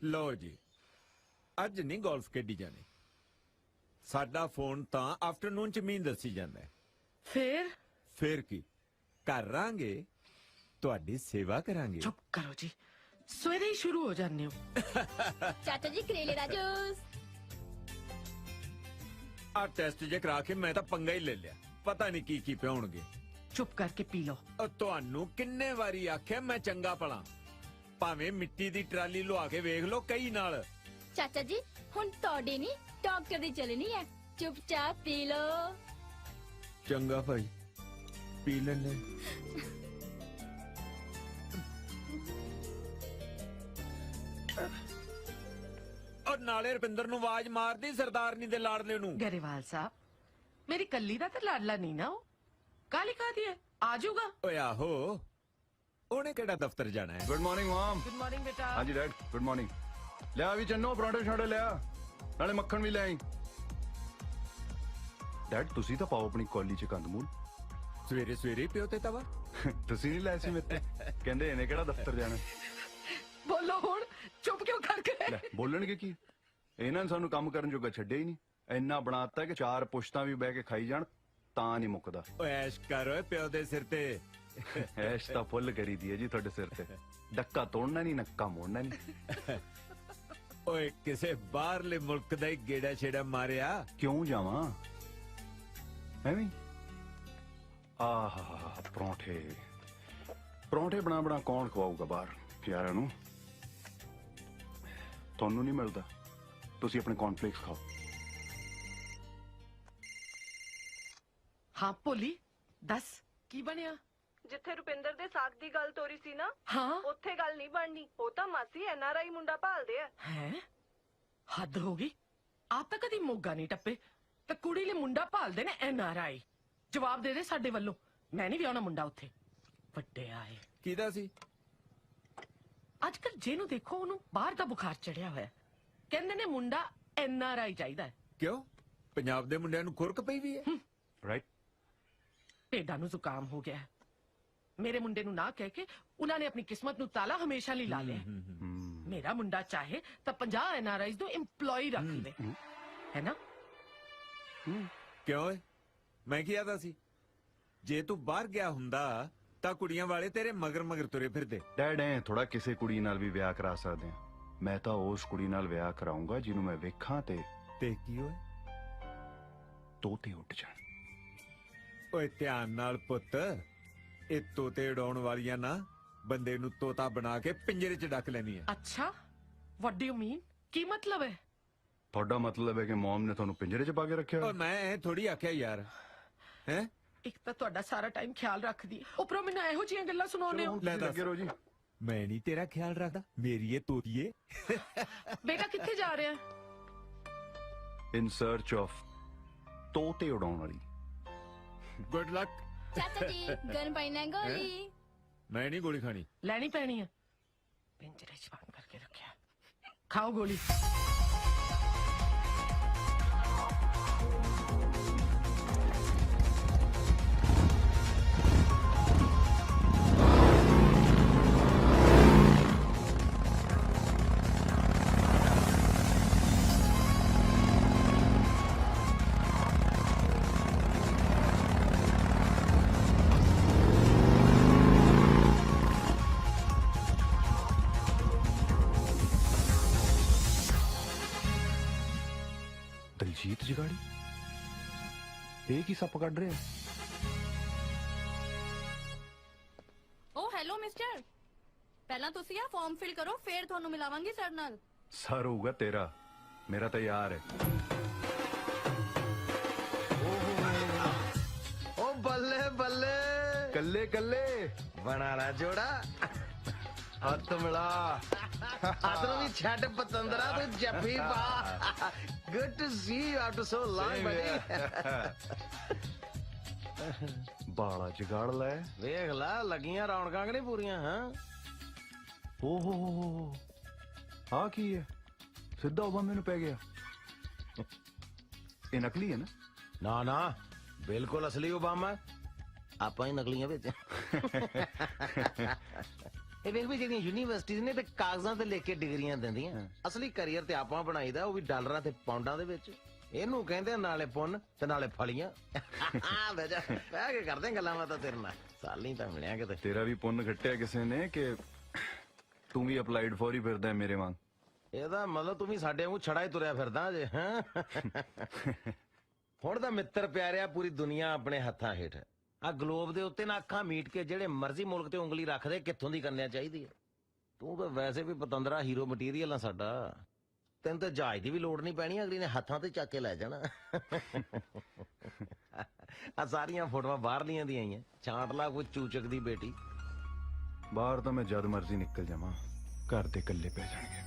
लो जी, अज नहीं गोल्फ खेडी जानी। साडा फोन तां आफ्टरनून च मीं दसी जांदा है। फिर की कर रांगे, तुहाडी सेवा करांगे। चुप करो जी, सवेरे ही शुरू हो जाने हो। चाचा जी करेले दा जूस। आ टेस्ट जे करा के मैं तां पंगा ही ले लिया, पता नहीं की पे होणगे। चुप करके पी लो। ਤੁਹਾਨੂੰ किन्ने वारी आख्या मैं चंगा भला, भावें मिट्टी दी ट्राली लुआ के वेख लो कई नाल। चाचा जी हुण तोड़े नहीं डॉक्टर दी चलनी है, चुपचाप पी लो। चंगा भाई, पी लेने। और नाले रविंदर ਨੂੰ ਆਵਾਜ਼ ਮਾਰਦੀ ਸਰਦਾਰਨੀ ਦੇ ਲਾੜਲੇ ਨੂੰ। गरेवाल साहब, मेरी कल्ली दा ते लाडला नहीं ना हो, काली का दी है, आ जाऊगा। ਓਏ ਆਹੋ, ਉਹਨੇ ਕਿਹੜਾ ਦਫ਼ਤਰ ਜਾਣਾ ਹੈ। Good morning mom. Good morning बेटा। हाँ जी डैड, गुड मॉर्निंग। लिया भी चन्नो पराठे छाड़े लिया, नाले मक्खन भी ले आई। डैड तुसी तो पाओ अपनी कॉली च कंदमूल। ਸਵੇਰੇ ਸਵੇਰੇ ਹੀ ਪਿਓ ਤੇ ਤਵਾ। तुसी नहीं लाए सी मेरे ते, कहंदे इन्हें केड़ा दफ्तर जाना। बोलो हुण, चुप क्यों कर गए? ਲੈ ਬੋਲਣਗੇ ਕੀ, ਇਹਨਾਂ ਨੇ ਸਾਨੂੰ ਕੰਮ ਕਰਨ ਜੋਗਾ ਛੱਡਿਆ ਹੀ ਨਹੀਂ। ਇੰਨਾ ਬਣਾਤਾ ਕਿ ਚਾਰ ਪੁਸ਼ਤਾਂ ਵੀ ਬਹਿ ਕੇ ਖਾਈ ਜਾਣ ਤਾਂ ਨਹੀਂ ਮੁੱਕਦਾ। ਓਏ ਐਸ਼ ਕਰ ਓਏ ਪਿਓ ਦੇ ਸਿਰ ਤੇ। ਐਸ਼ ਤਾਂ ਫੁੱਲ ਕਰੀ ਦੀ ਹੈ ਜੀ ਤੁਹਾਡੇ ਸਿਰ ਤੇ। ਡੱਕਾ ਤੋੜਨਾ ਨਹੀਂ, ਨੱਕਾ ਮੋੜਨਾ ਨਹੀਂ। ਓਏ ਕਿਸੇ ਬਾਹਰਲੇ ਮੁਲਕ ਦਾ ਹੀ ਗੇੜਾ ਛੇੜਾ ਮਾਰਿਆ। ਕਿਉਂ ਜਾਵਾਂ ਐਵੇਂ? ਆਹਾ ਪਰੌਂਠੇ ਪਰੌਂਠੇ ਬਣਾ ਬਣਾ ਕੌਣ ਖਵਾਊਗਾ ਬਾਹਰ ਯਾਰਾਂ ਨੂੰ। ਤੁਹਾਨੂੰ ਨਹੀਂ ਮਿਲਦਾ, ਤੁਸੀਂ ਆਪਣੇ ਕੌਰਨਫਲੇਕਸ ਖਾਓ। हाँ भोली, दस की बनया? ਜਿੱਥੇ ਰੁਪਿੰਦਰ ਦੇ ਸਾਕ ਦੀ ਗੱਲ ਤੋਰੀ ਸੀ ਨਾ, हाँ ਉੱਥੇ ਗੱਲ ਨਹੀਂ ਬਣਨੀ। ਉਹ ਤਾਂ ਮਾਸੀ ਐਨਆਰਆਈ ਮੁੰਡਾ ਭਾਲਦੇ ਆ। है हद हो गई। आप ਤਾਂ ਕਦੀ ਮੋਗਾ ਨਹੀਂ ਟੱਪੇ ਤੇ ਕੁੜੀ ਲਈ ਮੁੰਡਾ ਭਾਲਦੇ ਨੇ NRI। ਜਵਾਬ ਦੇ ਦੇ ਸਾਡੇ ਵੱਲੋਂ, ਮੈਂ ਨਹੀਂ ਵਿਆਹਣਾ ਮੁੰਡਾ ਉੱਥੇ। ਵੱਡੇ ਆਏ ਕਿਹਦਾ ਸੀ? ਅੱਜ ਕੱਲ ਜਿਹਨੂੰ ਦੇਖੋ ਉਹਨੂੰ ਬਾਹਰ ਦਾ ਬੁਖਾਰ ਚੜਿਆ ਹੋਇਆ। ਕਹਿੰਦੇ ਨੇ ਮੁੰਡਾ NRI ਚਾਹੀਦਾ ਹੈ। ਕਿਉਂ ਪੰਜਾਬ ਦੇ ਮੁੰਡਿਆਂ ਨੂੰ ਖੁਰਕ ਪਈ ਵੀ ਹੈ? ਰਾਈਟ। ਭੇਡਾਂ ਨੂੰ ਜ਼ੁਕਾਮ ਹੋ ਗਿਆ ਹੈ। ਮੇਰੇ ਮੁੰਡੇ ਨੂੰ ਨਾ ਕਹਿ ਕੇ ਉਹਨਾਂ ਨੇ ਆਪਣੀ ਕਿਸਮਤ ਨੂੰ ਤਾਲਾ ਹਮੇਸ਼ਾ ਲਈ ਲਾ ਲਿਆ। ਮੇਰਾ ਮੁੰਡਾ ਚਾਹੇ ਤਾਂ 50 NRIs ਨੂੰ EMPLOYE ਰੱਖ ਲੈ, ਹੈ ਨਾ? ਕਿਉਂ ਓਏ, ਮੈਂ ਕੀ ਆਦਾ ਸੀ? ਜੇ ਤੂੰ ਬਾਹਰ ਗਿਆ ਹੁੰਦਾ ਤਾਂ ਕੁੜੀਆਂ ਵਾਲੇ ਤੇਰੇ ਮਗਰ ਮਗਰ ਤੁਰੇ ਫਿਰਦੇ। ਡੈਡ ਐ ਥੋੜਾ ਕਿਸੇ ਕੁੜੀ ਨਾਲ ਵੀ ਵਿਆਹ ਕਰਾ ਸਕਦੇ ਆ। ਮੈਂ ਤਾਂ ਉਸ ਕੁੜੀ ਨਾਲ ਵਿਆਹ ਕਰਾਉਂਗਾ ਜਿਹਨੂੰ ਮੈਂ ਵੇਖਾਂ ਤੇ ਕੀ ਓਏ? ਤੋਤੇ ਉੱਡ ਜਾਣ। ਓਏ ਧਿਆਨ ਨਾਲ ਪੁੱਤ, ਇਹ ਤੋਤੇ ਉਡਾਉਣ ਵਾਲੀਆਂ ਨਾ ਬੰਦੇ ਨੂੰ ਤੋਤਾ ਬਣਾ ਕੇ ਪਿੰਜਰੇ 'ਚ ਡੱਕ ਲੈਣੀ ਹੈ। ਅੱਛਾ, ਵਾਟ ਡੂ ਯੂ ਮੀਨ? ਕੀ ਮਤਲਬ ਹੈ? ਤੁਹਾਡਾ ਮਤਲਬ ਹੈ ਕਿ ਮਮ ਨੇ ਤੁਹਾਨੂੰ ਪਿੰਜਰੇ 'ਚ ਪਾ ਕੇ ਰੱਖਿਆ? ਓਏ ਮੈਂ ਇਹ ਥੋੜੀ ਆਖਿਆ ਯਾਰ, ਹੈ? ਇੱਕ ਤਾਂ ਤੁਹਾਡਾ ਸਾਰਾ ਟਾਈਮ ਖਿਆਲ ਰੱਖਦੀ, ਉੱਪਰੋਂ ਮੈਨੂੰ ਇਹੋ ਜਿਹੀਆਂ ਗੱਲਾਂ ਸੁਣਾਉਂਦੇ ਹੋ। ਲੈ ਦੱਸ। ਲੱਗੇ ਰਹੋ ਜੀ। ਮੈਂ ਨਹੀਂ ਤੇਰਾ ਖਿਆਲ ਰੱਖਦਾ, ਮੇਰੀ ਇਹ ਤੋਤੀਏ। ਬੇਟਾ ਕਿੱਥੇ ਜਾ ਰਿਹਾ ਹੈ? ਇਨ ਸਰਚ ਆਫ ਤੋਤੇ ਉਡਾਉਣ ਵਾਲੀ। Good luck. चाचा जी गन पाइना गोली। ਮੈਂ ਨਹੀਂ ਗੋਲੀ ਖਾਣੀ। ਲੈਣੀ ਪੈਣੀ ਹੈ। ਪਿੰਜਰੇ 'ਚ ਬੰਦ ਕਰਕੇ ਰੱਖਿਆ। ਖਾਓ ਗੋਲੀ। ਦਲਜੀਤ ਜਗਾੜੀ ਇਹ ਕੀ ਸੱਪ ਕੱਢ ਰਿਹਾ? ओ हेलो मिस्टर, पहला तुसी आ फॉर्म फिल करो, फिर ਤੁਹਾਨੂੰ ਮਿਲਾਵਾਂਗੀ ਸਰ ਨਾਲ। ਸਰ ਹੋਊਗਾ ਤੇਰਾ, ਮੇਰਾ ਤਾਂ ਯਾਰ ਹੈ। ओ बल्ले बल्ले ਕੱਲੇ ਕੱਲੇ बनाना जोड़ा हथ मिला हाथ में भी छट पतंदरा तू जफ्फी पा good to see you after so long buddy ਬਾਲਾ ਜਗਾੜ ਲੈ। देख ला लगियां रौनकां कि नहीं पूरियां हां ਓਹੋ ਆ ਕੀ ਹੈ? ਸਿੱਧਾ ਓਬਾਮੇ ਨੂੰ ਪੈ ਗਿਆ। ਇਹ ਨਕਲੀ ਹੈ ਨਾ? ना ना बिल्कुल असली ओबामा आपा ही नकलियां बेचे ਇਹ ਵੇਖ ਵੀ ਜਿਹੜੀਆਂ ਯੂਨੀਵਰਸਿਟੀਆਂ ਨੇ ਤੇ ਕਾਗਜ਼ਾਂ ਤੇ ਲਿਖ ਕੇ ਡਿਗਰੀਆਂ ਦਿੰਦੀਆਂ ਅਸਲੀ ਕੈਰੀਅਰ ਤੇ ਆਪਾਂ ਬਣਾਈਦਾ ਉਹ ਵੀ ਡਾਲਰਾਂ ਤੇ ਪਾਉਂਡਾਂ ਦੇ ਵਿੱਚ ਇਹਨੂੰ ਕਹਿੰਦੇ ਆ ਨਾਲੇ ਪੁੰਨ ਤੇ ਨਾਲੇ ਫਲੀਆਂ ਬਹਿ ਜਾ ਬਹਿ ਕੇ ਕਰਦੇ ਆਂ ਗੱਲਾਂ ਬਾਤਾਂ ਤੇਰੇ ਨਾਲ ਸਾਲੀ ਤਾਂ ਮਿਲਿਆ ਕਿਤੇ ਤੇਰਾ ਵੀ ਪੁੰਨ ਖੱਟਿਆ ਕਿਸੇ ਨੇ ਕਿ ਤੂੰ ਵੀ ਅਪਲਾਈਡ ਫੋਰ ਹੀ ਫਿਰਦਾ ਹੈ ਮੇਰੇ ਵਾਂਗ? ਇਹਦਾ ਮਤਲਬ ਤੂੰ ਵੀ ਸਾਡੇ ਵਾਂਗੂ ਛੜਾ ਹੀ ਤੁਰਿਆ ਫਿਰਦਾ ਜੇ ਹੈਂ ਹੁਣ ਤਾਂ ਮਿੱਤਰ ਪਿਆਰਿਆ ਪੂਰੀ ਦੁਨੀਆ ਆਪਣੇ ਹੱਥਾਂ ਹੇਠ ਆ ਗਲੋਬ ਦੇ ਉੱਤੇ ਨਾ ਅੱਖਾਂ ਮੀਟ ਕੇ ਜਿਹੜੇ ਮਰਜ਼ੀ ਮੁਲਕ ਤੇ ਉਂਗਲੀ ਰੱਖਦੇ ਕਿੱਥੋਂ ਦੀ ਕਰਨਿਆ ਚਾਹੀਦੀ ਹੈ ਤੂੰ ਤਾਂ ਵੈਸੇ ਵੀ ਪਤੰਦਰਾ ਹੀਰੋ ਮਟੀਰੀਅਲ ਆ ਸਾਡਾ ਤੈਨੂੰ ਤਾਂ ਜਹਾਜ਼ ਦੀ ਵੀ ਲੋੜ ਨਹੀਂ ਪੈਣੀ ਅਗਲੀ ਨੇ ਹੱਥਾਂ ਤੇ ਚੱਕ ਕੇ ਲੈ ਜਾਣਾ ਆ ਸਾਰੀਆਂ ਫੋਟੋਆਂ ਬਾਹਰਲੀਆਂ ਦੀਆਂ ਆਈਆਂ ਛਾਂਟ ਲਾ ਕੋਈ ਚੂਚਕ ਦੀ ਬੇਟੀ ਬਾਹਰ ਤਾਂ ਮੈਂ ਜਦ ਮਰਜ਼ੀ ਨਿਕਲ ਜਾਵਾਂ ਘਰ ਦੇ ਇਕੱਲੇ ਪੈ ਜਾਣਗੇ।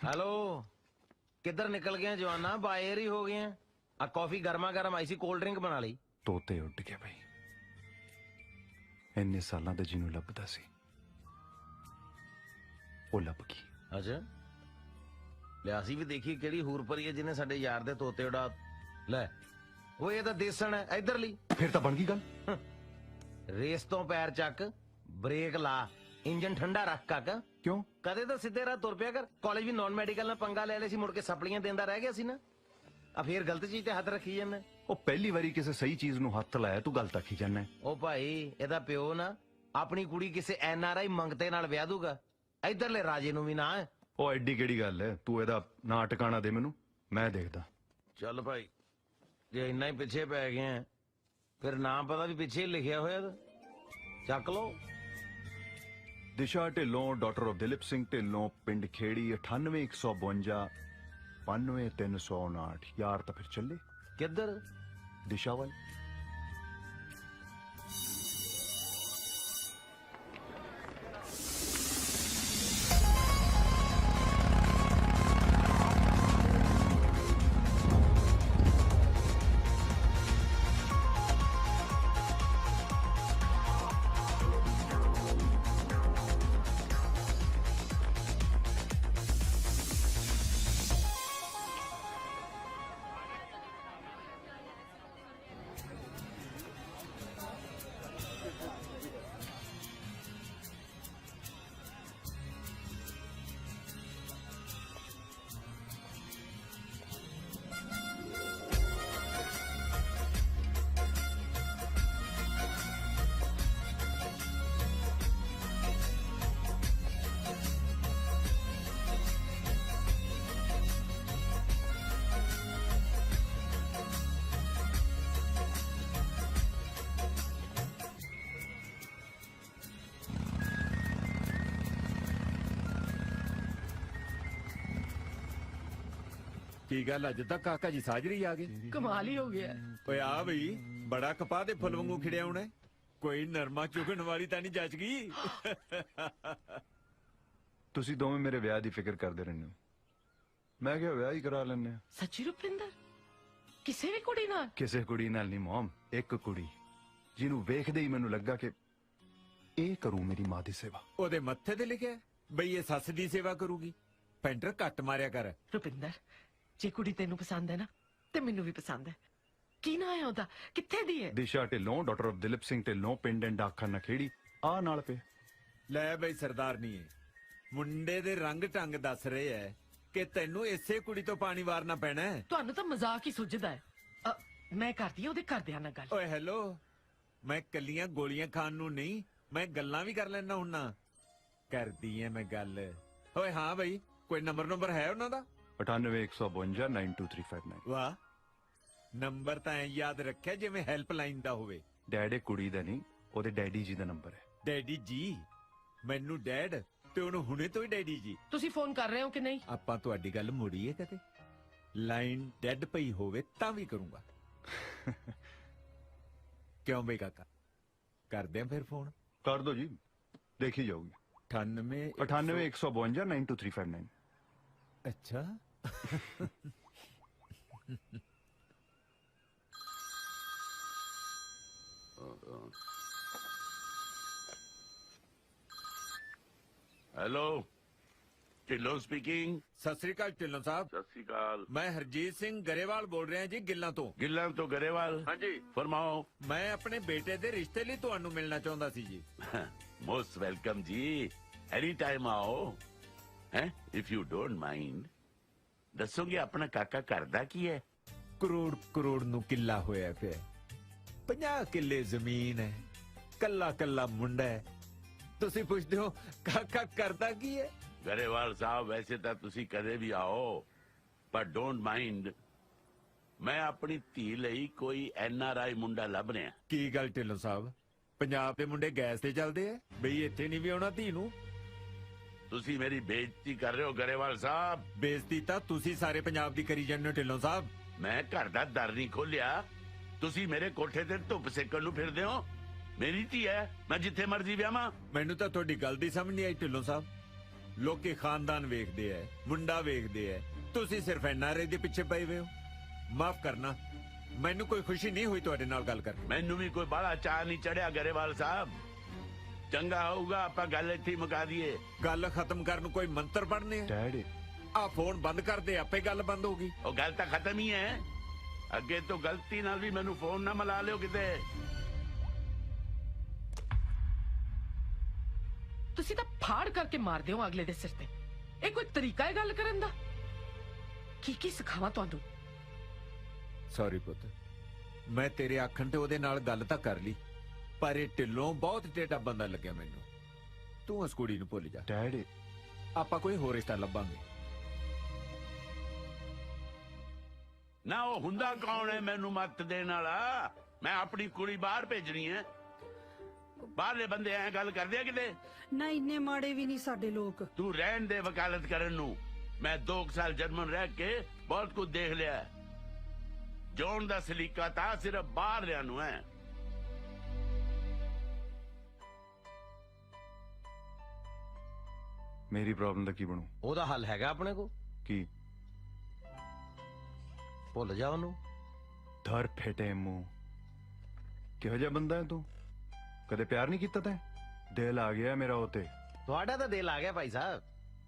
ਹੈਲੋ ਕਿੱਧਰ ਨਿਕਲ ਗਏ ਜਵਾਨਾ ਬਾਹਰ ਹੀ ਹੋ ਗਏ ਆ ਕਾਫੀ ਗਰਮਾ ਗਰਮ ਆਈ ਸੀ ਕੋਲਡ ਡਰਿੰਕ ਬਣਾ ਲਈ ਤੋਤੇ ਉੱਡ ਗਏ ਬਈ ਇੰਨੇ ਸਾਲਾਂ ਦਾ ਜਿਹਨੂੰ ਲੱਭਦਾ ਸੀ ਉਹ ਲੱਭ ਗਈ। ਅੱਛਾ ਲਿਆਸੀ ਵੀ ਦੇਖੀ ਕਿਹੜੀ ਹੂਰ ਪਰੀ ਹੈ ਜਿਹਨੇ ਸਾਡੇ ਯਾਰ ਦੇ ਤੋਤੇ ਉਡਾ ਲੈ ਉਹ ਇਹ ਤਾਂ ਦੇਸਣ ਹੈ ਇਧਰ ਲਈ ਫਿਰ ਤਾਂ ਬਣ ਗਈ ਗੱਲ। ਰੇਸ ਤੋਂ ਪੈਰ ਚੱਕ ਬ੍ਰੇਕ ਲਾ ਇੰਜਨ ਠੰਡਾ ਰੱਖ ਕਾਕਾ ਕਿਉਂ? ਕਦੇ ਤਾਂ ਸਿੱਧੇ ਰਾਹ ਤੁਰ ਪਿਆ ਕਰ ਕਾਲਜ ਵੀ ਨਾਨ ਮੈਡੀਕਲ ਨਾਲ ਪੰਗਾ ਲੈ ਲਿਆ ਸੀ ਮੁੜ ਕੇ ਸਪਲੀਆਂ ਦਿੰਦਾ ਰਹਿ ਗਿਆ ਸੀ ਨਾ ਆ ਫੇਰ ਗਲਤ ਚੀਜ਼ ਤੇ ਹੱਥ ਰੱਖੀ ਜਾਂਦਾ ਉਹ ਪਹਿਲੀ ਵਾਰੀ ਕਿਸੇ ਸਹੀ ਚੀਜ਼ ਨੂੰ ਹੱਥ ਲਾਇਆ ਤੂੰ ਗਲਤ ਆਖੀ ਜਾਂਦਾ। ਉਹ ਭਾਈ ਇਹਦਾ ਪਿਓ ਨਾ ਆਪਣੀ ਕੁੜੀ ਕਿਸੇ ਐਨਆਰਆਈ ਮੰਗਤੇ ਨਾਲ ਵਿਆਹ ਦੂਗਾ ਇਧਰਲੇ ਰਾਜੇ ਨੂੰ ਵੀ ਨਾ ਉਹ ਐਡੀ ਕਿਹੜੀ ਗੱਲ ਹੈ ਤੂੰ ਇਹਦਾ ਨਾਂ ਟਿਕਾਣਾ ਦੇ ਮੈਨੂੰ ਮੈਂ ਦੇਖਦਾ। ਚੱਲ ਭਾਈ ਜੇ ਇੰਨਾ ਹੀ ਪਿੱਛੇ ਪੈ ਗਏ ਆ ਫਿਰ ਨਾਮ ਪਤਾ ਵੀ ਪਿੱਛੇ ਹੀ ਲਿਖਿਆ ਹੋਇਆ ਤਾਂ ਚੱਕ ਲਓ। ਦਿਸ਼ਾ ਢਿੱਲੋਂ ਡਾਕਟਰ ਆਫ ਦਿਲੀਪ ਸਿੰਘ ਢਿੱਲੋਂ ਪਿੰਡ ਖੇੜੀ 98152 95359 ਯਾਰ ਤਾਂ ਫਿਰ ਚੱਲੇ ਕਿੱਧਰ ਦਿਸ਼ਾ ਵੱਲ। ਕੀ ਗੱਲ ਅੱਜ ਤੱਕ ਕਾਕਾ ਜੀ ਸਾਜਰੀ ਆ ਗਏ? कमाल ही हो गया ਓਏ ਆ ਬਈ ਬੜਾ ਕਪਾਹ ਦੇ ਫੁੱਲ ਵਾਂਗੂ ਖਿੜਿਆ ਹੋਣਾ ਕੋਈ ਨਰਮਾ ਚੁਗਣ ਵਾਲੀ ਤਾਂ ਨਹੀਂ ਜੱਜ ਗਈ। ਤੁਸੀਂ ਦੋਵੇਂ ਮੇਰੇ ਵਿਆਹ ਦੀ ਫਿਕਰ ਕਰਦੇ ਰਹਿੰਦੇ ਹੋ ਮੈਂ ਕਿਹਾ ਵਿਆਹ ਹੀ ਕਰਾ ਲੈਣੇ। सच्ची रुपिंदर किसी भी कुड़ी नाल ਕਿਸੇ ਕੁੜੀ ਨਾਲ ਨਹੀਂ ਮੋਮ ਇੱਕ ਕੁੜੀ ਜਿਹਨੂੰ ਵੇਖਦੇ ਹੀ ਮੈਨੂੰ ਲੱਗਾ ਕਿ ਇਹ ਕਰੂ ਮੇਰੀ ਮਾਂ ਦੀ ਸੇਵਾ। ਉਹਦੇ ਮੱਥੇ ਤੇ ਲਿਖਿਆ ਬਈ ਇਹ ਸੱਸ ਦੀ ਸੇਵਾ ਕਰੂਗੀ। ਪੈਂਟਰ ਘੱਟ ਮਾਰਿਆ ਕਰ। ਰੁਪਿੰਦਰ ਜੇ ਕੁੜੀ ਤੈਨੂੰ ਪਸੰਦ ਹੈ ਨਾ ਤੇ ਮੈਨੂੰ ਵੀ ਪਸੰਦ ਹੈ ਕੀ ਨਾਂ ਹੈ ਉਹਦਾ ਕਿੱਥੇ ਦੀ ਹੈ ਦਿਸ਼ਾ ਢਿੱਲੋਂ ਡਾਕਟਰ ਆਫ ਦਿਲੀਪ ਸਿੰਘ ਢਿੱਲੋਂ ਪਿੰਡ ਡਾਕਖਾਨਾ ਖੇੜੀ ਆ ਨਾਲ ਪਏ। ਲੈ ਬਈ ਸਰਦਾਰਨੀ ਏ ਮੁੰਡੇ ਦੇ ਰੰਗ ਢੰਗ ਦੱਸ ਰਹੇ ਐ ਕਿ ਤੈਨੂੰ ਇਸੇ ਕੁੜੀ ਤੋਂ ਪਾਣੀ ਵਾਰਨਾ ਪੈਣਾ ਹੈ। ਤੁਹਾਨੂੰ ਤਾਂ ਮਜ਼ਾਕ ਹੀ ਸੁੱਝਦਾ ਹੈ ਮੈਂ ਕਰਦੀ ਹਾਂ ਉਹਦੇ ਘਰਦਿਆਂ ਨਾਲ ਗੱਲ ਓਏ ਹੈਲੋ ਮੈਂ ਕੱਲੀਆਂ ਗੋਲੀਆਂ ਖਾਣ ਨੂੰ ਨਹੀਂ ਮੈਂ ਗੱਲਾਂ ਵੀ ਕਰ ਲੈਣਾ ਹੁੰਨਾ ਕਰਦੀ ਐ ਮੈਂ ਗੱਲ। ਓਏ ਹਾਂ ਬਈ ਕੋਈ ਨੰਬਰ ਹੈ ਉਹਨਾਂ ਦਾ? 9815 92359। ਵਾਹ ਨੰਬਰ ਤਾਂ ਐਂ ਯਾਦ ਰੱਖਿਆ ਜਿਵੇਂ ਹੈਲਪਲਾਈਨ ਦਾ ਹੋਵੇ। ਡੈਡ ਇਹ ਕੁੜੀ ਦਾ ਨਹੀਂ ਉਹਦੇ ਡੈਡੀ ਜੀ ਦਾ ਨੰਬਰ ਹੈ। ਡੈਡੀ ਜੀ ਮੈਨੂੰ ਡੈਡ ਤੇ ਉਹਨੂੰ ਹੁਣੇ ਤੋਂ ਹੀ ਡੈਡੀ ਜੀ। ਤੁਸੀਂ ਫੋਨ ਕਰ ਰਹੇ ਹੋ ਕਿ ਨਹੀਂ ਆਪਾਂ ਤੁਹਾਡੀ ਗੱਲ ਮੋੜੀਏ ਕਦੇ ਲਾਈਨ ਡੈਡ ਪਈ ਹੋਵੇ ਤਾਂ ਵੀ ਕਰੂੰਗਾ। ਕਿਉਂ ਬਈ ਕਾਕਾ ਕਰਦੇ ਆ ਫਿਰ ਫੋਨ। ਕਰ ਦੋ ਜੀ ਦੇਖੀ ਜਾਊਗੀ। 9815 92359। ਅੱਛਾ हेलो ढिल्लों स्पीकिंग। ਸਤਿ ਸ੍ਰੀ ਅਕਾਲ ਢਿੱਲੋਂ ਸਾਹਿਬ। सत श्रीकाल। ਮੈਂ ਹਰਜੀਤ ਸਿੰਘ ਗਰੇਵਾਲ ਬੋਲ ਰਿਹਾ ਜੀ ਗਿੱਲਾਂ ਤੋਂ। गिल्ला तो गरेवाल। हाँ जी फरमाओ। ਮੈਂ ਆਪਣੇ ਬੇਟੇ ਦੇ ਰਿਸ਼ਤੇ ਲਈ ਤੁਹਾਨੂੰ ਮਿਲਣਾ ਚਾਹੁੰਦਾ ਸੀ ਜੀ। मोस्ट वेलकम जी, एनी टाइम आओ। हैं इफ यू डोंट माइंड दसोगे अपना काका करदा की है? ਕਰੋੜ ਕਰੋੜ ਨੂੰ ਕਿੱਲਾ ਹੋਇਆ ਪਿਆ 50 ਕਿੱਲੇ ਜ਼ਮੀਨ ਹੈ ਕੱਲਾ ਕੱਲਾ ਮੁੰਡਾ ਹੈ ਤੁਸੀਂ ਪੁੱਛਦੇ ਹੋ ਕਾਕਾ ਕਰਦਾ ਕੀ ਹੈ गरेवाल साहब वैसे तो तुसी कदे भी आओ पर डोंट माइंड मैं अपनी धी लई कोई NRI मुंडा लभ रहा। ਕੀ ਗੱਲ ਢਿੱਲੋਂ ਸਾਹਿਬ ਪੰਜਾਬ ਦੇ ਮੁੰਡੇ ਗੈਸ ਤੇ ਚੱਲਦੇ ਆ ਬਈ ਇੱਥੇ ਨਹੀਂ ਵੀ ਆਉਣਾ ਧੀ ਨੂੰ तुसी मेरी बेइज्जती कर रहे हो गरेवाल साहब। ਬੇਇੱਜ਼ਤੀ ਤਾਂ ਤੁਸੀਂ ਸਾਰੇ ਪੰਜਾਬ ਦੀ ਕਰੀ ਜਾਂਦੇ ਹੋ ਢਿੱਲੋਂ ਸਾਹਿਬ मैं घर दा दर नहीं खोलिया, तुसी मेरे कोठे ते धुप सेकण नूं फिरदे हो। मेरी धी है, मैं जिथे मर्जी व्यावां। ਮੈਨੂੰ ਤਾਂ ਤੁਹਾਡੀ ਗੱਲ ਦੀ ਸਮਝ ਨਹੀਂ ਆਈ ਢਿੱਲੋਂ ਸਾਹਿਬ ਲੋਕੀ ਖਾਨਦਾਨ ਵੇਖਦੇ ਐ ਮੁੰਡਾ ਵੇਖਦੇ ਐ ਤੁਸੀਂ ਸਿਰਫ NRI ਦੇ ਪਿੱਛੇ ਪਏ ਹੋਏ ਹੋ ਮਾਫ ਕਰਨਾ ਮੈਨੂੰ ਕੋਈ ਖੁਸ਼ੀ ਨਹੀਂ ਹੋਈ ਤੁਹਾਡੇ ਨਾਲ ਗੱਲ ਕਰਕੇ मैनू भी कोई बड़ा चाह नहीं चढ़िया गरेवाल साहब। चंगा होगा आपां गल इत्थे ही मुका दीए। ਗੱਲ ਖਤਮ ਕਰਨ ਨੂੰ ਕੋਈ ਮੰਤਰ ਪੜਨੇ ਆ ਡੈਡੀ ਆ ਫੋਨ ਬੰਦ ਕਰ ਦੇ ਆਪੇ ਗੱਲ ਬੰਦ ਹੋਗੀ ਉਹ ਗੱਲ ਤਾਂ ਖਤਮ ਹੀ ਹੈ। ਅੱਗੇ ਤੋਂ ਗਲਤੀ ਨਾਲ ਵੀ ਮੈਨੂੰ ਫੋਨ ਨਾ ਮਿਲਾ ਲਿਓ ਕਿਤੇ। ਤੁਸੀਂ ਤਾਂ ਫਾੜ ਕਰਕੇ ਮਾਰਦੇ ਹੋ ਅਗਲੇ ਦੇ ਸਿਰ ਤੇ ਇਹ ਕੋਈ ਤਰੀਕਾ ਹੈ ਗੱਲ ਕਰਨ ਦਾ ਕੀ ਕੀ ਸਿਖਾਵਾਂ ਤੁਹਾਨੂੰ ਸੌਰੀ ਪੁੱਤ ਮੈਂ ਤੇਰੇ ਆਖਣ ਤੇ ਉਹਦੇ ਨਾਲ ਗੱਲ ਤਾਂ ਕਰ ਲਈ ਪਰ ਇਹ ਢਿੱਲੋਂ ਬਹੁਤ ਟੇਢਾ ਬੰਦਾ ਲੱਗਿਆ ਮੈਨੂੰ ਤੂੰ ਉਸ ਕੁੜੀ ਨੂੰ ਭੁੱਲ ਜਾ ਡੈਡੀ ਆਪਾਂ ਕੋਈ ਹੋਰ ਰਿਸ਼ਤਾ ਲੱਭਾਂਗੇ ਨਾ ਉਹ ਹੁੰਦਾ ਕੌਣ ਹੈ ਮੈਨੂੰ ਮੱਤ ਦੇਣ ਵਾਲਾ? ਮੈਂ ਆਪਣੀ ਕੁੜੀ ਬਾਹਰ ਭੇਜਣੀ ਹੈ। ਬਾਹਰਲੇ ਬੰਦੇ ਐ ਗੱਲ ਕਰਦੇ ਆ ਕਿਤੇ? ਨਾ ਇੰਨੇ ਮਾੜੇ ਵੀ ਨਹੀਂ ਸਾਡੇ ਲੋਕ ਤੂੰ ਰਹਿਣ ਦੇ ਵਕਾਲਤ ਕਰਨ ਨੂੰ। ਮੈਂ 2 ਸਾਲ ਜਰਮਨ ਰਹਿ ਕੇ ਬਹੁਤ ਕੁਝ ਦੇਖ ਲਿਆ। ਜੋਨ ਦਾ ਸਲੀਕਾ ਤਾਂ ਸਿਰਫ ਬਾਹਰਲਿਆਂ ਨੂੰ ਹੈ। ਮੇਰੀ ਪ੍ਰੋਬਲਮ ਦਾ ਕੀ ਬਣੂ? ਉਹਦਾ ਹੱਲ ਹੈਗਾ ਆਪਣੇ ਕੋ ਕੀ? ਭੁੱਲ ਜਾ ਉਹਨੂੰ। ਧਰ ਫੇਟੇ ਮੂੰਹ ਕਿਹੋ ਜਿਹਾ ਬੰਦਾ ਹੈ ਤੂੰ? ਕਦੇ ਪਿਆਰ ਨਹੀਂ ਕੀਤਾ ਤੈਂ? ਦਿਲ ਆ ਗਿਆ ਮੇਰਾ ਉਹ ਤੇ। ਤੁਹਾਡਾ ਤਾਂ ਦਿਲ ਆ ਗਿਆ ਭਾਈ ਸਾਹਿਬ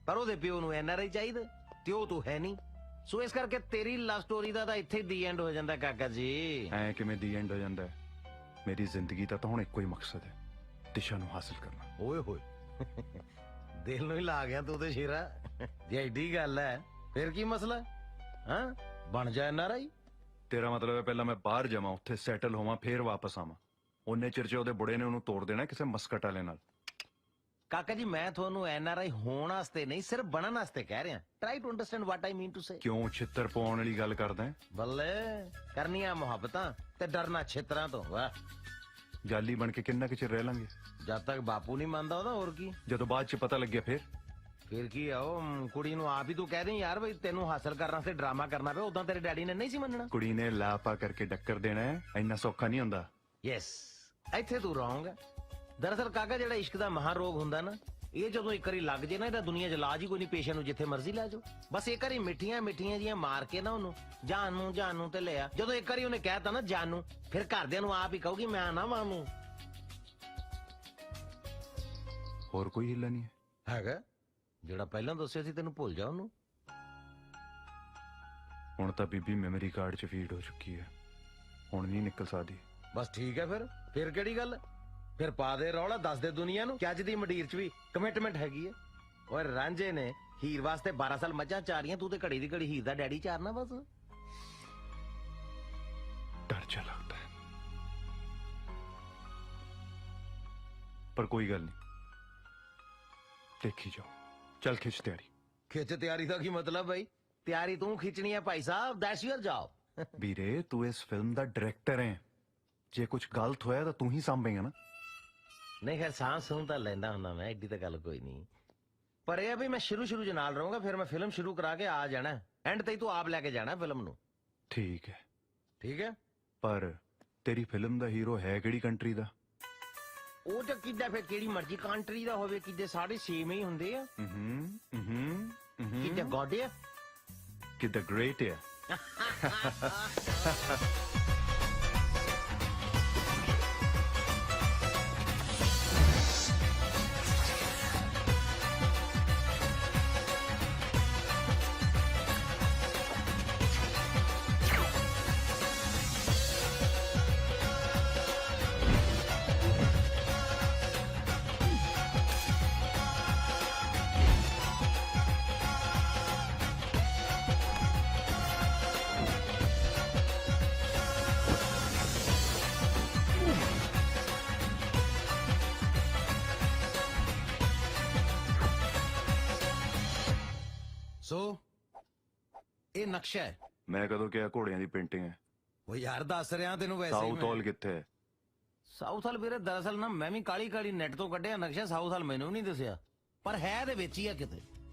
ਪਰ ਉਹਦੇ ਪਿਓ ਨੂੰ NRI ਚਾਹੀਦਾ ਤੇ ਉਹ ਤੂੰ ਹੈ ਨਹੀਂ ਸੋ ਇਸ ਕਰਕੇ ਤੇਰੀ ਲਵ ਸਟੋਰੀ ਦਾ ਤਾਂ ਇੱਥੇ ਦੀ ਐਂਡ ਹੋ ਜਾਂਦਾ ਕਾਕਾ ਜੀ। ਐ ਕਿਵੇਂ ਦੀ ਐਂਡ ਹੋ ਜਾਂਦਾ ਹੈ? ਮੇਰੀ ਜ਼ਿੰਦਗੀ ਦਾ ਤਾਂ ਹੁਣ ਇੱਕੋ ਹੀ ਮਕਸਦ ਹੈ, ਦਿਸ਼ਾ ਨੂੰ ਹਾਸਲ ਕਰਨਾ। ਓਏ ਹੋਏ ਦਿਲ ਨੂੰ ਹੀ ਲਾ ਗਿਆ ਤੂੰ ਤੇ ਸ਼ੇਰਾ। ਜੇ ਐਡੀ ਗੱਲ ਹੈ ਫਿਰ ਕੀ ਮਸਲਾ? ਹਾਂ ਬਣ ਜਾ NRI। ਤੇਰਾ ਮਤਲਬ ਹੈ ਪਹਿਲਾਂ ਮੈਂ ਬਾਹਰ ਜਾਵਾਂ, ਉੱਥੇ ਸੈਟਲ ਹੋਵਾਂ, ਫੇਰ ਵਾਪਸ ਆਵਾਂ। ਉਹਨੇ ਚਿਰ ਚ ਉਹਦੇ ਬੁੜੇ ਨੇ ਉਹਨੂੰ ਤੋੜ ਦੇਣਾ ਕਿਸੇ ਮਸਕਟ ਵਾਲੇ ਨਾਲ। ਕਾਕਾ ਜੀ ਮੈਂ ਤੁਹਾਨੂੰ NRI ਹੋਣ ਵਾਸਤੇ ਨਹੀਂ ਸਿਰਫ ਬਣਨ ਵਾਸਤੇ ਕਹਿ ਰਿਹਾ। Try to understand what I mean to say. ਕਿਉਂ ਛਿੱਤਰ ਪਾਉਣ ਵਾਲੀ ਗੱਲ ਕਰਦਾ ਹੈ? ਬੱਲੇ ਕਰਨੀਆਂ ਮੁਹੱਬਤਾਂ ਤੇ ਡਰਨਾ ਛਿੱਤਰਾਂ ਤੋਂ। ਵਾਹ ਜਾਲੀ ਬਣ ਕੇ ਕਿੰਨਾ ਕੁ ਚਿਰ ਰਹਿ ਲਾਂਗੇ? ਜਦ ਤੱਕ ਬਾਪੂ ਨਹੀਂ ਮੰਨਦਾ ਉਹਦਾ ਹੋਰ ਕੀ। ਜਦੋਂ ਬਾਅਦ ਚ ਪਤਾ ਲੱਗਿਆ ਫਿਰ ਕੀ ਆ ਉਹ ਕੁੜੀ ਨੂੰ ਆਪ ਹੀ ਤੂੰ ਕਹਿ ਦੇ ਯਾਰ ਬਈ ਤੈਨੂੰ ਹਾਸਲ ਕਰਨ ਵਾਸਤੇ ਡਰਾਮਾ ਕਰਨਾ ਪਿਆ। ਉਦਾਂ ਤੇਰੇ ਡੈਡੀ ਨੇ ਨਹੀਂ ਸੀ ਮੰਨਣਾ। ਕੁੜੀ ਨੇ ਲਾਪਾ ਕਰਕੇ ਡੱਕਰ ਦੇਣਾ ਹੈ, ਇੰਨਾ ਸੌਖਾ ਨਹੀਂ ਹੁੰਦਾ। ਯੈਸ ਇੱਥੇ ਤੂੰ ਰੋਂਗ। ਦਰਅਸਲ ਕਾਕਾ ਜਿਹੜਾ ਇਸ਼ਕ ਦਾ ਮਹਾ ਰੋਗ ਹੁੰਦਾ ਨਾ ਇਹ ਜਦੋਂ ਇੱਕ ਵਾਰੀ ਲੱਗ ਜੇ ਨਾ ਇਹਦਾ ਦੁਨੀਆ 'ਚ ਇਲਾਜ ਹੀ ਕੋਈ ਨਹੀਂ। ਪੇਸ਼ੈਂਟ ਨੂੰ ਜਿੱਥੇ ਮਰਜ਼ੀ ਲੈ ਜਾਓ ਬਸ ਇੱਕ ਵਾਰੀ ਮਿੱਠੀਆਂ ਮਿੱਠੀਆਂ ਜੀਆਂ ਮਾਰ ਕੇ ਨਾ ਉਹਨੂੰ ਜਾਨ ਨੂੰ ਤੇ ਲਿਆ। ਜਦੋਂ ਇੱਕ ਵਾਰੀ ਉਹਨੇ ਕਹਿਤਾ ਨਾ ਜਾਨੂ ਫਿਰ ਘਰਦਿਆਂ ਨੂੰ ਆਪ ਹੀ ਕਹੂਗੀ ਮੈਂ ਨਾ ਮਾਨੂੰ। ਹੋਰ ਕੋਈ ਹਿੱਲਾ ਨਹੀਂ ਹੈ? ਹੈਗਾ ਜਿਹੜਾ ਪਹਿਲਾਂ ਦੱਸਿਆ ਸੀ ਤੈਨੂੰ ਭੁੱਲ ਜਾ ਉਹਨੂੰ। ਹੁਣ ਤਾਂ ਬੀਬੀ ਮੈਮਰੀ ਕਾਰਡ 'ਚ ਫੀਡ ਹੋ ਚੁੱਕੀ ਹੈ, ਹੁਣ ਨਹੀਂ ਨਿਕਲ ਸਕਦੀ। ਬਸ ਠੀਕ ਹੈ ਫਿਰ ਕਿਹੜੀ ਗੱਲ? ਫਿਰ ਪਾ ਦੇ ਰੌਲਾ, ਦੱਸ ਦੇ ਦੁਨੀਆ ਨੂੰ ਕਿ ਅੱਜ ਦੀ ਮੰਡੀਰ 'ਚ ਵੀ ਕਮਿਟਮੈਂਟ ਹੈਗੀ ਹੈ। ਓਏ ਰਾਂਝੇ ਨੇ ਹੀਰ ਵਾਸਤੇ 12 ਸਾਲ ਮੱਝਾਂ ਚਾਰੀਆਂ, ਤੂੰ ਤੇ ਘੜੀ ਦੀ ਘੜੀ ਹੀਰ ਦਾ ਡੈਡੀ ਚਾਰਨਾ ਬਸ। ਡਰ ਜਾ ਲੱਗਦਾ ਹੈ ਪਰ ਕੋਈ ਗੱਲ ਨਹੀਂ, ਦੇਖੀ ਜਾਓ। ਚੱਲ ਖਿੱਚ ਤਿਆਰੀ। ਖਿੱਚ ਤਿਆਰੀ ਦਾ ਕੀ ਮਤਲਬ ਬਈ? ਤਿਆਰੀ ਤੂੰ ਖਿੱਚਣੀ ਹੈ Bhai Sahib, that's your job. ਵੀਰੇ ਤੂੰ ਇਸ ਫਿਲਮ ਦਾ ਡਾਇਰੈਕਟਰ ਹੈ, ਜੇ ਕੁਝ ਗਲਤ ਹੋਇਆ ਤਾਂ ਤੂੰ ਹੀ ਸਾਂਭੇਗਾ ਨਾ। ਨਹੀਂ ਖੈਰ ਸਾਹ ਸੂਹ ਤਾਂ ਲੈਂਦਾ ਹੁੰਦਾ ਮੈਂ, ਐਡੀ ਤਾਂ ਗੱਲ ਕੋਈ ਨਹੀਂ। ਪਰ ਇਹ ਆ ਵੀ ਮੈਂ ਸ਼ੁਰੂ 'ਚ ਨਾਲ ਰਹੂੰਗਾ, ਫਿਰ ਮੈਂ ਫਿਲਮ ਸ਼ੁਰੂ ਕਰਾ ਕੇ ਆ ਜਾਣਾ। ਐਂਡ ਤੇ ਤੂੰ ਆਪ ਲੈ ਕੇ ਜਾਣਾ ਫਿਲਮ ਨੂੰ। ਠੀਕ ਹੈ ਠੀਕ ਹੈ ਪਰ ਤੇਰੀ ਫਿਲਮ ਦਾ ਹੀਰੋ ਹੈ ਕਿਹੜੀ ਕੰਟਰੀ ਦਾ? ਉਹ ਤਾਂ ਕਿੱਦਾਂ ਫਿਰ ਕਿਹੜੀ ਮਰਜ਼ੀ ਕੰਟਰੀ ਦਾ ਹੋਵੇ, ਕਿੱਦੇ ਸਾਰੇ ਸੇਮ ਹੀ ਹੁੰਦੇ ਆ। ਕਿੱਦਾਂ ਗੋਡ ਹੈ ਕਿੱਦਾਂ ਗ੍ਰੇਟ ਹੈ। ਸੋ ਇਹ ਨਕਸ਼ਾ ਹੈ। ਮੈਂ ਕਦੋਂ ਕਿਹਾ ਘੋੜਿਆਂ ਦੀ ਪੇਂਟਿੰਗ ਹੈ? ਉਹ ਯਾਰ ਦੱਸ ਰਿਹਾ ਤੈਨੂੰ ਵੈਸੇ ਹੀ ਸਾਊਥ ਹਾਲ ਕਿੱਥੇ ਹੈ? ਸਾਊਥ ਹਾਲ ਵੀਰੇ ਦਰਅਸਲ ਨਾ ਮੈਂ ਵੀ ਕਾਲੀ ਕਾਲੀ ਨੈਟ ਤੋਂ ਕੱਢਿਆ ਨਕਸ਼ਾ। ਸਾਊਥ ਹਾਲ ਮੈਨੂੰ ਵੀ ਨਹੀਂ ਦੱਸਿਆ, ਪਰ ਹੈ ਇਹਦੇ ਵਿੱਚ ਹੀ ਆ ਕਿਤੇ।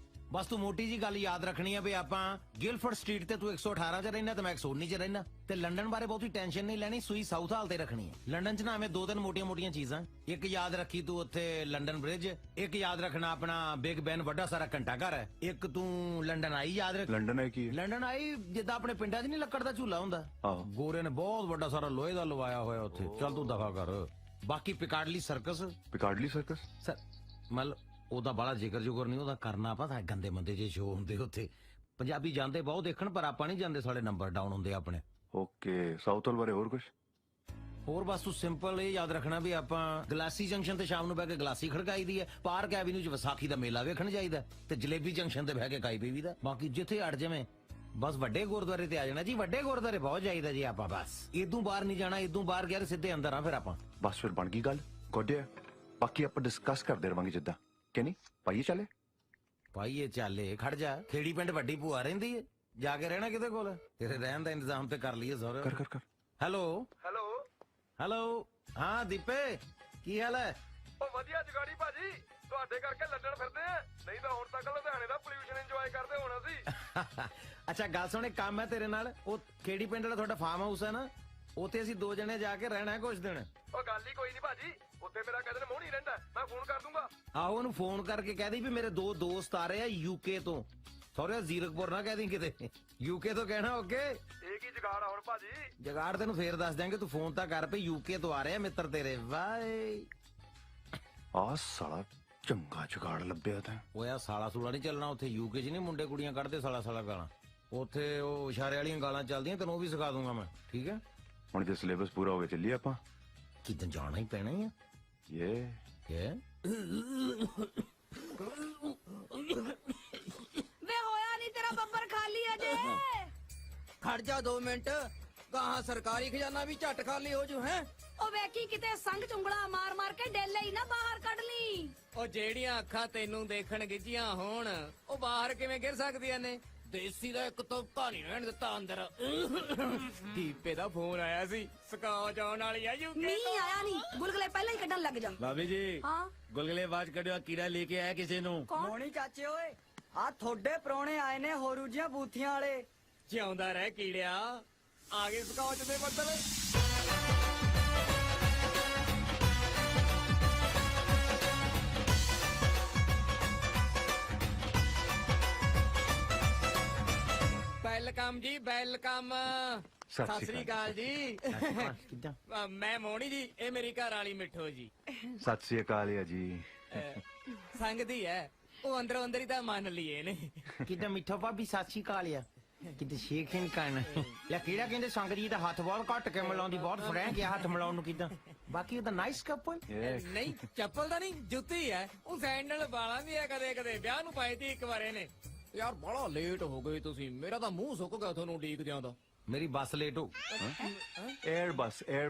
ਬਸ ਤੂੰ ਮੋਟੀ ਜੀ ਗੱਲ ਯਾਦ ਰੱਖਣੀ ਆ ਵੀ ਆਪਾਂ ਗਿਲਫੋਰਡ ਸਟਰੀਟ ਤੇ ਤੂੰ 118 ਚ ਰਹਿਣਾ ਤੇ ਮੈਂ 119 ਚ ਰਹਿਣਾ, ਤੇ ਲੰਡਨ ਬਾਰੇ ਬਹੁਤੀ ਟੈਨਸ਼ਨ ਨਹੀਂ ਲੈਣੀ, ਸੂਈ ਸਾਊਥ ਹਾਲ ਤੇ ਰੱਖਣੀ ਹੈ। ਲੰਡਨ ਚ ਨਾ ਐਵੇਂ ਦੋ ਤਿੰਨ ਮੋਟੀਆਂ ਮੋਟੀਆਂ ਚੀਜ਼ਾਂ, ਇੱਕ ਯਾਦ ਰੱਖੀ ਤੂੰ ਉੱਥੇ ਲੰਡਨ ਬ੍ਰਿਜ, ਇੱਕ ਯਾਦ ਰੱਖਣਾ ਆਪਣਾ ਬਿਗ ਬੈਨ ਵੱਡਾ ਸਾਰਾ ਘੰਟਾ ਘਰ ਹੈ, ਇੱਕ ਤੂੰ ਲੰਡਨ ਆਈ ਯਾਦ ਰੱਖ। ਲੰਡਨ ਹੈ ਕੀ ਹੈ? ਲੰਡਨ ਆਈ ਜਿੱਦਾਂ ਆਪਣੇ ਪਿੰਡਾਂ 'ਚ ਨਹੀਂ ਲੱਕੜ ਦਾ ਝੂਲਾ ਹੁੰਦਾ, ਆਹੋ। ਗੋਰੇ ਨੇ ਬਹੁਤ ਵੱਡਾ ਸਾਰਾ ਲੋਹੇ ਦਾ ਲਵਾਇਆ ਹੋਇਆ ਉੱਥੇ। ਚੱਲ ਤੂੰ ਦਫਾ ਕਰ। ਬਾਕੀ Piccadilly circus Piccadilly circus? Sir ਮਤਲਬ ਉਹਦਾ ਬੜਾ ਜ਼ਿਕਰ ਜੁਗਰ ਨਹੀਂ ਉਹਦਾ ਕਰਨਾ, ਪਤਾ ਗੰਦੇ ਮੰਦੇ ਜੇ ਸ਼ੋਅ ਹੁੰਦੇ ਉੱਥੇ। ਪੰਜਾਬੀ ਜਾਂਦੇ ਬਹੁਤ ਦੇਖਣ, ਪਰ ਆਪਾਂ ਨਹੀਂ ਜਾਂਦੇ, ਸਾਡੇ ਨੰਬਰ ਡਾਊਨ ਹੁੰਦੇ ਆਪਣੇ। ਓਕੇ, ਸਾਊਥ ਹਾਲ ਬਾਰੇ ਹੋਰ ਕੁਝ? ਹੋਰ ਬਸ ਤੂੰ ਸਿੰਪਲ ਇਹ ਯਾਦ ਰੱਖਣਾ ਵੀ ਆਪਾਂ ਗਲਾਸੀ ਜੰਕਸ਼ਨ ਤੇ ਸ਼ਾਮ ਨੂੰ ਬਹਿ ਕੇ ਗਲਾਸੀ ਖੜਕਾਈ ਦੀ ਹੈ, ਪਾਰਕ ਐਵੀਨਿਊ 'ਚ ਵਿਸਾਖੀ ਦਾ ਮੇਲਾ ਵੇਖਣ ਜਾਈਦਾ, ਤੇ ਜਲੇਬੀ ਜੰਕਸ਼ਨ ਤੇ ਬਹਿ ਕੇ ਕਾਈ ਪੀਵੀ ਦਾ। ਬਾਕੀ ਜਿੱਥੇ ਅੜ ਜਾਵੇਂ ਬਸ ਵੱਡੇ ਗੁਰਦੁਆਰੇ ਤੇ ਆ ਜਾਣਾ ਜੀ। ਵੱਡੇ ਗੁਰਦੁਆਰੇ ਬਹੁਤ ਜਾਈਦਾ ਜੀ ਆਪਾਂ, ਬਸ ਇਦੋਂ ਬਾਹਰ ਨਹੀਂ ਜਾਣਾ। ਇਦੋਂ ਬਾਹਰ ਗਿਆ ਤੇ ਸਿੱਧੇ ਅੰਦਰ ਆ ਫਿਰ ਆਪਾਂ। ਬਸ ਫਿਰ ਬਣ ਗਈ ਗੱਲ, ਗੋਡਿਆ। ਬਾਕੀ ਆਪਾਂ ਡਿਸਕਸ ਕਰਦੇ ਰਵਾਂਗੇ ਜਿੱਦਾਂ ਕਿ ਨਹੀਂ ਪਾਈਏ ਚੱਲੇ। ਭਾਈ ਇਹ ਚੱਲੇ, ਖੜ ਜਾ। ਖੇੜੀ ਪਿੰਡ ਵੱਡੀ ਭੂਆ ਰਹਿੰਦੀ ਏ, ਜਾ ਕੇ ਰਹਿਣਾ ਕਿਤੇ ਕੋਲ? ਤੇਰੇ ਰਹਿਣ ਦਾ ਇੰਤਜ਼ਾਮ ਤੇ ਕਰ ਲਈਏ ਸਰ। ਕਰ ਕਰ ਕਰ। ਹੈਲੋ ਹੈਲੋ ਹੈਲੋ, ਹਾਂ ਦੀਪੇ ਕੀ ਹਾਲ ਹੈ? ਉਹ ਵਧੀਆ ਜਗਾੜੀ ਭਾਜੀ, ਤੁਹਾਡੇ ਕਰਕੇ ਲੰਡਨ ਫਿਰਦੇ ਆ, ਨਹੀਂ ਤਾਂ ਹੁਣ ਤੱਕ ਲੁਧਿਆਣੇ ਦਾ ਪੋਲਿਊਸ਼ਨ ਇੰਜੋਏ ਕਰਦੇ ਹੋਣਾ ਸੀ। ਅੱਛਾ ਗੱਲ ਸੁਣ, ਇੱਕ ਕੰਮ ਹੈ ਤੇਰੇ ਨਾਲ। ਉਹ ਖੇੜੀ ਪਿੰਡ ਵਾਲਾ ਤੁਹਾਡਾ ਫਾਰਮ ਹਾਊਸ ਹੈ ਨਾ, ਉੱਥੇ ਅਸੀਂ 2 ਜਣੇ ਜਾ ਕੇ ਰਹਿਣਾ ਹੈ ਕੁਝ ਦਿਨ। ਉਹ ਗੱਲ ਹੀ ਕੋਈ ਨਹੀਂ ਭਾਜੀ, ਉੱਥੇ ਮੇਰਾ ਕਦਨ ਮੋਹਣੀ ਰਹਿੰਦਾ, ਮੈਂ ਫੋਨ ਕਰ ਦੂੰਗਾ। ਆਹੋ ਉਹਨੂੰ ਫੋਨ ਕਰਕੇ ਕਹਿ ਦੀ ਵੀ ਮੇਰੇ 2 ਦੋਸਤ ਆ ਰਹੇ ਆ ਯੂਕੇ ਤੋਂ। ਸੌਰੀ ਜ਼ੀਰਕਪੁਰ ਨਾ ਕਹਿ ਦੀ ਕਿਤੇ, ਯੂਕੇ ਤੋਂ ਕਹਿਣਾ। ਓਕੇ, ਇਹ ਕੀ ਜਗਾੜ ਆ ਹੁਣ ਭਾਜੀ? ਜਗਾੜ ਤੈਨੂੰ ਫੇਰ ਦੱਸ ਦਿਆਂਗੇ, ਤੂੰ ਫੋਨ ਤਾਂ ਕਰ ਪਈ। ਯੂਕੇ ਤੋਂ ਆ ਰਹੇ ਆ ਮਿੱਤਰ ਤੇਰੇ। ਵਾਏ ਆ ਸਾਲਾ ਚੰਗਾ ਜੁਗਾੜ ਲੱਭਿਆ ਤਾਂ। ਉਹ ਯਾਰ ਸਾਲਾ ਸੂਲਾ ਨਹੀਂ ਚੱਲਣਾ ਉੱਥੇ। ਯੂਕੇ 'ਚ ਨਹੀਂ ਮੁੰਡੇ ਕੁੜੀਆਂ ਕੱਢਦੇ ਸਾਲਾ ਸਾਲਾ ਗਾਲਾਂ। ਉੱਥੇ ਉਹ ਇਸ਼ਾਰੇ ਵਾਲੀਆਂ ਗਾਲਾਂ ਚੱਲਦੀਆਂ, ਤੈਨੂੰ ਉਹ ਵੀ ਸਿਖਾ ਦੂੰਗਾ ਮੈਂ, ਠੀਕ ਹੈ? ਹੁਣ ਜੇ ਸਿਲੇਬਸ ਪੂਰਾ ਹੋ ਗਿਆ ਚੱਲੀਏ ਆਪਾਂ। ਕਿਦਾਂ ਜਾਣਾ ਹੀ ਪੈਣਾ ਹੀ ਆ। ਇਹ ਵੇ ਹੋਇਆ ਨਹੀਂ ਤੇਰਾ ਬੱਬਰ ਖਾਲੀ ਅਜੇ। ਖੜ ਜਾ 2 ਮਿੰਟ, ਗਾਹਾਂ ਸਰਕਾਰੀ ਖਜ਼ਾਨਾ ਵੀ ਝੱਟ ਖਾਲੀ ਹੋ ਜੂ। ਹੈ ਉਹ ਵੇਖੀ ਕਿਤੇ ਸੰਗ ਚੁੰਗਲਾ ਮਾਰ ਮਾਰ ਕੇ ਡੇਲੇ ਹੀ ਨਾ ਬਾਹਰ ਕੱਢ ਲਈ। ਉਹ ਜਿਹੜੀਆਂ ਅੱਖਾਂ ਤੈਨੂੰ ਦੇਖਣ ਗਿੱਜੀਆਂ ਹੋਣ, ਉਹ ਬਾਹਰ ਕਿਵੇਂ ਗਿਰ ਸਕਦੀਆਂ ਨੇ? ਦੇਸੀ ਦਾ ਇੱਕ ਤੁਪਕਾ ਨਹੀਂ ਰਹਿਣ ਦਿੱਤਾ ਅੰਦਰ। ਦੀਪੇ ਦਾ ਫੋਨ ਆਇਆ ਸੀ, ਸਕਾ ਜਾਣ ਵਾਲੀ ਆ ਯੂਕੇ ਨਹੀਂ ਆਇਆ ਨਹੀਂ, ਗੁਲਗਲੇ ਪਹਿਲਾਂ ਹੀ ਕੱਢਣ ਲੱਗ ਜਾ। ਬਾਬੀ ਜੀ ਹਾਂ ਗੁਲਗਲੇ ਆਵਾਜ਼ ਕੱਢਿਓ, ਕੀੜਾ ਲੈ ਕੇ ਆਇਆ ਕਿਸੇ ਨੂੰ। ਮੋਣੀ ਚਾਚੇ ਓਏ, ਆ ਤੁਹਾਡੇ ਪ੍ਰਾਹੁਣੇ ਆਏ ਨੇ ਹੋਰੂ ਜੀਆਂ ਬੂਥੀਆਂ ਵਾਲੇ। ਜਿਉਂਦਾ ਰਹਿ ਕੀੜਿਆ, ਆ ਗਏ ਸਕੌਚ ਦੇ ਬੱਦਲ। ਵੈਲਕਮ ਜੀ, ਵੈਲਕਮ। ਸਤਿ ਸ੍ਰੀ ਅਕਾਲ ਜੀ। ਕਿੱਦਾਂ? ਮੈਂ ਮੋਣੀ ਜੀ, ਇਹ ਮੇਰੀ ਘਰ ਵਾਲੀ ਮਿੱਠੋ ਜੀ। ਸਤਿ ਸ੍ਰੀ ਅਕਾਲ ਆ ਜੀ। ਸੰਗਦੀ ਹੈ, ਉਹ ਅੰਦਰੋਂ ਅੰਦਰ ਹੀ ਤਾਂ ਮੰਨ ਲਈਏ ਨੇ। ਕਿੱਦਾਂ ਮਿੱਠਾ ਭਾਬੀ? ਸਤਿ ਸ਼੍ਰੀ ਅਕਾਲ ਆ। ਕਿਤੇ ਸ਼ੇਖ ਨਹੀਂ ਕਰਨਾ ਲੈ। ਕਿਹੜਾ ਕਹਿੰਦੇ ਸੰਗਤ ਜੀ ਦਾ ਹੱਥ ਬਹੁਤ ਘੱਟ ਕੇ ਮਿਲਾਉਂਦੀ, ਬਹੁਤ ਫਰੈਂਕ ਆ ਹੱਥ ਮਿਲਾਉਣ ਨੂੰ। ਕਿੱਦਾਂ ਬਾਕੀ ਉਹਦਾ ਨਾਈਸ ਕਪਲ? ਨਹੀਂ ਚੱਪਲ ਦਾ ਨਹੀਂ, ਜੁੱਤੀ ਹੈ। ਉਹ ਸੈਂਡਲ ਵਾਲਾ ਵੀ ਹੈ, ਕਦੇ ਕਦੇ ਵਿਆਹ ਨੂੰ ਪਾਈ ਤੀ ਇੱਕ ਵਾਰੇ ਨੇ। ਯਾਰ ਬੜਾ ਲੇਟ ਹੋ ਗਏ ਤੁਸੀਂ, ਮੇਰਾ ਤਾਂ ਮੂੰਹ ਸੁੱਕ ਗਿਆ ਤੁਹਾਨੂੰ ਉਡੀਕਦਿਆਂ ਦਾ। ਮੇਰੀ ਬੱਸ ਲੇਟ ਹੋ। 에ਅਰ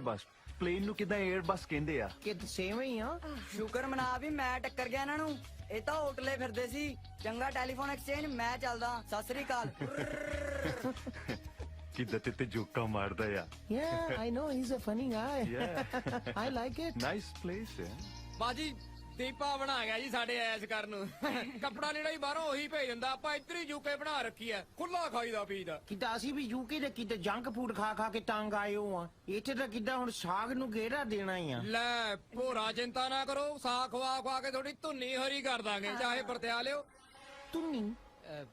ਬੱਸ ਪਲੇਨ ਨੂੰ ਕਿਦਾਂ 에ਅਰ ਬੱਸ ਕਹਿੰਦੇ ਆ? ਕਿ ਸੇਮ ਹੀ ਆ। ਸ਼ੁਕਰ ਮਨਾ ਵੀ ਮੈਂ ਟੱਕਰ ਗਿਆ ਇਹਨਾਂ ਨੂੰ, ਇਹ ਤਾਂ ਹੋਟਲੇ ਫਿਰਦੇ ਸੀ। ਚੰਗਾ ਟੈਲੀਫੋਨ ਐਕਸਚੇਂਜ, ਮੈਂ ਚੱਲਦਾ। ਸਤਿ ਸ੍ਰੀ ਅਕਾਲ। ਕਿਦਾਂ ਤੇ ਜੋਕਾਂ ਮਾਰਦਾ ਆ। Yeah, I know he's a funny guy. Yeah. I like it. Nice place ਹੈ। ਬਾਜੀ ਦੀਪਾ ਬਣਾ ਗਿਆ ਜੀ ਸਾਡੇ ਐਸ ਕਰਨ ਨੂੰ। ਕੱਪੜਾ ਲੀੜਾ ਹੀ ਬਾਹਰੋਂ ਉਹੀ ਭੇਜ ਦਿੰਦਾ, ਆਪਾਂ ਇੱਧਰ ਹੀ ਯੂਕੇ ਬਣਾ ਰੱਖੀ ਐ, ਖੁੱਲਾ ਖਾਈਦਾ ਪੀਦਾ। ਕਿੱਦਾਂ ਅਸੀਂ ਵੀ ਯੂਕੇ ਦੇ ਕਿਤੇ ਜੰਕ ਫੂਡ ਖਾ ਖਾ ਕੇ ਤੰਗ ਆਏ ਹੋ ਆ। ਇੱਥੇ ਤਾਂ ਕਿੱਦਾਂ ਹੁਣ ਸਾਗ ਨੂੰ ਗੇੜਾ ਦੇਣਾ ਹੀ ਆ। ਲੈ ਭੋਰਾ ਚਿੰਤਾ ਨਾ ਕਰੋ, ਸਾਗ ਖਵਾ ਖਵਾ ਕੇ ਥੋੜੀ ਧੁੰਨੀ ਹਰੀ ਕਰ ਦਾਂਗੇ, ਚਾਹੇ ਪਰਤਿਆ ਲਿਓ। ਤੁਨੀ?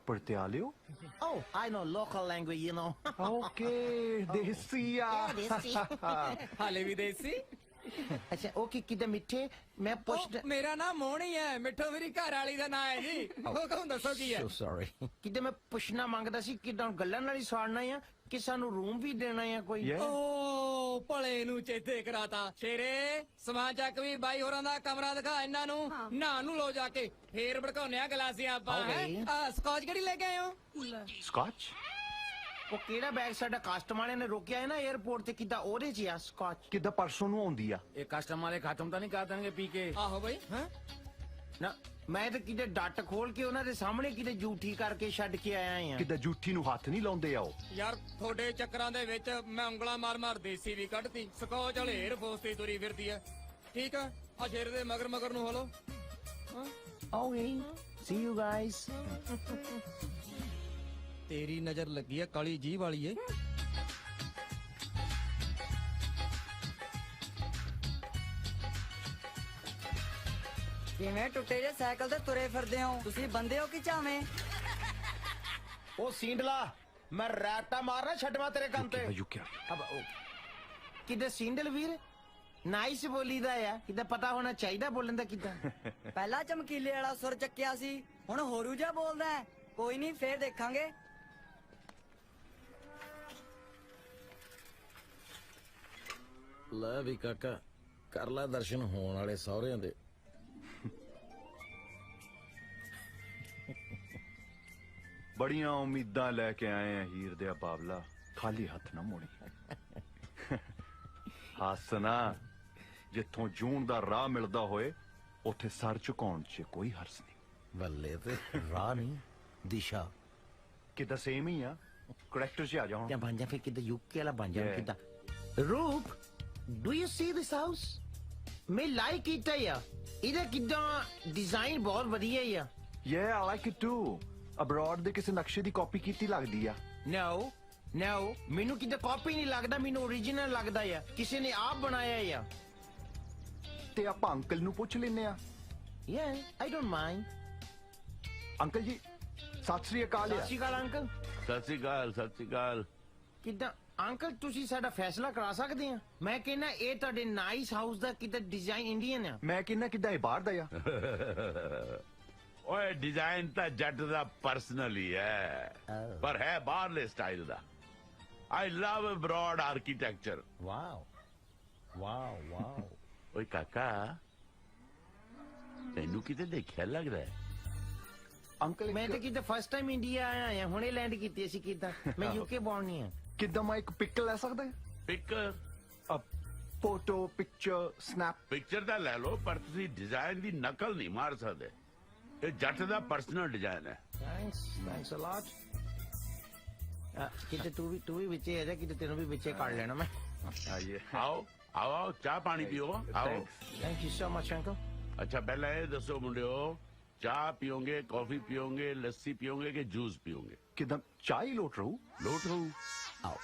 ਪਰਤਿਆਲਿਓ? Oh, I know local language, you know. Okay, ਦੇਸੀ ਆ। ਹਾਲੇ ਵੀ ਦੇਸੀ। ਅੱਛਾ ਓਕੇ, ਕਿੱਦਾਂ ਮਿੱਠੇ? ਮੈਂ ਪੁੱਛਦਾ। ਮੇਰਾ ਨਾਮ ਮੋਹਣੀ ਹੈ, ਮਿੱਠੋ ਮੇਰੀ ਘਰ ਵਾਲੀ ਦਾ ਨਾਂ ਹੈ ਜੀ। ਹੁਕਮ ਦੱਸੋ ਕੀ ਹੈ? So sorry. ਕਿੱਦਾਂ ਮੈਂ ਪੁੱਛਣਾ ਮੰਗਦਾ ਸੀ, ਕਿੱਦਾਂ ਗੱਲਾਂ ਨਾਲ ਹੀ ਸਾੜਨਾ ਆ ਕਿ ਸਾਨੂੰ ਰੂਮ ਵੀ ਦੇਣਾ ਆ ਕੋਈ? ਓ ਭਲੇ ਨੂੰ ਚੇਤੇ ਕਰਾਤਾ ਸ਼ੇਰੇ। ਸਮਾਂ ਚੱਕ ਵੀ ਬਾਈ ਹੋਰਾਂ ਦਾ ਕਮਰਾ ਦਿਖਾ ਇਹਨਾਂ ਨੂੰ, ਨਹਾ ਨੂੰ ਲੋ ਜਾ ਕੇ, ਫੇਰ ਭੜਕਾਉਂਦੇ ਆ ਗਲਾਸੀਆਂ ਆਪਾਂ। ਸਕੌਚ ਕਿਹੜੀ ਲੈ ਕੇ ਆਏ ਹੋ? ਸਕਾਚ? ਉਹ ਕਿਹੜਾ ਬੈਗ ਸਾਡਾ ਕਸਟਮ ਵਾਲਿਆਂ ਨੇ ਰੋਕਿਆ ਹੈ ਨਾ 에어ਪੋਰਟ ਤੇ, ਕਿੱਦਾਂ ਉਹਦੇ 'ਚ ਆ ਸਕਾਚ? ਕਿਦਾਂ ਪਰਸੋਂ ਨੂੰ ਆਉਂਦੀ ਆ? ਇਹ ਕਸਟਮ ਵਾਲੇ ਖਤਮ ਤਾਂ ਨਹੀਂ ਕਰ ਦੇਣਗੇ ਪੀ ਕੇ? ਆਹੋ ਬਾਈ। ਨਾ ਮੈਂ ਤਾਂ ਕਿਤੇ ਡੱਟ ਖੋਲ ਕੇ ਉਹਨਾਂ ਦੇ ਸਾਹਮਣੇ ਕਿਤੇ ਝੂਠੀ ਕਰਕੇ ਛੱਡ ਕੇ ਆਇਆ ਆ। ਕਿੱਦਾਂ ਜੂਠੀ ਨੂੰ ਹੱਥ ਨਹੀਂ ਲਾਉਂਦੇ ਆ ਉਹ। ਯਾਰ ਤੁਹਾਡੇ ਚੱਕਰਾਂ ਦੇ ਵਿੱਚ ਮੈਂ ਉਂਗਲਾਂ ਮਾਰ ਮਾਰ ਦੇਸੀ ਵੀ ਕੱਢਤੀ ਸਕੋਚ ਵਾਲੇ ਏਅਰ ਫੋਰਸ ਤੇ ਤੁਰੀ ਫਿਰਦੀ ਆ। ਠੀਕ ਆ ਆ ਸ਼ੇਰ ਦੇ ਮਗਰ ਮਗਰ ਨੂੰ hello. Okay C you guys. ਤੇਰੀ ਨਜ਼ਰ ਲੱਗੀ ਆ ਕਾਲੀ ਜੀਭ ਵਾਲੀ ਏ। ਕਿਵੇਂ ਟੁੱਟੇ ਜੇ ਸਾਈਕਲ ਤੇ ਤੁਰੇ ਫਿਰਦੇ ਹੋ ਤੁਸੀਂ? ਬੰਦੇ ਹੋ ਕਿ ਚਾਵੇਂ? ਉਹ ਸਿੰਡਲਾ ਮੈਂ ਰੈਟਾ ਮਾਰਨਾ ਛੱਡਵਾ ਤੇਰੇ ਕੰਮ ਤੇ। ਯੂਕੇ ਅਬ ਉਹ ਕਿਤੇ ਸਿੰਡਲ ਵੀਰ ਨਾਈਸ ਬੋਲੀਦਾ ਆ, ਕਿਤੇ ਪਤਾ ਹੋਣਾ ਚਾਹੀਦਾ ਬੋਲਣ ਦਾ ਕਿਦਾਂ। ਪਹਿਲਾਂ ਚਮਕੀਲੇ ਵਾਲਾ ਸੁਰ ਚੱਕਿਆ ਸੀ, ਹੁਣ ਹੋਰੂ ਜਿਹਾ ਬੋਲਦਾ ਹੈ। ਕੋਈ ਨਹੀਂ ਫੇਰ ਦੇਖਾਂਗੇ। ਲੈ ਵੀ ਕਾਕਾ ਕਰ ਲੈ ਦਰਸ਼ਨ ਹੋਣ ਵਾਲੇ ਸਹੁਰਿਆਂ ਦੇ। ਬੜੀਆਂ ਉਮੀਦਾਂ ਲੈ ਕੇ ਆਏ ਆ ਹੀਰ ਦੇ ਬਾਬਲਾ, ਖਾਲੀ ਹੱਥ ਨਾ ਮੋੜੀ। ਹੱਸਣਾ, ਜਿੱਥੋਂ ਜੂਨ ਦਾ ਰਾਹ ਮਿਲਦਾ ਹੋਏ ਉੱਥੇ ਸਰ ਝੁਕਾਉਣ 'ਚ ਕੋਈ ਹਰਸ ਨਹੀਂ। ਬੱਲੇ ਤੇ ਰਾਹ ਨਹੀਂ ਦਿਸ਼ਾ ਕਿੱਦਾਂ ਸੇਮ ਹੀ ਆ। ਕਰੈਕਟਰ 'ਚ ਆ ਜਾ ਹੁਣ। ਜਾਂ ਬਣ ਜਾ ਫਿਰ ਕਿਤੇ ਯੂਕੇ ਵਾਲਾ ਬਣ ਜਾ ਕਿਦਾਂ। ਰੂਪ do you C this house? ਮੈਂ ਲਾਈਕ ਕੀਤਾ ਆ, ਇਹਦਾ ਕਿਦਾਂ ਡਿਜ਼ਾਈਨ ਬਹੁਤ ਵਧੀਆ ਆ। Yeah, I like it too. Abroad ਦੇ ਕਿਸੇ ਨਕਸ਼ੇ ਦੀ ਕਾਪੀ ਕੀਤੀ ਲੱਗਦੀ ਆ। No, ਮੈਨੂੰ ਕਿਤੇ ਕਾਪੀ ਨਹੀਂ ਲੱਗਦਾ, ਮੈਨੂੰ ਓਰੀਜਨਲ ਲੱਗਦਾ ਆ, ਕਿਸੇ ਨੇ ਆਪ ਬਣਾਇਆ ਆ। ਤੇ ਆਪਾਂ ਅੰਕਲ ਨੂੰ ਪੁੱਛ ਲੈਨੇ ਆ। Yeah, I don't mind. Uncle ਜੀ ਸਤਿ ਸ੍ਰੀ ਅਕਾਲ। ਸਤਿ ਸ਼੍ਰੀ ਅਕਾਲ ਅੰਕਲ। ਸਤਿ ਸ੍ਰੀ ਅਕਾਲ, ਸਤਿ ਸ੍ਰੀ ਅਕਾਲ। ਕਿਦਾਂ ਅੰਕਲ ਤੁਸੀਂ ਸਾਡਾ ਫੈਸਲਾ ਕਰਾ ਸਕਦੇ ਆ? ਮੈਂ ਕਹਿੰਦਾ ਇਹ ਤੁਹਾਡੇ ਨਾਈਸ ਹਾਊਸ ਦਾ ਕਿਤੇ ਡਿਜ਼ਾਈਨ ਇੰਡੀਅਨ ਆ। ਮੈਂ ਕਹਿੰਦਾ ਕਿੱਦਾਂ ਇਹ ਬਾਹਰ ਦਾ ਆ। ਓਏ ਡਿਜ਼ਾਈਨ ਤਾਂ ਜੱਟ ਦਾ ਪਰਸਨਲ ਹੀ ਹੈ, ਪਰ ਹੈ ਬਾਹਰਲੇ ਸਟਾਈਲ ਦਾ। ਆਈ ਲਵ ਅਬਰੋਡ ਆਰਕੀਟੈਕਚਰ। Wow wow. ਓਏ ਕਾਕਾ ਤੈਨੂੰ ਕਿਤੇ ਦੇਖਿਆ ਲੱਗਦਾ ਹੈ? ਅੰਕਲ ਮੈਂ ਤਾਂ ਕਿਤੇ ਫਸਟ ਟਾਈਮ ਇੰਡੀਆ ਆਇਆ ਆ, ਹੁਣੇ ਲੈਂਡ ਕੀਤੀ ਅਸੀਂ। ਕਿਦਾਂ ਮੈਂ ਯੂਕੇ ਬੌਰਨ ਨਹੀਂ ਆ। ਕਿੱਦਾਂ ਮੈਂ ਇੱਕ ਪਿਕ ਲੈ ਸਕਦਾ? Pic photo picture snap. Picture ਤਾਂ ਲੈ ਲਓ, ਪਰ ਤੁਸੀਂ ਡਿਜ਼ਾਈਨ ਦੀ ਨਕਲ ਨਹੀਂ ਮਾਰ ਸਕਦੇ। ਇਹ ਜੱਟ ਦਾ ਪਰਸਨਲ ਡਿਜ਼ਾਈਨ ਹੈ। ਥੈਂਕਸ ਅ ਲੋਟ। ਕਿਤੇ ਤੂੰ ਵੀ ਵਿੱਚੇ ਆ ਜਾ, ਕਿਤੇ ਤੈਨੂੰ ਵੀ ਵਿੱਚੇ ਕੱਢ ਲੈਣਾ ਮੈਂ। ਆਈਏ ਆਓ ਚਾਹ ਪਾਣੀ ਪੀਓ। ਆਓ। Thank you so much uncle. अच्छा पहले ये दसो मुंडियो, चाह पियोगे, कॉफी पियोगे, लस्सी पियोगे कि जूस पियोगे? ਕਿੱਦਾਂ ਚਾਹ ਹੀ ਲੋਟ ਰਹੂ। लोट रहूं? ਆਓ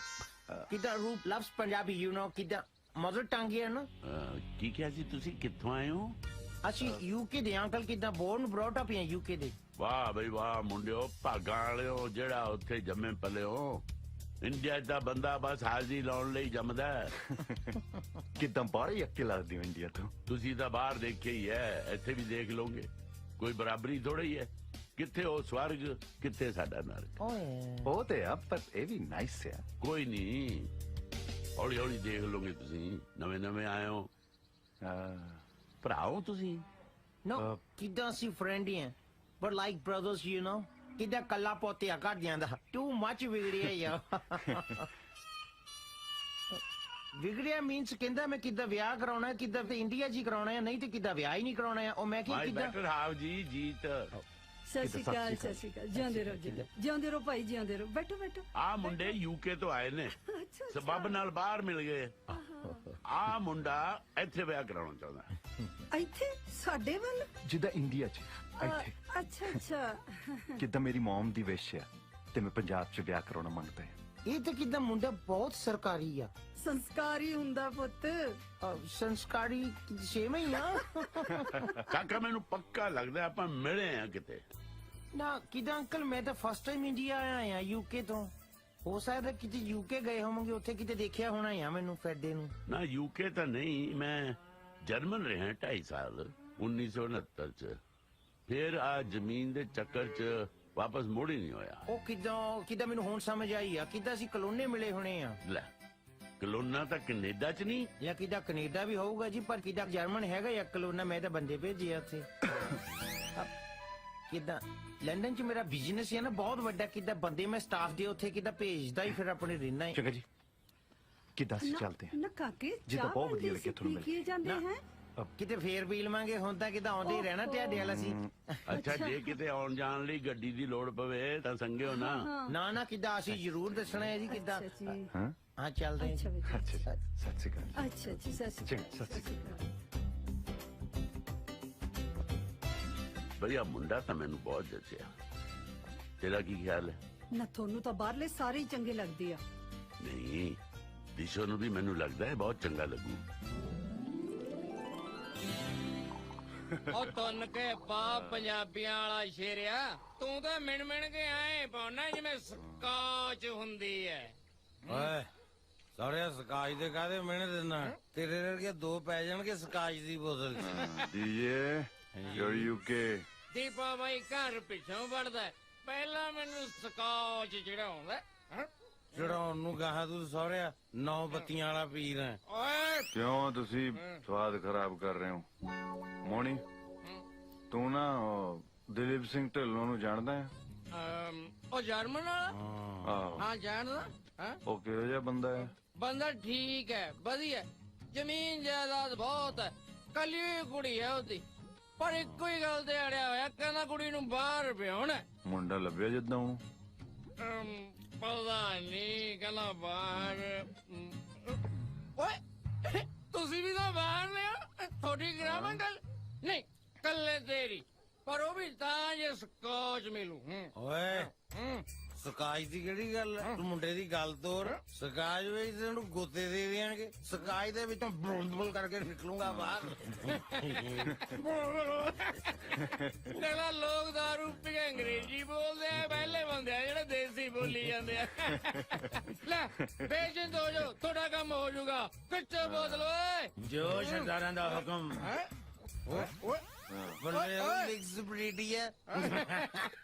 ਕਿਦਾਂ ਰੂਪ ਲਵਸ ਪੰਜਾਬੀ ਯੂ نو ਕਿਦਾਂ ਮਦਰ ਟੰਗ ਹੈ ਨਾ। ਕੀ ਕਿਹਾ ਸੀ ਤੁਸੀਂ? ਕਿੱਥੋਂ ਆਏ ਹੋ? ਅਸੀਂ ਯੂਕੇ ਦੇ ਅੰਕਲ। ਕਿਦਾਂ ਬੋਰਨ ਬ੍ਰੌਟ ਅਪ ਹੈ ਯੂਕੇ ਦੇ। ਵਾਹ ਬਈ ਵਾਹ ਮੁੰਡਿਓ, ਭਾਗਾਂ ਵਾਲਿਓ ਜਿਹੜਾ ਉੱਥੇ ਜੰਮੇ ਪਲੇ ਹੋ। ਇੰਡੀਆ ਦਾ ਬੰਦਾ ਬਸ ਹਾਜ਼ਰੀ ਲਾਉਣ ਲਈ ਜੰਮਦਾ ਹੈ। ਕਿੱਦਾਂ ਬਾਹਰ ਅੱਕੇ ਲੱਗਦੀ ਹੋ ਇੰਡੀਆ ਤੋਂ। ਤੁਸੀਂ ਤਾਂ ਬਾਹਰ ਦੇਖਿਆ ਹੀ ਹੈ, ਇੱਥੇ ਵੀ ਦੇਖ ਲਓਗੇ। ਕੋਈ ਬਰਾਬਰੀ ਥੋੜਾ ਹੀ ਹੈ। ਕਿੱਥੇ ਉਹ ਸਵਰਗ, ਕਿੱਥੇ ਸਾਡਾ ਨਰਕ। ਉਹ ਤੇ ਆ, ਪਰ ਇਹ ਵੀ ਨਾਈਸ ਆ। ਕੋਈ ਨਹੀਂ, ਹੌਲੀ ਹੌਲੀ ਦੇਖ ਲਓਗੇ ਤੁਸੀਂ। ਨਵੇਂ ਨਵੇਂ ਆਏ ਹੋ, ਭਰਾਓ ਤੁਸੀਂ। ਨੋ ਕਿਦਾਂ ਅਸੀਂ ਫਰੈਂਡ ਹੀ ਆ, but like brothers you know. ਕਿਦਾਂ ਕੱਲਾ ਪੋਤਿਆ ਕਰ ਜਾਂਦਾ। ਟੂ ਮੱਚ ਵਿਗੜਿਆ ਯਾਰ। ਵਿਗੜਿਆ ਮੀਨਸ ਕਹਿੰਦਾ ਮੈਂ ਕਿਦਾਂ ਵਿਆਹ ਕਰਾਉਣਾ ਹੈ, ਕਿਦਾਂ ਤੇ ਇੰਡੀਆ ਜੀ ਕਰਾਉਣਾ ਹੈ, ਨਹੀਂ ਤੇ ਕਿਦਾਂ ਵਿਆਹ ਹੀ ਨਹੀਂ ਕਰਾਉਣਾ ਹੈ। ਉਹ ਮੈਂ ਮਾਈ ਕਿਦਾਂ ਬੈਟਰ ਹਾਵ ਜੀ ਜੀਤ। ਸਤਿ ਸ਼੍ਰੀ ਅਕਾਲ, ਸਤਿ ਸ਼੍ਰੀ ਅਕਾਲ। ਜਿਉਂਦੇ ਰਹੋ ਜੀ, ਜਿਉਂਦੇ ਰਹੋ ਭਾਈ, ਜਿਉਂਦੇ ਰਹੋ। ਬੈਠੋ ਬੈਠੋ। ਆ ਮੁੰਡੇ ਯੂਕੇ ਤੋਂ ਆਏ ਨੇ, ਸਬੱਬ ਨਾਲ ਬਾਹਰ ਮਿਲ ਗਏ। ਆ ਮੁੰਡਾ ਇੱਥੇ ਵਿਆਹ ਕਰਾਉਣਾ ਚਾਹੁੰਦਾ। ਇੱਥੇ ਸਾਡੇ ਵੱਲ? ਜਿੱਦਾਂ ਇੰਡੀਆ 'ਚ ਇੱਥੇ। ਅੱਛਾ। ਕਿੱਦਾਂ ਮੇਰੀ ਮਮ ਦੀ ਵਿਸ਼ ਆ ਤੇ ਮੈਂ ਪੰਜਾਬ 'ਚ ਵਿਆਹ ਕਰਾਉਣਾ ਮੰਗਦਾ ਹਾਂ। ਇਹ ਤਾਂ ਕਿਦਾਂ ਮੁੰਡਾ ਬਹੁਤ ਸਰਕਾਰੀ ਆ। ਸੰਸਕਾਰੀ ਹੁੰਦਾ ਪੁੱਤ। ਸੰਸਕਾਰੀ ਸੇਮ ਹੀ ਆ। ਕਾਕਾ ਮੈਨੂੰ ਪੱਕਾ ਲੱਗਦਾ ਆਪਾਂ ਮਿਲੇ ਆ ਕਿਤੇ। ਨਾ ਕਿਦਾਂ ਅੰਕਲ ਮੈਂ ਤਾਂ ਫਸਟ ਟਾਈਮ ਇੰਡੀਆ ਆਇਆ ਆ ਯੂਕੇ ਤੋਂ। ਹੋ ਸਕਦਾ ਕਿਤੇ ਯੂਕੇ ਗਏ ਹੋਵਾਂਗੇ, ਉੱਥੇ ਕਿਤੇ ਦੇਖਿਆ ਹੋਣਾ ਆ ਮੈਨੂੰ ਫੈਡੇ ਨੂੰ। ਨਾ ਯੂਕੇ ਤਾਂ ਨਹੀਂ, ਮੈਂ ਜਰਮਨ ਰਿਹਾ 2.5 ਸਾਲ 1969 ਚ। ਫਿਰ ਆ ਜ਼ਮੀਨ ਦੇ ਚੱਕਰ ਚ ਵਾਪਸ ਮੁੜ ਹੀ ਨਹੀਂ ਹੋਇਆ। ਉਹ ਕਿਦਾਂ ਮੈਨੂੰ ਹੁਣ ਸਮਝ ਆਈ ਆ। ਕਿਦਾਂ ਅਸੀਂ ਕਲੋਨੇ ਮਿਲੇ ਹੋਣੇ ਆ। ਲੈ ਕਲੋਨਾ ਤਾਂ ਕੈਨੇਡਾ ਚ ਨਹੀਂ, ਜਾਂ ਕਿਦਾਂ ਕੈਨੇਡਾ ਵੀ ਹੋਊਗਾ ਜੀ, ਪਰ ਕਿਦਾਂ ਜਰਮਨ ਹੈਗਾ ਜਾਂ ਕਲੋਨਾ। ਮੈਂ ਤਾਂ ਬੰਦੇ ਭੇਜੇ ਆ ਉੱਥੇ। ਕਿਦਾਂ ਲੰਡਨ ਚ ਮੇਰਾ ਬਿਜ਼ਨਸ ਹੈ ਨਾ ਬਹੁਤ ਵੱਡਾ। ਕਿਦਾਂ ਬੰਦੇ ਮੈਂ ਸਟਾਫ ਦੇ ਉੱਥੇ ਕਿਦਾਂ ਭੇਜਦਾ ਹੀ, ਫਿਰ ਆਪਣੇ ਰਹਿਣਾ ਹੀ। ਚੰਗਾ ਜੀ, ਕਿੱਦਾਂ ਅਸੀਂ ਚੱਲਦੇ ਹਾਂ। ਨਾ ਕਾਕੇ ਜੀ ਤਾਂ ਬਹੁਤ ਵਧੀਆ ਲੱਗਿਆ ਤੁਹਾਨੂੰ ਮਿਲ ਕੇ। ਕੀ ਜਾਂਦੇ ਹੈ? ਕਿਤੇ ਫੇਰ ਪੀ ਲਵਾਂਗੇ, ਹੁਣ ਤਾਂ ਕਿਤੇ ਆਉਂਦੇ ਹੀ ਰਹਿਣਾ ਤੁਹਾਡੇ ਵਾਲਾ ਸੀ। ਅੱਛਾ ਜੇ ਕਿਤੇ ਆਉਣ ਜਾਣ ਲਈ ਗੱਡੀ ਦੀ ਲੋੜ ਪਵੇ ਤਾਂ ਸੰਗਿਓ ਨਾ। ਨਾ ਨਾ ਕਿੱਦਾਂ, ਅਸੀਂ ਜ਼ਰੂਰ ਦੱਸਣਾ ਹੈ ਜੀ ਕਿੱਦਾਂ। ਅੱਛਾ ਜੀ ਹਾਂ ਹਾਂ ਚੱਲਦੇ ਹਾਂ ਅੱਛਾ ਜੀ। ਬੇਟਾ ਅੱਛਾ ਸਤਿ ਸ਼੍ਰੀ ਅਕਾਲ ਅੱਛਾ ਜੀ ਸਤਿ ਸ਼੍ਰੀ ਚੰਗਾ, ਅਕਾਲ ਸਤਿ ਸ਼੍ਰੀ ਅਕਾਲ। ਵਧੀਆ ਮੁੰਡਾ ਤਾਂ ਮੈਨੂੰ ਬਹੁਤ ਜਚਿਆ। ਤੇਰਾ ਕੀ ਖਿਆਲ ਹੈ? ਨਾ ਤੁਹਾਨੂੰ ਤਾਂ ਬਾਹਰਲੇ ਸਾਰੇ ਹੀ ਚੰਗੇ ਲੱਗਦੇ ਆ। ਨਹੀਂ, ਦਿਸ਼ੋ ਨੂੰ ਵੀ ਮੈਨੂੰ ਲੱਗਦਾ ਹੈ ਬਹੁਤ ਚੰਗਾ ਲੱਗੂ। ਉਹ ਤੁੰਨ ਕੇ ਪਾ ਪੰਜਾਬੀਆਂ ਵਾਲਾ ਸ਼ੇਰਿਆ, ਤੂੰ ਤਾਂ ਮਿਣ ਮਿਣ ਕੇ ਆਏ ਪਾਉਣਾ ਜਿਵੇਂ ਸਕਾਚ ਹੁੰਦੀ ਐ। ਓਏ ਸਾਰੇ ਸਕਾਜ ਦੇ ਕਾਹਦੇ ਮਿਹਣੇ ਦਿੰਦਾ, ਤੇਰੇ ਵਰਗੇ ਦੋ ਪੈ ਜਾਣਗੇ ਸਕਾਜ ਦੀ ਬੋਤਲ ਚ। ਡੀਜੇ ਯੂਰ ਯੂਕੇ ਦੀਪਾ ਬਾਈ ਘਰ ਪਿੱਛੋਂ ਵੜਦਾ, ਪਹਿਲਾਂ ਮੈਨੂੰ ਸਕਾਚ ਚੜਾਉਂਦਾ। ਚੜਾਉਣ ਨੂੰ ਗਾਹਾਂ ਤੂੰ ਸਹੁਰਿਆ 9 ਬੱਤੀਆਂ ਵਾਲਾ ਪੀਰ ਹੈ। ਓਏ ਕਿਉਂ ਤੁਸੀਂ ਸਵਾਦ ਖਰਾਬ ਕਰ ਰਹੇ ਹੋ? ਮੋਣੀ ਤੂੰ ਨਾ ਉਹ ਦਲੀਪ ਸਿੰਘ ਢਿੱਲੋਂ ਨੂੰ ਜਾਣਦਾ ਹੈ? ਉਹ ਜਰਮਨ ਵਾਲਾ? ਆਹੋ ਹਾਂ ਜਾਣਦਾ। ਹਾਂ ਉਹ ਕਿਹੋ ਜਿਹਾ ਬੰਦਾ ਹੈ? ਬੰਦਾ ਠੀਕ ਹੈ, ਵਧੀਆ, ਜ਼ਮੀਨ ਜਾਇਦਾਦ ਬਹੁਤ ਹੈ, ਕੱਲੀ ਕੁੜੀ ਹੈ ਉਹਦੀ, ਪਰ ਇੱਕੋ ਹੀ ਗੱਲ ਤੇ ਅੜਿਆ ਹੋਇਆ, ਕਹਿੰਦਾ ਕੁੜੀ ਨੂੰ ਬਾਹਰ ਵਿਆਹੁਣਾ। ਮੁੰਡਾ ਲੱਭਿਆ ਜਿੱਦਾਂ ਉਹਨੂੰ? ਪਤਾ ਨਹੀਂ, ਕਹਿੰਦਾ ਬਾਹਰ। ਓਏ ਤੁਸੀਂ ਵੀ ਤਾਂ ਬਾਹਰ ਲਿਆ, ਥੋੜੀ ਕਰਾਵਾਂ ਗੱਲ? ਨਹੀਂ ਕੱਲੇ ਤੇਰੀ, ਪਰ ਉਹ ਵੀ ਤਾਂ ਜੇ ਸਕੋਚ ਮਿਲੂ। ਓਏ ਸਕਾਜ ਦੀ ਕਿਹੜੀ ਗੱਲ ਹੈ? ਤੂੰ ਮੁੰਡੇ ਦੀ ਗੱਲ ਤੋਰ। ਸਕਾਜ ਵਿੱਚ ਤੈਨੂੰ ਗੋਤੇ ਦੇ ਦੇਣਗੇ, ਸਕਾਜ ਦੇ ਵਿੱਚੋਂ ਬੁਲ ਕਰਕੇ ਨਿਕਲੂੰਗਾ ਬਾਹਰ। ਜਿਹੜਾ ਲੋਕ ਦਾਰੂ ਪੀ ਕੇ ਅੰਗਰੇਜ਼ੀ ਬੋਲਦੇ ਆ, ਪਹਿਲੇ ਬੰਦੇ ਆ ਜਿਹੜੇ ਦੇਸੀ ਬੋਲੀ ਜਾਂਦੇ ਆ। ਲੈ ਪੇਸ਼ੈਂਟ ਹੋ ਜਾਓ, ਤੁਹਾਡਾ ਕੰਮ ਹੋ ਜਾਊਗਾ। ਕਿੱਥੇ ਬੋਤਲ ਓਏ? ਜੋ ਸਰਦਾਰਾਂ ਦਾ ਹੁਕਮ। ਬੰਦੇ ਉਹ ਲਿਖਸ ਬਰੀਡੀ ਹੈ।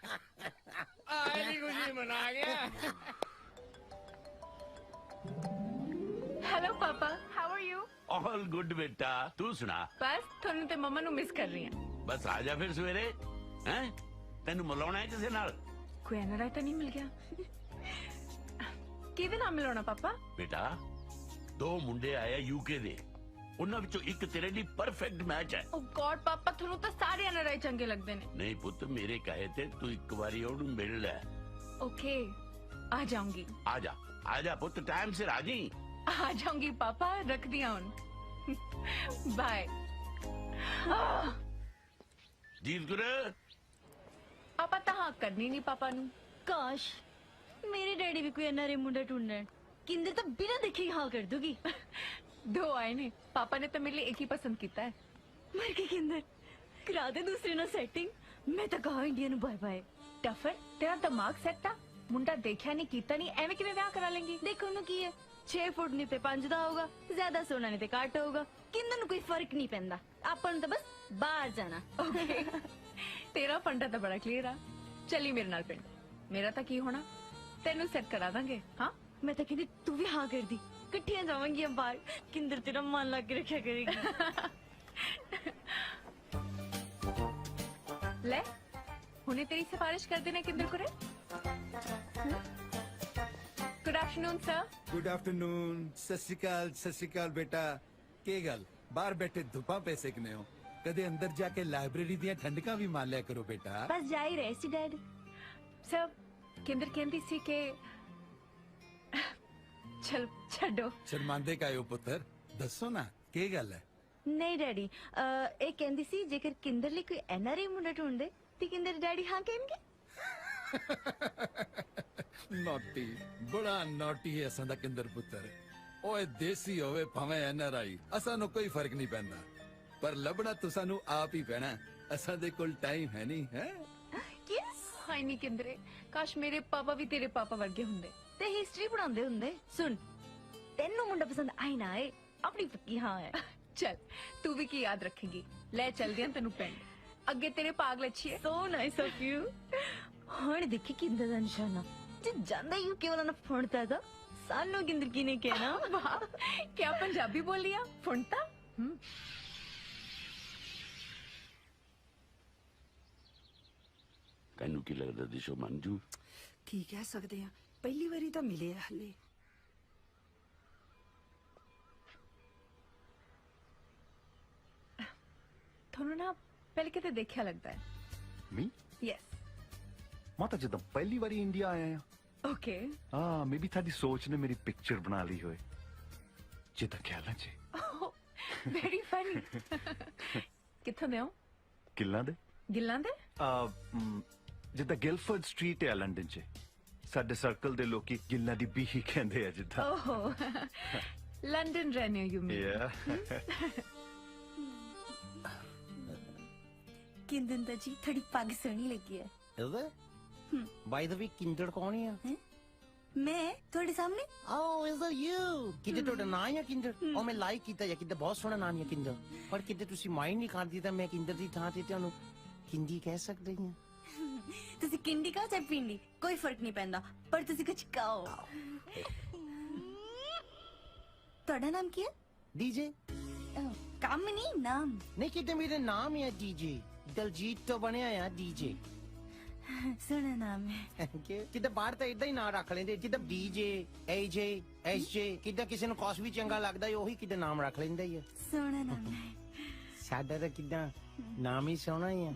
ਆਏ ਦੀ ਖੁਸ਼ੀ ਮਨਾ ਗਿਆ। Hello papa, how are you? All good ਬੇਟਾ, ਤੂੰ ਸੁਣਾ? ਬਸ ਤੁਹਾਨੂੰ ਤੇ ਮੰਮਾ ਨੂੰ ਮਿਸ ਕਰ ਰਹੀ ਹਾਂ। ਬਸ ਆ ਜਾ ਫਿਰ ਸਵੇਰੇ। ਹੈ ਤੈਨੂੰ ਮਿਲਾਉਣਾ ਹੈ ਕਿਸੇ ਨਾਲ? ਕੋਈ ਐਨਆਰਆਈ ਤਾਂ ਨਹੀਂ ਮਿਲ ਗਿਆ? ਕਿਹਦੇ ਨਾਲ ਮਿਲਾਉਣਾ ਪਾਪਾ? ਬੇਟਾ 2 ਮੁੰਡੇ ਆਏ ਯੂਕੇ ਦੇ, ਉਹਨਾਂ ਵਿੱਚੋਂ ਇੱਕ ਤੇਰੇ ਲਈ ਪਰਫੈਕਟ ਮੈਚ ਹੈ। ਓ ਗॉड ਪਾਪਾ, ਤੁਹਾਨੂੰ ਤਾਂ ਸਾਰੇ ਐਨਆਰਆਈ ਚੰਗੇ ਲੱਗਦੇ ਨੇ। ਨਹੀਂ ਪੁੱਤ, ਮੇਰੇ ਕਹੇ ਤੇ ਤੂੰ ਇੱਕ ਵਾਰੀ ਉਹਨੂੰ ਮਿਲ ਲੈ। ਓਕੇ, ਆ ਜਾਊਂਗੀ। ਆ ਜਾ ਪੁੱਤ, ਟਾਈਮ ਸਿਰ ਆ ਜੀ। ਆ ਜਾਊਂਗੀ ਪਾਪਾ, ਰੱਖਦੀ ਹਾਂ ਹੁਣ। ਬਾਏ। ਜੀਤ ਗੁਰ ਪਾਪਾ ਤਾਂ ਹਾਂ ਕਰਨੀ ਨਹੀਂ ਪਾਪਾ ਨੂੰ। ਕਾਸ਼ ਮੇਰੇ ਡੈਡੀ ਵੀ ਕੋਈ ਐਨਆਰਏ ਮੁੰਡਾ ਢੂੰਡਣ, ਕਿੰਦਰ ਤਾਂ ਬਿਨਾਂ ਦੇਖੇ ਹਾਂ ਕਰ ਦੂਗੀ। 2 ਆਏ ਨੇ, ਪਾਪਾ ਨੇ ਤਾਂ ਮੇਰੇ ਲਈ ਇੱਕ ਹੀ ਪਸੰਦ ਕੀਤਾ ਹੈ। ਮਰ ਕੇ ਕਿੰਦਰ ਕਰਾ ਦੇ ਦੂਸਰੇ ਨਾਲ ਸੈਟਿੰਗ। ਮੈਂ ਤਾਂ ਕਹਾ ਇੰਡੀਆ ਨੂੰ ਬਾਏ ਬਾਏ। ਟਫਰ, ਤੇਰਾ ਦਿਮਾਗ ਸੈੱਟ ਆ? ਮੁੰਡਾ ਦੇਖਿਆ ਨਹੀਂ ਕੀਤਾ ਨਹੀਂ, ਐਵੇਂ ਕਿਵੇਂ ਵਿਆਹ ਕਰਾ ਲੇਂਗੀ? ਦੇਖੋ ਨੂੰ ਕੀ ਹੈ, 6 ਫੁੱਟ ਨਹੀਂ ਤੇ 5 ਦਾ ਹੋਊਗਾ, ਜ਼ਿਆਦਾ ਸੋਨਾ ਨਹੀਂ ਤੇ ਘੱਟ ਹੋਊਗਾ, ਕਿੰਦਰ ਨੂੰ ਕੋਈ ਫਰਕ ਨਹੀਂ ਪੈਂਦਾ। ਆਪਾਂ ਨੂੰ ਤਾਂ ਬਸ ਬਾਹਰ ਜਾਣਾ। ਓਕੇ, ਤੇਰਾ ਫੰਡਾ ਤਾਂ ਬੜਾ ਕਲੀਅਰ ਆ। ਚੱਲੀ ਮੇਰੇ ਨਾਲ ਪਿੰਡ। ਮੇਰਾ ਤਾਂ ਕੀ ਹੋਣਾ, ਤੈਨੂੰ ਸੈੱਟ ਕਰਾ ਦਾਂਗੇ। ਹਾਂ ਮੈਂ ਤਾਂ ਕਹਿੰਦੀ ਤੂੰ ਵੀ ਹਾਂ ਕਰਦੀ, ਇਕੱਠੀਆਂ ਜਾਵਾਂਗੀਆਂ ਬਾਹਰ। ਕਿੰਦਰ ਤੇਰਾ ਮਨ ਲਾ ਕੇ ਰੱਖਿਆ ਕਰੇਗੀ। ਲੈ ਹੁਣੇ ਤੇਰੀ ਸਿਫਾਰਿਸ਼ ਕਰਦੇ ਨੇ ਕਿੰਦਰ ਕੁਰੇ। Good afternoon sir. Good afternoon. Sat Sri ਅਕਾਲ ਬੇਟਾ। ਕੀ ਗੱਲ ਬਾਹਰ ਬੈਠੇ ਧੁੱਪਾਂ ਪੈ ਸੇਕਨੇ ਹੋ? ਕਦੇ ਅੰਦਰ ਜਾ ਕੇ ਲਾਇਬ੍ਰੇਰੀ ਦੀਆਂ ਠੰਡਕਾਂ ਵੀ ਮਾਰ ਲਿਆ ਕਰੋ ਬੇਟਾ। ਬਸ ਜਾ ਹੀ ਰਹੇ ਸੀ ਡੈਡ। ਸਰ ਕਿੰਦਰ ਕਹਿੰਦੀ ਸੀ ਕਿ ਚਲ ਛੱਡੋ। ਸ਼ਰਮਾਂਦੇ ਕਾਇਓ ਪੁੱਤਰ, ਦੱਸੋ ਨਾ ਕੀ ਗੱਲ ਹੈ? ਨਹੀਂ ਡੈਡੀ, ਇਹ ਕਹਿੰਦੀ ਸੀ ਜੇਕਰ ਕਿੰਦਰ ਲਈ ਕੋਈ ਐਨਆਰਆਈ ਮੁੰਡਾ ਢੂੰਡਦੇ ਤੇ ਕਿੰਦਰ ਡੈਡੀ ਹਾਂ ਕਹਿਣਗੇ। ਨੋਟੀ, ਬੜਾ ਨੋਟੀ ਹੈ ਅਸਾਂ ਦਾ ਕਿੰਦਰ ਪੁੱਤਰ। ਓਏ ਦੇਸੀ ਹੋਵੇ ਭਾਵੇਂ ਐਨਆਰਆਈ, ਅਸਾਂ ਨੂੰ ਕੋਈ ਫਰਕ ਨਹੀਂ ਪੈਂਦਾ, ਪਰ ਲੱਭਣਾ ਤੁਸਾਂ ਨੂੰ ਆਪ ਹੀ ਪੈਣਾ। ਅਸਾਂ ਦੇ ਕੋਲ ਟਾਈਮ ਹੈ ਨਹੀਂ ਹੈ। ਯੈਸ, ਹਾਈ ਨਹੀਂ ਕਿੰਦਰੇ, ਕਾਸ਼ ਮੇਰੇ ਪਾਪਾ ਵੀ ਤੇਰੇ ਪਾਪਾ ਵਰਗੇ ਹੁੰਦੇ ਤੇ ਹਿਸਟਰੀ ਪੜਾਉਂਦੇ ਹੁੰਦੇ। ਸੁਣ, ਤੈਨੂੰ ਮੁੰਡਾ ਪਸੰਦ ਆਈ ਨਾ ਆਏ, ਆਪਣੀ ਪੱਕੀ ਹਾਂ ਹੈ। ਚਲ ਤੂੰ ਵੀ ਕੀ ਯਾਦ ਰੱਖੇਗੀ। ਲੈ ਚਲਦੇ ਆਂ ਤੈਨੂੰ ਪਿੰਡ। ਅੱਗੇ ਤੇਰੇ ਪਾਗ ਲੱਛੀਏ। So nice of you. ਹੁਣ ਦੇਖੀ ਕਿੰਦਰ ਦਾ ਨਿਸ਼ਾਨਾ, ਜੇ ਜਾਂਦਾ ਯੂਕੇ ਵਾਲਾ ਨਾ ਫੁੰਡਦਾ ਤਾਂ ਸਾਨੂੰ ਕਿੰਦਰ ਕੀ ਨੇ ਕਹਿਣਾ। ਵਾਹ, ਕਿਆ ਪੰਜਾਬੀ ਬੋਲੀ ਆ, ਫੁੰਡਤਾ। ਤੈਨੂੰ ਕੀ ਲੱਗਦਾ ਦਿਸ਼ੋ ਮੰਜੂ? ਕੀ ਕਹਿ ਸਕਦੇ ਆ, ਪਹਿਲੀ ਵਾਰੀ ਤਾਂ ਮਿਲੇ ਆ ਹਲੇ। ਤੁਹਾਨੂੰ ਨਾ ਪਹਿਲੇ ਕਿਤੇ ਦੇਖਿਆ ਲੱਗਦਾ ਹੈ ਮੀ ਯੈਸ ਮੈਂ ਤਾਂ ਜਦੋਂ ਪਹਿਲੀ ਵਾਰੀ ਇੰਡੀਆ ਆਇਆ ਆ ਓਕੇ ਹਾਂ ਮੇਬੀ ਤੁਹਾਡੀ ਸੋਚ ਨੇ ਮੇਰੀ ਪਿਕਚਰ ਬਣਾ ਲਈ ਹੋਏ ਜਿੱਦਾਂ ਖਿਆਲਾਂ 'ਚ ਵੈਰੀ ਫਨੀ ਕਿੱਥੋਂ ਦੇ ਹੋ ਗਿੱਲਾਂ ਦੇ ਜਿੱਦਾਂ ਗਿਲਫੋਰਡ ਸਟਰੀਟ ਹੈ ਲੰਡਨ 'ਚ ਸਾਡੇ ਸਰਕਲ ਦੇ ਲੋਕੀ ਗਿੱਲਾਂ ਦੀ ਬੀਹੀ ਕਹਿੰਦੇ ਆ ਜਿੱਦਾਂ ਓਹ ਲੰਡਨ ਰਹਿੰਦੇ ਹੋ ਯੂ ਮੀਨ किंदन जी थोड़ी पग सोहनी लगी है ਬਾਈ ਦਾ ਵੀ ਕਿੰਦਰ ਕੌਣ ਆ मैं थोड़े सामने Oh, is that you? ਕਿਤੇ ਤੁਹਾਡਾ ਨਾਂ ਆ ਕਿੰਦਰ ਉਹ ਮੈਂ ਲਾਈਕ ਕੀਤਾ ਜਾਂ ਕਿਤੇ ਬਹੁਤ ਸੋਹਣਾ ਨਾਂ ਆ ਕਿੰਦਰ ਪਰ ਕਿਤੇ ਤੁਸੀਂ ਮਾਈਂਡ ਨਹੀਂ ਕਰਦੀ ਤਾਂ ਮੈਂ ਕਿੰਦਰ ਦੀ ਥਾਂ ਤੇ ਤੁਹਾਨੂੰ ਕਿੰਦੀ ਕਹਿ ਸਕਦੇ ਹਾਂ ਤੁਸੀਂ ਕਿੰਡੀ ਕਹੋ ਚਾਹੇ ਪਿੰਡੀ ਕੋਈ ਫਰਕ ਨਹੀਂ ਪੈਂਦਾ ਪਰ ਤੁਸੀਂ ਕੁਝ ਕਹੋ ਤੁਹਾਡਾ ਨਾਮ ਕੀ ਹੈ ਡੀਜੇ ਕੰਮ ਨਹੀਂ ਨਾਮ ਨਹੀਂ ਕਿਤੇ ਮੇਰੇ ਨਾਮ ਹੈ ਡੀਜੇ ਦਲਜੀਤ ਤੋਂ ਬਣਿਆ ਆ ਡੀਜੇ ਸੋਹਣਾ ਨਾਮ ਹੈ ਕਿਤੇ ਬਾਹਰ ਤਾਂ ਇਦਾਂ ਹੀ ਨਾਂ ਰੱਖ ਲੈਂਦੇ ਜਿੱਦਾਂ ਡੀਜੇ ਏਜੇ ਐਸਜੇ ਕਿਦਾਂ ਕਿਸੇ ਨੂੰ ਕੁਛ ਵੀ ਚੰਗਾ ਲੱਗਦਾ ਉਹੀ ਕਿਤੇ ਨਾਮ ਰੱਖ ਲੈਂਦਾ ਹੀ ਆ ਸੋਹਣਾ ਨਾਮ ਹੈ ਸਾਡਾ ਤਾਂ ਕਿਦਾਂ ਨਾਮ ਹੀ ਸੋਹਣਾ ਹੀ ਆ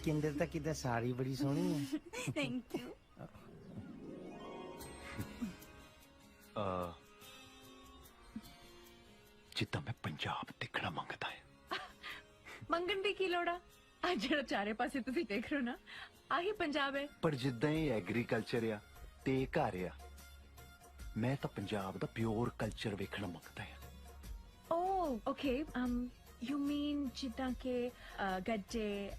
ਕਿੰਦਰ ਤਾਂ ਕਿਦਾਂ ਸਾਰੀ ਬੜੀ ਸੋਹਣੀ ਆ ਥੈਂਕ ਯੂ ਜਿੱਦਾਂ ਮੈਂ ਪੰਜਾਬ ਦੇਖਣਾ ਮੰਗਦਾ ਹਾਂ ਮੰਗਣ ਦੀ ਕੀ ਲੋੜ ਆ ਆ ਜਿਹੜਾ ਚਾਰੇ ਪਾਸੇ ਤੁਸੀਂ ਦੇਖ ਰਹੇ ਹੋ ਨਾ ਆਹੀ ਪੰਜਾਬ ਹੈ ਪਰ ਜਿੱਦਾਂ ਇਹ ਐਗਰੀਕਲਚਰ ਆ ਤੇ ਇਹ ਘਰ ਆ ਮੈਂ ਤਾਂ ਪੰਜਾਬ ਦਾ ਪਿਓਰ ਕਲਚਰ ਵੇਖਣਾ ਮੰਗਦਾ ਹਾਂ ਓ ਓਕੇ ਯੂ ਮੀਨ ਜਿੱਦਾਂ ਕਿ ਗੱਜੇ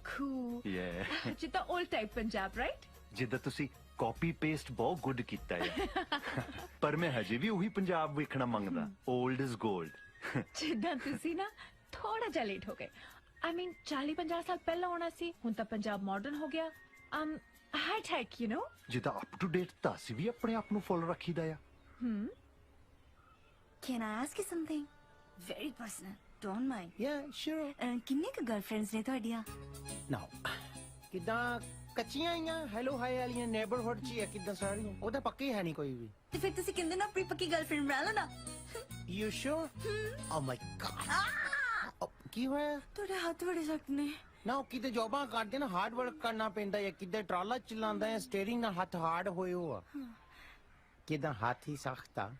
ਖੂ ਜਿੱਦਾਂ 올ਡ ਟਾਈਪ ਪੰਜਾਬ ਰਾਈਟ ਜਿੱਦਾਂ ਤੁਸੀਂ ਕਾਪੀ ਪੇਸਟ ਬਹੁਤ ਗੁੱਡ ਕੀਤਾ ਹੈ ਪਰ ਮੈਂ ਹਜੇ ਵੀ ਉਹੀ ਪੰਜਾਬ ਵੇਖਣਾ ਮੰਗਦਾ 올ਡ ਇਜ਼ 골ਡ ਜਿੱਦਾਂ ਤੁਸੀਂ ਨਾ ਥੋੜਾ ਜਿਹਾ ਲੇਟ ਹੋ ਗਏ I mean 40-50 ਸਾਲ ਪਹਿਲਾਂ ਹੋਣਾ ਸੀ ਹੁਣ ਤਾਂ ਪੰਜਾਬ ਮਾਡਰਨ ਹੋ ਗਿਆ ਹਾਈ ਟੈਕ ਯੂ نو ਜਿੱਦਾਂ ਅਪ ਟੂ ਡੇਟ ਤਾਂ ਅਸੀਂ ਵੀ ਆਪਣੇ ਆਪ ਨੂੰ ਫੁੱਲ ਰੱਖੀਦਾ ਆ Can I ask you something very personal? Don't mind. Yeah, sure. ਕਿੰਨੇ ਕੁ ਗਰਲਫ੍ਰੈਂਡਸ ਨੇ ਤੁਹਾਡੀਆਂ? No. ਕਿਦਾਂ ਕੱਚੀਆਂ ਆਈਆਂ ਹੈਲੋ ਹਾਈ ਵਾਲੀਆਂ ਨੇਬਰਹੁੱਡ 'ਚ ਹੀ ਆ ਕਿਦਾਂ ਸਾਰੀਆਂ ਉਹ ਤਾਂ ਪੱਕੀ ਹੈ ਨਹੀਂ ਕੋਈ ਵੀ ਤੇ ਫਿਰ ਤੁਸੀਂ ਕਹਿੰਦੇ ਨਾ ਆਪਣੀ ਪੱਕੀ ਗਰਲਫ੍ਰੈਂਡ ਬਣਾ ਲਓ ਨਾ You sure? Oh my god. ਕੀ ਹੋਇਆ ਤੁਹਾਡੇ ਹੱਥ ਬੜੇ ਸਖਤ ਨੇ ਨਾ ਉਹ ਕਿਤੇ ਜੋਬਾਂ ਕਰਦੇ ਨਾ ਹਾਰਡ ਵਰਕ ਕਰਨਾ ਪੈਂਦਾ ਹੈ ਕਿਤੇ ਟਰਾਲਾ ਚਲਾਉਂਦਾ ਹੈ ਸਟੀਅਰਿੰਗ ਨਾਲ ਹੱਥ ਹਾਰਡ ਹੋਏ ਹੋ ਆ ਕਿਦਾਂ ਹੱਥ ਹੀ ਸਖਤ ਆ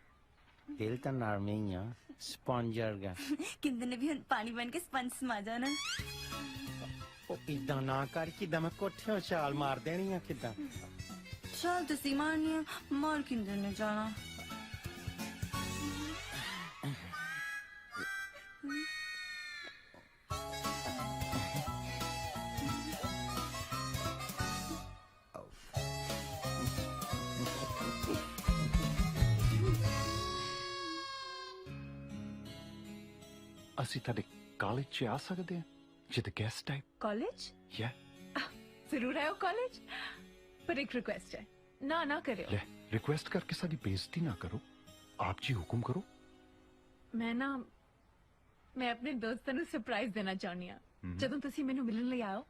ਦਿਲ ਤਾਂ ਨਰਮ ਹੀ ਆ ਸਪੰਜ ਵਰਗਾ ਕਿੰਦੇ ਨੇ ਵੀ ਹੁਣ ਪਾਣੀ ਬਣ ਕੇ ਸਪੰਜ ਸਮਾ ਜਾਣਾ ਉਹ ਇਦਾਂ ਨਾ ਕਰ ਕਿਦਾਂ ਮੈਂ ਕੋਠਿਓਂ ਛਾਲ ਮਾਰ ਦੇਣੀ ਆ ਕਿਦਾਂ ਚੱਲ ਤੁਸੀਂ ਮਾਰਨੀ ਮਾਰ ਕਿੰਦੇ ਨੇ ਜਾਣਾ ਅਸੀਂ ਤੁਹਾਡੇ ਕਾਲਜ 'ਚ ਆ ਸਕਦੇ ਹਾਂ ਜਿੱਦ ਗੈਸਟ ਟਾਈਪ ਕਾਲਜ ਯਾ ਜ਼ਰੂਰ ਆਓ ਕਾਲਜ ਪਰ ਇੱਕ ਰਿਕੁਐਸਟ ਹੈ ਨਾ ਨਾ ਕਰਿਓ ਲੈ ਰਿਕੁਐਸਟ ਕਰਕੇ ਸਾਡੀ ਬੇਇੱਜ਼ਤੀ ਨਾ ਕਰੋ ਆਪ ਜੀ ਹੁਕਮ ਕਰੋ ਮੈਂ ਆਪਣੇ ਦੋਸਤਾਂ ਨੂੰ ਸਰਪ੍ਰਾਈਜ਼ ਦੇਣਾ ਚਾਹੁੰਦੀ ਹਾਂ ਜਦੋਂ ਤੁਸੀਂ ਮੈਨੂੰ ਮਿਲਣ ਲਈ ਆਓ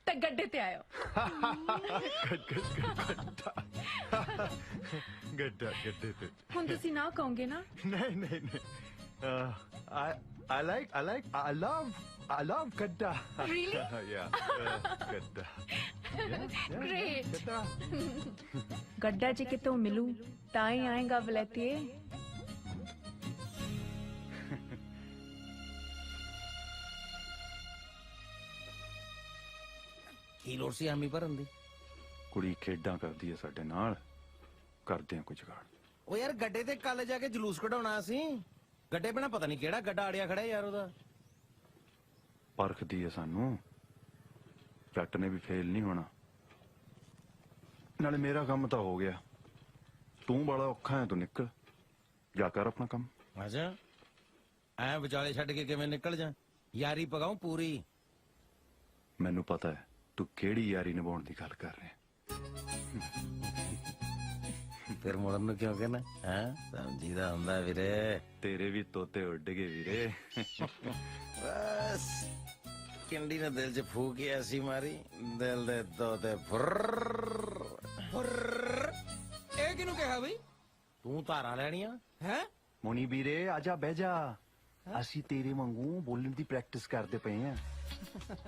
ਤਾਂ ਗੱਡੇ ਤੇ ਆਇਓ ਗੱਡੇ ਤੇ ਹੁਣ ਤੁਸੀਂ ਨਾ ਕਹੋਗੇ ਨਾ ਨਹੀਂ I love Gadda. Really? Yeah, Gadda. Great. गड्ढा जी कितों मिलूं ताई आएगा वलैतिए ਕੀ ਲੋੜ ਸੀ ਆਮੀ ਭਰਨ ਦੀ ਕੁੜੀ ਖੇਡਾਂ ਕਰਦੀ ਹੈ ਸਾਡੇ ਨਾਲ ਕਰਦੇ ਆ ਕੁਝ ਗਾੜ ਉਹ ਯਾਰ ਗੱਡੇ ਤੇ ਕੱਲ ਜਾ ਕੇ ਜਲੂਸ ਕਢਾਉਣਾ ਸੀ ਗੱਡੇ ਬਿਨਾ ਪਤਾ ਨਹੀਂ ਕਿਹੜਾ ਗੱਡਾ ਆੜਿਆ ਖੜਾ ਯਾਰ ਉਹਦਾ ਪਰਖਦੀ ਹੈ ਸਾਨੂੰ ਜੱਟ ਨੇ ਵੀ ਫੇਲ ਨਹੀਂ ਹੋਣਾ ਨਾਲੇ ਮੇਰਾ ਕੰਮ ਤਾਂ ਹੋ ਗਿਆ ਤੂੰ ਬੜਾ ਔਖਾ ਹੈ ਤੂੰ ਨਿਕਲ ਜਾ ਕਰ ਆਪਣਾ ਕੰਮ ਅੱਛਾ ਐ ਵਿਚਾਲੇ ਛੱਡ ਕੇ ਕਿਵੇਂ ਨਿਕਲ ਜਾ ਯਾਰੀ ਪਗਾਉ ਪੂਰੀ ਮੈਨੂੰ ਪਤਾ ਹੈ ਤੂੰ ਕਿਹੜੀ ਯਾਰੀ ਨਿਭਾਉਣ ਦੀ ਗੱਲ ਕਰ ਰਿਹਾ ਫਿਰ ਮੁੜਨ ਨੂੰ ਕਿਉਂ ਕਹਿਣਾ ਹੈ ਸਮਝੀਦਾ ਹੁੰਦਾ ਵੀਰੇ ਤੇਰੇ ਵੀ ਤੋਤੇ ਉੱਡ ਗਏ ਵੀਰੇ ਬਸ ਕਿੰਡੀ ਨੇ ਦਿਲ 'ਚ ਫੂਕ ਐਸੀ ਮਾਰੀ ਦਿਲ ਦੇ ਤੋਤੇ ਫੁਰ ਇਹ ਕਿਹਨੂੰ ਕਿਹਾ ਬਈ ਤੂੰ ਧਾਰਾਂ ਲੈਣੀਆਂ ਹੈ ਮੋਨੀ ਵੀਰੇ ਆਜਾ ਬਹਿ ਜਾ ਅਸੀਂ ਤੇਰੇ ਵਾਂਗੂ ਬੋਲਣ ਦੀ ਪ੍ਰੈਕਟਿਸ ਕਰਦੇ ਪਏ ਆ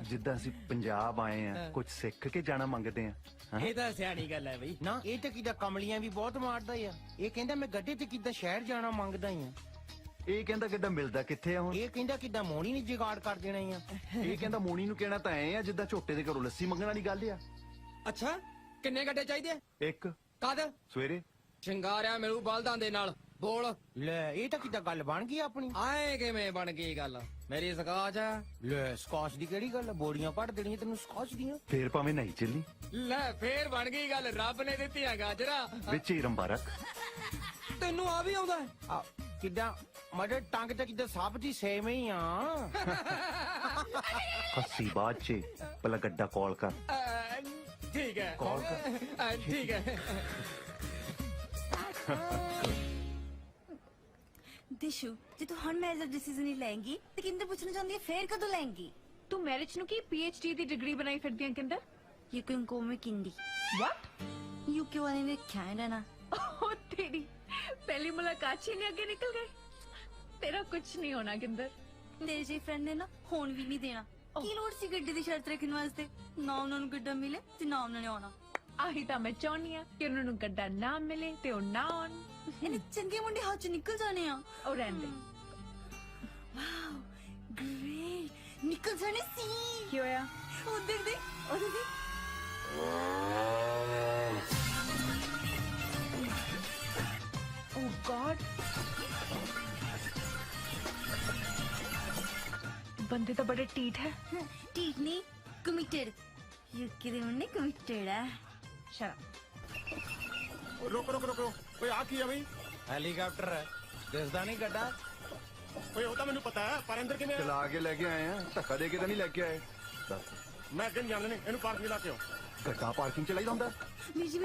ਜਿੱਦਾਂ ਅਸੀਂ ਪੰਜਾਬ ਆਏ ਆ ਕੁਝ ਸਿੱਖ ਕੇ ਜਾਣਾ ਮੰਗਦੇ ਆ ਇਹ ਤਾਂ ਸਿਆਣੀ ਗੱਲ ਹੈ ਬਈ। ਨਾ ਇਹ ਤਾਂ ਕਿਦਾਂ ਕਮਲੀਆਂ ਵੀ ਬਹੁਤ ਮਾਰਦਾ ਆ। ਇਹ ਕਹਿੰਦਾ ਮੈਂ ਗੱਡੇ ਤੇ ਕਿਦਾਂ ਸ਼ਹਿਰ ਜਾਣਾ ਮੰਗਦਾ ਹੀ ਆ। ਇਹ ਕਹਿੰਦਾ ਗੱਡਾ ਮਿਲਦਾ ਕਿੱਥੇ ਆ ਹੁਣ? ਇਹ ਕਹਿੰਦਾ ਕਿਦਾਂ ਮੋਣੀ ਨਹੀਂ ਜਿਗਾੜ ਕਰ ਦੇਣਾ ਹੀ ਆ। ਇਹ ਕਹਿੰਦਾ ਮੋਣੀ ਨੂੰ ਕਹਿਣਾ ਤਾਂ ਐ ਆ ਜਿੱਦਾਂ ਝੋਟੇ ਦੇ ਘਰੋਂ ਲੱਸੀ ਮੰਗਣ ਵਾਲੀ ਗੱਲ ਆ। ਅੱਛਾ ਕਿੰਨੇ ਗੱਡੇ ਚਾਹੀਦੇ? ਇੱਕ ਕਦ? ਸਵੇਰੇ। ਸ਼ਿੰਗਾਰਿਆ ਮਿਲੂ ਬਲਦਾਂ ਦੇ ਨਾਲ। ਬੋਲ। ਲੈ ਇਹ ਤਾਂ ਕਿਦਾਂ ਗੱਲ ਬਣ ਗਈ ਆਪਣੀ। ਆਏ ਕਿਵੇਂ ਬਣ ਗਈ ਗੱਲ? ਮੇਰੀ ਸਕਾਚ ਆ। ਲੈ ਸਕਾਚ ਦੀ ਕਿਹੜੀ ਗੱਲ? ਬੋੜੀਆਂ ਪੜ ਦੇਣੀਆਂ ਤੈਨੂੰ ਸਕਾਚ ਦੀਆਂ। ਫੇਰ ਭਾਵੇਂ ਨਹੀਂ ਚੱਲੀ ਲੈ ਫੇਰ ਬਣ ਗਈ ਗੱਲ। ਰੱਬ ਨੇ ਦਿੱਤੀਆਂ ਗਾਜਰਾ ਵਿੱਚ ਹੀ ਰੰਬਾ ਰੱਖ। ਤੈਨੂੰ ਆ ਵੀ ਆਉਂਦਾ? ਕਿਦਾਂ ਮੜੇ ਟੰਗ ਤੇ ਕਿਦਾਂ ਸਭ ਦੀ ਸੇਮ ਹੀ ਆ। ਹੱਸੀ ਬਾਅਦ ਚ ਪਹਿਲਾਂ ਗੱਡਾ ਕਾਲ ਕਰ। ਠੀਕ ਹੈ ਕਾਲ ਕਰ। ਠੀਕ ਹੈ। ਦਿਸ਼ੂ ਜੇ ਤੂੰ ਹੁਣ ਮੈਰਿਜ ਦਾ ਡਿਸੀਜਨ ਨਹੀਂ ਲੈਂਗੀ ਤੇ ਕਿੰਦਰ ਪੁੱਛਣਾ ਚਾਹੁੰਦੀ ਹੈ ਫੇਰ ਕਦੋਂ ਲੈਂਗੀ? ਤੂੰ ਮੈਰਿਜ ਨੂੰ ਕੀ PhD ਦੀ ਡਿਗਰੀ ਬਣਾਈ ਫਿਰਦੀ ਆਂ ਕਿੰਦਰ? ਯੂ ਕੈਨ ਕੋ ਮੀ ਕਿੰਦੀ। What? ਯੂਕੇ ਵਾਲੇ ਨੇ ਕਿਹਾ ਨਾ। ਓ तेरी पहली मुलाकात ही नहीं आगे निकल गए। तेरा कुछ नहीं होना किंदर। ਮੇਰੇ ਜੀ ਫਰੈਂਡ ਨੇ ਨਾ ਹੋਣ ਵੀ ਨਹੀਂ ਦੇਣਾ। ਕੀ ਲੋੜ ਸੀ ਗੱਡੀ ਦੀ ਸ਼ਰਤ ਰੱਖਣ ਵਾਸਤੇ? ਨਾ ਉਹਨਾਂ ਨੂੰ ਗੱਡਾ ਮਿਲੇ ਤੇ ਨਾ ਉਹਨਾਂ ਨੇ ਆਉਣਾ। ਆਹੀ ਤਾਂ ਮੈਂ ਚਾਹੁੰਦੀ ਆ ਕਿ ਉਹਨਾਂ ਨੂੰ ਗੱਡਾ ਨਾ ਮਿਲੇ ਤੇ ਉਹ ਨਾ ਆਉਣ। ਇਹਨੇ ਚੰਗੇ ਮੁੰਡੇ ਹੱਥ ਚ ਨਿਕਲ ਜਾਣੇ ਆ। ਉਹ ਰਹਿੰਦੇ। ਵਾਓ ਗ੍ਰੇਟ ਨਿਕਲ ਜਾਣੇ ਸੀ। ਕੀ ਹੋਇਆ? ਉਹ ਦੇਖ ਦੇ ਉਹ ਦੇਖ। Oh God! बंदे तो बड़े टीट है। टीट नहीं कमिटेड। यूके दे मुंडे कमिटेड है। शराब। रुक रुक रुक रुक। ओए आ की है भाई? ਹੈਲੀਕਾਪਟਰ ਹੈ ਦਿਸਦਾ ਨਹੀਂ ਗੱਡਾ। ओए वो तो मैंने पता है पर अंदर किवें? ਚਲਾ ਕੇ ਲੈ ਕੇ ਆਏ ਆ ਧੱਕਾ ਦੇ ਕੇ ਤਾਂ ਨਹੀਂ ਲੈ ਕੇ ਆਏ। मैं अगे नहीं जानने इन्हें पार्क ला के आओ। ਗੱਡਾ ਪਾਰਕਿੰਗ ਚ ਲਾਈਦਾ ਹੁੰਦਾ। ਵੀਰ ਜੀ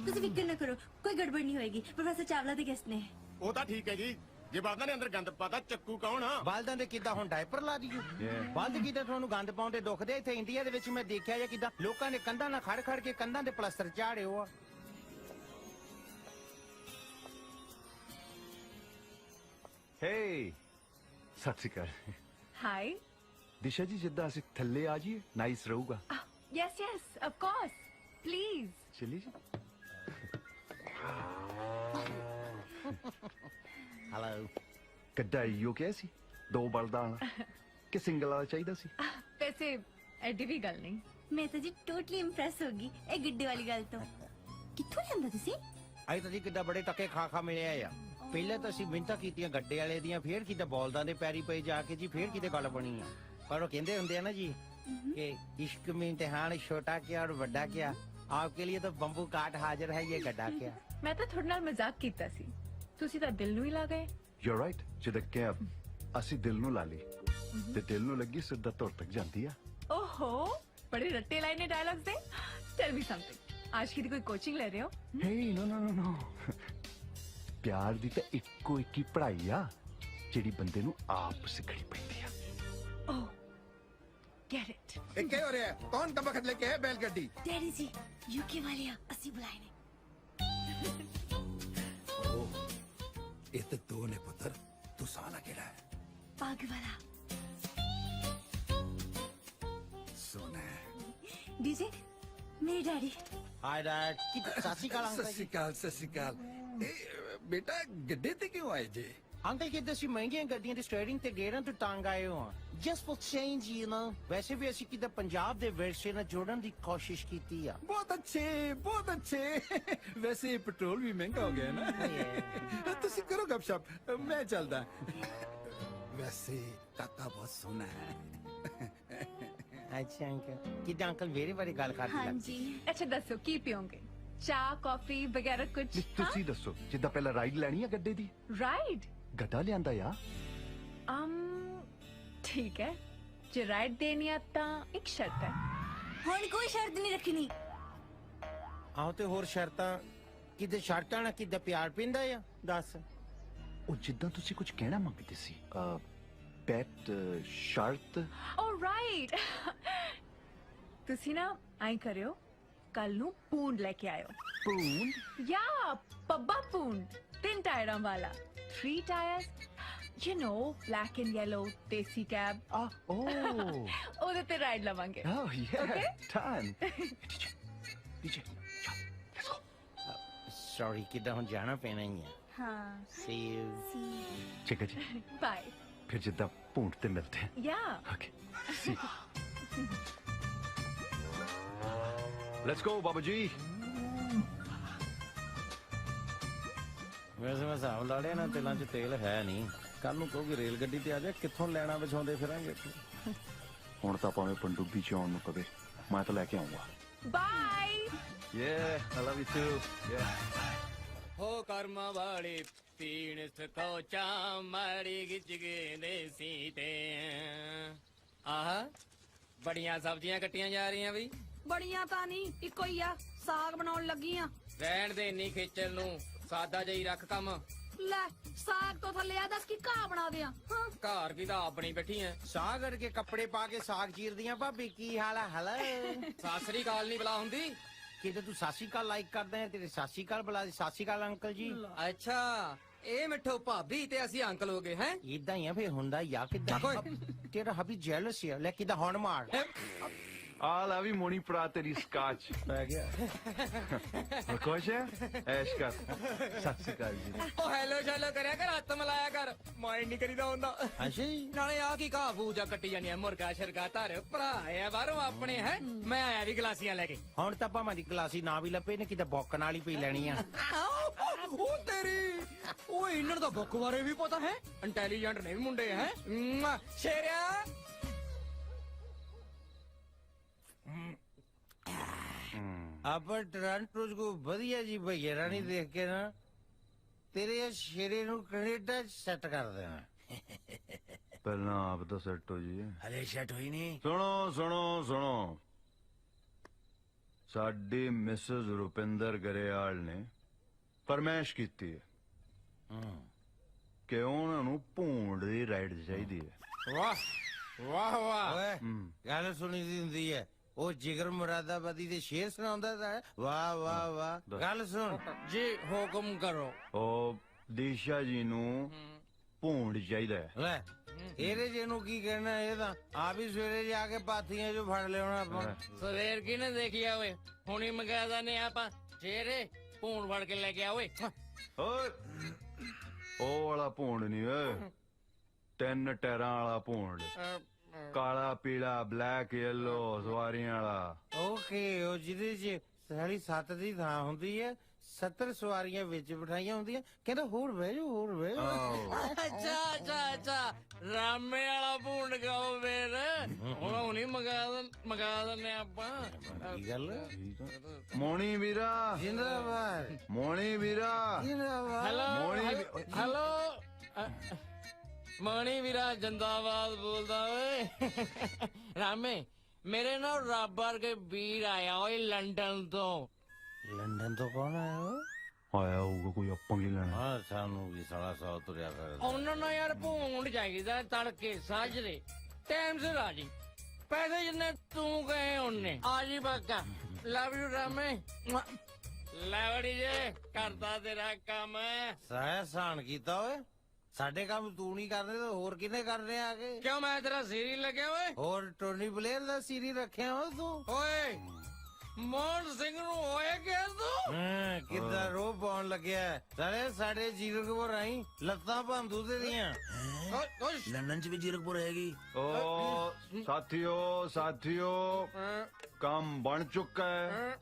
ਤੁਸੀਂ ਫਿਕਰ ਨਾ ਕਰੋ ਕੋਈ ਗੜਬੜ ਨਹੀਂ ਹੋਏਗੀ। ਪ੍ਰੋਫੈਸਰ ਚਾਵਲਾ ਦੇ ਗੈਸਟ ਨੇ। वो तो ठीक है जी ਜੇ ਬਲਦਾਂ ਨੇ ਅੰਦਰ ਗੰਦ ਪਾਤਾ ਚੱਕੂ ਕੌਣ ਆ? ਬਲਦਾਂ ਦੇ ਕਿੱਦਾਂ ਹੁਣ ਡਾਇਪਰ ਲਾ ਦਈਏ? ਬਲਦ ਕਿੱਦਾਂ ਤੁਹਾਨੂੰ ਗੰਦ ਪਾਉਂਦੇ ਦੁਖਦੇ? ਇੱਥੇ ਇੰਡੀਆ ਦੇ ਵਿੱਚ ਮੈਂ ਦੇਖਿਆ ਜਾਂ ਕਿੱਦਾਂ ਲੋਕਾਂ ਨੇ ਕੰਧਾਂ ਨਾਲ ਖੜ ਖੜ ਕੇ ਕੰਧਾਂ ਦੇ ਪਲਸਤਰ ਝਾੜੇ ਹੋ ਆ। ਹੇ ਸਤਿ ਸ਼੍ਰੀ ਅਕਾਲ। Hi. ਦਿਸ਼ਾ ਜੀ ਜਿੱਦਾਂ ਅਸੀਂ ਥੱਲੇ ਆ ਜਾਈਏ ਨਾਈਸ ਰਹੂਗਾ। Yes, yes, of course. Please. ਚਲੀ ਜੀ। ਹੈਲੋ। ਗੱਡਾ ਇਹੋ ਕਿਹਾ ਸੀ 2 ਬਲਦਾਂ ਵਾਲਾ ਕਿ ਸਿੰਗਲ ਵਾਲਾ ਚਾਹੀਦਾ ਸੀ? वैसे ਐਡੀ ਵੀ ਗੱਲ ਨਹੀਂ। ਮੈਂ ਤਾਂ ਜੀ ਟੋਟਲੀ ਇੰਪ੍ਰੈਸ ਹੋ ਗਈ ਇਹ ਗੱਡੇ ਵਾਲੀ ਗੱਲ ਤੋਂ। ਕਿੱਥੋਂ ਲਿਆਂਦਾ ਤੁਸੀਂ? ਅਸੀਂ ਤਾਂ ਜੀ ਕਿੱਦਾਂ ਬੜੇ ਟੱਕੇ ਖਾ ਮਿਲਿਆ ਆ। ਪਹਿਲਾਂ ਤਾਂ ਅਸੀਂ ਮਿੰਤਾ ਕੀਤੀਆਂ ਗੱਡੇ ਵਾਲੇ ਦੀਆਂ ਫੇਰ ਕਿਤੇ ਬੌਲਦਾਂ ਦੇ ਪੈਰੀ ਪਏ ਜਾ ਕੇ ਜੀ ਫੇਰ ਕਿਤੇ ਗੱਲ ਬਣੀ ਆ। ਪਰ ਉਹ ਕਹਿੰਦੇ ਹੁੰਦੇ ਆ ਨਾ ਜੀ कि इश्क में इम्तिहान छोटा क्या और बड़ा क्या आपके लिए तो बम्बू काट हाजिर है ये गड्ढा क्या। मैं तो थोड़े नाल मजाक कीता सी ਤੁਸੀਂ ਤਾਂ ਦਿਲ ਨੂੰ ਹੀ ਲਾ ਗਏ। ਯੂ ਰਾਈਟ ਜਿੱਦਾਂ ਕਿ ਅਸੀਂ ਦਿਲ ਨੂੰ ਲਾ ਲਈ ਤੇ ਦਿਲ ਨੂੰ ਲੱਗੀ ਸਿੱਧਾ ਧੁਰ ਤੱਕ ਜਾਂਦੀ ਆ। ओहो बड़े रट्टे लाए ने डायलॉग्स दे। टेल मी समथिंग आज की कोई कोचिंग ले रहे हो? ਹੇ ਨੋ ਪਿਆਰ ਦੀ ਤਾਂ ਇੱਕੋ ਇੱਕ ਹੀ ਪੜ੍ਹਾਈ ਆ ਜਿਹੜੀ ਬੰਦੇ ਨੂੰ ਆਪ ਸਿੱਖਣੀ ਪੈਂਦੀ ਆ। ओह गेट इट। ਇਹ ਕੀ ਹੋ ਰਿਹਾ ਹੈ? ਕੌਣ ਕਬਖਤ ਲੈ ਕੇ ਹੈ ਬੈਲ ਗੱਡੀ? ਡੈਡੀ ਜੀ ਯੂਕੇ ਵਾਲੇ ਆ ਅਸੀਂ ਬੁਲਾਏ ਨੇ। ਇਹ ਤਾਂ ਦੋ ਨੇ ਪੁੱਤਰ ਤੂੰ ਸਾਲਾ ਕਿਹੜਾ ਹੈ? ਪੱਗ ਵਾਲਾ ਸੋਨਾ ਡੀਜੇ ਮੇਰੇ ਡੈਡੀ। ਹਾय डैड की सासी का ਸਤਿ ਸ਼੍ਰੀ ਅਕਾਲ। ਇਹ ਬੇਟਾ ਗੱਡੇ ਤੇ ਕਿਉਂ ਆਏ ਜੇ? ਅੰਕਲ ਕਿੱਦਾਂ ਸੀ ਮਹਿੰਗੀਆਂ ਗੱਡੀਆਂ ਦੀ ਸਟੀਅਰਿੰਗ ਤੇ ਗੇਅਰਾਂ ਤੋਂ ਟੰਗ ਆਏ ਹੋ ਆ just for change you know. ਵੈਸੇ ਵੀ ਅਸੀਂ ਕਿੱਦਾਂ ਪੰਜਾਬ ਦੇ ਵਿਰਸੇ ਨਾਲ ਜੋੜਨ ਦੀ ਕੋਸ਼ਿਸ਼ ਕੀਤੀ ਆ। ਬਹੁਤ ਅੱਛੇ। ਵੈਸੇ ਪੈਟਰੋਲ ਵੀ ਮਹਿੰਗਾ ਹੋ ਗਿਆ ਨਾ। ਤੁਸੀਂ ਕਰੋ ਗੱਪਸ਼ਪ ਮੈਂ ਚੱਲਦਾ। ਵੈਸੇ ਕਾਕਾ ਬਹੁਤ ਸੋਹਣਾ ਹੈ। ਅੱਛਾ ਅੰਕਲ ਕਿੱਦਾਂ ਅੰਕਲ ਮੇਰੇ ਬਾਰੇ ਗੱਲ ਕਰਦੇ हाँ जी। अच्छा दसो की पियोगे? चाह कॉफी वगैरह कुछ? ਤੁਸੀਂ ਦੱਸੋ ਜਿੱਦਾਂ ਪਹਿਲਾਂ ਰਾਈਡ ਲੈਣੀ ਆ ਗੱਡੇ ਦੀ? राइड? ਗੱਡਾ ਲਿਆਂਦਾ ਆ। ठीक है जे राइड देनी है ता एक शर्त है। ਹੁਣ ਕੋਈ ਸ਼ਰਤ ਨਹੀਂ ਰੱਖਣੀ। ਆਹ ਤੇ ਹੋਰ ਸ਼ਰਤਾਂ ਕਿਤੇ ਸ਼ਰਤਾਂ ਨਾਲ ਕਿੱਦਾਂ ਪਿਆਰ ਪਿੰਦਾ ਆ ਦੱਸ। ਉਹ ਜਿੱਦਾਂ ਤੁਸੀਂ ਕੁਝ ਕਹਿਣਾ ਮੰਗਦੇ ਸੀ ਪੈਟ ਸ਼ਰਤ। ओ राइट ਤੁਸੀਂ ਨਾ ਆਈ ਕਰਿਓ ਕੱਲ ਨੂੰ ਪੂੰਡ ਲੈ ਕੇ ਆਇਓ। ਪੂੰਡ? या पब्बा पूंड 3 टायरों वाला 3 tyres You know, black and yellow, desi cab. Oh. ਉਹਦੇ ਤੇ ride ਲਵਾਂਗੇ. Oh, yeah. Okay? Done. DJ, sorry ਕਿੱਦਾਂ ਹੁਣ ਜਾਣਾ ਪੈਣਾ ਹੀ ਹੈ हाँ. See you. ठीक है जी Bye. फिर जिद्दां भूंड ते मिलते हैं Yeah. Okay. See. Let's go, Baba Ji. ਵੈਸੇ ਮੈਂ ਹਿਸਾਬ ਲਾ ਲਿਆ ਨਾ ਤੇਲਾਂ 'ਚ ਤੇਲ ਹੈ ਨਹੀਂ ਕੱਲ ਨੂੰ ਕਹੋਗੇ ਰੇਲ ਗੱਡੀ ਤੇ ਆ ਜਾ ਕਿੱਥੋਂ ਲੈਣਾ ਵਿਛਾਉਂਦੇ ਫਿਰਾਂਗੇ ਹੁਣ ਤਾਂ ਭਾਵੇਂ ਪੰਡੁੱਬੀ ਚ ਆਉਣ ਨੂੰ ਪਵੇ ਮੈਂ ਤਾਂ ਲੈ ਕੇ ਆਉਂਗਾ Bye. Yeah, I love you too. Yeah. ਹੋ ਕਰਮਾਂ ਵਾਲੇ ਪੀਣ ਸਕੋਚਾ ਮਾੜੀ ਗਿੱਜ ਗਏ ਨੇ ਸੀਤੇ ਆਹ ਬੜੀਆਂ ਸਬਜ਼ੀਆਂ ਕੱਟੀਆਂ ਜਾ ਰਹੀਆਂ ਬਈ ਬੜੀਆਂ ਤਾਂ ਨਹੀਂ ਇੱਕੋ ਹੀ ਆ ਸਾਗ ਬਣਾਉਣ ਲੱਗੀ ਆ ਰਹਿਣ ਦੇ ਇੰਨੀ ਖੇਚਲ ਨੂੰ ਸਾਦਾ ਜਿਹੀ ਰੱਖ ਕੰਮ ਲੈ ਸਾਗ ਤੋਂ ਥੱਲੇ ਆ ਦੱਸ ਕੀ ਘਾਹ ਬਣਾ ਦਿਆਂ ਹਾਂ ਘਰ ਕੀ ਤਾਂ ਆਪਣੀ ਬੈਠੀ ਐ ਸਾਗ ਅੜ ਕੇ ਕੱਪੜੇ ਪਾ ਕੇ ਸਾਗ ਚੀਰਦੀਆਂ ਭਾਬੀ ਕੀ ਹਾਲ ਆ ਹਲ ਸਾਸਰੀ ਕਾਲ ਨਹੀਂ ਬੁਲਾ ਹੁੰਦੀ ਕਿਤੇ ਤੂੰ ਸਾਸੀ ਕਾਲ ਲਾਈਕ ਕਰਦਾ ਹੈ ਤੇਰੇ ਸਾਸੀ ਕਾਲ ਬੁਲਾ ਦੀ ਸਾਸੀ ਕਾਲ ਅੰਕਲ ਜੀ ਅੱਛਾ ਇਹ ਮਿੱਠੋ ਭਾਬੀ ਤੇ ਅਸੀਂ ਅੰਕਲ ਹੋ ਗਏ ਹੈ ਇਦਾਂ ਹੀ ਆ ਫੇ ਹੁੰਦਾ ਯਾ ਕਿਦਾਂ ਤੇਰਾ ਹਬੀ ਜੈਲਸ ਹੈ ਲੈ ਕਿਦਾਂ ਹੁਣ ਮਾਰ ਆ ਲੈ ਵੀ ਮੋਣੀ ਪਰਾ ਤੇਰੀ ਸਕਾਚ ਪੈ ਗਿਆ ਖੁਸ਼ ਹੈ ਐਸ਼ ਕਰ ਸਤਿ ਸ਼੍ਰੀ ਅਕਾਲ ਜੀ ਉਹ ਹੈਲੋ ਸ਼ੈਲੋ ਕਰਿਆ ਕਰ ਹੱਥ ਮਿਲਾਇਆ ਕਰ ਮਾਈਂਡ ਨਹੀਂ ਕਰੀਦਾ ਹੁੰਦਾ ਅੱਛਾ ਜੀ ਨਾਲੇ ਆ ਕੀ ਘਾਹ ਫੂਜਾ ਕੱਟੀ ਜਾਨੀ ਆ ਮੁਰਗਾ ਸ਼ਰਗਾ ਧਰ ਭਰਾ ਆ ਬਾਹਰੋਂ ਆਪਣੇ ਹੈ ਮੈਂ ਆਇਆ ਵੀ ਗਲਾਸੀਆਂ ਲੈ ਕੇ ਹੁਣ ਤਾਂ ਭਾਵੇਂ ਦੀ ਗਲਾਸੀ ਨਾ ਵੀ ਲੱਪੇ ਨੇ ਕਿਤੇ ਬੋਕਣ ਵਾਲੀ ਪੀ ਲੈਣੀ ਆ ਉਹ ਤੇਰੀ ਉਹ ਇਹਨਾਂ ਦਾ ਬੁੱਕ ਬਾਰੇ ਵੀ ਪਤਾ ਹੈ ਇੰਟੈਲੀਜੈਂਟ ਨੇ ਵੀ ਮੁੰਡੇ ਹੈ ਸ਼ੇਰਿਆ ਆਪਾਂ ਟੋਰਾਂਟੋ ਚ ਕੋ ਵਧੀਆ ਜੀ ਭਈਆ ਰਾਣੀ ਦੇਖ ਕੇ ਨਾ ਤੇਰੇ ਸ਼ੇਰੇ ਨੂੰ ਕੈਨੇਡਾ ਸੈੱਟ ਕਰ ਦੇਣਾ ਪਹਿਲਾਂ ਆਪ ਤਾਂ ਸੈੱਟ ਹੋ ਜੀ ਹਲੇ ਸੈੱਟ ਹੋਈ ਨਹੀਂ ਸੁਣੋ ਸਾਡੀ ਮਿਸਸ ਰੁਪਿੰਦਰ ਗਰੇਵਾਲ ਨੇ ਫਰਮਾਇਸ਼ ਕੀਤੀ ਹੈ ਕਿ ਉਹਨਾਂ ਨੂੰ ਭੂੰਡ ਦੀ ਰਾਈਡ ਚਾਹੀਦੀ ਹੈ ਵਾਹ ਓਏ ਗੱਲ ਸੁਣੀ ਦੀ ਹੁੰਦੀ ਹੈ ਉਹ ਜਿਗਰ ਮੁਰਾਦਾਬਾਦੀ ਦੇ ਸ਼ੇਰ ਸੁਣਾਉਂਦਾ ਤਾਂ ਵਾਹ ਗੱਲ ਸੁਣ ਜੀ ਹੁਕਮ ਕਰੋ ਉਹ ਦੀਸ਼ਾ ਜੀ ਨੂੰ ਭੂੰਡ ਚਾਹੀਦਾ ਹੈ ਲੈ ਇਹਦੇ ਜਿਹਨੂੰ ਕੀ ਕਹਿਣਾ ਇਹ ਤਾਂ ਆਪ ਹੀ ਸਵੇਰੇ ਜਾ ਕੇ ਪਾਥੀਆਂ ਚੋਂ ਫੜ ਲਿਆਉਣਾ ਆਪਾਂ ਸਵੇਰ ਕਿਨੇ ਦੇਖਿਆ ਓਏ ਹੁਣੀ ਮੰਗਾ ਦਨੇ ਆਪਾਂ ਸ਼ੇਰੇ ਭੂੰਡ ਫੜ ਕੇ ਲੈ ਕੇ ਆ ਓਏ ਓਏ ਉਹ ਵਾਲਾ ਭੂੰਡ ਨਹੀਂ ਓਏ 3 ਟੈਰਾਂ ਵਾਲਾ ਭੂੰਡ ਕਾਲਾ ਪੀਲਾ ਬਲੈਕ ਯੈਲੋ ਸਵਾਰੀਆਂ ਵਾਲਾ ਓਕੇ ਉਹ ਜਿਹਦੇ ਚ ਸਾਲੀ 7 ਦੀ ਥਾਂ ਹੁੰਦੀ ਹੈ 70 ਸਵਾਰੀਆਂ ਵਿੱਚ ਬਿਠਾਈਆਂ ਹੁੰਦੀਆਂ ਕਹਿੰਦਾ ਹੋਰ ਬਹਿ ਜਾਓ ਅੱਛਾ ਰਾਮੇ ਵਾਲਾ ਭੂੰਡ ਗਾਓ ਫੇਰ ਹੁਣ ਹੁਣੀ ਮੰਗਾ ਦਨੇ ਆਪਾਂ ਕੀ ਗੱਲ ਮੋਣੀ ਵੀਰਾ ਜਿੰਦਾਬਾਦ ਮੋਣੀ ਵੀਰਾ ਜਿੰਦਾਬਾਦ ਹੈਲੋ ਮਣੀ ਵੀਰਾ ਜਿੰਦਾਬਾਦ ਬੋਲਦਾ ਓਏ ਰਾਮੇ ਮੇਰੇ ਨਾਲ ਰੱਬ ਵਰਗੇ ਵੀਰ ਆਇਆ ਓਏ ਲੰਡਨ ਤੋਂ ਕੌਣ ਆਇਆ ਆਇਆ ਹੋਊਗਾ ਕੋਈ ਆਪਾਂ ਕੀ ਲੈਣਾ ਹਾਂ ਸਾਨੂੰ ਵੀ ਸਾਲਾ 100 ਤੁਰਿਆ ਕਰਦਾ ਉਹਨਾਂ ਨੂੰ ਯਾਰ ਭੂੰਡ ਚਾਹੀਦਾ ਤੜਕੇ ਸਾਜਰੇ ਟਾਈਮ ਸਿਰ ਆ ਜੀ ਪੈਸੇ ਜਿੰਨੇ ਤੂੰ ਕਹੇ ਉਹਨੇ ਆ ਜੀ ਬਾਕਾ ਲਵ ਯੂ ਰਾਮੇ ਲਵੜੀ ਜੇ ਕਰਦਾ ਤੇਰਾ ਕੰਮ ਸਾਇਆ ਸਾਨ ਕੀਤਾ ਓਏ ਸਾਡੇ ਕੰਮ ਤੂੰ ਨਹੀਂ ਕਰਦੇ ਤਾਂ ਹੋਰ ਕਿਹਨੇ ਕਰਨੇ ਆ ਕੇ ਕਿਉਂ ਮੈਂ ਤੇਰਾ ਸੀਰੀ ਲੱਗਿਆ ਓਏ ਹੋਰ ਟੋਨੀ ਬਲੇਅਰ ਦਾ ਸੀਰੀ ਰੱਖਿਆ ਹੋ ਤੂੰ ਓਏ ਮੋਹਨ ਸਿੰਘ ਨੂੰ ਹੋਏ ਕਿ ਤੂੰ ਕਿੱਦਾਂ ਰੋਹ ਪਾਉਣ ਲੱਗਿਆ ਸਾਰੇ ਸਾਡੇ ਜੀਰਕਪੁਰ ਆਈ ਲੱਤਾਂ ਭੰਦੂ ਤੇ ਦੀਆਂ ਲੰਡਨ ਚ ਵੀ ਜੀਰਕਪੁਰ ਹੈਗੀ ਓ ਸਾਥੀਓ ਕੰਮ ਬਣ ਚੁੱਕਾ ਹੈ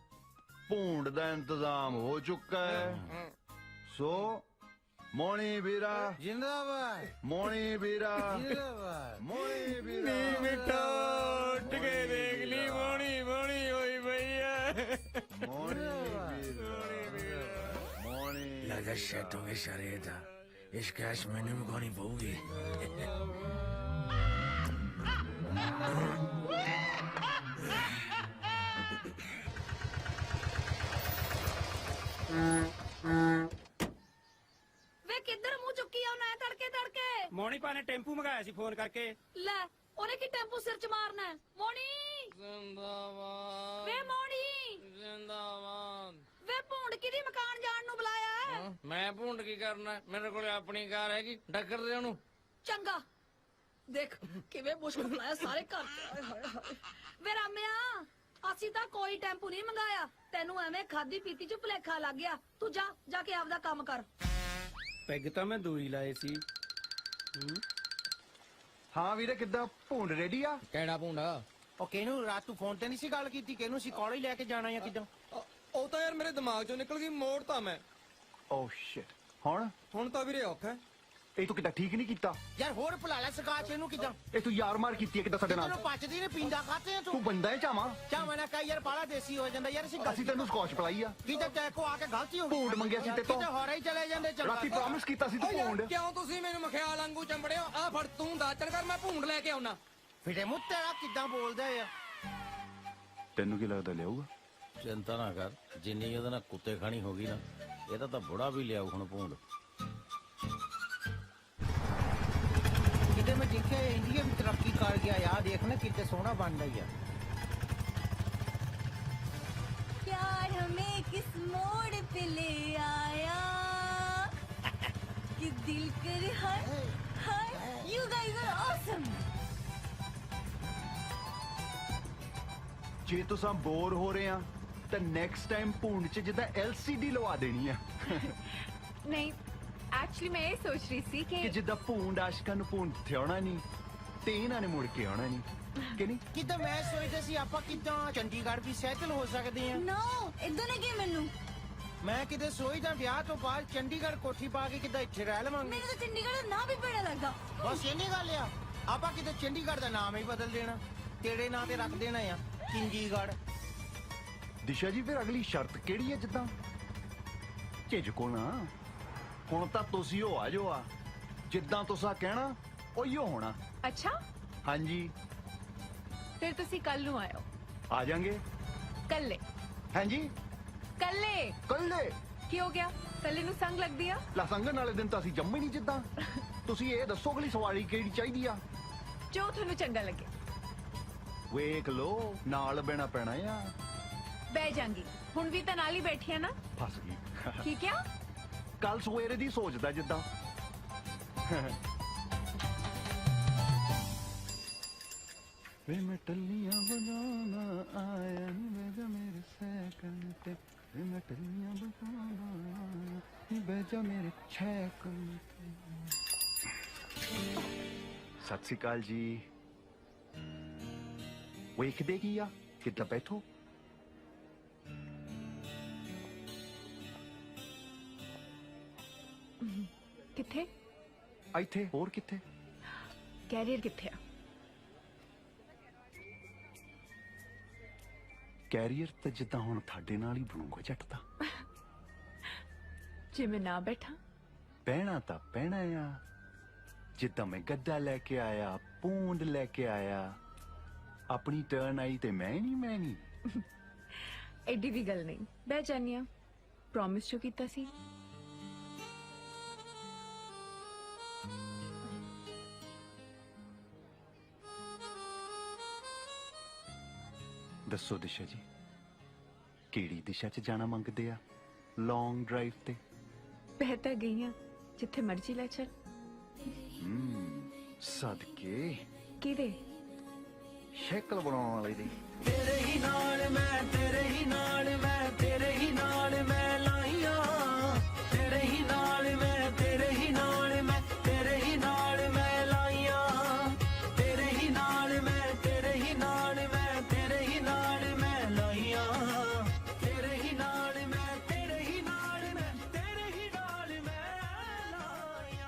ਭੂੰਡ ਦਾ ਇੰਤਜ਼ਾਮ ਹੋ ਚੁੱਕਾ ਹੈ ਸੋ ਮੋਣੀ ਵੀਰਾ ਜਿੰਦਾਬਾਦ ਮੋਣੀ ਵੀਰਾ ਜਿੰਦਾਬਾਦ ਮੋਣੀ ਵੀਰਾ ਨੀ ਮਿੱਠਾ ਉੱਠ ਕੇ ਦੇਖ ਲਈ ਮੋਣੀ ਹੋਈ ਭਈਆ ਮੋਣੀ ਲਗਾ ਸ਼ੈਟ ਹੋ ਗਏ ਸ਼ਰੇ ਦਾ ਇਸ ਕੈਸ਼ ਮੈਨੂੰ ਵੀ ਕੋਣੀ ਪਊਗੀ ਵੇ ਕਿੱਧਰ ਮੂੰਹ ਚੁੱਕੀ ਆ ਨਾ ਤੜਕੇ ਮੋਣੀ ਪਾ ਨੇ ਟੈਂਪੂ ਮੰਗਾਇਆ ਸੀ ਫੋਨ ਕਰਕੇ ਲੈ ਉਹਨੇ ਕੀ ਟੈਂਪੂ ਸਿਰ ਚ ਮਾਰਨਾ ਹੈ? ਮੋਣੀ ਜ਼ਿੰਦਾਬਾਦ ਵੇ ਮੋਣੀ ਜ਼ਿੰਦਾਬਾਦ ਵੇ ਭੂੰਡ ਕਿਹਦੀ ਮਕਾਨ ਜਾਣ ਨੂੰ ਬੁਲਾਇਆ ਹੈ? ਮੈਂ ਭੂੰਡ ਕੀ ਕਰਨਾ ਮੇਰੇ ਕੋਲ ਆਪਣੀ ਕਾਰ ਹੈਗੀ ਟੱਕਰ ਦੇ ਉਹਨੂੰ ਚੰਗਾ ਦੇਖ ਕਿਵੇਂ ਮੁਸ਼ਕਲ ਬੁਲਾਇਆ ਸਾਰੇ ਘਰ ਚ ਹਾਏ ਹਾਏ ਹਾਏ ਵੇ ਰਾਮਿਆ ਅਸੀਂ ਤਾਂ ਕੋਈ ਟੈਂਪੂ ਨਹੀਂ ਮੰਗਾਇਆ ਤੈਨੂੰ ਐਵੇਂ ਖਾਦੀ ਪੀਤੀ ਚ ਭੁਲੇਖਾ ਲੱਗ ਗਿਆ ਤੂੰ ਜਾ ਕੇ ਆਪਦਾ ਕੰਮ ਕਰ ਪੈਗ ਤਾਂ ਮੈਂ ਦੂਰੀ ਲਾਏ ਸੀ ਹਾਂ ਵੀਰੇ ਕਿੱਦਾਂ ਭੂੰਡ ਰੈਡੀ ਆ ਕਿਹੜਾ ਭੁੰਡਾ ਉਹ ਕਿਹਨੂੰ ਰਾਤ ਤੂੰ ਫੋਨ ਤੇ ਨਹੀਂ ਸੀ ਗੱਲ ਕੀਤੀ ਕਿਹਨੂੰ ਸੀ ਕਾਲਜ ਲੈ ਕੇ ਜਾਣਾ ਜਾਂ ਕਿਦਾਂ ਉਹ ਤਾਂ ਯਾਰ ਮੇਰੇ ਦਿਮਾਗ ਚੋਂ ਨਿਕਲ ਗਈ ਮੋੜ ਤਾਂ ਮੈਂ ਓ ਸ਼ਿਟ ਹੁਣ ਤਾਂ ਵੀਰੇ ਔਖਾ ਇਹ ਤੂੰ ਕਿੱਦਾਂ ਠੀਕ ਨਹੀਂ ਕੀਤਾ ਯਾਰ ਹੋਰ ਭੁਲਾ ਲੈ ਸਕਾਚ ਇਹਨੂੰ ਕਿਦਾਂ ਇਹ ਤੂੰ ਯਾਰ ਮਾਰ ਕੀਤੀ ਹੈ ਕਿੱਦਾਂ ਸਾਡੇ ਨਾਲ ਤੈਨੂੰ ਪਚਦੀ ਨੇ ਪੀਂਦਾ ਖਾਤੇ ਆ ਤੂੰ ਬੰਦਾ ਹੈ ਚਾਵਾਂ ਚਾਵਾਂ ਨਾ ਕਹੀ ਯਾਰ ਬਾਲਾ ਦੇਸੀ ਹੋ ਜਾਂਦਾ ਯਾਰ ਅਸੀਂ ਤੈਨੂੰ ਸਕੌਚ ਪਲਾਈ ਆ ਕੀ ਤਾਂ ਤੈਨੂੰ ਆ ਕੇ ਗਲਤੀ ਹੋ ਗਈ ਭੂੰਡ ਮੰਗਿਆ ਸੀ ਤੇ ਤੋਂ ਕਿਤੇ ਹੋਰਾ ਹੀ ਚਲੇ ਜਾਂਦੇ ਚੰਗਾ ਰਾਤੀ ਪ੍ਰੋਮਿਸ ਕੀਤਾ ਸੀ ਤੂੰ ਭੂੰਡ ਕਿਉਂ ਤੁਸੀਂ ਮੈਨੂੰ ਮਖਿਆਲ ਵਾਂਗੂ ਚੰਬੜਿਓ ਆ ਫੜ ਤੂੰ ਦਾਚਣ ਕਰ ਮੈਂ ਭੂੰਡ ਲੈ ਕੇ ਆਉਣਾ ਫਿਰੇ ਮੂੰਹ ਤੇਰਾ ਕਿਦਾਂ ਬੋਲਦਾ ਆ ਤੈਨੂੰ ਕੀ ਲੱਗਦਾ ਲਿਆਊਗਾ ਚਿੰਤਾ ਨਾ ਕਰ ਜਿੰਨੀ ਉਹਦੇ ਨਾਲ ਕੁੱਤੇ ਖਾਣੀ ਹੋ ਗਈ ਨਾ ਇਹਦਾ ਤਾਂ ਬੁੜਾ ਵੀ ਲਿਆਉ ਹੁਣ ਭੂੰਡ ਕਿਤੇ ਮੈਂ ਦੇਖਿਆ ਇੰਡੀਆ ਵੀ ਤਰੱਕੀ ਕਰ ਗਿਆ ਯਾਰ ਦੇਖ ਨਾ ਕਿੰਨੇ ਸੋਹਣਾ ਬਣਦਾ ਹੀ ਆ प्यार हमें किस मोड़ पे ले आया कि दिल कर हाय you guys are awesome ਜੇ ਤੁਸੀਂ ਬੋਰ ਹੋ ਰਹੇ ਆ ਤਾਂ ਨੈਕਸਟ ਟਾਈਮ ਭੂੰਡ 'ਚ ਜਿੱਦਾਂ LCD ਲਵਾ ਦੇਣੀ ਆ ਨਹੀਂ ਐਕਚੁਅਲੀ ਮੈਂ ਇਹ ਸੋਚ ਰਹੀ ਸੀ ਕਿ ਕਿ ਜਿੱਦਾਂ ਭੂੰਡ ਆਸ਼ਕਾਂ ਨੂੰ ਭੂੰਡ ਤੇ ਆਉਣਾ ਨਹੀਂ ਤੇ ਇਹਨਾਂ ਨੇ ਮੁੜ ਕੇ ਆਉਣਾ ਨਹੀਂ ਕਿ ਨਹੀਂ ਕਿਦਾਂ ਮੈਂ ਸੋਚਦਾ ਸੀ ਆਪਾਂ ਕਿਦਾਂ ਚੰਡੀਗੜ੍ਹ ਵੀ ਸੈਟਲ ਹੋ ਸਕਦੇ ਆ no ਇਦਾਂ ਨਹੀਂ ਕਿ ਮੈਨੂੰ ਮੈਂ ਕਿਤੇ ਸੋਚਦਾ ਵਿਆਹ ਤੋਂ ਬਾਅਦ ਚੰਡੀਗੜ੍ਹ ਕੋਠੀ ਪਾ ਕੇ ਕਿਦਾਂ ਇੱਥੇ ਰਹਿ ਲਵਾਂਗੇ ਮੈਨੂੰ ਤਾਂ ਚੰਡੀਗੜ੍ਹ ਦਾ ਨਾਂ ਵੀ ਬੜਾ ਲੱਗਦਾ ਬਸ ਇੰਨੀ ਗੱਲ ਆ ਆਪਾਂ ਕਿਤੇ ਚੰਡੀਗੜ੍ਹ ਦਾ ਨਾਮ ਹੀ ਬਦਲ ਦੇਣਾ ਤੇਰੇ ਨਾਂ ਤੇ ਰੱਖ ਦੇਣਾ ਆ ਚੰਡੀਗੜ੍ਹ ਦਿਸ਼ਾ ਜੀ ਫਿਰ ਅਗਲੀ ਸ਼ਰਤ ਕਿਹੜੀ ਹੈ ਜਿੱਦਾਂ ਝਿਜਕੋ ਨਾ ਹੁਣ ਤਾਂ ਤੁਸੀਂ ਹੋ ਆ ਜੋ ਆ ਜਿੱਦਾਂ ਤੁਸੀਂ ਕਹਿਣਾ ਉਹੀਓ ਹੋਣਾ ਅੱਛਾ ਹਾਂਜੀ ਫਿਰ ਤੁਸੀਂ ਕੱਲ ਨੂੰ ਆਇਓ ਆ ਜਾਾਂਗੇ ਕੱਲੇ ਹਾਂਜੀ ਕੱਲੇ ਕੱਲੇ ਕੀ ਹੋ ਗਿਆ ਕੱਲੇ ਨੂੰ ਸੰਗ ਲੱਗਦੀ ਆ ਲਸੰਗਣ ਵਾਲੇ ਦਿਨ ਤਾਂ ਅਸੀਂ ਜੰਮੇ ਨਹੀਂ ਜਿੱਦਾਂ ਤੁਸੀਂ ਇਹ ਦੱਸੋ ਅਗਲੀ ਸਵਾਰੀ ਕਿਹੜੀ ਚਾਹੀਦੀ ਆ ਜੋ ਤੁਹਾਨੂੰ ਚੰਗਾ ਲੱਗੇ ਵੇਖ ਲੋ ਨਾਲ ਬਹਿਣਾ ਪੈਣਾ ਆ ਬਹਿ ਜਾਂਗੀ ਹੁਣ ਵੀ ਤਾਂ ਨਾਲ ਹੀ ਬੈਠੀ ਆ ਨਾ ਫਸ ਗਈ ਠੀਕ ਆ ਕੱਲ ਸਵੇਰੇ ਦੀ ਸੋਚਦਾ ਜਿੱਦਾਂ ਵੇ ਮੈਂ ਟੱਲੀਆਂ ਬਜਾਣਾ ਆਇਆ ਨੀ ਬੇਜਾ ਮੇਰੇ ਸਾਈਕਲ ਤੇ ਵੇ ਮੈਂ ਟੱਲੀਆਂ ਬਜਾਣਾ ਨੀ ਬੇਜਾ ਮੇਰੇ ਸਾਈਕਲ ਤੇ ਸਤਿ ਸ਼੍ਰੀ ਅਕਾਲ ਜੀ ਵੇਖਦੇ ਕੀ ਆ ਕਿੱਦਾਂ ਬੈਠੋ ਕਿੱਥੇ ਇੱਥੇ ਹੋਰ ਕਿੱਥੇ ਕੈਰੀਅਰ ਕਿੱਥੇ ਆ ਕੈਰੀਅਰ ਤਾਂ ਜਿੱਦਾਂ ਹੁਣ ਤੁਹਾਡੇ ਨਾਲ ਹੀ ਬਣੂਗਾ ਜੱਟ ਦਾ ਜੇ ਮੈਂ ਨਾ ਬੈਠਾ ਪਹਿਣਾ ਤਾਂ ਪਹਿਣਾ ਆ ਜਿੱਦਾਂ ਮੈਂ ਗੱਦਾ ਲੈ ਕੇ ਆਇਆ ਪੂੰਡ ਲੈ ਕੇ ਆਇਆ ਆਪਣੀ ਟਰਨ ਆਈ ਤੇ ਮੈਂ ਨਹੀਂ ਐਡੀ ਵੀ ਗੱਲ ਨਹੀਂ ਬਹਿ ਜਾਨੀ ਆ ਪ੍ਰੋਮਿਸ ਜੋ ਕੀਤਾ ਸੀ ਦੱਸੋ ਦਿਸ਼ਾ ਜੀ ਕਿਹੜੀ ਦਿਸ਼ਾ 'ਚ ਜਾਣਾ ਮੰਗਦੇ ਆ ਲੌਂਗ ਡਰਾਈਵ ਤੇ ਬਹਿ ਤਾਂ ਗਈ ਆ ਜਿੱਥੇ ਮਰਜ਼ੀ ਲੈ ਚੱਲ ਸਦਕੇ ਕਿਹਦੇ ਸ਼ਕਲ ਬਣਾਉਣ ਵਾਲੇ ਦੀ ਤੇਰੇ ਹੀ ਨਾਲ ਮੈਂ ਤੇਰੇ ਹੀ ਨਾਲ ਮੈਂ ਤੇਰੇ ਹੀ ਨਾਲ ਮੈਂ ਲਾਈਆਂ ਤੇਰੇ ਹੀ ਨਾਲ ਮੈਂ ਤੇਰੇ ਹੀ ਨਾਲ ਮੈਂ ਤੇਰੇ ਹੀ ਨਾਲ ਮੈਂ ਲਾਈਆਂ ਤੇਰੇ ਹੀ ਨਾਲ ਮੈਂ ਤੇਰੇ ਹੀ ਨਾਲ ਮੈਂ ਤੇਰੇ ਹੀ ਨਾਲ ਮੈਂ ਲਾਈਆਂ ਤੇਰੇ ਹੀ ਨਾਲ ਮੈਂ ਤੇਰੇ ਹੀ ਨਾਲ ਮੈਂ ਤੇਰੇ ਹੀ ਨਾਲ ਮੈਂ ਲਾਈਆਂ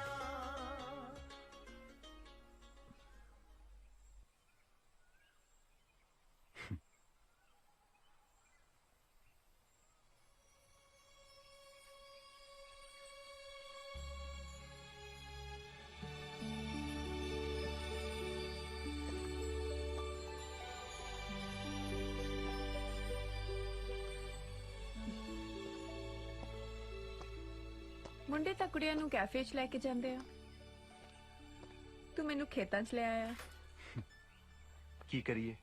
ਮੁੰਡੇ ਤਾਂ ਕੁੜੀਆਂ ਨੂੰ ਕੈਫੇ 'ਚ ਲੈ ਕੇ ਜਾਂਦੇ ਆ ਤੂੰ ਮੈਨੂੰ ਖੇਤਾਂ 'ਚ ਲੈ ਆਇਆ ਕੀ ਕਰੀਏ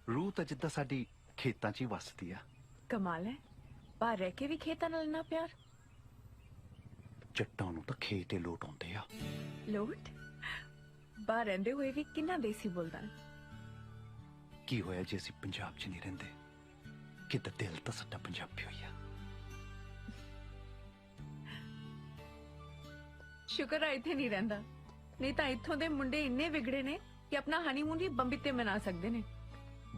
ਰੂਹ ਤਾਂ ਜਿੱਦਾਂ ਸਾਡੀ ਖੇਤਾਂ 'ਚ ਹੀ ਵਸਦੀ ਆ ਕਮਾਲ ਹੈ ਬਾਹਰ ਰਹਿ ਕੇ ਵੀ ਖੇਤਾਂ ਨਾਲ ਨਾ ਪਿਆਰ ਜੱਟਾਂ ਨੂੰ ਤਾਂ ਖੇਤ ਹੀ ਲੋਟ ਆਉਂਦੇ ਆ ਲੋਟ ਬਾਹਰ ਰਹਿੰਦੇ ਹੋਏ ਵੀ ਕਿੰਨਾ ਦੇਸੀ ਬੋਲਦਾ ਹੈ। ਕੀ ਹੋਇਆ ਜੇ ਅਸੀਂ ਪੰਜਾਬ 'ਚ ਨਹੀਂ ਰਹਿੰਦੇ? ਕਿਤੇ ਦਿਲ ਤਾਂ ਸਾਡਾ ਪੰਜਾਬੀ ਹੋਇਆ। ਸ਼ੁਕਰ ਹੈ ਇੱਥੇ ਨਹੀਂ ਰਹਿੰਦਾ, ਨਹੀਂ ਤਾਂ ਇੱਥੋਂ ਦੇ ਮੁੰਡੇ ਇੰਨੇ ਵਿਗੜੇ ਨੇ ਕਿ ਆਪਣਾ ਹਨੀਮੂਨ ਵੀ ਬੰਬੀ ਤੇ ਮਨਾ ਸਕਦੇ ਨੇ।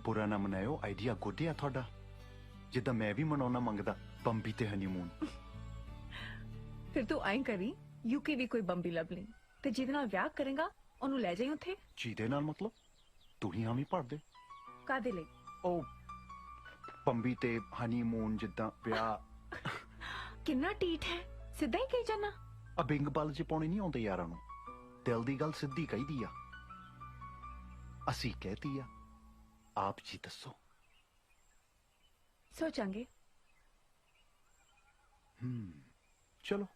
ਬੁਰਾ ਨਾ ਮਨਾਇਓ, ਆਈਡੀਆ ਗੁੱਡ ਆ ਤੁਹਾਡਾ। ਜਿੱਦਾਂ ਮੈਂ ਵੀ ਮਨਾਉਣਾ ਮੰਗਦਾ ਬੰਬੀ ਤੇ ਹਨੀਮੂਨ। ਫਿਰ ਤੂੰ ਆਈ ਕਰੀ ਯੂਕੇ ਵੀ ਕੋਈ ਬੰਬੀ ਲੱਭ ਲਈ ਤੇ ਜਿਹਦੇ ਨਾਲ ਵਿਆਹ ਕਰੇਗਾ ਉਹਨੂੰ ਲੈ ਜਾਈਂ ਉੱਥੇ। ਜਿਹਦੇ ਨਾਲ ਮਤਲਬ ਦੁਨੀਆ ਵੀ ਭਰ ਦੇ। ਕਾਦੇ ਲਈ? ਉਹ ਬੰਬੀ ਤੇ ਹਨੀਮੂਨ ਜਿੱਦਾਂ ਵਿਆਹ। ਕਿੰਨਾ ਟੀਟ ਹੈ, ਸਿੱਧਾ ਹੀ ਕਹੀ ਜਾਣਾ। ਆ ਬਿੰਗ ਬਲ ਚ ਪਾਉਣੀ ਨਹੀਂ ਆਉਂਦੇ ਯਾਰਾਂ ਨੂੰ। ਦਿਲ ਦੀ ਗੱਲ ਸਿੱਧੀ ਕਹੀਦੀ ਆ। ਅਸੀਂ ਕਹਿਤੀ ਆ, ਆਪ ਜੀ ਦੱਸੋ। ਸੋਚਾਂਗੇ। ਚਲੋ।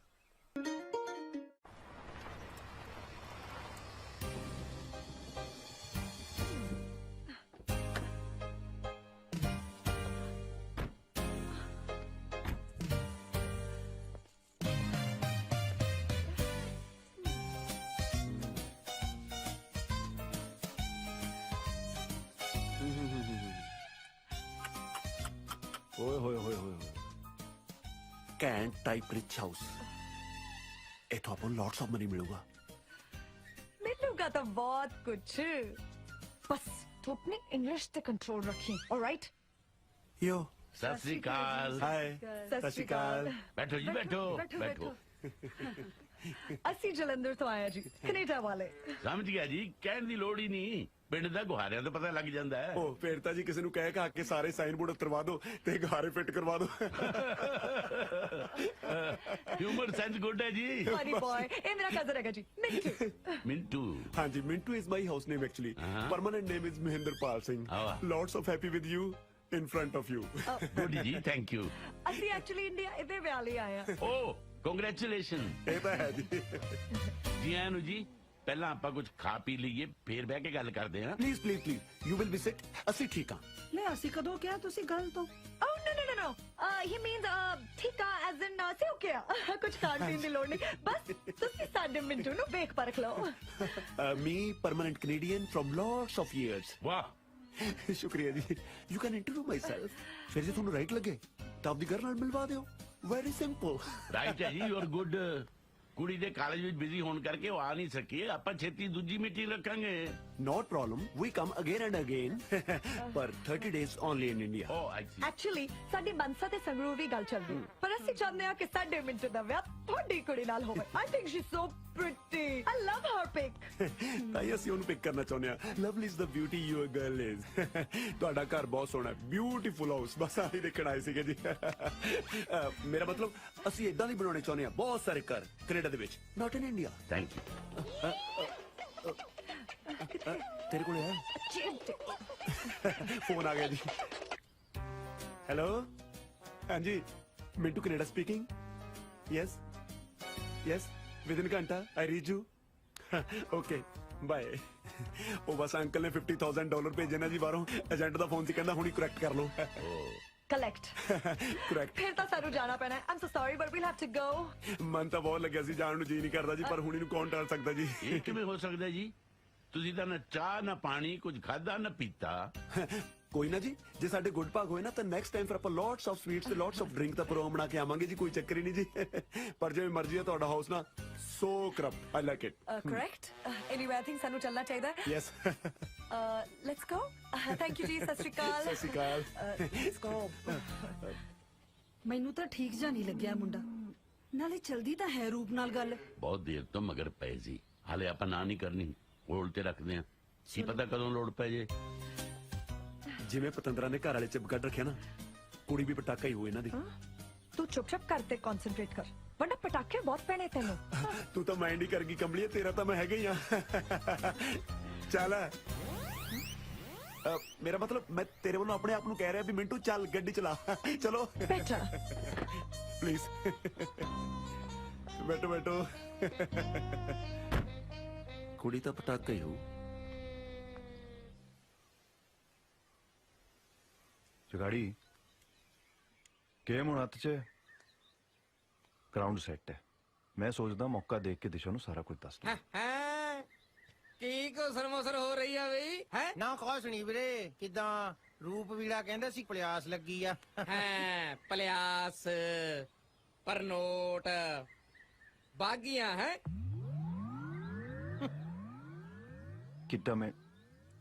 ਓਏ ਹੋਏ ਹੋਏ ਹੋਏ ਕੈਂਟ ਟਾਈਪ ਰਿਚ ਹਾਊਸ। ਇਥੋਂ ਆਪਾਂ ਲੋਟਸ ਆਫ ਮਨੀ ਮਿਲੂਗਾ। मिलूंगा तो बहुत कुछ, बस तू अपनी इंग्लिश पे कंट्रोल रखी, ऑलराइट? यो सत श्री अकाल। हाय सत श्री अकाल। बैठो जी, बैठो बैठो। ਅਸੀਂ ਜਲੰਧਰ ਤੋਂ ਆਇਆ ਜੀ, ਕੈਨੇਡਾ ਵਾਲੇ। ਸਮਝ ਗਿਆ ਜੀ, ਕਹਿਣ ਦੀ ਲੋੜ ਹੀ ਨਹੀਂ, ਪਿੰਡ ਦਾ ਗੁਹਾਰਿਆਂ ਤੋਂ ਪਤਾ ਲੱਗ ਜਾਂਦਾ ਹੈ। ਉਹ ਫੇਰ ਤਾਂ ਜੀ ਕਿਸੇ ਨੂੰ ਕਹਿ ਕੇ ਸਾਰੇ ਸਾਈਨ ਬੋਰਡ ਉਤਰਵਾ ਦਿਓ ਤੇ ਗੁਹਾਰੇ ਫਿੱਟ ਕਰਵਾ ਦਿਓ। ਹਿਊਮਰ ਸੈਂਸ ਗੁੱਡ ਹੈ ਜੀ। ਫਨੀ ਬॉय, ਇਹ ਮੇਰਾ ਕਜ਼ਨ ਹੈਗਾ ਜੀ, ਮਿੰਟੂ। ਮਿੰਟੂ? ਹਾਂਜੀ, Mintu is my house name actually. Permanent name is Mahinderpal Singh. Lots of happy with you in front of you. Good ਜੀ, ਥੈਂਕ ਯੂ। ਅਸੀਂ ਐਕਚੁਅਲੀ ਇੰਡੀਆ ਇਹਦੇ ਵਿਆਹ ਲਈ ਆਏ ਆ। ਓ ਕੰਗ੍ਰੈਚੁਲੇਸ਼ਨ। ਇਹ ਤਾਂ ਹੈ ਜੀ। ਜੀ ਆਇਆਂ ਨੂੰ ਜੀ। ਪਹਿਲਾਂ ਆਪਾਂ ਕੁਝ ਖਾ ਪੀ ਲਈਏ, ਫੇਰ ਬਹਿ ਕੇ ਗੱਲ ਕਰਦੇ ਹਾਂ। Please please please, you will be sit. ਅਸੀਂ ਠੀਕ ਹਾਂ। ਲੈ ਅਸੀਂ ਕਦੋਂ ਕਿਹਾ ਤੁਸੀਂ ਗੱਲ ਤੋਂ? Oh no no no no. He means ਠੀਕ ਆ as in ਸੇ ਹੋ ਗਿਆ। ਕੁਝ ਖਾਣ ਪੀਣ ਦੀ ਲੋੜ ਨਹੀਂ, ਬਸ ਤੁਸੀਂ ਸਾਡੇ ਮਿੰਟੂ ਨੂੰ ਵੇਖ ਪਰਖ ਲਓ। Me permanent Canadian from lots of years. ਵਾਹ, ਸ਼ੁਕਰੀਆ ਜੀ। You can interview my self. ਫਿਰ ਜੇ ਤੁਹਾਨੂੰ ਰਾਈਟ ਲੱਗੇ ਤਾਂ ਆਪਦੀ ਘਰ ਨਾਲ ਮਿਲਵਾ ਦਿਓ। Very simple. ਰਾਈਟ ਹੈ ਜੀ, ਯੂ ਆਰ ਗੁੱਡ। ਕੁੜੀ ਦੇ ਕਾਲਜ ਵਿੱਚ ਬਿਜ਼ੀ ਹੋਣ ਕਰਕੇ ਉਹ ਆ ਨਹੀਂ ਸਕੀ। ਆਪਾਂ ਛੇਤੀ ਦੂਜੀ ਮੀਟਿੰਗ ਰੱਖਾਂਗੇ। Not problem. We come again and again. ਪਰ 30 days only in India. Oh, I see. Actually ਸਾਡੀ ਮਨਸਾ ਤੇ ਸੰਗਰੂ ਵੀ ਗੱਲ ਚੱਲਦੀ, ਪਰ ਅਸੀਂ ਚਾਹੁੰਦੇ ਹਾਂ ਕਿ ਸਾਡੇ ਮਿੰਟੂ ਦਾ ਵਿਆਹ ਤੁਹਾਡੀ ਕੁੜੀ ਨਾਲ ਹੋਵੇ। I think she's so pretty. I love her pic. ਤਾਂ ਹੀ ਅਸੀਂ ਉਹਨੂੰ ਪਿਕ ਕਰਨਾ ਚਾਹੁੰਦੇ ਹਾਂ। Lovely is the beauty your girl is. ਤੁਹਾਡਾ ਘਰ ਬਹੁਤ ਸੋਹਣਾ ਹੈ, ਬਿਊਟੀਫੁਲ ਹਾਊਸ। ਬਸ ਆਹੀ ਦੇਖਣ ਆਏ ਸੀਗੇ ਜੀ। ਮੇਰਾ ਮਤਲਬ ਅਸੀਂ ਇਦਾਂ ਦੀ ਬਣਾਉਣੇ ਚਾਹੁੰਦੇ ਹਾਂ, ਬਹੁਤ ਸਾਰੇ ਘਰ ਕੈਨੇਡਾ ਦੇ ਵਿੱਚ, not in India. Thank you. ਤੇਰੇ ਕੋਲ ਹੈ ਫੋਨ ਆ ਗਿਆ ਜੀ। ਹੈਲੋ, ਹਾਂਜੀ Mintu Canada speaking. Yes yes, within ਘੰਟਾ I reach you. Okay bye. ਉਹ ਬਸ ਅੰਕਲ ਨੇ $50,000 ਭੇਜੇ ਨਾ ਜੀ ਬਾਹਰੋਂ। ਏਜੰਟ ਦਾ ਫੋਨ ਸੀ, ਕਹਿੰਦਾ ਹੁਣੀ ਕਰੈਕਟ ਕਰ ਲਓ। Collect correct. ਫਿਰ ਤਾਂ ਸਾਨੂੰ ਜਾਣਾ ਪੈਣਾ ਹੈ। I'm so sorry but we'll have to go. ਮਨ ਤਾਂ ਬਹੁਤ ਲੱਗਿਆ ਸੀ, ਜਾਣ ਨੂੰ ਜੀ ਨਹੀਂ ਕਰਦਾ ਜੀ, ਪਰ ਹੁਣੀ ਨੂੰ ਕੌਣ ਟਾਲ ਸਕਦਾ ਜੀ। ਇਹ ਕਿਵੇਂ ਹੋ ਸਕਦਾ ਜੀ? ਤੁਸੀਂ ਤਾਂ ਨਾ ਚਾਹ ਨਾ ਪਾਣੀ ਕੁਝ ਖਾਦਾ ਨਾ ਪੀਤਾ। ਕੋਈ ਨਾ ਜੀ, ਜੇ ਸਾਡੇ ਗੁੱਡ ਭਾਗ ਹੋਏ ਨਾ ਤਾਂ ਨੈਕਸਟ ਟਾਈਮ ਫਿਰ ਆਪਾਂ ਲੋਟਸ ਆਫ ਸਵੀਟਸ ਤੇ ਲੋਟਸ ਆਫ ਡਰਿੰਕ ਦਾ ਪ੍ਰੋਗਰਾਮ ਬਣਾ ਕੇ ਆਵਾਂਗੇ ਜੀ। ਕੋਈ ਚੱਕਰ ਹੀ ਨਹੀਂ ਜੀ। ਪਰ ਜਿਵੇਂ ਮਰਜ਼ੀ ਹੈ, ਤੁਹਾਡਾ ਹਾਊਸ ਨਾ so corrupt. I like it. Correct. Anyway, I think ਸਾਨੂੰ ਚੱਲਣਾ ਚਾਹੀਦਾ ਹੈ। Yes. Let's go. Thank you ਜੀ, ਸਤਿ ਸ਼੍ਰੀ ਅਕਾਲ। ਸਤਿ ਸ਼੍ਰੀ ਅਕਾਲ। Let's go. ਮੈਨੂੰ ਤਾਂ ਠੀਕ ਜਾ ਨਹੀਂ ਲੱਗਿਆ ਮੁੰਡਾ, ਨਾਲੇ ਚਲਦੀ ਤਾਂ ਹੈ ਰੂਪ ਨਾਲ ਗੱਲ। ਬਹੁਤ ਦੇਰ ਤੋਂ ਮਗਰ ਪਏ ਸੀ, ਹਾਲੇ ਆਪਾਂ ਨਾ ਨਹੀਂ ਕਰਨੀ, ਹੋਲਡ ਤੇ ਰੱਖਦੇ ਆ। ਕੀ ਪਤਾ ਕਦੋਂ ਲੋੜ ਪੈ ਜੇ। ਜਿਵੇਂ ਪਤੰਦਰਾਂ ਨੇ ਘਰ ਵਾਲੇ ਚ ਕੱਢ ਰੱਖਿਆ ਨਾ, ਕੁੜੀ ਵੀ ਪਟਾਕਾ ਹੀ ਹੋ ਇਹਨਾਂ ਦੀ। ਤੂੰ ਚੁੱਪ-ਚਾਪ ਕਰ ਤੇ ਕਨਸੈਂਟਰੇਟ ਕਰ, ਵਰਨਾ ਪਟਾਕੇ ਬਹੁਤ ਪੈਣੇ ਤੈਨੂੰ। ਤੂੰ ਤਾਂ ਮਾਈਂਡ ਹੀ ਕਰ ਗਈ ਕੰਬਲੀਏ, ਤੇਰਾ ਤਾਂ ਮੈਂ ਹੈਗਾ ਹੀ ਆ। ਚੱਲ ਮੇਰਾ ਮਤਲਬ ਮੈਂ ਤੇਰੇ ਵੱਲੋਂ ਆਪਣੇ ਆਪ ਨੂੰ ਕਹਿ ਰਿਹਾ ਵੀ ਮਿੰਟੂ ਚੱਲ ਗੱਡੀ ਚਲਾ। ਚਲੋ ਬੈਠਾ ਪਲੀਜ਼। ਬੈਠੋ ਬੈਠੋ। ਕੁੜੀ ਤਾਂ ਪਟਾਕਾ ਹੀ ਹੋ। ਜਗਾੜੀ ਗੇਮ ਹੁਣ ਹੱਥ 'ਚ ਗਰਾਊਂਡ ਸੈੱਟ ਹੈ। ਮੈਂ ਸੋਚਦਾ ਮੌਕਾ ਦੇਖ ਕੇ ਦਿਸ਼ਾ ਨੂੰ ਸਾਰਾ ਕੁਝ ਦੱਸ ਦੂੰ। ਕੀ ਘੁਸਰ ਮੁਸਰ ਹੋ ਰਹੀ ਆ ਬਈ ਹੈ ਨਾ ਕੁਛ ਨਹੀਂ ਵੀਰੇ ਕਿਦਾਂ ਰੂਪ ਵੀੜਾ ਕਹਿੰਦਾ ਸੀ ਪਲਿਆਸ ਲੱਗੀ ਆ ਹੈ ਪਲਿਆਸ ਪਰ ਨੋਟ ਬਾਗੀਆਂ ਹੈ ਕਿੱਦਾਂ ਮੈਂ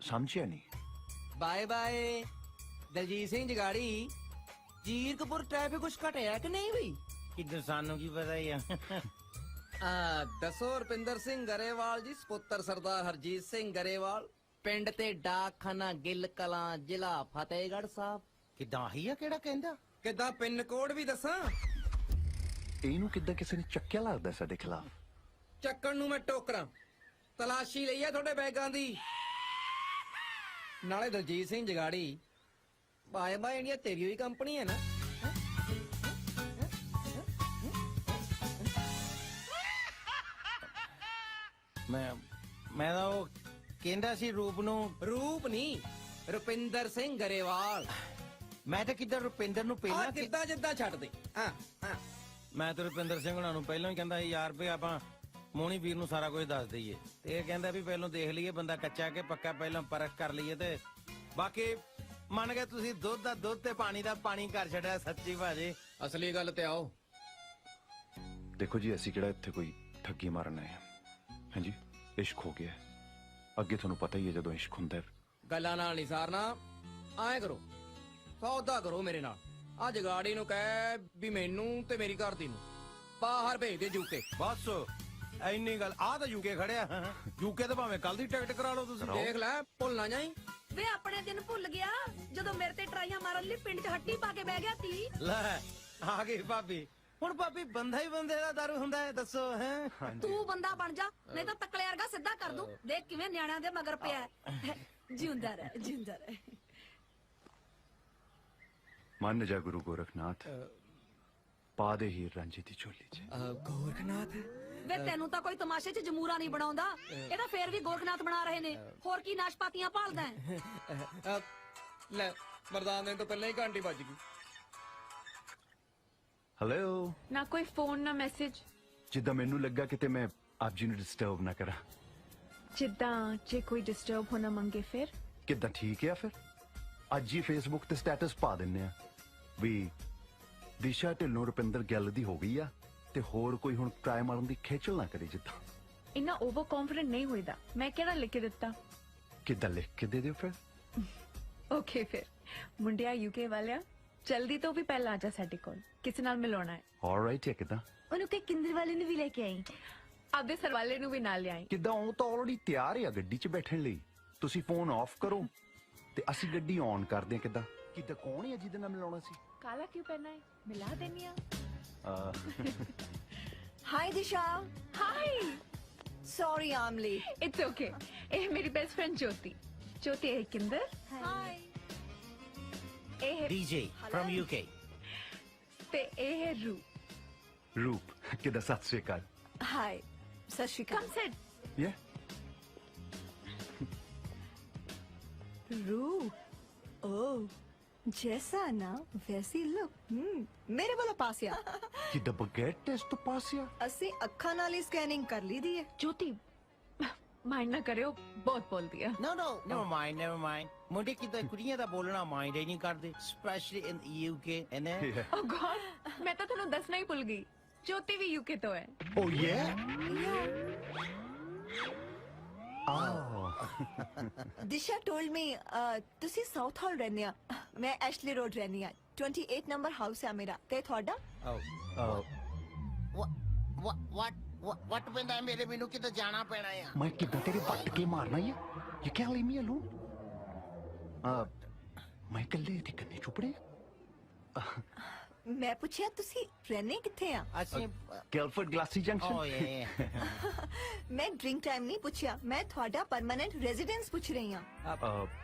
ਸਮਝਿਆ ਨਹੀਂ bye bye Daljit Singh Jagadhri Zirakpur traffic ਕੁਛ ਘਟਿਆ ਕਿ ਨਹੀਂ ਬਈ ਕਿੱਦਾਂ ਸਾਨੂੰ ਕੀ ਪਤਾ ਹੀ ਆ ਦੱਸੋ ਰੁਪਿੰਦਰ ਸਿੰਘ ਗਰੇਵਾਲ ਜੀ ਸਪੁੱਤਰ ਸਰਦਾਰ ਹਰਜੀਤ ਸਿੰਘ ਗਰੇਵਾਲ ਪਿੰਡ ਤੇ ਡਾਕਖਾਨਾ ਗਿੱਲ ਕਲਾਂ ਜ਼ਿਲ੍ਹਾ ਫਤਿਹਗੜ੍ਹ ਸਾਹਿਬ ਕਿੱਦਾਂ ਆਹੀ ਆ ਕਿਹੜਾ ਕਹਿੰਦਾ ਕਿੱਦਾਂ ਪਿੰਨ ਕੋਡ ਵੀ ਦੱਸਾਂ ਇਹਨੂੰ ਕਿੱਦਾਂ ਕਿਸੇ ਨੇ ਚੱਕਿਆ ਲੱਗਦਾ ਸਾਡੇ ਖਿਲਾਫ ਚੱਕਣ ਨੂੰ ਮੈਂ ਟੋਕਰਾਂ ਤਲਾਸ਼ੀ ਲਈ ਆ ਤੁਹਾਡੇ ਬੈਗਾਂ ਦੀ ਨਾਲੇ Daljit Singh Jagadhri bye bye India ਤੇਰੀ ਹੋਈ ਕੰਪਨੀ ਹੈ ਨਾ ਮੈਂ ਤਾਂ ਉਹ ਕਹਿੰਦਾ ਸੀ ਰੂਪ ਨਹੀਂ ਰੁਪਿੰਦਰ ਸਿੰਘ ਗਰੇਵਾਲ ਮੈਂ ਤਾਂ ਕਿੱਦਾਂ ਰੁਪਿੰਦਰ ਨੂੰ ਪਹਿਲਾਂ ਕਿੱਦਾਂ ਜਿੱਦਾਂ ਛੱਡ ਦੇ ਮੈਂ ਤਾਂ ਰੁਪਿੰਦਰ ਸਿੰਘ ਹੁਣਾਂ ਨੂੰ ਪਹਿਲਾਂ ਹੀ ਕਹਿੰਦਾ ਸੀ ਯਾਰ ਵੀ ਆਪਾਂ ਮੋਹਣੀ ਵੀਰ ਨੂੰ ਸਾਰਾ ਕੁਝ ਦੱਸ ਦਈਏ ਤੇ ਇਹ ਕਹਿੰਦਾ ਵੀ ਪਹਿਲਾਂ ਦੇਖ ਲਈਏ ਬੰਦਾ ਕੱਚਾ ਕਿ ਪੱਕਾ ਪਹਿਲਾਂ ਪਰਖ ਕਰ ਲਈਏ ਤੇ ਬਾਕੀ ਮੰਨ ਗਏ ਤੁਸੀਂ ਦੁੱਧ ਦਾ ਦੁੱਧ ਤੇ ਪਾਣੀ ਦਾ ਪਾਣੀ ਕਰ ਛੱਡਿਆ ਸੱਚੀ ਭਾਜੀ ਅਸਲੀ ਗੱਲ ਤੇ ਆਓ ਦੇਖੋ ਜੀ ਅਸੀਂ ਕਿਹੜਾ ਇੱਥੇ ਕੋਈ ਠੱਗੀ ਮਾਰਨ ਆਏ ਹਾਂ ਹਾਂਜੀ ਇਸ਼ਕ ਹੋ ਗਿਆ ਅੱਗੇ ਤੁਹਾਨੂੰ ਪਤਾ ਹੀ ਹੈ ਜਦੋਂ ਇਸ਼ਕ ਹੁੰਦਾ ਹੈ ਗੱਲਾਂ ਨਾਲ ਨਹੀਂ ਸਾਰਨਾ ਐਂ ਕਰੋ ਸੌਦਾ ਕਰੋ ਮੇਰੇ ਨਾਲ ਆ ਜਗਾੜੀ ਨੂੰ ਕਹਿ ਵੀ ਮੈਨੂੰ ਤੇ ਮੇਰੀ ਘਰ ਦੀ ਨੂੰ ਬਾਹਰ ਭੇਜ ਦੇ ਜੂਕੇ ਬਸ ਇੰਨੀ ਗੱਲ ਆ ਤਾਂ ਯੂਕੇ ਖੜਿਆ ਯੂਕੇ ਤੇ ਭਾਵੇਂ ਕੱਲ ਦੀ ਟਿਕਟ ਕਰਾ ਲਓ ਤੁਸੀਂ ਦੇਖ ਲੈ ਭੁੱਲ ਨਾ ਜਾਈ ਵੇ ਆਪਣੇ ਦਿਨ ਭੁੱਲ ਗਿਆ ਜਦੋਂ ਮੇਰੇ ਤੇ ਟਰਾਈਆਂ ਮਾਰਨ ਲਈ ਪਿੰਡ 'ਚ ਹੱਟੀ ਪਾ ਕੇ ਬਹਿ ਗਿਆ ਤੀ ਲੈ ਆ ਗਈ ਭਾਬੀ ਹੁਣ ਭਾਬੀ ਬੰਦਾ ਹੀ ਬੰਦੇ ਦਾ ਦਾਰੂ ਹੁੰਦਾ ਹੈ ਦੱਸੋ ਹੈ ਤੂੰ ਬੰਦਾ ਬਣ ਜਾ ਨਹੀਂ ਤਾਂ ਤਕਲੇ ਵਰਗਾ ਸਿੱਧਾ ਕਰ ਦੂੰ ਦੇਖ ਕਿਵੇਂ ਨਿਆਣਿਆਂ ਦੇ ਮਗਰ ਪਿਆ ਹੈ। ਜਿਉਂਦਾ ਰਹਿ ਜਿਉਂਦਾ ਰਹਿ ਮੰਨ ਜਾ ਗੁਰੂ ਗੋਰਖਨਾਥ ਪਾ ਦੇ ਹੀਰ ਰਾਂਝੇ ਦੀ ਝੋਲੀ 'ਚ ਗੋਰਖਨਾਥ ਵੇ ਤੈਨੂੰ ਤਾਂ ਕੋਈ ਤਮਾਸ਼ੇ 'ਚ ਜਮੂਰਾ ਨਹੀਂ ਬਣਾਉਂਦਾ ਇਹ ਤਾਂ ਫੇਰ ਵੀ ਗੋਰਖਨਾਥ ਬਣਾ ਰਹੇ ਨੇ ਹੋਰ ਕੀ ਨਾਸ਼ਪਾਤੀਆਂ ਭਾਲਦਾ ਹੈ ਲੈ ਮਰਦਾਨ ਦੇ ਤੋਂ ਪਹਿਲਾਂ ਹੀ ਘੰਟੀ ਵੱਜ ਗਈ ਹੈਲੋ ਨਾ ਕੋਈ ਫੋਨ ਨਾ ਮੈਸੇਜ ਜਿੱਦਾਂ ਮੈਨੂੰ ਲੱਗਾ ਕਿਤੇ ਮੈਂ ਆਪ ਜੀ ਨੂੰ ਡਿਸਟਰਬ ਨਾ ਕਰਾਂ ਜਿੱਦਾਂ ਜੇ ਕੋਈ ਡਿਸਟਰਬ ਹੋਣਾ ਮੰਗੇ ਫਿਰ ਕਿੱਦਾਂ ਠੀਕ ਹੈ ਫਿਰ ਅੱਜ ਹੀ ਫੇਸਬੁੱਕ ਤੇ ਸਟੇਟਸ ਪਾ ਦਿੰਨੇ ਆ ਵੀ ਦਿਸ਼ਾ ਢਿੱਲੋਂ ਰੁਪਿੰਦਰ ਗਿੱਲ ਦੀ ਹੋ ਗਈ ਆ ਤੇ ਹੋਰ ਕੋਈ ਹੁਣ ਟਰਾਈ ਮਾਰਨ ਦੀ ਖੇਚਲ ਨਾ ਕਰੇ ਜਿੱਦਾਂ ਇੰਨਾ ਓਵਰ ਕੌਨਫੀਡੈਂਟ ਨਹੀਂ ਹੋਈਦਾ ਮੈਂ ਕਿਹੜਾ ਲਿਖ ਕੇ ਦਿੱਤਾ ਕਿੱਦਾਂ ਲਿਖ ਕੇ ਦੇ ਦਿਓ ਫਿਰ ਓਕੇ ਫਿਰ ਮੁੰਡਿਆ ਯੂਕੇ ਵਾਲਿਆ ਜਲਦੀ ਤੋਂ ਵੀ ਪਹਿਲਾਂ ਆ ਜਾ ਸਾਡੇ ਕੋਲ ਕਿਸੇ ਨਾਲ ਮਿਲਾਉਣਾ ਹੈ ਆਲਰਾਈਟ ਹੈ ਕਿੱਦਾਂ ਉਹਨੂੰ ਕਿ ਕਿੰਦਰ ਵਾਲੇ ਨੂੰ ਵੀ ਲੈ ਕੇ ਆਈ ਆਪਦੇ ਸਰਵਾਲੇ ਨੂੰ ਵੀ ਨਾਲ ਲਿਆਈ ਕਿੱਦਾਂ ਉਹ ਤਾਂ ਆਲਰੇਡੀ ਤਿਆਰ ਆ ਗੱਡੀ 'ਚ ਬੈਠਣ ਲਈ ਤੁਸੀਂ ਫੋਨ ਆਫ ਕਰੋ ਤੇ ਅਸੀਂ ਗੱਡੀ ਔਨ ਕਰਦੇ ਹਾਂ ਕਿੱਦਾਂ ਕੌਣ ਹੈ ਜਿਹਦੇ ਨਾਲ ਮਿਲਾਉਣਾ ਸੀ ਕਾਲਾ ਕਿਉਂ ਪਹਿਨਾ ਹੈ ਮਿਲਾ ਦੇਣੀ ਆ hi Disha hi sorry I am late it's okay ਇਹ ਮੇਰੀ ਬੈਸਟ ਫਰੈਂਡ ਜੋਤੀ ਹੈ ਕਿੰਦਰ ਹਾਈ ਇਹ ਡੀਜੇ ਫਰਮ ਯੂਕੇ ਤੇ ਇਹ ਹੈ ਰੂਪ ਕਿੱਦਾਂ ਸਤਿ ਸ਼੍ਰੀ ਅਕਾਲ हाय सत श्री ਕਮ अकाल ਸਿਟ ਯੇ रू ओह जैसा ना वैसी लुक मेरे वाला पास या ਕਿੱਦਾਂ ਬਗੈਰ ਟੈਸਟ ਤੋਂ ਪਾਸ ਆ ਅਸੀਂ ਅੱਖਾਂ ਨਾਲ ਹੀ ਸਕੈਨਿੰਗ ਕਰ ਲਈ ਦੀ ਹੈ ਜੋਤੀ ਮਾਈਂਡ ਨਾ ਕਰਿਓ ਬਹੁਤ ਬੋਲਦੀ ਆ No, never mind. ਮੁੰਡੇ ਕਿਦਾਂ ਕੁੜੀਆਂ ਦਾ ਬੋਲਣਾ ਮਾਈਂਡ ਹੀ ਨਹੀਂ ਕਰਦੇ specially in UK and oh god ਮੈਂ ਤਾਂ ਤੁਹਾਨੂੰ ਦੱਸਣਾ ਹੀ ਭੁੱਲ ਗਈ ਜੋਤੀ ਵੀ ਯੂਕੇ ਤੋਂ ਹੈ ਓ ਯੇ दिशा टोल्ड मी ਤੁਸੀਂ ਸਾਊਥ ਹਾਲ ਰਹਿੰਦੇ ਆ ਮੈਂ ਐਸ਼ਲੀ ਰੋਡ ਰਹਿੰਦੀ ਆ 28 ਨੰਬਰ ਹਾਊਸ ਆ ਮੇਰਾ ਤੇ ਤੁਹਾਡਾ ਵਟ ਪੈਂਦਾ ਮੇਰੇ ਮੈਨੂੰ ਕਿਤੇ ਜਾਣਾ ਪੈਣਾ ਆ ਮੈਂ ਕਿੱਦਾਂ ਤੇਰੇ ਵੱਟ ਕੇ ਮਾਰਨਾ ਹੀ you can leave me alone ਮੈਂ ਇਕੱਲੇ ਤੇ ਕੰਨੇ ਚੁਪੜੇ ਮੈਂ ਪੁੱਛਿਆ ਤੁਸੀਂ ਰਹਿੰਦੇ ਕਿੱਥੇ ਆ ਅਸੀਂ ਗੈਲਫੋਰਡ ਗਲਾਸੀ ਜੰਕਸ਼ਨ ਓ ਯੇ ਮੈਂ ਡਰਿੰਕ ਟਾਈਮ ਨਹੀਂ ਪੁੱਛਿਆ ਮੈਂ ਤੁਹਾਡਾ ਪਰਮਾਨੈਂਟ ਰੈਜ਼ੀਡੈਂਸ ਪੁੱਛ ਰਹੀ ਆ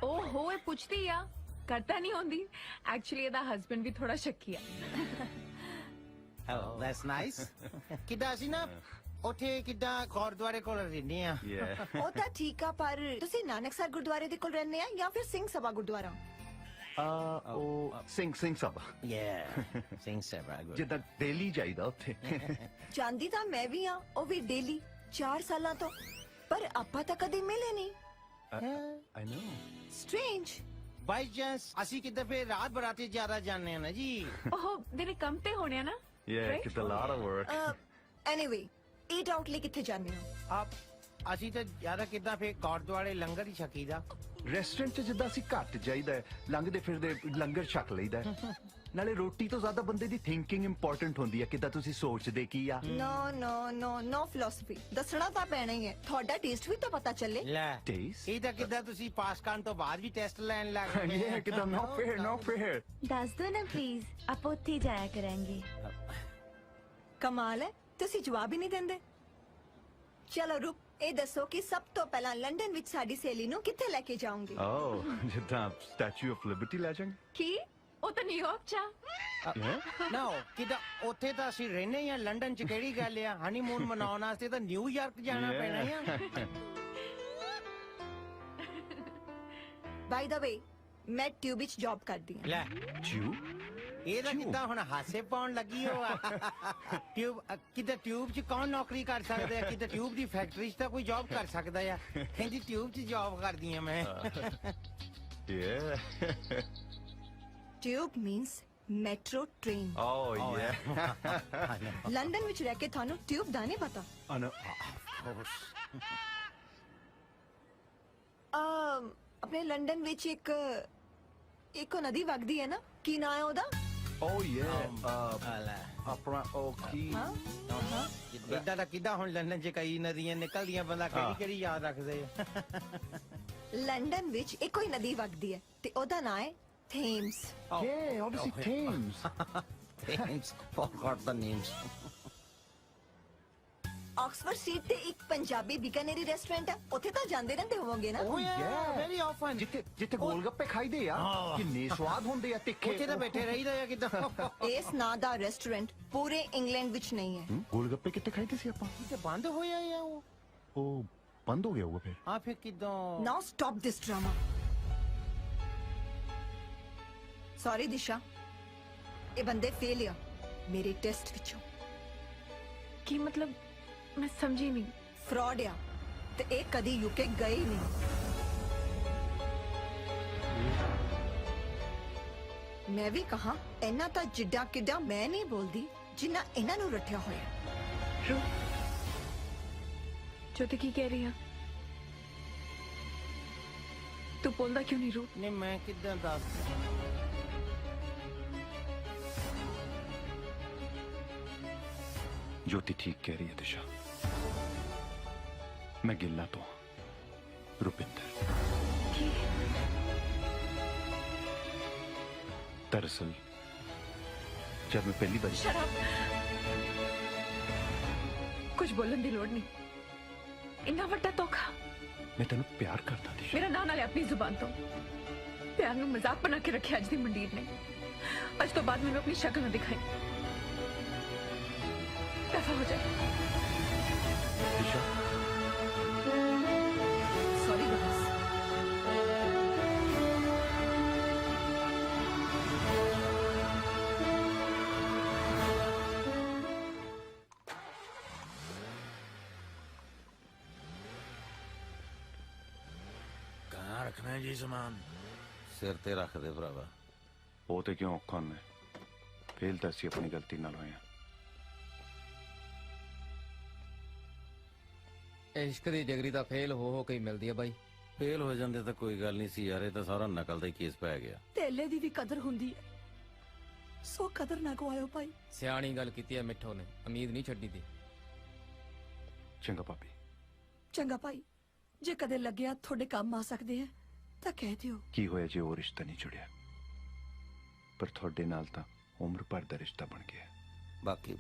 ਓਹੋ ਇਹ ਪੁੱਛਦੀ ਆ ਕਰਤਾ ਨਹੀਂ ਹੁੰਦੀ ਐਕਚੁਅਲੀ ਇਹਦਾ ਹਸਬੰਡ ਵੀ ਥੋੜਾ ਸ਼ੱਕੀ ਆ Oh, that's nice. ਕਿੱਦਾਂ ਅਸੀਂ ਨਾ ਉੱਥੇ ਕਿੱਦਾਂ ਗੁਰਦੁਆਰੇ ਕੋਲ ਰਹਿੰਦੇ ਆ ਉਹ ਤਾਂ ਠੀਕ ਆ ਪਰ ਤੁਸੀਂ ਨਾਨਕਸਰ ਗੁਰਦੁਆਰੇ ਦੇ ਕੋਲ ਰਹਿੰਦੇ ਆ ਜਾਂ ਫਿਰ ਸਿੰਘ ਸਭਾ ਗੁਰਦੁਆਰਾ ਉਹ ਸਿੰਘ ਸਭਾ ਸਿੰਘ ਸਭਾ ਜਿੱਦਾਂ ਡੇਲੀ ਜਾਈਦਾ ਉੱਥੇ ਜਾਂਦੀ ਤਾਂ ਮੈਂ ਵੀ ਆ ਉਹ ਵੀ ਡੇਲੀ 4 ਸਾਲਾਂ ਤੋਂ ਪਰ ਆਪਾਂ ਤਾਂ ਕਦੇ ਮਿਲੇ ਨਹੀਂ। I know strange. By chance ਅਸੀਂ ਕਿਤੇ ਫੇਰ ਰਾਤ ਬਰਾਤੇ ਜ਼ਿਆਦਾ ਜਾਂਦੇ ਆ ਨਾ ਜੀ। ਉਹ ਤੇਰੇ ਕੰਮ ਤੇ ਹੋਣੇ ਆ ਨਾ? Yeah, it's a lot of work. Anyway eat out ਲਈ ਕਿੱਥੇ ਜਾਂਦੇ ਹੋ? ਅਸੀਂ ਤਾਂ ਜ਼ਿਆਦਾ ਕਿੱਦਾਂ ਫੇਰ ਗੁਰਦੁਆਰੇ ਲੰਗਰ ਹੀ ਛਕੀਦਾ। ਰੈਸਟੋਰੈਂਟ 'ਚ ਜਿੱਦਾਂ ਅਸੀਂ ਘੱਟ ਜਾਈਦਾ ਹੈ, ਲੰਘਦੇ ਫਿਰਦੇ ਲੰਗਰ ਛਕ ਲਈਦਾ ਹੈ। ਨਾਲੇ ਰੋਟੀ ਤੋਂ ਜ਼ਿਆਦਾ ਬੰਦੇ ਦੀ ਥਿੰਕਿੰਗ ਇੰਪੋਰਟੈਂਟ ਹੁੰਦੀ ਹੈ, ਕਿੱਦਾਂ ਤੁਸੀਂ ਸੋਚਦੇ ਕੀ ਆ। ਨੋ ਫਿਲਾਸਫੀ ਦੱਸਣਾ ਤਾਂ ਪੈਣਾ ਹੀ ਹੈ। ਤੁਹਾਡਾ ਟੇਸਟ ਵੀ ਤਾਂ ਪਤਾ ਚੱਲੇ। ਲੈ ਟੇਸਟ ਇਹ ਤਾਂ ਕਿੱਦਾਂ ਤੁਸੀਂ ਪਾਸ ਕਰਨ ਤੋਂ ਬਾਅਦ ਵੀ ਟੈਸਟ ਲੈਣ ਲੱਗ ਗਏ। ਇਹ ਕਿੱਦਾਂ ਨੋ ਫੇਅਰ। ਦੱਸ ਦੋ ਨਾ ਪਲੀਜ਼, ਆਪਾਂ ਉੱਥੇ ਹੀ ਜਾਇਆ ਕਰਾਂਗੇ। ਕਮਾਲ ਹੈ, ਤੁਸੀਂ ਜਵਾਬ ਹੀ ਨਹੀਂ ਦਿੰਦੇ। ਚਲੋ ਰੁਕ, ਇਹ ਦੱਸੋ ਕਿ ਸਭ ਤੋਂ ਪਹਿਲਾਂ ਲੰਡਨ ਵਿੱਚ ਸਾਡੀ ਸਹੇਲੀ ਨੂੰ ਕਿੱਥੇ ਲੈ ਕੇ ਜਾਓਗੇ? ਜਿੱਦਾਂ ਸਟੈਚੂ ਆਫ ਲਿਬਰਟੀ ਲੈ ਜਾਵਾਂਗੇ। ਕੀ? ਉਹ ਤਾਂ ਨਿਊਯਾਰਕ ਚ ਆ। ਨਾ ਕਿੱਦਾਂ ਉੱਥੇ ਤਾਂ ਅਸੀਂ ਰਹਿੰਦੇ ਆ, ਲੰਡਨ 'ਚ ਕਿਹੜੀ ਗੱਲ ਆ। ਹਨੀਮੂਨ ਮਨਾਉਣ ਵਾਸਤੇ ਤਾਂ ਨਿਊਯਾਰਕ ਜਾਣਾ ਪੈਣਾ ਆ। ਬਾਈ ਦਾ ਵੇ ਮੈਂ ਟਿਊਬ ਵਿੱਚ ਜੌਬ ਕਰਦੀ ਹਾਂ। ਲੈ ਟਿਊਬ? ਇਹ ਤਾਂ ਕਿੱਦਾਂ ਹੁਣ ਹਾਸੇ ਪਾਉਣ ਲੱਗੀ ਹੋ ਆ। ਟਿਊਬ ਕਿਤੇ ਟਿਊਬ 'ਚ ਕੌਣ ਨੌਕਰੀ ਕਰ ਸਕਦਾ ਹੈ? ਕਿਤੇ ਟਿਊਬ ਦੀ ਫੈਕਟਰੀ 'ਚ ਤਾਂ ਕੋਈ ਜੌਬ ਕਰ ਸਕਦਾ ਆ। ਕਹਿੰਦੀ ਟਿਊਬ 'ਚ ਜੌਬ ਕਰਦੀ ਆ ਮੈਂ। Tube means metro train. London ਵਿੱਚ ਰਹਿ ਕੇ ਤੁਹਾਨੂੰ ਟਿਊਬ ਦਾ ਨਹੀਂ ਪਤਾ? ਆਪਣੇ ਲੰਡਨ ਵਿੱਚ ਇੱਕ ਨਦੀ ਵਗਦੀ ਹੈ ਨਾ, ਕੀ ਨਾਂ ਹੈ ਉਹਦਾ? ਆਪਣਾ ਉਹ ਕੀ ਇਦਾਂ ਦਾ ਕਿੱਦਾਂ ਹੁਣ ਲੰਡਨ 'ਚ ਕਈ ਨਦੀਆਂ ਨਿਕਲਦੀਆਂ, ਬੰਦਾ ਕਿਹੜੀ ਯਾਦ ਰੱਖਦੇ ਆ। ਲੰਡਨ ਵਿੱਚ ਇੱਕੋ ਹੀ ਨਦੀ ਵਗਦੀ ਹੈ ਤੇ ਉਹਦਾ ਨਾਂ ਹੈ Thames. obviously Thames. Thames. Forgot the names. Oxford street ਤੇ ਇੱਕ ਪੰਜਾਬੀ ਬਿਕਾਨੇਰੀ ਰੈਸਟੋਰੈਂਟ ਹੈ, ਉੱਥੇ ਤਾਂ ਜਾਂਦੇ ਰਹਿੰਦੇ ਹੋਵੋਗੇ ਨਾ? Very often. ਜਿੱਥੇ ਗੋਲਗੱਪੇ ਖਾਈਦੇ ਆ, ਕਿੰਨੇ ਸਵਾਦ ਹੁੰਦੇ ਆ ਤਿੱਖੇ। ਉੱਥੇ ਤਾਂ ਬੈਠੇ ਰਹੀਦਾ ਆ ਕਿੱਦਾਂ। ਇਸ ਨਾਂ ਦਾ ਰੈਸਟੋਰੈਂਟ ਪੂਰੇ ਇੰਗਲੈਂਡ ਵਿੱਚ ਨਹੀਂ ਹੈ। ਗੋਲਗੱਪੇ ਕਿੱਥੇ ਖਾਈਦੇ ਸੀ ਆਪਾਂ? ਕਿਤੇ ਬੰਦ ਹੋਇਆ ਆ ਉਹ ਬੰਦ ਹੋ ਗਿਆ ਹੋਊਗਾ ਫਿਰ। ਹਾਂ ਫਿਰ ਕਿੱਦਾਂ? ਨਾਓ ਸਟਾਪ ਦਿਸ ਡਰਾਮਾ। ਸੌਰੀ ਦਿਸ਼ਾ, ਇਹ ਬੰਦੇ ਫੇਲ ਆ ਮੇਰੇ ਟੈਸਟ ਵਿੱਚੋਂ। ਕੀ ਮਤਲਬ? ਮੈਂ ਸਮਝੀ ਨਹੀਂ। ਫਰਾਡ ਆ ਤੇ ਇਹ ਕਦੀ ਯੂਕੇ ਗਏ ਹੀ ਨਹੀਂ। ਮੈਂ ਵੀ ਕਹਾ ਇਹਨਾਂ ਤਾਂ ਜਿੱਡਾ ਕਿੱਡਾ ਮੈਂ ਨਹੀਂ ਬੋਲਦੀ ਜਿੰਨਾ ਇਹਨਾਂ ਨੂੰ ਰੱਠਿਆ ਹੋਇਆ। ਜੋਤੀ ਕੀ ਕਹਿ ਰਹੀ ਆ? ਤੂੰ ਬੋਲਦਾ ਕਿਉਂ ਨਹੀਂ ਰੂ? ਨਹੀਂ ਮੈਂ ਕਿੱਦਾਂ ਦੱਸ। ज्योति ठीक कह रही है दिशा। मैं गिल्ला तो रुपिंदर। दरअसल जब मैं पहली बार शराब कुछ बोलन दी लोड़ नहीं। इन्ना वड्डा धोखा। मैं तेन प्यार करता दिशा। मेरा नाम नाले अपनी जुबान तो प्यार नू मजाक बना के रखे अज दी मंडीर ने। अज तो बाद मैंने अपनी शक्ल न दिखाई। दफा हो जाए। दिशा सॉरी गाइस। कहाँ रखना है जी सामान? ਸਿਰ ਤੇ ਰੱਖ ਦੇ ਭਰਾਵਾ। ਉਹ ਤੇ ਕਿਉਂ ਔਖਾ ਹੁੰਦਾ? ਫੇਲ ਤਾਂ ਅਸੀਂ ਆਪਣੀ ਗਲਤੀ ਨਾਲ ਹੋਏ ਆ। ਇਸ਼ਕ ਦੀ ਡਿਗਰੀ ਤਾਂ ਫੇਲ ਹੋ ਕੇ ਹੀ ਮਿਲਦੀ ਆ ਬਾਈ। ਫੇਲ ਹੋ ਜਾਂਦੇ ਤਾਂ ਕੋਈ ਗੱਲ ਨਹੀਂ ਸੀ ਯਾਰ, ਇਹ ਤਾਂ ਸਾਰਾ ਨਕਲ ਦਾ ਹੀ ਕੇਸ ਪੈ ਗਿਆ। ਤੇਲੇ ਦੀ ਵੀ ਕਦਰ ਹੁੰਦੀ ਹੈ, ਸੋ ਕਦਰ ਨਾ ਗਵਾਇਓ ਭਾਈ। ਸਿਆਣੀ ਗੱਲ ਕੀਤੀ ਹੈ ਮਿੱਠੋ ਨੇ, ਉਮੀਦ ਨਹੀਂ ਛੱਡੀ ਦੀ। ਚੰਗਾ ਭਾਬੀ। ਚੰਗਾ ਭਾਈ, ਜੇ ਕਦੇ ਲੱਗਿਆ ਤੁਹਾਡੇ ਕੰਮ ਆ ਸਕਦੇ ਆ ਤਾਂ ਕਹਿ ਦਿਓ। ਕੀ ਹੋਇਆ ਜੇ ਉਹ ਰਿਸ਼ਤਾ ਨਹੀਂ ਜੁੜਿਆ, ਪਰ ਤੁਹਾਡੇ ਨਾਲ ਤਾਂ ਉਮਰ ਭਰ ਦਾ ਰਿਸ਼ਤਾ ਬਣ ਗਿਆ। ਬਾਕੀ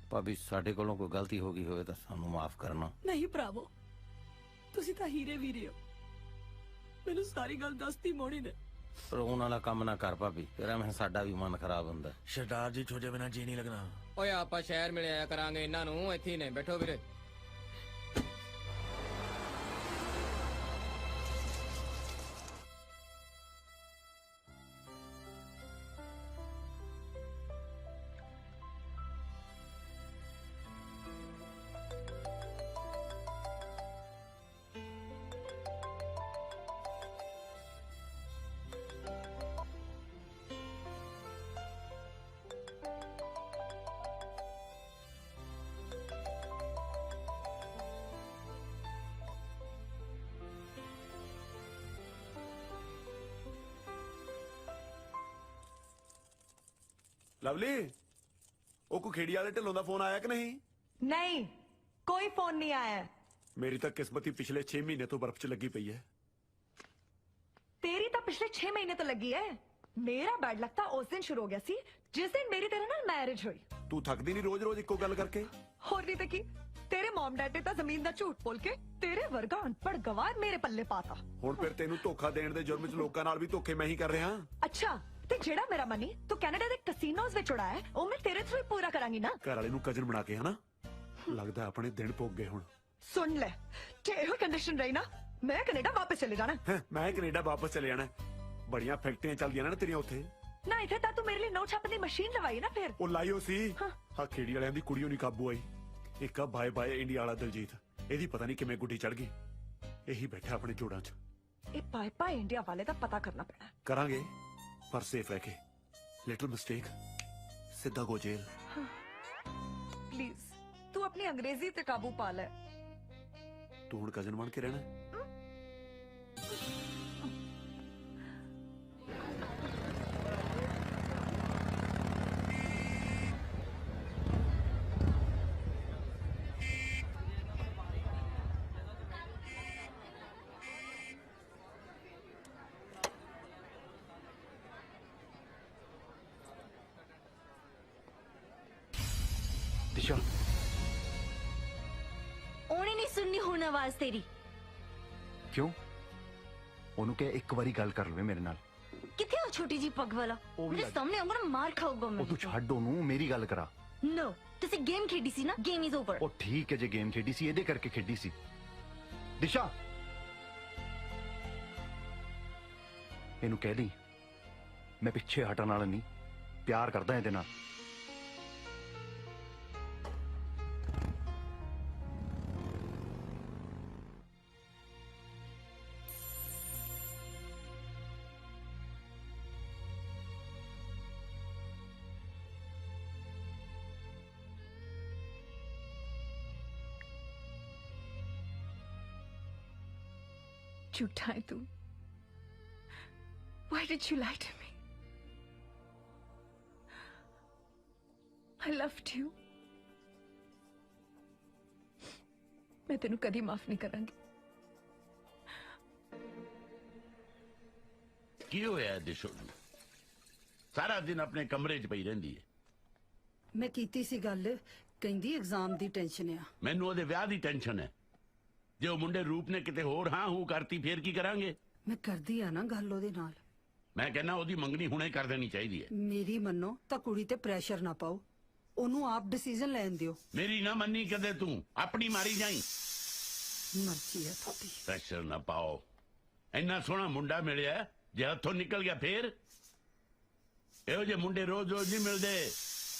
ਭਾਬੀ ਸਾਡੇ ਕੋਲੋਂ ਕੋਈ ਗਲਤੀ ਹੋ ਗਈ ਹੋਵੇ ਤਾਂ ਸਾਨੂੰ ਮਾਫ ਕਰਨਾ। ਨਹੀਂ ਭਰਾਵੋ, ਤੁਸੀਂ ਤਾਂ ਹੀਰੇ ਵੀਰੇ ਹੋ। ਮੈਨੂੰ ਸਾਰੀ ਗੱਲ ਦੱਸਤੀ ਮੋਣੀ ਨੇ। ਰੋਣ ਵਾਲਾ ਕੰਮ ਨਾ ਕਰ ਭਾਬੀ, ਤੇਰਾ ਮੈਂ ਸਾਡਾ ਵੀ ਮਨ ਖਰਾਬ ਹੁੰਦਾ। सरदार जी छोटे बिना जी नहीं लगना। ਓਏ ਆਪਾਂ ਸ਼ਹਿਰ ਮਿਲ ਆਇਆ ਕਰਾਂਗੇ ਇਹਨਾਂ ਨੂੰ, ਇੱਥੇ ਹੀ ਨੇ। ਬੈਠੋ ਵੀਰੇ। ਲਵਲੀ ਉਹ ਕੋ ਖੇੜੀ ਵਾਲੇ ਢਿੱਲੋਂ ਦਾ ਫੋਨ ਆਇਆ ਕਿ ਨਹੀਂ? ਨਹੀਂ, ਕੋਈ ਫੋਨ ਨਹੀਂ ਆਇਆ ਹੈ। ਮੇਰੀ ਤਾਂ ਕਿਸਮਤ ਹੀ ਪਿਛਲੇ 6 ਮਹੀਨੇ ਤੋਂ ਬਰਫ਼ 'ਚ ਲੱਗੀ ਪਈ ਹੈ। ਤੇਰੀ ਤਾਂ ਪਿਛਲੇ 6 ਮਹੀਨੇ ਤੋਂ ਲੱਗੀ ਹੈ। ਮੇਰਾ ਬੈਡ ਲੱਕ ਤਾਂ ਉਸ ਦਿਨ ਸ਼ੁਰੂ ਹੋ ਗਿਆ ਸੀ ਜਿਸ ਦਿਨ ਮੇਰੀ ਤੇਰੇ ਨਾਲ ਮੈਰਿਜ ਹੋਈ। ਤੂੰ ਥੱਕਦੀ ਨਹੀਂ ਰੋਜ਼-ਰੋਜ਼ ਇੱਕੋ ਗੱਲ ਕਰਕੇ? ਹੋਰ ਨਹੀਂ ਤੇ ਕੀ, ਤੇਰੇ ਮਮ ਡੈਡ ਨੇ ਤਾਂ ਜ਼ਮੀਨ ਦਾ ਝੂਠ ਬੋਲ ਕੇ ਤੇਰੇ ਵਰਗਾ ਅਨਪੜ੍ਹ ਗਵਾਰ ਮੇਰੇ ਪੱਲੇ ਪਾਤਾ। ਹੁਣ ਫਿਰ ਤੈਨੂੰ ਧੋਖਾ ਦੇਣ ਦੇ ਜੁਰਮ 'ਚ ਲੋਕਾਂ ਨਾਲ ਵੀ ਧੋਖੇ ਮੈਂ ਹੀ ਕਰ ਰਿਹਾ। ਅੱਛਾ, ਤੇ ਜਿਹੜਾ ਮੇਰਾ ਮਨੀ ਤੂੰ ਕੈਨੇਡਾ ਦੇ ਕਸੀਨੋਜ਼ ਵਿੱਚ ਉਡਾਇਆ ਉਹ ਮੈਂ ਤੇਰੇ ਥਰੂ ਹੀ ਪੂਰਾ ਕਰਾਂਗੀ ਨਾ। ਘਰ ਵਾਲੇ ਨੂੰ ਕਜਨ ਬਣਾ ਕੇ, ਹਨਾ? ਲੱਗਦਾ ਆਪਣੇ ਦਿਨ ਪੁੱਗ ਗਏ ਹੁਣ। ਸੁਣ ਲੈ, ਜੇ ਇਹੋ ਕੰਡੀਸ਼ਨ ਰਹੀ ਨਾ ਮੈਂ ਕੈਨੇਡਾ ਵਾਪਸ ਚਲੇ ਜਾਣਾ। ਮੈਂ ਕੈਨੇਡਾ ਵਾਪਸ ਚਲੇ ਜਾਣਾ। ਬੜੀਆਂ ਫੈਕਟਰੀਆਂ ਚੱਲਦੀਆਂ ਨਾ ਤੇਰੀਆਂ ਉੱਥੇ। ਨਾ ਇੱਥੇ ਤਾਂ ਤੂੰ ਮੇਰੇ ਲਈ ਨੋਟ ਛਾਪਣ ਦੀ ਮਸ਼ੀਨ ਲਵਾਈ ਨਾ ਫਿਰ। ਉਹ ਲਾਈਓ ਸੀ ਹਾਂ ਖੇੜੀ ਵਾਲਿਆਂ ਦੀ ਕੁੜੀ ਨਹੀਂ ਕਾਬੂ ਆਈ। ਇੱਕ ਆ ਬਾਏ ਬਾਏ ਇੰਡੀਆ ਵਾਲਾ ਦਲਜੀਤ, ਇਹਦੀ ਪਤਾ ਨਹੀਂ ਕਿਵੇਂ ਗੁੱਡੀ ਚੜ ਗਈ। ਇਹੀ ਬੈਠਾ ਆਪਣੇ ਜੋੜਾਂ 'ਚ। ਇਹ ਬਾਏ ਬਾਏ ਇੰਡੀਆ ਵਾਲੇ ਦਾ ਪਤਾ ਕਰਨਾ ਪੈਣਾ। ਕਰਾਂਗੇ ਪਰ ਸੇਫ ਰਹਿ ਕੇ। ਲਿਟਲ ਮਿਸਟੇਕ ਸਿੱਧਾ ਗੋ ਜੇਲ। ਪਲੀਜ਼ ਤੂੰ ਆਪਣੀ ਅੰਗਰੇਜ਼ੀ ਤੇ ਕਾਬੂ ਪਾ ਲੈ। ਤੂੰ ਹੁਣ ਕਜ਼ਨ ਬਣ ਕੇ ਰਹਿਣਾ। ਦਿਸ਼ਾ ਉਹਨੇ ਨਹੀਂ ਸੁਣਨੀ ਹੁਣ ਆਵਾਜ਼ ਤੇਰੀ। ਕਿਉਂ? ਉਹਨੂੰ ਕਹਿ ਇੱਕ ਵਾਰੀ ਗੱਲ ਕਰ ਲਵੇ ਮੇਰੇ ਨਾਲ। ਕਿੱਥੇ ਉਹ ਛੋਟੀ ਜੀ ਪੱਗ ਵਾਲਾ? ਮੇਰੇ ਸਾਹਮਣੇ ਆਉਂਗਾ ਨਾ ਮਾਰ ਖਾਊਗਾ ਮੈਂ। ਉਹ ਤੂੰ ਛੱਡ ਉਹਨੂੰ, ਮੇਰੀ ਗੱਲ ਕਰਾ। ਨੋ, ਤੁਸੀਂ ਗੇਮ ਖੇਡੀ ਸੀ ਨਾ, ਗੇਮ ਇਜ਼ ਓਵਰ। ਉਹ ਠੀਕ ਹੈ, ਜੇ ਗੇਮ ਖੇਡੀ ਸੀ ਇਹਦੇ ਕਰਕੇ ਖੇਡੀ ਸੀ। ਦਿਸ਼ਾ ਇਹਨੂੰ ਕਹਿ ਦੀ ਮੈਂ ਪਿੱਛੇ ਹਟਣ ਵਾਲਾ ਨਹੀਂ, ਪਿਆਰ ਕਰਦਾ ਇਹਦੇ ਨਾਲ। झूठा है तू। Why did you lie to me? I loved you. मैं तेनू कदी माफ नहीं करांगी। ਕੀ ਹੋਇਆ ਦਿਸ਼ੋ ਨੂੰ? ਸਾਰਾ ਦਿਨ ਆਪਣੇ ਕਮਰੇ 'ਚ ਪਈ ਰਹਿੰਦੀ ਹੈ। ਮੈਂ ਕੀਤੀ ਸੀ ਗੱਲ, ਕਹਿੰਦੀ ਐਗਜ਼ਾਮ ਦੀ ਟੈਨਸ਼ਨ ਆ। ਮੈਨੂੰ ਉਹਦੇ ਵਿਆਹ ਦੀ ਟੈਨਸ਼ਨ ਹੈ। ਜੇ ਉਹ ਮੁੰਡੇ ਰੂਪ ਨੇ ਕਿਤੇ ਹੋਰ ਹਾਂ ਹੂ ਕਰਤੀ ਫੇਰ ਕੀ ਕਰਾਂਗੇ? ਮੈਂ ਕਰਦੀ ਆ ਨਾ ਗੱਲ ਉਹਦੇ ਨਾਲ। ਮੈਂ ਕਹਿੰਦਾ ਉਹਦੀ ਮੰਗਣੀ ਹੁਣੇ ਕਰ ਦੇਣੀ ਚਾਹੀਦੀ ਹੈ। ਮੇਰੀ ਮੰਨੋ ਤਾਂ ਕੁੜੀ ਤੇ ਪ੍ਰੈਸ਼ਰ ਨਾ ਪਾਓ, ਉਹਨੂੰ ਆਪ ਡਿਸੀਜਨ ਲੈਣ ਦਿਓ। ਮੇਰੀ ਨਾ ਮੰਨੀ ਕਦੇ ਤੂੰ, ਆਪਣੀ ਮਾਰੀ ਜਾਈ। ਮਰਜ਼ੀ ਹੈ ਤੁਹਾਡੀ। ਪ੍ਰੈਸ਼ਰ ਨਾ ਪਾਓ। ਇੰਨਾ ਸੋਹਣਾ ਮੁੰਡਾ ਮਿਲਿਆ, ਜੇ ਹੱਥੋਂ ਨਿਕਲ ਗਿਆ ਫੇਰ? ਇਹੋ ਜਿਹੇ ਮੁੰਡੇ ਰੋਜ਼ ਰੋਜ਼ ਨਹੀਂ ਮਿਲਦੇ,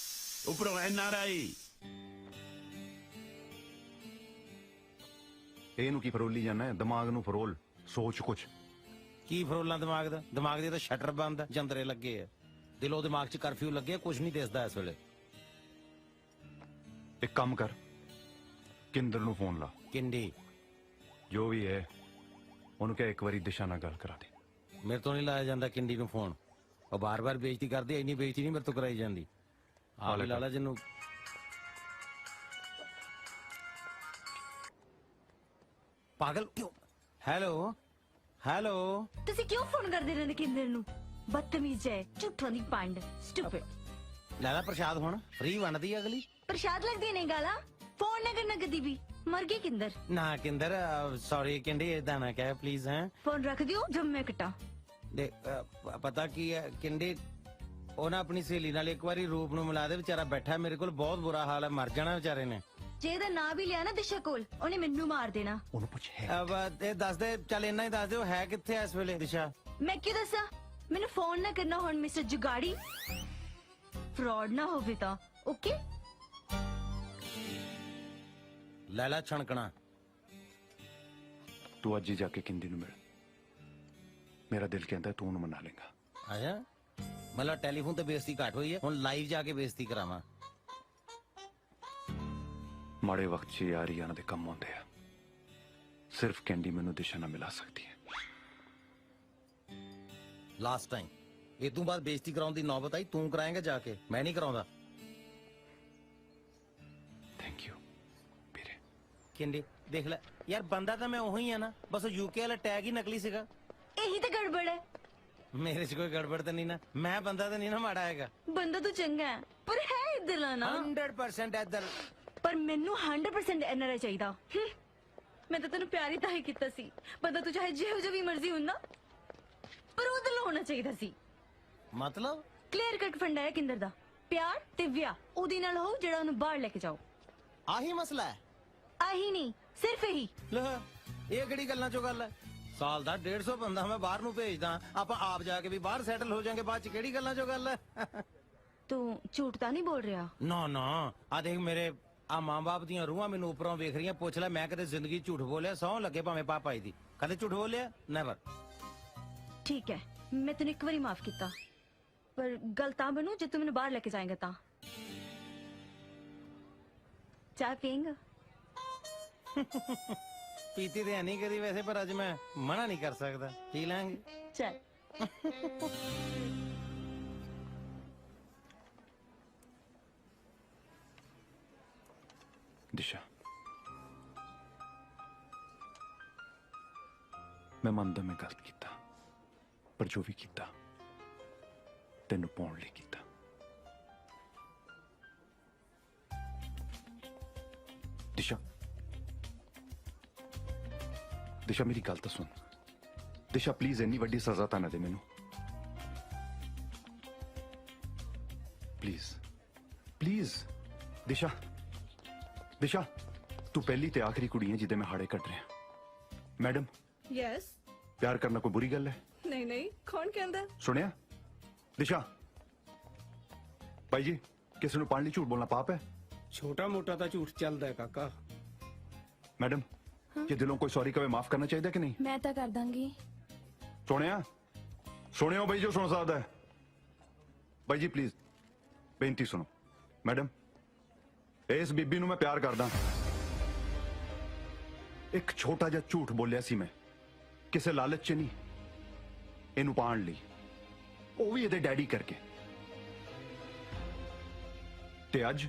ਉੱਪਰੋਂ NRI। ਇਹਨੂੰ ਕੀ ਫਰੋਲੀ ਜਾਣਾ? ਦਿਮਾਗ ਨੂੰ ਫਰੋਲ, ਸੋਚ ਕੁਛ। ਕੀ ਫਰੋਲਾਂ ਦਿਮਾਗ ਦਾ? ਦਿਮਾਗ ਦੇ ਤਾਂ ਸ਼ਟਰ ਬੰਦ ਆ, ਜੰਦਰੇ ਲੱਗੇ ਆ। ਦਿਲੋਂ ਦਿਮਾਗ 'ਚ ਕਰਫਿਊ ਲੱਗੇ, ਕੁਝ ਨਹੀਂ ਦਿਸਦਾ ਇਸ ਵੇਲੇ। ਇੱਕ ਕੰਮ ਕਰ, ਕਿੰਦਰ ਨੂੰ ਫੋਨ ਲਾ। ਕਿੰਡੀ ਜੋ ਵੀ ਹੈ ਉਹਨੂੰ ਕਹਿ ਇੱਕ ਵਾਰੀ ਦਿਸ਼ਾ ਨਾਲ ਗੱਲ ਕਰਾ ਦੇ। ਮੇਰੇ ਤੋਂ ਨਹੀਂ ਲਾਇਆ ਜਾਂਦਾ ਕਿੰਡੀ ਨੂੰ ਫੋਨ। ਉਹ ਬਾਰ-ਬਾਰ ਬੇਇੱਜ਼ਤੀ ਕਰਦੀ, ਇੰਨੀ ਬੇਇੱਜ਼ਤੀ ਨਹੀਂ ਮੇਰੇ ਤੋਂ ਕਰਾਈ ਜਾਂਦੀ। ਆ ਲੈ ਲਾਲਾ ਜਿਹਨੂੰ। ਪਾਗਲ ਕਿਉਂ? Hello hello. ਤੁਸੀਂ ਕਿਉਂ ਫੋਨ ਕਰਦੇ ਰਹਿੰਦੇ ਕਿੰਦਰ ਨੂੰ? ਬਦਤਮੀਜ਼ ਹੈ, ਝੂਠਾਂ ਦੀ ਪੰਡ, ਸਟੂਪਿਡ। ਲੈ ਲੈ ਪ੍ਰਸ਼ਾਦ, ਹੁਣ ਫ੍ਰੀ ਵੰਡਦੀ ਅਗਲੀ। ਪ੍ਰਸ਼ਾਦ ਲੱਗਦੀ ਨੇ ਗਾਲਾਂ। ਫੋਨ ਨਾ ਕਰਨਾ ਕਦੀ ਵੀ। ਮਰ ਗਈ ਕਿੰਦਰ। ਨਾ ਕਿੰਦਰ, ਸੌਰੀ ਕਿੰਡੀ, ਏਦਾਂ ਨਾ ਕਹਿ ਪਲੀਜ਼। ਹੈ ਫੋਨ ਰੱਖ ਦਿਓ ਜਦ ਮੈਂ ਕਟਾ। ਦੇ ਪਤਾ ਕੀ ਹੈ ਕਿੰਡੀ, ਉਹ ਨਾ ਆਪਣੀ ਸਹੇਲੀ ਨਾਲ ਇੱਕ ਵਾਰੀ ਰੂਪ ਨੂੰ ਮਿਲਾ ਦੇ। ਵਿਚਾਰਾ ਬੈਠਾ ਮੇਰੇ ਕੋਲ, ਬਹੁਤ ਬੁਰਾ ਹਾਲ ਹੈ, ਮਰ ਜਾਣਾ ਵਿਚਾਰੇ ਨੇ। ਜੇ ਇਹਦਾ ਨਾਂ ਵੀ ਲਿਆ ਨਾ ਦਿਸ਼ਾ ਕੋਲ, ਉਹਨੇ ਮੈਨੂੰ ਮਾਰ ਦੇਣਾ। ਉਹਨੂੰ ਪੁੱਛ ਇਹ ਦੱਸ ਦੇ, ਚੱਲ ਇੰਨਾ ਹੀ ਦੱਸ ਦਿਓ, ਹੈ ਕਿੱਥੇ ਇਸ ਵੇਲੇ ਦਿਸ਼ਾ? ਮੈਂ ਕੀ ਦੱਸਾਂ? ਮੈਨੂੰ ਫੋਨ ਨਾ ਕਰਨਾ ਹੁਣ ਮਿਸਟਰ ਜੁਗਾੜੀ। ਫਰਾਡ ਨਾ ਹੋਵੇ ਤਾਂ ਓਕੇ। ਲੈਲਾ ਛਣਕਣਾ। ਤੂੰ ਅੱਜ ਹੀ ਜਾ ਕੇ ਕਿੰਦੀ ਨੂੰ ਮਿਲ। ਮੇਰਾ ਦਿਲ ਕਹਿੰਦਾ ਤੂੰ ਉਹਨੂੰ ਮਨਾ ਲੇਗਾ। ਆਇਆ ਮਤਲਬ ਟੈਲੀਫੋਨ ਤੇ ਬੇਇੱਜ਼ਤੀ ਘੱਟ ਹੋਈ ਹੈ, ਹੁਣ ਲਾਈਵ ਜਾ ਕੇ ਬੇਇੱਜ਼ਤੀ ਕਰਾਵਾਂ। ਮਾੜੇ ਵਕਤ 'ਚ ਯਾਰੀ ਇਹਨਾਂ ਦੇ ਕੰਮ ਆਉਂਦੇ ਆ। ਸਿਰਫ ਕੈਂਡੀ ਮੈਨੂੰ ਦਿਸ਼ਾ ਨਾਲ ਮਿਲਾ ਸਕਦੀ ਹੈ। ਲਾਸਟ ਟਾਈਮ ਇਹ ਤੋਂ ਬਾਅਦ ਬੇਇੱਜ਼ਤੀ ਕਰਾਉਣ ਦੀ ਨੌਬਤ ਆਈ ਤੂੰ ਕਰਾਏਂਗਾ ਜਾ ਕੇ, ਮੈਂ ਨਹੀਂ ਕਰਾਉਂਦਾ। ਥੈਂਕ ਯੂ ਕਿੰਦੇ ਦੇਖ ਲੈ ਯਾਰ, ਬੰਦਾ ਤਾਂ ਮੈਂ ਉਹੀ ਆ ਨਾ, ਬਸ ਯੂਕੇ ਵਾਲਾ ਟੈਗ ਹੀ ਨਕਲੀ ਸੀਗਾ। ਇਹੀ ਤਾਂ ਗੜਬੜ ਹੈ। ਮੇਰੇ 'ਚ ਕੋਈ ਗੜਬੜ ਤਾਂ ਨਹੀਂ ਨਾ, ਮੈਂ ਬੰਦਾ ਤਾਂ ਨਹੀਂ ਨਾ ਮਾੜਾ ਹੈਗਾ। ਬੰਦਾ ਤੂੰ ਚੰਗਾ ਹੈ ਪਰ ਹੈ ਇੱਧਰਲਾ ਨਾ 100% ਇੱਧਰ। ਪਰ ਮੈਨੂੰ 100% ਐਨਆਰਆਈ ਚਾਹੀਦਾ। ਮੈਂ ਤਾਂ ਤੈਨੂੰ ਪਿਆਰ ਹੀ ਤਾਂ ਹੀ ਕੀਤਾ ਸੀ। ਬੰਦਾ ਤੂੰ ਚਾਹੇ ਜਿਹੋ ਜਿਹਾ ਵੀ ਮਰਜ਼ੀ ਹੁੰਦਾ ਪਰ ਉਹਦੇ ਹੋਣਾ ਚਾਹੀਦਾ ਸੀ। ਮਤਲਬ ਕਲੀਅਰ ਕੱਟ ਫੰਡਾ ਹੈ ਕਿੰਦਰ ਦਾ, ਪਿਆਰ ਤੇ ਵਿਆਹ ਉਹਦੇ ਨਾਲ ਹੋ ਜਿਹੜਾ ਉਹਨੂੰ ਬਾਹਰ ਲੈ ਕੇ ਜਾਓ। ਆਹੀ ਮਸਲਾ ਹੈ। ਆਹੀ ਨਹੀਂ, ਸਿਰਫ ਇਹੀ। ਲੈ ਇਹ ਕਿਹੜੀ ਗੱਲਾਂ ਚੋਂ ਗੱਲ ਹੈ? ਸਾਲ ਦਾ 150 ਬੰਦਾ ਮੈਂ ਬਾਹਰ ਨੂੰ ਭੇਜਦਾ, ਆਪਾਂ ਆਪ ਜਾ ਕੇ ਵੀ ਬਾਹਰ ਸੈਟਲ ਹੋ ਜਾਾਂਗੇ, ਬਾਅਦ ਚ ਕਿਹੜੀ ਗੱਲਾਂ ਚੋਂ ਗੱਲ ਹੈ? ਤੂੰ ਝੂਠ ਤਾਂ ਨਹੀਂ ਬੋਲ ਰਿਹਾ? ਨਾ ਨਾ, ਆ ਦੇਖ ਮੇਰੇ ਆ ਮਾਂ-ਬਾਪ ਦੀਆਂ ਰੂਹਾਂ ਮੈਨੂੰ ਉੱਪਰੋਂ ਵੇਖ ਰਹੀਆਂ। ਪੁੱਛ ਲੈ ਮੈਂ ਕਦੇ ਜ਼ਿੰਦਗੀ ਝੂਠ ਬੋਲਿਆ? ਸਹੁੰ ਲੱਗੇ ਭਾਵੇਂ ਪਾਪਾ ਜੀ ਦੀ, ਕਦੇ ਝੂਠ ਬੋਲਿਆ? ਨੈਵਰ। ਠੀਕ ਹੈ, ਮੈਂ ਤੈਨੂੰ ਇੱਕ ਵਾਰੀ ਮਾਫ ਕੀਤਾ, ਪਰ ਗੱਲ ਤਾਂ ਬਣੂ ਜੇ ਤੂੰ ਮੈਨੂੰ ਬਾਹਰ ਲੈ ਕੇ ਜਾਏਂਗਾ ਤਾਂ। ਚਾਹ ਪੀਏਂਗਾ? ਪੀਤੀ ਤੇ ਨਹੀਂ ਕਦੀ ਵੈਸੇ, ਪਰ ਅੱਜ ਮੈਂ ਮਨਾ ਨਹੀਂ ਕਰ ਸਕਦਾ, ਪੀ ਲਾਂਗੇ। ਚੱਲ। ਦਿਸ਼ਾ, ਮੈਂ ਮੰਨਦਾ ਮੈਂ ਗਲਤ ਕੀਤਾ, ਪਰ ਜੋ ਵੀ ਕੀਤਾ ਤੈਨੂੰ ਪਾਉਣ ਲਈ ਕੀਤਾ। ਦਿਸ਼ਾ, ਦਿਸ਼ਾ ਮੇਰੀ ਗੱਲ ਤਾਂ ਸੁਣ। ਦਿਸ਼ਾ ਪਲੀਜ਼ ਇੰਨੀ ਵੱਡੀ ਸਜ਼ਾ ਤਾਂ ਨਾ ਦੇ ਮੈਨੂੰ, ਪਲੀਜ਼ ਪਲੀਜ਼। ਦਿਸ਼ਾ, ਦਿਸ਼ਾ ਤੂੰ ਪਹਿਲੀ ਤੇ ਆਖਰੀ ਕੁੜੀ ਹੈ ਜਿਹਦੇ ਮੈਂ ਹਾੜੇ ਕੱਢ ਰਿਹਾ। Madam, yes. ਪਿਆਰ ਕਰਨਾ ਕੋਈ ਬੁਰੀ ਗੱਲ ਹੈ? ਨਹੀਂ ਨਹੀਂ, ਕੌਣ ਕਹਿੰਦਾ? ਸੁਣਿਆ? ਦਿਸ਼ਾ, ਭਾਈ ਜੀ ਕਿਸੇ ਨੂੰ ਪਾਣ ਲਈ ਝੂਠ ਬੋਲਣਾ ਪਾਪ ਹੈ? ਛੋਟਾ ਮੋਟਾ ਤਾਂ ਝੂਠ ਚੱਲਦਾ ਹੈ ਕਾਕਾ। ਮੈਡਮ, ਜੇ ਦਿਲੋਂ ਕੋਈ ਸੌਰੀ ਕਵੇ ਮਾਫ ਕਰਨਾ ਚਾਹੀਦਾ ਕਿ ਨਹੀਂ? ਮੈਂ ਤਾਂ ਕਰ ਦਾਂਗੀ। ਸੁਣਿਆ? ਸੁਣਿਓ ਬਈ ਜੋ ਸੁਣ ਸਕਦਾ ਹੈ। ਬਾਈ ਜੀ ਪਲੀਜ਼ ਬੇਨਤੀ ਸੁਣੋ। ਮੈਡਮ, ਇਸ ਬੀਬੀ ਨੂੰ ਮੈਂ ਪਿਆਰ ਕਰਦਾ। ਇੱਕ ਛੋਟਾ ਜਿਹਾ ਝੂਠ ਬੋਲਿਆ ਸੀ ਮੈਂ, ਕਿਸੇ ਲਾਲਚ 'ਚ ਨਹੀਂ, ਇਹਨੂੰ ਪਾਣ ਲਈ, ਉਹ ਵੀ ਇਹਦੇ ਡੈਡੀ ਕਰਕੇ। ਤੇ ਅੱਜ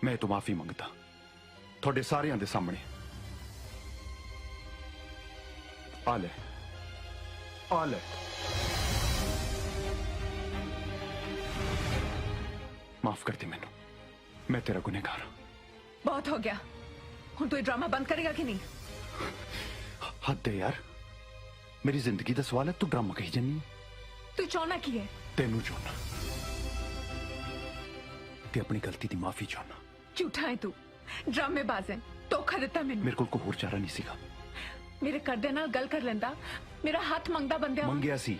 ਮੈਂ ਤੋਂ ਮਾਫੀ ਮੰਗਦਾ ਤੁਹਾਡੇ ਸਾਰਿਆਂ ਦੇ ਸਾਹਮਣੇ। ਆ ਲੈ, ਆ ਲੈ। ਮਾਫ ਕਰ ਦੇ ਮੈਨੂੰ, ਮੈਂ ਤੇਰਾ ਗੁਨੇਗਾਰ ਹਾਂ। ਬਹੁਤ ਹੋ ਗਿਆ, ਹੁਣ ਤੂੰ ਇਹ ਡਰਾਮਾ ਬੰਦ ਕਰੇਗਾ ਕਿ ਨਹੀਂ? ਹੱਦ ਹੈ ਯਾਰ, ਮੇਰੀ ਜ਼ਿੰਦਗੀ ਦਾ ਸਵਾਲ ਹੈ, ਤੂੰ ਡਰਾਮਾ ਕਹੀ ਜਾਨੀ ਹੈ। ਤੂੰ ਚਾਹਨਾ ਕੀ ਹੈ? ਤੈਨੂੰ ਚਾਹੁੰਨਾ ਤੇ ਆਪਣੀ ਗਲਤੀ ਦੀ ਮਾਫੀ ਚਾਹੁੰਨਾ। ਝੂਠਾ ਹੈ ਤੂੰ, ਡਰਾਮੇਬਾਜ਼ ਹੈ, ਧੋਖਾ ਦਿੱਤਾ ਮੈਨੂੰ। ਮੇਰੇ ਕੋਲ ਕੋਈ ਹੋਰ ਚਾਰਾ ਨਹੀਂ ਸੀਗਾ। ਮੇਰੇ ਘਰਦਿਆਂ ਨਾਲ ਗੱਲ ਕਰ ਲੈਂਦਾ, ਮੇਰਾ ਹੱਥ ਮੰਗਦਾ ਬੰਦਿਆਂ ਵਾਂਗ। ਮੰਗਿਆ ਸੀ।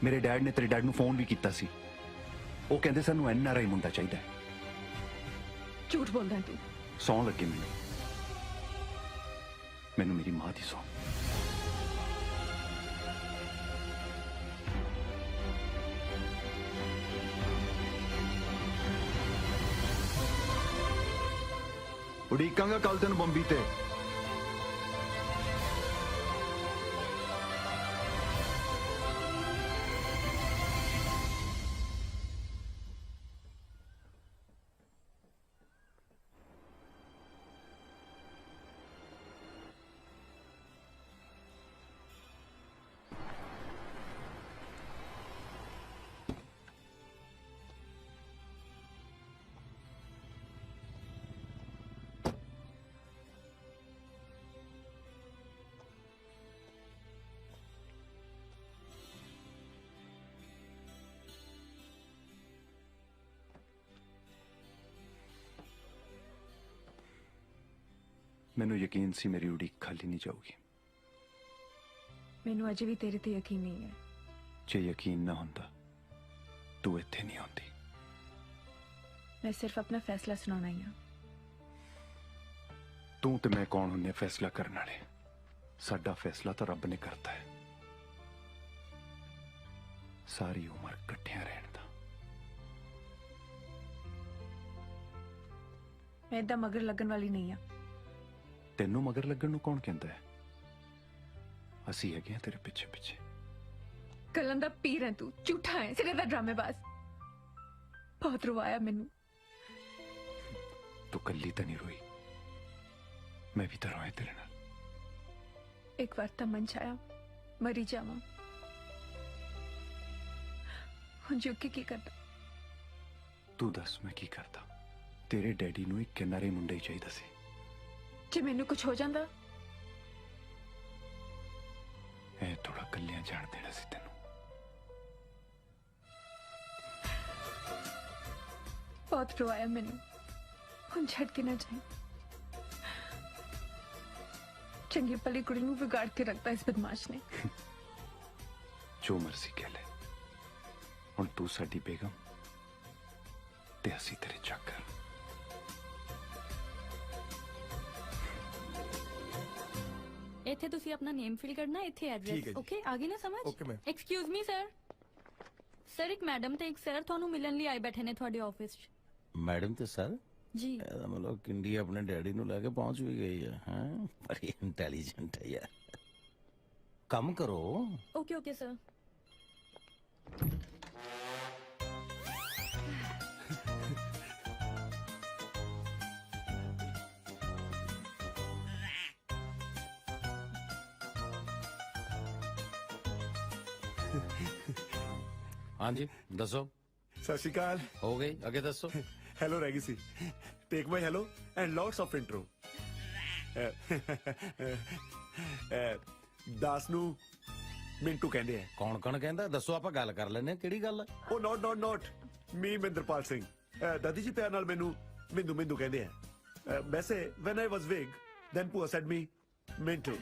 ਮੇਰੇ ਡੈਡ ਨੇ ਤੇਰੇ ਡੈਡ ਨੂੰ ਫੋਨ ਵੀ ਕੀਤਾ ਸੀ, ਉਹ ਕਹਿੰਦੇ ਸਾਨੂੰ ਐਨਆਰਆਈ ਮੁੰਡਾ ਚਾਹੀਦਾ ਹੈ। ਝੂਠ ਬੋਲਦਾ ਤੂੰ। ਸੌਂ ਲੱਗੇ ਮੈਨੂੰ ਮੇਰੀ ਮਾਂ ਦੀ ਸੌਂ। ਉਡੀਕਾਂਗਾ ਕੱਲ ਤੈਨੂੰ ਬੰਬੀ ਤੇ। ਮੈਨੂੰ ਯਕੀਨ ਸੀ ਮੇਰੀ ਉਡੀਕ ਖਾਲੀ ਨਹੀਂ ਜਾਊਗੀ। ਮੈਨੂੰ ਅਜੇ ਵੀ ਤੇਰੇ ਤੇ ਯਕੀਨ ਨਹੀਂ ਹੈ। ਜੇ ਯਕੀਨ ਨਾ ਹੁੰਦਾ ਤੂੰ ਇੱਥੇ ਨਹੀਂ ਆਉਂਦੀ। ਮੈਂ ਸਿਰਫ ਆਪਣਾ ਫੈਸਲਾ ਸੁਣਾਉਣਾ ਹੀ ਹਾਂ। ਤੂੰ ਤੇ ਮੈਂ ਕੌਣ ਹੁੰਨੇ ਫੈਸਲਾ ਕਰਨ ਵਾਲੇ? ਸਾਡਾ ਫੈਸਲਾ ਤਾਂ ਰੱਬ ਨੇ ਕਰਤਾ ਹੈ, ਸਾਰੀ ਉਮਰ ਇਕੱਠਿਆਂ ਰਹਿਣ ਦਾ। ਮੈਂ ਏਦਾਂ ਮਗਰ ਲੱਗਣ ਵਾਲੀ ਨਹੀਂ ਆ। ਤੈਨੂੰ ਮਗਰ ਲੱਗਣ ਨੂੰ ਕੌਣ ਕਹਿੰਦਾ ਹੈ? ਅਸੀਂ ਹੈਗੇ ਆ ਤੇਰੇ ਪਿੱਛੇ ਪਿੱਛੇ। ਗੱਲਾਂ ਦਾ ਪੀਰ ਹੈ ਤੂੰ, ਝੂਠਾ ਹੈ, ਸਿਰੇ ਦਾ ਡਰਾਮੇਬਾਜ਼। ਬਹੁਤ ਰਵਾਇਆ ਮੈਨੂੰ। तू कल्ली तो नहीं रोई, मैं भी तो रोया तेरे नाल। एक बार तो मन चाया मरी जावा, हुण जुग के की करता। तू दस मैं की करता? तेरे डैडी नू एक किनारे मुंडा ही चाहिए सी। जे मैनू कुछ हो जांदा ए थोड़ा कलियां जान देना सी तेनू। बहुत रोया मैनू, हुण छड़ के ना जाए। चंगी भली कुड़ी नू बिगाड़ के रखता इस बदमाश ने। जो मर्जी कह ले, हुण तू साडी बेगम ते असी तेरे चाकर। ਇੱਥੇ ਤੁਸੀਂ ਆਪਣਾ ਨੇਮ ਫਿਲ ਕਰਨਾ, ਇੱਥੇ ਠੀਕ ਹੈ ਐਡਰੈਸ। ਜੀ। ਓਕੇ, ਆ ਗਈ ਨਾ ਸਮਝ? Okay, ma'am. Excuse me sir. Sir ਇੱਕ ਮੈਡਮ ਤੇ ਇੱਕ ਸਰ ਤੁਹਾਨੂੰ ਮਿਲਣ ਲਈ ਆਏ ਬੈਠੇ ਨੇ ਤੁਹਾਡੇ ਆਫਿਸ 'ਚ। मैडम तो सर जी ਇਹਦਾ ਮਤਲਬ ਕਿੰਡੀ ਆਪਣੇ ਡੈਡੀ ਨੂੰ ਲੈ ਕੇ ਪਹੁੰਚ ਵੀ ਗਈ ਹੈ। ਹਾਂ ਬੜੀ ਇੰਟੈਲੀਜੈਂਟ ਹੈ ਯਾਰ। ਕੰਮ ਕਰੋ। Okay okay sir. हाँ जी दसो। सत श्री अकाल। हो गई, आगे दसो। हेलो रह गई सी। Take my hello and lots of intro. दास नू मिंटू कहंदे हैं। कौन कौन कहंदा? दसो ਆਪਾਂ ਗੱਲ ਕਰ ਲੈਨੇ ਕਿਹੜੀ ਗੱਲ? Oh not me मिंदरपाल Singh. दादी जी प्यार नाल मैनू मिंदू मिंदू कहंदे हैं। वैसे when I was big then पुआ said me Mintu.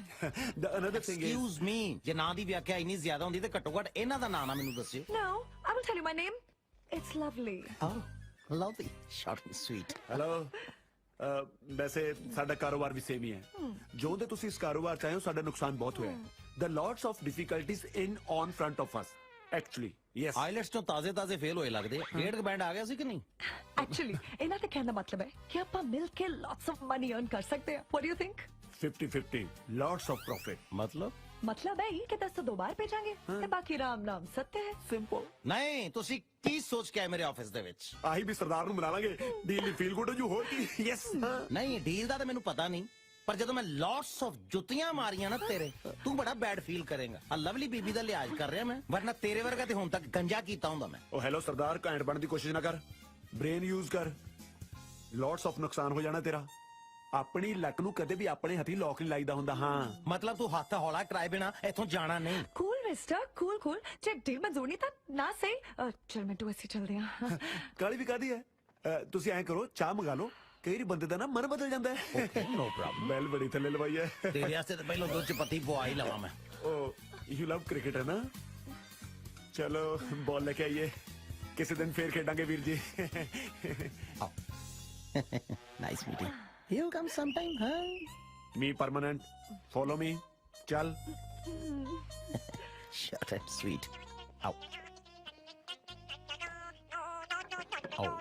The another thing is excuse me, ਜੇ ਨਾਂ ਦੀ ਵਿਆਖਿਆ ਇੰਨੀ ਜ਼ਿਆਦਾ ਹੁੰਦੀ ਤੇ ਘੱਟੋ ਘੱਟ ਇਹਨਾਂ ਦਾ ਨਾਂ ਨਾ ਮੈਨੂੰ ਦੱਸਿਓ। No, I will tell you my name. It's lovely. Oh, lovely, short and sweet. Hello. वैसे साडा कारोबार भी सेम ही है। जो दे तुसी इस कारोबार चाहे हो, साडा नुकसान बहुत हुआ है। The lots of difficulties in on front of us. Actually, yes. IELTS ਤੋਂ ਤਾਜ਼ੇ ਤਾਜ਼ੇ ਫੇਲ ਹੋਏ ਲੱਗਦੇ। ਡੇਢ ਕੁ ਬੈਂਡ ਆ ਗਿਆ ਸੀ ਕਿ ਨਹੀਂ? Actually, ਇਹਨਾਂ ਦੇ ਕਹਿਣ ਦਾ ਮਤਲਬ ਹੈ ਕਿ ਆਪਾਂ ਮਿਲ ਕੇ lots of money earn ਕਰ ਸਕਦੇ ਹਾਂ। What do you think? 50-50, lots of profit. मतलब है ही कि 10 ਤੋਂ 2 ਬਾਰ ਭੇਜਾਂਗੇ ਤੇ ਬਾਕੀ ਰਾਮ ਨਾਮ ਸत्य है। Simple. ਨਹੀਂ, ਤੁਸੀਂ ਕੀ ਸੋਚ ਕੇ ਆਏ ਮੇਰੇ ਆਫਿਸ ਦੇ ਵਿੱਚ? ਆਹੀ ਵੀ ਸਰਦਾਰ ਨੂੰ ਮਿਲਾ ਲਾਂਗੇ। ਡੀਲ ਦੀ ਫੀਲ ਗੁੱਡ ਹੋ ਜੂ। ਹੋਰ ਕੀ? ਯੈਸ। ਨਹੀਂ, ਡੀਲ ਦਾ ਤਾਂ ਮੈਨੂੰ ਪਤਾ ਨਹੀਂ, ਪਰ ਜਦੋਂ ਮੈਂ ਲੋਟਸ ਆਫ ਜੁੱਤੀਆਂ ਮਾਰੀਆਂ ਨਾ ਤੇਰੇ, ਤੂੰ ਬੜਾ ਬੈਡ ਫੀਲ ਕਰੇਗਾ। ਆ ਲਵਲੀ ਬੀਬੀ ਦਾ ਲਿਹਾਜ਼ ਕਰ ਰਿਹਾ ਮੈਂ, ਵਰਨਾ ਤੇਰੇ ਵਰਗਾ ਤੇ ਹੁਣ ਤੱਕ ਗੰਜਾ ਕੀਤਾ ਹੁੰਦਾ ਮੈਂ। ਉਹ ਹੈਲੋ ਸਰਦਾਰ, ਘੈਂਟ ਬਣਨ ਦੀ ਕੋਸ਼ਿਸ਼ ਨਾ ਕਰ। ਬ੍ਰੇਨ ਯੂਜ਼ ਕਰ। ਲੋਟਸ ਆਫ ਨੁਕਸਾਨ ਹੋ ਜਾਣਾ ਤੇਰਾ। ਆਪਣੀ ਲੱਕ ਨੂੰ ਕਦੇ ਵੀ ਆਪਣੇ ਹੱਥੀ ਲੋਕ ਨਹੀਂ ਲਾਈਦਾ ਹੁੰਦਾ। ਹਾਂ ਮਤਲਬ ਤੂੰ ਹੱਥ ਹੌਲਾ ਕਰਾਏ ਬਿਨਾ ਇੱਥੋਂ ਜਾਣਾ ਨਹੀਂ। Cool mister, cool. ਜੇ ਡੀਲ ਮਨਜ਼ੂਰ ਨਹੀਂ ਤਾਂ ਨਾ ਸਹੀ। ਚਲ ਮੈਂ ਤੂੰ ਅਸੀਂ ਚੱਲਦੇ ਹਾਂ। ਕਾਲੀ ਵੀ ਕਾਦੀ ਹੈ। ਤੁਸੀਂ ਐਂ ਕਰੋ, ਚਾਹ ਮੰਗਾ ਲਓ। ਕਈ ਵਾਰੀ ਬੰਦੇ ਦਾ ਨਾ ਮਨ ਬਦਲ ਜਾਂਦਾ ਹੈ। Okay, no problem. ਬੈਲ ਬੜੀ ਥੱਲੇ ਲਵਾਈ ਹੈ। ਤੇਰੇ ਵਾਸਤੇ ਤਾਂ ਪਹਿਲਾਂ ਦੁੱਧ ਚ ਪੱਤੀ ਪਵਾ ਹੀ ਲਵਾਂ ਮੈਂ। ਉਹ ਯੂ ਲਵ ਕ੍ਰਿਕਟ ਹੈ ਨਾ? ਚਲੋ ਬਾਲ ਲੈ ਕੇ ਆਈਏ, ਕਿਸੇ ਦਿਨ ਫੇਰ ਖੇਡਾਂਗੇ ਵੀਰ ਜੀ। Nice meeting. He'll come sometime, huh? Me permanent. Follow me. Chal. Short and sweet. Ow. Ow.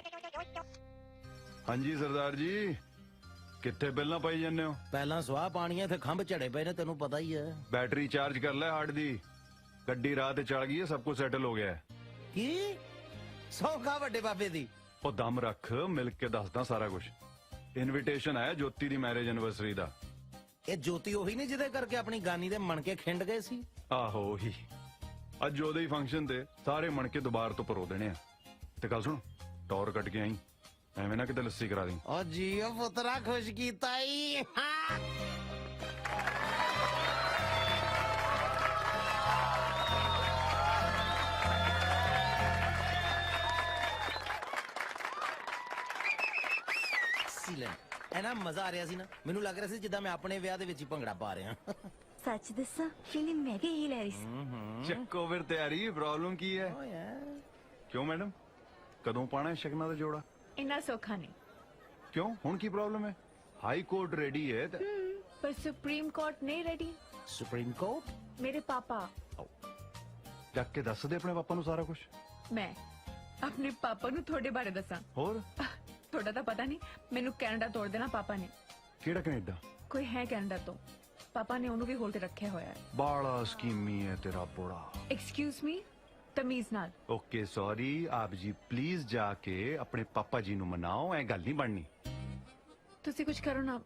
ਹਾਂਜੀ ਸਰਦਾਰ ਜੀ, ਕਿੱਥੇ ਪਹਿਲਾਂ ਪਾਈ ਜਾਂਦੇ ਹੋ? ਪਹਿਲਾਂ ਸਵਾਹ ਪਾਣੀ ਹੈ ਤੇ ਖੰਭ ਝੜੇ ਪਏ ਨੇ, ਤੈਨੂੰ ਪਤਾ ਹੀ ਹੈ। ਬੈਟਰੀ ਚਾਰਜ ਕਰ ਲੈ ਹਾਰਡ ਦੀ। ਗੱਡੀ ਰਾਹ ਤੇ ਚੜ ਗਈ ਹੈ, ਸਭ ਕੁਝ ਸੈਟਲ ਹੋ ਗਿਆ ਹੈ। ਕੀ ਸੌਖਾ ਵੱਡੇ ਬਾਬੇ ਦੀ? ਉਹ ਦਮ ਰੱਖ, ਮਿਲ ਕੇ ਦੱਸਦਾ ਸਾਰਾ ਕੁਝ। ਇਨਵੀਟੇਸ਼ਨ ਆਇਆ ਜੋਤੀ ਦੀ ਮੈਰਿਜ ਐਨਵਰਸਰੀ ਦਾ। ਇਹ ਜੋਤੀ ਉਹੀ ਨੇ ਜਿਹਦੇ ਕਰਕੇ ਆਪਣੀ ਗਾਨੀ ਦੇ ਮਣਕੇ ਖਿੰਡ ਗਏ ਸੀ? ਆਹੋ ਉਹੀ। ਅੱਜ ਉਹਦੇ ਹੀ ਫੰਕਸ਼ਨ ਤੇ ਸਾਰੇ ਮਣਕੇ ਦੁਬਾਰ ਤੋਂ ਪਰੋ ਦੇਣੇ ਆ। ਤੇ ਗੱਲ ਸੁਣ, ਟੌਰ ਕੱਟ ਕੇ ਆਈ, ਐਵੇਂ ਨਾ ਕਿਤੇ ਲੱਸੀ ਕਰਾ ਦੀ। ਓ ਜੀਓ ਪੁੱਤਰਾ, ਖੁਸ਼ ਕੀਤਾ ਈ। ਐਨਾ ਮਜ਼ਾ ਆ ਰਿਹਾ ਸੀ ਨਾ, ਮੈਨੂੰ ਲੱਗ ਰਿਹਾ ਸੀ ਜਿੱਦਾਂ ਮੈਂ ਆਪਣੇ ਵਿਆਹ ਦੇ ਵਿੱਚ ਹੀ ਭੰਗੜਾ ਪਾ ਰਿਹਾ। ਸੱਚ ਦੱਸਾਂ, ਫੀਲਿੰਗ ਮੈਂ ਵੀ ਲੈ ਰਹੀ ਸੀ। ਚੱਕੋ ਫਿਰ ਤਿਆਰੀ, ਪ੍ਰੋਬਲਮ ਕੀ ਹੈ? ਕਿਉਂ ਮੈਡਮ, ਕਦੋਂ ਪਾਣਾ ਸ਼ਗਨਾਂ ਦਾ ਜੋੜਾ? ਇੰਨਾ ਸੌਖਾ ਨਹੀਂ। ਕਿਉਂ, ਹੁਣ ਕੀ ਪ੍ਰੋਬਲਮ ਹੈ? ਹਾਈ ਕੋਰਟ ਰੈਡੀ ਹੈ ਪਰ ਸੁਪਰੀਮ ਕੋਰਟ ਨਹੀਂ ਰੈਡੀ। Supreme court? ਮੇਰੇ ਪਾਪਾ। ਜਾ ਕੇ ਦੱਸ ਦੇ ਆਪਣੇ ਪਾਪਾ ਨੂੰ ਸਾਰਾ ਕੁਝ। ਮੈਂ ਆਪਣੇ ਪਾਪਾ ਨੂੰ ਤੁਹਾਡੇ ਬਾਰੇ ਦੱਸਾਂ? ਹੋਰ ਤੁਹਾਡਾ ਤਾਂ ਪਤਾ ਨਹੀਂ, ਮੈਨੂੰ ਕੈਨੇਡਾ ਤੋੜ ਦੇਣਾ ਪਾਪਾ ਨੇ। ਕਿਹੜਾ ਕੈਨੇਡਾ? ਕੋਈ ਹੈ ਕੈਨੇਡਾ ਤੋਂ। ਪਾਪਾ ਨੇ ਉਹਨੂੰ ਵੀ ਹੋਲ ਤੇ ਰੱਖਿਆ ਹੋਇਆ ਹੈ। ਬਾਲਾ ਸਕੀਮੀ ਹੈ ਤੇਰਾ ਬੋੜਾ। ਐਕਸਕਿਊਜ਼ ਮੀ, ਤਮੀਜ਼ ਨਾਲ। ਓਕੇ ਸੌਰੀ ਆਪ ਜੀ, ਪਲੀਜ਼ ਜਾ ਕੇ ਆਪਣੇ ਪਾਪਾ ਜੀ ਨੂੰ ਮਨਾਓ, ਐ ਗੱਲ ਨਹੀਂ ਬਣਨੀ। ਤੁਸੀਂ ਕੁਝ ਕਰੋ ਨਾ,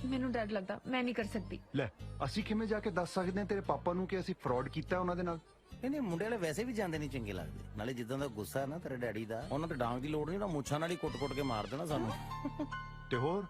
ਮੈਨੂੰ ਡਰ ਲੱਗਦਾ, ਮੈਂ ਨਹੀਂ ਕਰ ਸਕਦੀ। ਲੈ ਅਸੀਂ ਕਿਵੇਂ ਜਾ ਕੇ ਦੱਸ ਸਕਦੇ ਹਾਂ ਤੇਰੇ ਪਾਪਾ ਨੂੰ ਕਿ ਅਸੀਂ ਫਰਾਡ ਕੀਤਾ ਉਹਨਾਂ ਦੇ ਨਾਲ? ਨਹੀਂ ਮੁੰਡੇ ਵਾਲੇ ਵੈਸੇ ਵੀ ਜਾਂਦੇ ਨਹੀਂ ਚੰਗੇ ਲੱਗਦੇ, ਨਾਲੇ ਜਿੱਦਾਂ ਦਾ ਗੁੱਸਾ ਹੈ ਨਾ ਤੇਰੇ ਡੈਡੀ ਦਾ, ਉਹਨਾਂ ਤੇ ਡਾਂਗ ਦੀ ਲੋੜ ਨਹੀਂ, ਨਾ ਮੁੱਛਾਂ ਨਾਲ ਹੀ ਕੁੱਟ-ਕੁੱਟ ਕੇ ਮਾਰ ਦੇਣਾ ਸਾਨੂੰ। ਤੇ ਹੋਰ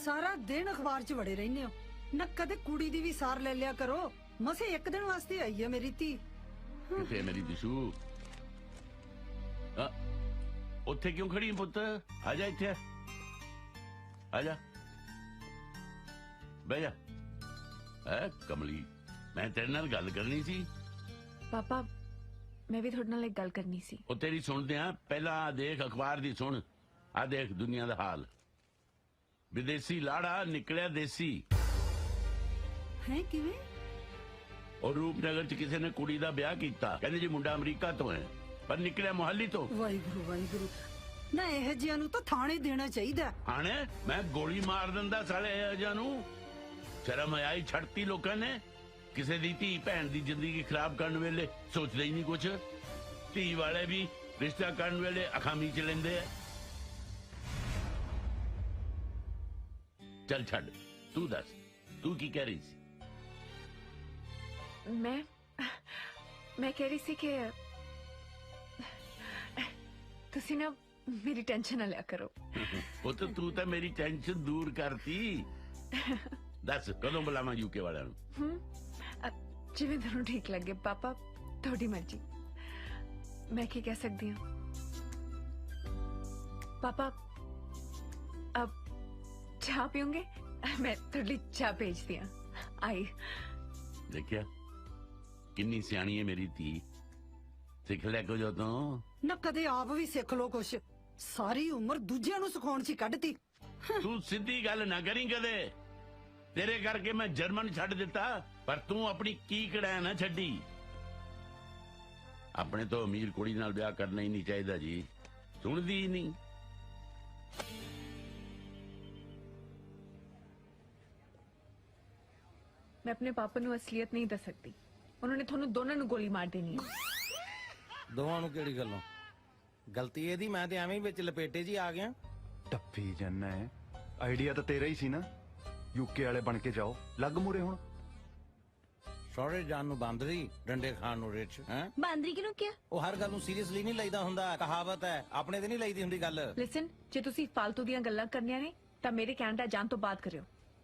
ਸਾਰਾ ਦਿਨ ਅਖਬਾਰ 'ਚ ਵੜੇ ਰਹਿੰਦੇ ਹੋ ਨਾ, ਕਦੇ ਕੁੜੀ ਦੀ ਵੀ ਸਾਰ ਲੈ ਲਿਆ ਕਰੋ। ਮਸੇ ਇੱਕ ਦਿਨ ਵਾਸਤੇ ਆਈ ਹੈ ਮੇਰੀ ਧੀ। ਕਿੱਥੇ ਮੇਰੀ ਦਿਸ਼ੂ? ਉੱਥੇ ਕਿਉਂ ਖੜੀ ਹੈ ਪੁੱਤ? ਆ ਜਾ ਇੱਥੇ, ਆ ਜਾ, ਬਹਿ ਜਾ। ਹੈ ਕਮਲੀ, ਮੈਂ ਤੇਰੇ ਨਾਲ ਗੱਲ ਕਰਨੀ ਸੀ। ਪਾਪਾ ਮੈਂ ਵੀ ਤੁਹਾਡੇ ਨਾਲ ਇੱਕ ਗੱਲ ਕਰਨੀ ਸੀ। ਉਹ ਤੇਰੀ ਸੁਣਦੇ ਆ, ਪਹਿਲਾਂ ਆ ਦੇਖ ਅਖਬਾਰ ਦੀ ਸੁਣ। ਆ ਦੇਖ ਦੁਨੀਆ ਦਾ ਹਾਲ, ਵਿਦੇਸੀ ਲਾੜਾ ਨਿਕਲਿਆ ਦੇਸੀ। ਹੈ ਕਿਵੇਂ? ਔਰ ਰੂਪਨਗਰ ਚ ਕਿਸੇ ਨੇ ਕੁੜੀ ਦਾ ਵਿਆਹ ਕੀਤਾ, ਕਹਿੰਦੇ ਜੀ ਮੁੰਡਾ ਅਮਰੀਕਾ ਤੋਂ ਹੈ, ਪਰ ਨਿਕਲਿਆ ਮੁਹੱਲੀ ਤੋਂ। ਵਾਹਿਗੁਰੂ ਵਾਹਿਗੁਰੂ, ਨਾ ਇਹ ਜਿਹੀਆਂ ਨੂੰ ਤਾਂ ਥਾਣੇ ਦੇਣਾ ਚਾਹੀਦਾ। ਆਣੇ ਮੈਂ ਗੋਲੀ ਮਾਰ ਦਿੰਦਾ ਸਾਲੇ ਇਹ ਜਿਹਾ ਨੂੰ। ਸ਼ਰਮ ਆਈ ਛੱਡਤੀ ਲੋਕਾਂ ਨੇ। ਕਿਸੇ ਦੀ ਧੀ ਭੈਣ ਦੀ ਜ਼ਿੰਦਗੀ ਖਰਾਬ ਕਰਨ ਵੇਲੇ ਸੋਚਦੇ ਹੀ ਨਹੀਂ ਕੁਛ। ਧੀ ਵਾਲੇ ਵੀ ਰਿਸ਼ਤਾ ਕਰਨ ਵੇਲੇ ਅਖਾਮੀ ਚ ਲੈਂਦੇ ਆ। ਚੱਲ ਛੱਡ, ਤੂੰ ਦੱਸ, ਤੂੰ ਕੀ ਕਹਿ ਰਹੀ ਸੀ? ਮੈਂ ਕਹਿ ਰਹੀ ਸੀ ਕਿ ਤੁਸੀਂ ਨਾ ਮੇਰੀ ਟੈਨਸ਼ਨ ਨਾ ਲਿਆ ਕਰੋ। ਉਹ ਤਾਂ ਤੂੰ ਤਾਂ ਮੇਰੀ ਟੈਨਸ਼ਨ ਦੂਰ ਕਰਤੀ। ਦੱਸ ਕਦੋਂ ਬੁਲਾਵਾਂ ਯੂਕੇ ਵਾਲਿਆਂ ਨੂੰ? ਜਿਵੇਂ ਤੁਹਾਨੂੰ ਠੀਕ ਲੱਗੇ ਪਾਪਾ, ਤੁਹਾਡੀ ਮਰਜ਼ੀ। ਮੈਂ ਕੀ ਕਹਿ ਸਕਦੀ ਹਾਂ ਪਾਪਾ? अब ਚਾਹ ਪੀਓਗੇ? ਮੈਂ ਤੁਹਾਡੇ ਲਈ ਚਾਹ ਭੇਜਦੀ ਹਾਂ। ਆਈ ਦੇਖਿਆ ਕਿੰਨੀ ਸਿਆਣੀ ਹੈ ਮੇਰੀ ਧੀ। ਸਿੱਖ ਲੈ ਕੁਝ ਉਦੋਂ। ਨਾ ਕਦੇ ਆਪ ਵੀ ਸਿੱਖ ਲੋ ਕੁਛ, ਸਾਰੀ ਉਮਰ ਦੂਜਿਆਂ ਨੂੰ ਸਿਖਾਉਣ 'ਚ ਹੀ ਕੱਢਤੀ। ਤੂੰ ਸਿੱਧੀ ਗੱਲ ਨਾ ਕਰੀ ਕਦੇ। ਤੇਰੇ ਕਰਕੇ ਮੈਂ ਜਰਮਨ ਛੱਡ ਦਿੱਤਾ, ਪਰ ਤੂੰ ਆਪਣੀ ਕੀ ਕੜੈ ਨਾ ਛੱਡੀ। ਆਪਣੇ ਤੋਂ ਅਮੀਰ ਕੁੜੀ ਨਾਲ ਵਿਆਹ ਕਰਨਾ ਹੀ ਨਹੀਂ ਚਾਹੀਦਾ ਜੀ, ਸੁਣਦੀ ਹੀ ਨਹੀਂ। मैं अपने पापा ਨੂੰ ਅਸਲੀਅਤ ਨਹੀਂ ਦੱਸ ਸਕਦੀ। ਉਹਨਾਂ ਨੇ ਤੁਹਾਨੂੰ ਦੋਨਾਂ ਨੂੰ ਗੋਲੀ ਮਾਰ ਦੇਣੀ ਹੈ। ਦੋਵਾਂ ਨੂੰ ਕਿਹੜੀ ਗੱਲੋਂ? ਗਲਤੀ ਇਹਦੀ, ਮੈਂ ਤੇ ਐਵੇਂ ਹੀ ਵਿੱਚ ਲਪੇਟੇ ਜੀ ਆ ਗਿਆ। ਟੱਪੀ ਜੰਨਾ ਹੈ, ਆਈਡੀਆ ਤਾਂ ਤੇਰਾ ਹੀ ਸੀ ਨਾ। ਯੂਕੇ ਵਾਲੇ ਬਣ ਕੇ ਜਾਓ, ਲੱਗ ਮੂਰੇ ਹੁਣ। ਸਹੁਰੇ ਜਾਣ ਨੂੰ ਬਾਂਦਰੀ, ਡੰਡੇ ਖਾਣ ਨੂੰ ਰਿਚ। ਹੈ ਬਾਂਦਰੀ ਕਿਹਨੂੰ ਕਿਹਾ? ਉਹ ਹਰ ਗੱਲ ਨੂੰ ਸੀਰੀਅਸਲੀ ਨਹੀਂ ਲਈਦਾ ਹੁੰਦਾ, ਕਹਾਵਤ ਹੈ, ਆਪਣੇ ਤੇ ਨਹੀਂ ਲਈਦੀ ਹੁੰਦੀ ਗੱਲ। ਲਿਸਨ, ਜੇ ਤੁਸੀਂ ਫालतू ਦੀਆਂ ਗੱਲਾਂ ਕਰਨੀਆਂ ਨੇ ਤਾਂ ਮੇਰੇ ਕੈਨੇਡਾ ਜਾਣ ਤੋਂ ਬਾਅਦ ਕਰਿਓ।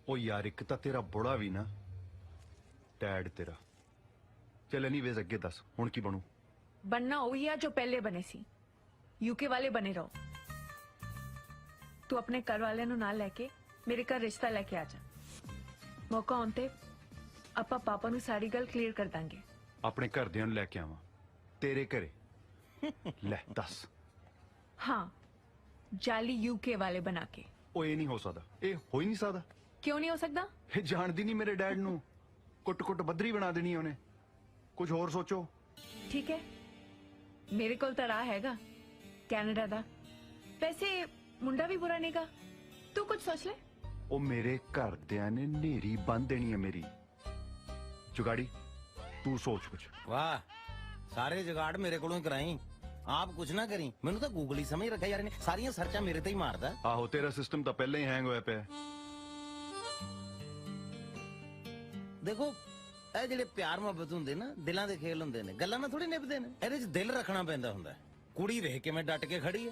ਉਹ ਯਾਰ ਇੱਕ ਤਾਂ ਤੇਰਾ ਬੁੜਾ ਵੀ ਨਾ, ਡੈਡ ਤੇਰਾ। ਚੱਲ ਐਨੀਵੇਜ਼ ਅੱਗੇ ਦੱਸ ਹੁਣ ਕੀ ਬਣੂ? बनना वही है जो पहले बने सी। यूके वाले बने रहो। तू अपने घर वाले नु नाल लेके मेरे घर रिश्ता लेके आ जा। मौका आउंदे ਆਪਾਂ ਪਾਪਾ ਨੂੰ ਸਾਰੀ ਗੱਲ ਕਲੀਅਰ ਕਰ ਦਾਂਗੇ। ਆਪਣੇ ਘਰਦਿਆਂ ਨੂੰ ਲੈ ਕੇ ਆਵਾਂ ਤੇਰੇ ਘਰੇ? ਲੈ ਦੱਸ। ਹਾਂ, ਜਾਲੀ ਯੂਕੇ ਵਾਲੇ ਬਣਾ ਕੇ। ਉਹ ਇਹ ਨਹੀਂ ਹੋ ਸਕਦਾ, ਇਹ ਹੋ ਹੀ ਨਹੀਂ ਸਕਦਾ। ਕਿਉਂ ਨਹੀਂ ਹੋ ਸਕਦਾ? ਇਹ ਜਾਣਦੀ ਨਹੀਂ ਮੇਰੇ ਡੈਡ ਨੂੰ, ਕੁੱਟ-ਕੁੱਟ ਬੱਦਰੀ ਬਣਾ ਦੇਣੀ ਉਹਨੇ। ਕੁਝ ਹੋਰ ਸੋਚੋ। ਠੀਕ ਹੈ, ਮੇਰੇ ਕੋਲ ਤਾਂ ਰਾਹ ਹੈਗਾ ਕੈਨੇਡਾ ਦਾ। ਵੈਸੇ ਮੁੰਡਾ ਵੀ ਬੁਰਾ ਨਹੀਂਗਾ, ਤੂੰ ਕੁਝ ਸੋਚ ਲੈ। ਉਹ ਮੇਰੇ ਘਰਦਿਆਂ ਨੇ ਨੇਰੀ ਬੰਨ ਦੇਣੀ ਹੈ ਮੇਰੀ। जुगाड़ी तू सोच कुछ। वाह, सारे जुगाड़ मेरे कोलों ही कराई, आप कुछ ना करी। मैनू तो गूगल ही समझ रखा यार ने, सारियां सर्चा मेरे ते ही मारदा। आहो, तेरा सिस्टम तो पहले ही हैंग होया पे। देखो ਇਹ ਜਿਹੜੇ ਪਿਆਰ ਮੁਹੱਬਤ ਹੁੰਦੇ ਨਾ, ਦਿਲਾਂ ਦੇ ਖੇਲ ਹੁੰਦੇ ਨੇ, ਗੱਲਾਂ ਨਾਲ ਥੋੜੀ ਨਿਭਦੇ ਨੇ। ਇਹਦੇ 'ਚ ਦਿਲ ਰੱਖਣਾ ਪੈਂਦਾ ਹੁੰਦਾ। ਕੁੜੀ ਵੇਖ ਕੇ ਮੈਂ ਡਟ ਕੇ ਖੜੀ ਐ,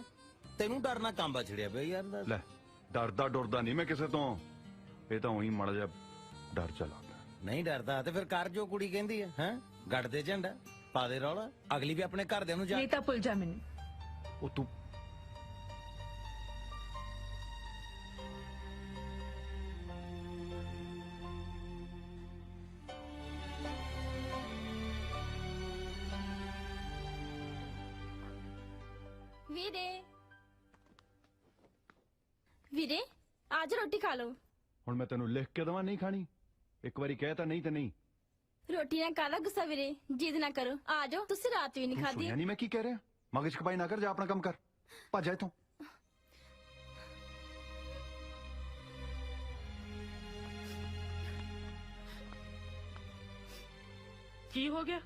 ਤੈਨੂੰ ਡਰਨਾ ਕਾਂਬਾ ਛਿੜਿਆ ਪਿਆ ਯਾਰ। ਲੈ ਡਰਦਾ ਡਰਦਾ ਨਹੀਂ ਮੈਂ ਕਿਸੇ ਤੋਂ, ਇਹ ਤਾਂ ਉਹੀ ਮਾੜਾ ਜਿਹਾ ਡਰ ਚਲਾ। ਨਹੀਂ ਡਰਦਾ ਤੇ ਫਿਰ ਕਰ ਜੋ ਕੁੜੀ ਕਹਿੰਦੀ ਹੈ। ਹੈ ਗੱਡ ਦੇ ਝੰਡਾ, ਪਾ ਦੇ ਰੌਲਾ, ਅਗਲੀ ਵੀ ਆਪਣੇ ਘਰਦਿਆਂ ਨੂੰ ਜਾ। ਨਹੀਂ ਤਾਂ ਭੁੱਲ ਜਾ ਮੈਨੂੰ। ਉਹ ਤੂੰ ਵੀਰੇ आज रोटी खा लो। ਹੁਣ ਮੈਂ ਤੈਨੂੰ ਲਿਖ ਕੇ ਦਵਾਂ ਨਹੀਂ ਖਾਣੀ? एक बारी कह ता नहीं तो नहीं। ਰੋਟੀ ਨਾਲ ਕਾਹਦਾ ਗੁੱਸਾ ਵੀਰੇ, ਜਿੱਦ ਨਾ ਕਰੋ, ਆ ਜਾਓ। ਤੁਸੀਂ ਰਾਤ ਵੀ ਨਹੀਂ ਖਾਧੀ। सुनिया नहीं मैं की कह रहा? मगज खपाई ना कर, जा अपना काम कर, भज जा इथों। ਕੀ ਹੋ ਗਿਆ?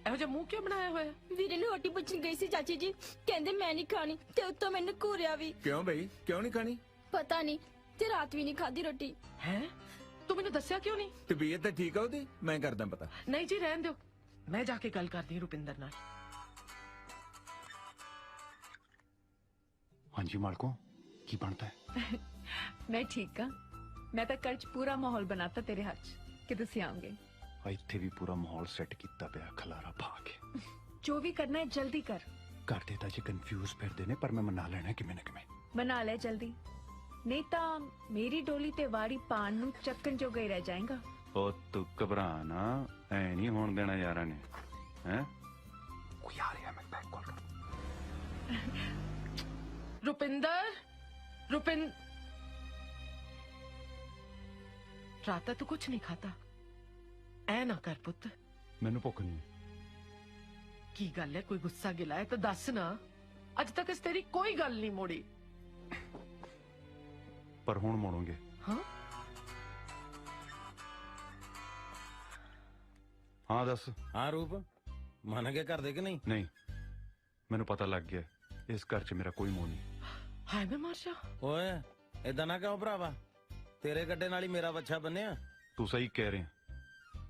ਇਹੋ ਜਿਹਾ ਮੂੰਹ ਕਿਉਂ ਬਣਾਇਆ ਹੋਇਆ? ਵੀਰੇ ਨੂੰ ਰੋਟੀ ਪੁੱਛਣ ਗਈ ਸੀ ਚਾਚੀ ਜੀ, ਕਹਿੰਦੇ ਮੈਂ ਨਹੀਂ ਖਾਣੀ ਤੇ ਉੱਤੋਂ ਮੈਨੂੰ ਘੂਰਿਆ ਵੀ। क्यों भाई, क्यों नहीं खानी? ਪਤਾ ਨਹੀਂ, ਤੇ ਰਾਤ ਵੀ ਨਹੀਂ ਖਾਧੀ ਰੋਟੀ। ਹੈ ਤੂੰ ਮੈਨੂੰ ਦੱਸਿਆ ਕਿਉਂ ਨਹੀਂ? तबीयत तो ठीक है ਉਹਦੀ, मैं करदा पता। ਨਹੀਂ ਜੀ ਰਹਿਣ ਦਿਓ, ਮੈਂ ਜਾ ਕੇ ਗੱਲ ਕਰਦੀ ਹਾਂ ਰੁਪਿੰਦਰ ਨਾਲ। हाँ जी मालको, की बनता है? मैं ठीक हाँ। मैं तो कल च पूरा माहौल बनाता तेरे हाथ च कि तुसी आओगे। इत्थे भी पूरा माहौल सेट किता पिया, खलारा पा के। जो भी करना है जल्दी कर। कर देता जी कंफ्यूज फिरदे ने, पर मैं मना लेना किवें ना किवें। मना ले जल्दी, नहीं तो मेरी डोली ते वाड़ी पान नू चक्कन जो गई रह जाएगा। ओ तू घबरा ना, ऐ नहीं होण देना यारा ने। हैं कोई आ रहा है, मैं बैक कॉल कर। रुपिंदर, रात तू कुछ नहीं खाता? ऐ ना कर पुत। मैनू भुख नहीं। की गल है, कोई गुस्सा गिला है तो दस ना। अज तक इस तेरी कोई गल नहीं मोड़ी। पर हुण मोड़ोगे? हाँ हाँ दस। हाँ रूप, मन के कर दे कि नहीं? नहीं, मैनू पता लग गया, इस घर च मेरा कोई मोह नहीं। हाय मैं मर जा। ओए इदा ना क्यों भरावा, तेरे गड्ढे नाल ही मेरा बच्चा बनिया। तू सही कह रहे हैं,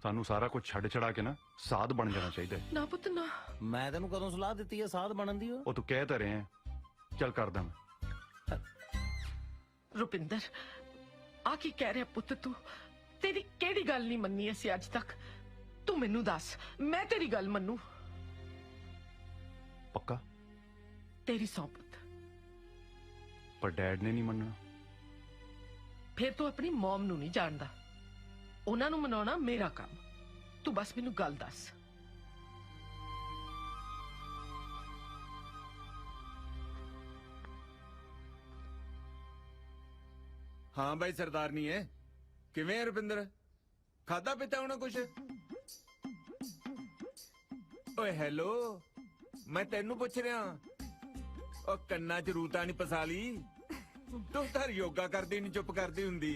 सानू सारा कुछ छड़ चढ़ा के ना साध बन जाना चाहिए। ना पुत ना। मैं तेन कदों सलाह दी है साध बनन दी? ओ तू कह तो रहे हैं, चल कर दा। रुपिंदर आ की कह रहा पुत तू? तेरी केड़ी गल नहीं मन्नी असी अज तक? तू मैनू दस, मैं तेरी गल मन्नू? पक्का? तेरी सौ पुत। पर डैड ने नहीं मनना। फिर तू अपनी मॉम नू नहीं जानदा, उन्हां नू मनाउणा मेरा काम। तू बस मैनू गल दस। हाँ भाई सरदार नहीं है, किवें है रुपिंदर? खादा पीता होना कुछ? ओए हेलो, मैं तेनू पुछ रहा। ओ कन्ना च रूता नहीं पसा ली? तू तार योगा करदी नहीं चुप करदी हुंदी,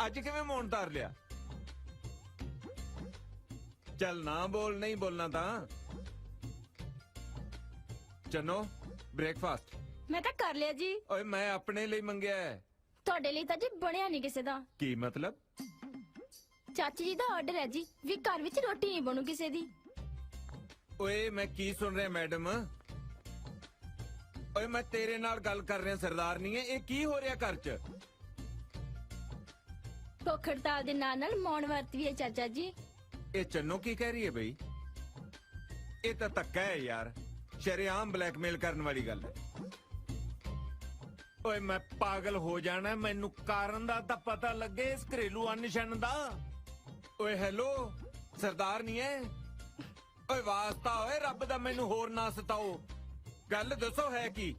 अज किवें मौन तार लिया? चल ना बोल, नहीं बोलना ता। चनो ब्रेकफास्ट मैं तो कर लिया जी। ओए मैं अपने लिए मंगया है। ਤੁਹਾਡੇ ਲਈ ਤਾਂ ਜੀ ਬਣਿਆ ਨਹੀਂ ਕਿਸੇ ਦਾ। की मतलब? ਚਾਚੀ ਜੀ ਦਾ ਆਰਡਰ ਹੈ ਜੀ, ਵੀ ਘਰ ਵਿੱਚ ਰੋਟੀ ਨਹੀਂ ਬਣੂ ਕਿਸੇ ਦੀ। ओए मैं की सुन रहा मैडम? ओए मैं तेरे नाल गल कर रहा सरदार नहीं है, ये की हो रहा घर च? ਭੁੱਖ ਹੜਤਾਲ ਦੇ ਨਾਲ ਮੌਨ ਵਰਤ ਵੀ ਹੈ ਚਾਚਾ ਜੀ। ये चन्नो की कह रही है भाई? ये तो धक्का है यार, शरेआम ब्लैकमेल करने वाली गल है। ओए मैं पागल हो जाना, मैनू कारण दा तां पता लगे, इस घरेलू अनशन दा। ओए हेलो सरदार नहीं है? ओए वास्ता ओए रब दा, मैनू होर ना सताओ, गल दसो है की?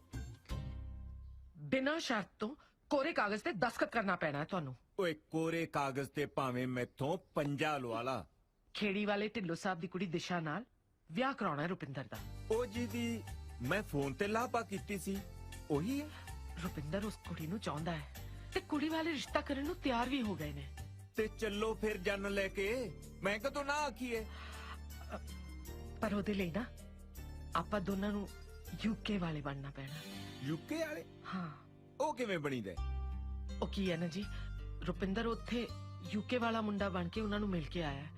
बिना शर्त तो कोरे कागज ते दस्तखत करना पैना है तुहानू। ओए कोरे कागज ते भावें मैथों पंजा लवा ला। खेड़ी वाले ढिल्लो साहब दी कुड़ी दिशा नाल विआह कराउणा है रुपिंदर दा। ओ जी दी मैं फोन ते लापा कीती सी, ओही है? रुपिंदर उस कुड़ी नू चाहुंदा है ते कुड़ी वाले रिश्ता करन नू तैयार भी हो गए ने। ते चलो फिर जन लेके, मैं कदों ना आखी है? पर ओदे लई ना आपां दोनां नू यूके वाले बनना पैना। यूके वाले? हाँ। ओ किवें बनी दे? ओ की है ना जी, रुपिंदर उत्थे यूके वाला मुंडा बन के उन्हां नू मिल के आया है।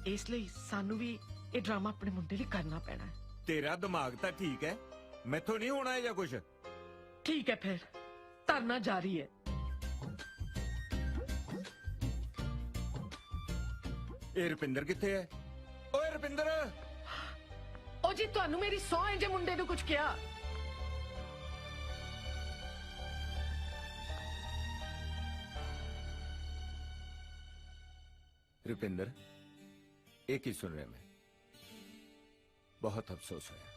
इसलिए सानू भी ये ड्रामा अपने मुंडे लिए करना पैना है। तेरा दिमाग तो ठीक है, मैथों नहीं होना है या कुछ? ठीक है फिर धरना जारी है। ए रुपिंदर किथे है? ओए रुपिंदर! ओ जी तुहानू मेरी सौ है जे मुंडे नू कुछ किया? रुपिंदर एक ही सुन रहा मैं, बहुत अफसोस होया।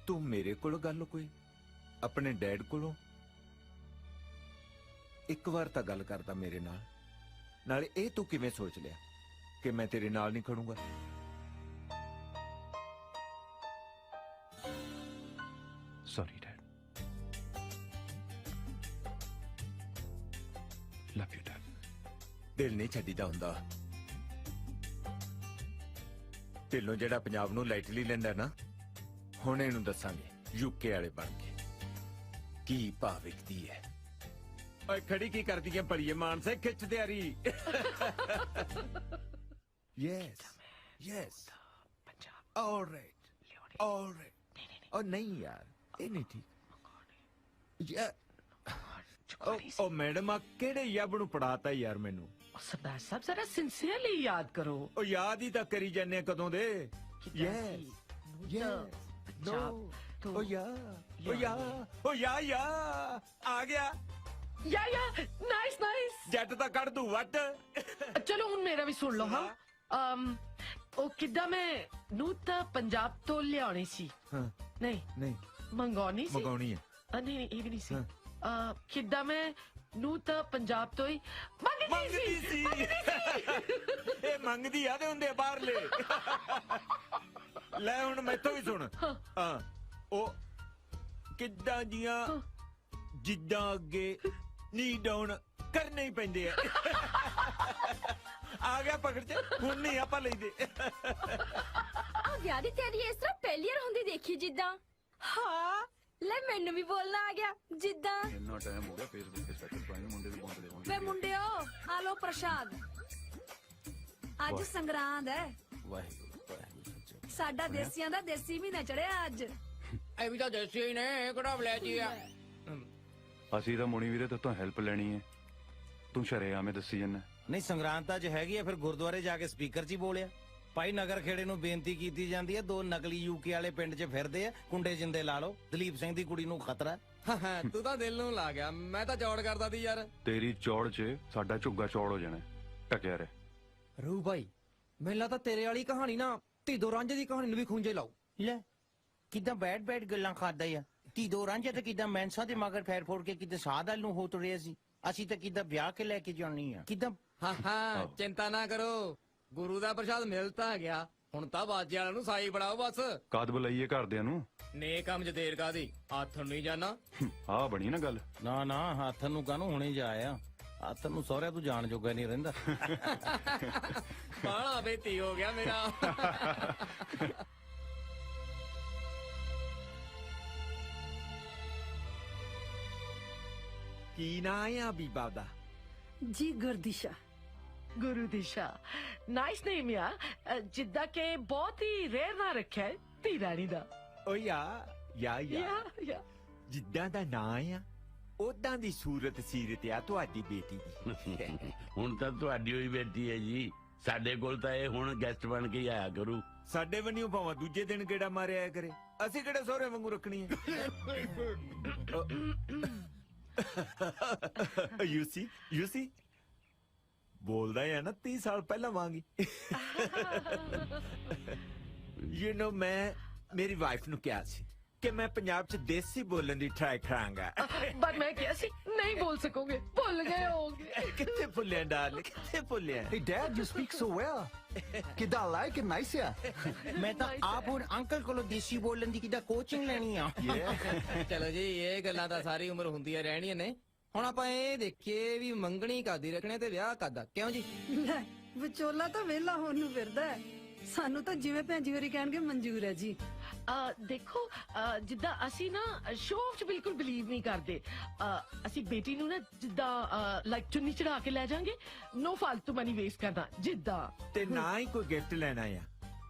तू मेरे कोल गल कोई अपने डैड कोलों एक बार तां गल करदा मेरे नाल, ਨਾਲੇ ਇਹ ਤੂੰ ਕਿਵੇਂ ਸੋਚ ਲਿਆ ਕਿ ਮੈਂ ਤੇਰੇ ਨਾਲ ਨਹੀਂ ਖੜੂੰਗਾ? Sorry, Dad. Love you, Dad. ਦਿਲ ਨਹੀਂ ਛੱਡੀਦਾ ਹੁੰਦਾ। ਢਿੱਲੋਂ ਜਿਹੜਾ ਪੰਜਾਬ ਨੂੰ ਲਾਈਟਲੀ ਲੈਂਦਾ ਨਾ, ਹੁਣ ਇਹਨੂੰ ਦੱਸਾਂਗੇ ਯੂਕੇ ਵਾਲੇ ਬਣ ਕੇ ਕੀ ਭਾਅ ਵਿਕਦੀ ਹੈ। ਓਏ ਖੜੀ ਕੀ ਕਰਦੀ ਹੈ ਭਲੀਏ ਮਾਨਸੇ, ਖਿੱਚ ਤਿਆਰੀ। Yes yes all right all right. ਉਹ ਨਹੀਂ ਯਾਰ, ਇਹ ਨਹੀਂ ਠੀਕ। ਉਹ ਮੈਡਮ ਆ ਕਿਹੜੇ ਯੱਬ ਨੂੰ ਪੜਾਤਾ ਯਾਰ ਮੈਨੂੰ। सरदार साहब जरा सिंसियरली याद करो। ਉਹ ਯਾਦ ਹੀ ਤਾਂ ਕਰੀ ਜਾਂਦੇ ਆ ਕਦੋਂ ਦੇ। ਯੈਸ ਯੈਸ ਨੋ ਓ ਯਾ ਓ ਯਾ ਓ ਯਾ ਯਾ ਆ ਗਿਆ। या नाइस नाइस। ਜੱਟ ਤਾਂ ਕੱਢ ਦੂ ਵੱਟ। चलो हुन मेरा भी सुन लो। हाँ ओ किदा मैं नू तां पंजाब तो लियानी सी। हाँ नहीं नहीं मंगवानी सी। ਮੰਗਾਉਣੀ ਹੈ। नहीं नहीं ये भी नहीं सी। किदा मैं नू तां पंजाब तो ही मंगदी सी। ਇਹ ਮੰਗਦੀ ਆ ਤੇ ਹੁੰਦੇ ਬਾਹਰਲੇ। ਲੈ ਹੁਣ ਮੈਥੋਂ ਵੀ ਸੁਣ। ਹਾਂ ਉਹ ਕਿੱਦਾਂ ਜੀਆਂ ਜਿੱਦਾਂ ਅੱਗੇ ਨੀ ਡਾਊਨ ਕਰਨੇ ਹੀ ਪੈਂਦੇ ਆ। ਆ ਗਿਆ ਪਕੜ ਚ, ਹੁਣ ਨਹੀਂ ਆਪਾਂ ਲੈਂਦੇ। ਆ ਵਿਆਹ ਦੀ ਤਿਆਰੀ ਇਸ ਤਰ੍ਹਾਂ ਪਹਿਲੀ ਵਾਰ ਹੁੰਦੀ ਦੇਖੀ ਜਿੱਦਾਂ। ਹਾਂ ਲੈ ਮੈਨੂੰ ਵੀ ਬੋਲਣਾ ਆ ਗਿਆ ਜਿੱਦਾਂ। ਇੰਨਾ ਟਾਈਮ ਹੋ ਗਿਆ ਫੇਸਬੁੱਕ ਤੇ ਸਟੇਟਸ ਪਾਈ ਮੁੰਡੇ ਦੀ ਪਹੁੰਚਦੇ ਹੋਣ। ਵੇ ਮੁੰਡਿਓ ਆ ਲੋ ਪ੍ਰਸ਼ਾਦ। ਅੱਜ ਸੰਗਰਾਂਦ ਹੈ। ਵਾਹਿਗੁਰੂ ਸਾਡਾ ਦੇਸੀਆਂ ਦਾ ਦੇਸੀ ਮਹੀਨਾ ਚੜਿਆ ਅੱਜ। ਇਹ ਵੀ ਤਾਂ ਦੇਸੀ ਹੀ ਨੇ, ਕਿਹੜਾ ਵਲੈਤੀ ਆ। ਅਸੀਂ ਤਾਂ ਮੁਣੀ ਵੀਰੇ ਤੋਂ ਹੈਲਪ ਲੈਣੀ ਹੈ, ਤੂੰ ਸ਼ਰੇਆਮੇ ਦੱਸੀ ਜੰਨਾ। ਨਹੀਂ ਸੰਗਰਾਂਦ ਅੱਜ ਹੈਗੀ ਆ, ਫਿਰ ਗੁਰਦੁਆਰੇ ਜਾ ਕੇ ਸਪੀਕਰ 'ਚ ਹੀ ਬੋਲਿਆ। ਭਾਈ ਨਗਰ ਖੇੜੇ ਨੂੰ ਬੇਨਤੀ ਕੀਤੀ ਜਾਂਦੀ ਹੈ, 2 ਨਕਲੀ ਯੂਕੇ ਵਾਲੇ ਪਿੰਡ 'ਚ ਫਿਰਦੇ ਆ, ਕੁੰਡੇ ਜਿੰਦੇ ਲਾ ਲਓ। ਦਲੀਪ ਸਿੰਘ ਦੀ ਕੁੜੀ ਨੂੰ ਖਤਰਾ। ਤੂੰ ਤਾਂ ਦਿਲ ਨੂੰ ਲਾ ਗਿਆ, ਮੈਂ ਤਾਂ ਚੌੜ ਕਰਦਾ ਸੀ ਯਾਰ। ਤੇਰੀ ਚੌੜ 'ਚ ਸਾਡਾ ਝੁੱਗਾ ਚੌੜ ਹੋ ਜਾਣਾ, ਟਕਿਆ ਰਹਿ। ਰੂ ਭਾਈ ਮੈਨੂੰ ਲੱਗਦਾ ਤੇਰੇ ਵਾਲੀ ਕਹਾਣੀ ਨਾ ਧੀਦੋ ਰਾਂਝੇ ਦੀ ਕਹਾਣੀ ਨੂੰ ਵੀ ਖੂੰਜੇ ਲਾਓ। ਲੈ ਕਿਦਾਂ ਬੈਡ ਬੈਡ ਗੱਲਾਂ ਖਾਦਾ ਆ। ਧੀਦੋ ਰਾਂਝੇ ਤੇ ਕਿਦਾਂ ਮੈਂਸਾ ਦੇ ਮਗਰ ਫੈਰ ਫੋੜ ਕੇ ਕਿਦਾਂ ਸਾਦਲ ਨੂੰ ਹੋ ਤੁਰਿਆ ਸੀ। ਅਸੀਂ ਤਾਂ ਕਿਦਾਂ ਵਿਆਹ ਕੇ ਲੈ ਕੇ ਜਾਣੀ ਆ। ਕਿਦਾਂ ਹਾਂ ਚਿੰਤਾ ਨਾ ਕਰੋ, ਗੁਰੂ ਦਾ ਪ੍ਰਸ਼ਾਦ ਮਿਲ ਤਾਂ ਗਿਆ, ਹੁਣ ਤਾਂ ਬਾਜੇ ਵਾਲਿਆਂ ਨੂੰ ਸਾਈ ਬੜਾਓ ਬਸ। ਕਦ ਬੁਲਾਈਏ ਘਰਦਿਆਂ ਨੂੰ? ਨੇ ਕੰਮ 'ਚ ਦੇਰ ਕਾਦੀ, ਹੱਥ ਨੂੰ ਨਹੀਂ ਜਾਣਾ। ਆਹ ਬਣੀ ਨਾ ਗੱਲ। ਨਾ ਨਾ ਹੱਥ ਨੂੰ ਕਾਹਨੂੰ ਹੁਣੇ ਜਾ ਆ। ਹੱਥ ਨੂੰ ਸਹੁਰਿਆਂ ਤੂੰ ਜਾਣ ਜੋਗਾ ਨਹੀਂ ਰਹਿੰਦਾ। ਬਾਲਾ ਬੇਤੀ ਹੋ ਗਿਆ ਮੇਰਾ। ਕੀ ਨਾਂ ਆ ਬੀਬਾ ਦਾ? ਜੀ ਗੁਰਦਿਸ਼ਾ। गुरु दिशा नाइस नेम यार। जिद्दा के बहुत ही रेयर ना रखा है धी रानी दा। ਓ ਯਾ ਜਿੱਦਾਂ ਦਾ ਨਾਂ ਆ ਉਦਾਂ ਦੀ ਸੂਰਤ ਸੀਰਤ ਆ ਤੁਹਾਡੀ ਬੇਟੀ ਦੀ। ਹੁਣ ਤਾਂ ਤੁਹਾਡੀ ਹੋਈ ਬੇਟੀ ਹੈ ਜੀ, ਸਾਡੇ ਕੋਲ ਤਾਂ ਇਹ ਹੁਣ ਗੈਸਟ ਬਣ ਕੇ ਹੀ ਆਇਆ ਕਰੂ। ਸਾਡੇ ਵੰਨਿਓ ਭਾਵਾਂ ਦੂਜੇ ਦਿਨ ਗੇੜਾ ਮਾਰਿਆ ਕਰੇ, ਅਸੀਂ ਕਿਹੜੇ ਸਹੁਰੇ ਵਾਂਗੂ ਰੱਖਣੀ ਹੈ। ਯੂ ਸੀ ਬੋਲਦਾ ਹੈ ਨਾ 30 ਸਾਲ ਪਹਿਲਾਂ ਵਾਂਗੀ। ਯੂ ਨੋ ਮੈਂ ਮੇਰੀ ਵਾਈਫ ਨੂੰ ਕਿਹਾ ਸੀ ਕਿ ਮੈਂ ਪੰਜਾਬ 'ਚ ਦੇਸੀ ਬੋਲਣ ਦੀ ਟਰਾਈ ਕਰਾਂਗਾ। पर मैं क्या सी नहीं बोल सकोगे, भूल गए होगे। ਕਿੱਥੇ ਭੁੱਲਿਆ ਡਾਰਲਿੰਗ, ਕਿੱਥੇ ਭੁੱਲਿਆ? Hey Dad, you speak so well. ਕਿੱਦਾਂ like it, nice ਆ। ਮੈਂ ਤਾਂ ਆਪ ਹੁਣ ਅੰਕਲ ਕੋਲੋਂ ਦੇਸੀ ਬੋਲਣ ਦੀ ਕਿਦਾਂ ਕੋਚਿੰਗ ਲੈਣੀ ਆ। ਚਲੋ ਜੀ ਇਹ ਗੱਲਾਂ ਤਾਂ ਸਾਰੀ ਉਮਰ ਹੁੰਦੀਆਂ ਰਹਿਣੀਆਂ ਨੇ। ਹੁਣ ਆਪਾਂ ਇਹ ਦੇਖੀਏ ਵੀ ਮੰਗਣੀ ਕਾਦੀ ਰੱਖਣੇ ਤੇ ਵਿਆਹ ਕਾਦਾ, ਕਿਉਂ ਜੀ? ਲੈ ਵਿਚੋਲਾ ਤਾਂ ਵਿਹਲਾ ਹੋਣ ਨੂੰ ਫਿਰਦਾ ਹੈ। ਸਾਨੂੰ ਤਾਂ ਜਿਵੇਂ ਭੈਣ ਜੀ ਹੋਰੀ ਕਹਿਣਗੇ ਮਨਜ਼ੂਰ ਹੈ ਜੀ। ਦੇਖੋ ਜਿੱਦਾਂ ਅਸੀਂ ਨਾ ਸ਼ੋਅ ਆਫ 'ਚ ਬਿਲਕੁਲ ਬਿਲੀਵ ਨਹੀਂ ਕਰਦੇ। ਅਸੀਂ ਬੇਟੀ ਨੂੰ ਨਾ ਜਿੱਦਾਂ ਲਾਈਕ ਚੁੰਨੀ ਚੜਾ ਕੇ ਲੈ ਜਾਾਂਗੇ, ਨੋ ਫालतू ਮਨੀ ਵੇਸਟ ਕਰਨਾ ਜਿੱਦਾਂ। ਤੇ ਨਾ ਹੀ ਕੋਈ ਗਿਫਟ ਲੈਣਾ ਆ।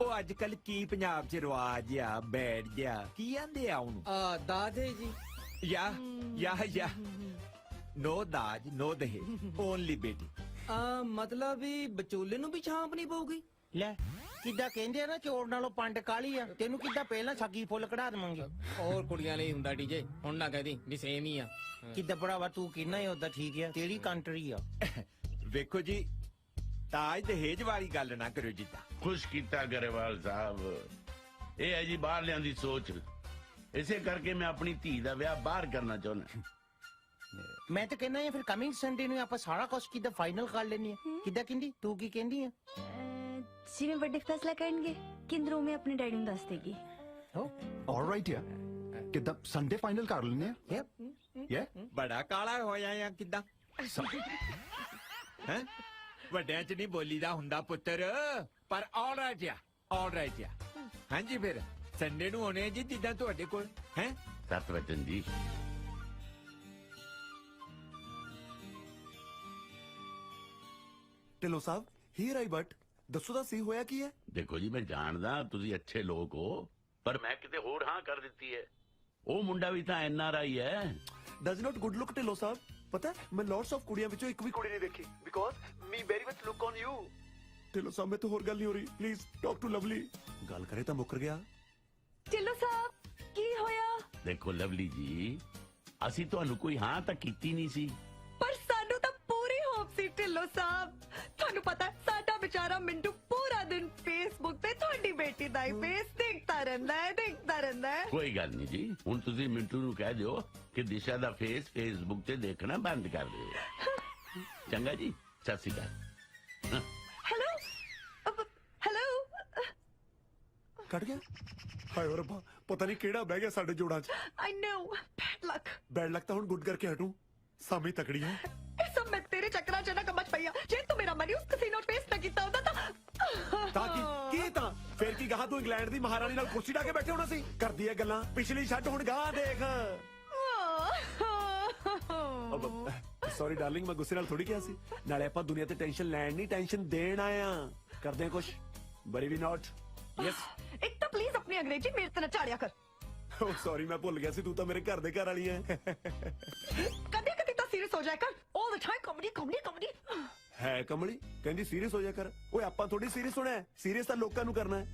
ਉਹ ਅੱਜ ਕੱਲ ਕੀ ਪੰਜਾਬ 'ਚ ਰਿਵਾਜ ਆ, ਬੈਠ ਗਿਆ ਕੀ ਆਂਦੇ ਆ ਉਹਨੂੰ? ਦਾਦੇ ਜੀ। ਯਾ ਨੋ ਦਾਜ ਨੋ ਦਹੇਜ, ਓਨਲੀ ਬੇਟੀ। ਮਤਲਬ ਵੀ ਵਿਚੋਲੇ ਨੂੰ ਵੀ ਛਾਂਪਣੀ ਪਊਗੀ। ਲੈ ਕਿੱਦਾਂ ਕਹਿੰਦੇ ਆ ਨਾ ਚੋਰ ਨਾਲੋਂ ਪੰਡ ਕਾਲੀ ਆ। ਤੈਨੂੰ ਕਿੱਦਾਂ ਪਹਿਲਾਂ ਸੱਗੀ ਫੁੱਲ ਕਢਾ ਦੇਵਾਂਗੇ। ਹੋਰ ਕੁੜੀਆਂ ਲਈ ਹੁੰਦਾ ਡੀਜੇ, ਹੁਣ ਨਾ ਕਹਦੀ ਵੀ ਸੇਮ ਹੀ ਆ। ਕਿੱਦਾਂ ਭਰਾਵਾ ਤੂੰ ਕਿੰਨਾ ਹੀ ਉਦਾਂ ਠੀਕ ਆ, ਤੇਰੀ ਕੰਟਰੀ ਆ। ਵੇਖੋ ਜੀ ਤਾਜ ਦਹੇਜ ਵਾਲੀ ਗੱਲ ਨਾ ਕਰਿਓ ਜਿੱਦਾਂ। ਖੁਸ਼ ਕੀਤਾ ਗਰੇਵਾਲ ਸਾਹਿਬ, ਇਹ ਹੈ ਜੀ ਬਾਹਰਲਿਆਂ ਦੀ ਸੋਚ। ਇਸੇ ਕਰਕੇ ਮੈਂ ਆਪਣੀ ਧੀ ਦਾ ਵਿਆਹ ਬਾਹਰ ਕਰਨਾ ਚਾਹੁੰਦਾ। ਮੈਂ ਤਾਂ ਕਹਿੰਦਾ ਫਿਰ ਕਮਿੰਗ ਸੰਡੇ ਨੂੰ ਆਪਾਂ ਸਾਰਾ ਕੁਝ ਕਿੱਦਾਂ ਫਾਈਨਲ ਕਰ ਲੈਣੀ ਹੈ ਕਿੱਦਾਂ ਕਹਿੰਦੀ ਤੂੰ ਕੀ ਕਹਿੰਦੀ ਆ ਜਿਵੇਂ ਵੱਡੇ ਫੈਸਲਾ ਕਰਨਗੇ ਕਿੰਦਰੋਂ ਮੈਂ ਆਪਣੇ ਡੈਡੀ ਨੂੰ ਦੱਸ ਦੇਗੀ ਆਲਰਾਈਟ ਯਾ ਕਿੱਦਾਂ ਸੰਡੇ ਫਾਈਨਲ ਕਰ ਲੈਨੇ ਆ ਯਾ ਬੜਾ ਕਾਲਾ ਹੋਇਆ ਆ ਕਿਦਾਂ ਹੈ ਵੱਡਿਆਂ ਚ ਨਹੀਂ ਬੋਲੀਦਾ ਹੁੰਦਾ ਪੁੱਤਰ ਪਰ ਆਲਰਾਈਟ ਆ ਹਾਂਜੀ ਫਿਰ ਸੰਡੇ ਨੂੰ ਹੋਣੇ ਜੀ ਜਿੱਦਾਂ ਤੁਹਾਡੇ ਕੋਲ ਹੈ ਸਤਵਚਨ ਜੀ ਢਿੱਲੋਂ ਸਾਹਿਬ ਹੀਰ ਆਈ ਬਟ ਦੱਸੋ ਤਾਂ ਸਹੀ ਹੋਇਆ ਕੀ ਹੈ ਦੇਖੋ ਜੀ ਮੈਂ ਜਾਣਦਾ ਤੁਸੀਂ ਅੱਛੇ ਲੋਕ ਹੋ ਪਰ ਮੈਂ ਕਿਤੇ ਹੋਰ ਹਾਂ ਕਰ ਦਿੱਤੀ ਹੈ ਉਹ ਮੁੰਡਾ ਵੀ ਤਾਂ NRI ਹੈ does not good look Dhillon ਸਾਹਿਬ ਪਤਾ ਮੈਂ ਲੋਟਸ ਆਫ ਕੁੜੀਆਂ ਵਿੱਚੋਂ ਇੱਕ ਵੀ ਕੁੜੀ ਨਹੀਂ ਦੇਖੀ because me very much look on you Dhillon ਸਾਹਿਬ ਮੈਂ ਤਾਂ ਹੋਰ ਗੱਲ ਨਹੀਂ ਹੋ ਰਹੀ ਪਲੀਜ਼ ਟਾਕ ਟੂ ਲਵਲੀ ਗੱਲ ਕਰੇ ਤਾਂ ਮੁੱਕਰ ਗਿਆ ਢਿੱਲੋਂ ਸਾਹਿਬ ਕੀ ਹੋਇਆ ਦੇਖੋ ਲਵਲੀ ਜੀ ਅਸੀਂ ਤੁਹਾਨੂੰ ਕੋਈ ਹਾਂ ਤਾਂ ਕੀਤੀ ਨਹੀਂ ਸੀ ਪਰ ਸਾਨੂੰ ਤਾਂ ਪੂਰੀ ਹੋਪ ਸੀ ਢਿੱਲੋਂ ਸਾਹਿਬ ਤੁਹਾਨੂੰ ਪਤਾ ਸਾਡਾ ਵਿਚਾਰਾ ਮਿੰਟੂ ਪੂਰਾ ਦਿਨ ਫੇਸਬੁੱਕ ਤੇ ਤੁਹਾਡੀ ਬੇਟੀ ਦਾ ਹੀ ਫੇਸ ਦੇਖਦਾ ਰਹਿੰਦਾ ਹੈ ਕੋਈ ਗੱਲ ਨਹੀਂ ਜੀ ਹੁਣ ਤੁਸੀਂ ਮਿੰਟੂ ਨੂੰ ਕਹਿ ਦਿਓ ਕਿ ਦਿਸ਼ਾ ਦਾ ਫੇਸ ਫੇਸਬੁੱਕ ਤੇ ਦੇਖਣਾ ਬੰਦ ਕਰ ਦਿਓ ਚੰਗਾ ਜੀ ਸਤਿ ਸ਼੍ਰੀ ਅਕਾਲ ਹੈਲੋ ਕੱਟ ਗਿਆ ਹਾਏ ਓ ਰੱਬਾ ਪਤਾ ਨਹੀਂ ਕਿਹੜਾ ਬਹਿ ਗਿਆ ਸਾਡੇ ਜੋੜਾਂ 'ਚ ਆਈ ਨੋ ਬੈਡ ਲੱਕ ਬੈਡ ਲੱਕ ਤਾਂ ਹੁਣ ਗੁੱਡ ਕਰਕੇ ਹਟੂ ਸਾਮੀ ਤਕੜੀ ਹੈ ਇਹ ਸਭ ਮੈਂ ਤੇਰੇ ਚੱਕਰਾਂ 'ਚ ਨਾ ਕਮਚ ਪਈਆ ਜੇ ਤੂੰ ਮੇਰਾ ਮਨੀ ਉਸ ਕਸੀਨੋ ਫੇਸ ਨਾ ਕੀਤਾ ਹੁੰਦਾ ਤਾਂ ਕੀ ਤਾਂ ਫੇਰ ਕੀ ਗਾਹ ਤੂੰ ਇੰਗਲੈਂਡ ਦੀ ਮਹਾਰਾਣੀ ਨਾਲ ਕੁਰਸੀ ਢਾ ਕੇ ਬੈਠੇ ਹੋਣਾ ਸੀ ਕਰਦੀ ਐ ਗੱਲਾਂ ਪਿਛਲੀ ਛੱਡ ਹੁਣ ਗਾਹ ਦੇਖ ਸੌਰੀ ਡਾਰਲਿੰਗ ਮੈਂ ਗੁੱਸੇ ਨਾਲ ਥੋੜੀ ਕਿਹਾ ਸੀ ਨਾਲੇ ਆਪਾਂ ਦੁਨੀਆ ਤੇ ਟੈਨਸ਼ਨ ਲੈਣ ਨਹੀਂ ਟੈਨਸ਼ਨ ਦੇਣ ਆਇਆ ਕਰਦੇ ਆ ਕੁਛ ਬੜੀ ਵੀ ਨਾਟ ਯੈਸ ਇੱਕ ਤਾਂ ਪਲੀਜ਼ ਆਪਣੀ ਅੰਗਰੇਜ਼ੀ ਮੇਰੇ ਤੇ ਨਾ ਝਾੜਿਆ ਕਰ ਓ ਸੌਰੀ ਮੈਂ ਭੁੱਲ ਗਿਆ ਸੀ ਤੂੰ ਤਾਂ ਮੇਰੇ ਘਰ ਦੇ ਘਰ ਵਾਲੀ ਐ ਕਦੇ ਕਦੇ ਤਾਂ ਸੀਰੀਅਸ ਹੋ ਜਾਇਆ ਕਰ ਆਲ ਦ ਟਾਈਮ ਕਾਮੇਡੀ ਹੈ ਕਮਲੀ ਕਹਿੰਦੀ ਸੀਰੀਅਸ ਹੋ ਜਾ ਕਰ ਓਏ ਆਪਾਂ ਥੋੜੀ ਸੀਰੀਅਸ ਹੋਣਾ ਹੈ ਸੀਰੀਅਸ ਤਾਂ ਲੋਕਾਂ ਨੂੰ ਕਰਨਾ ਹੈ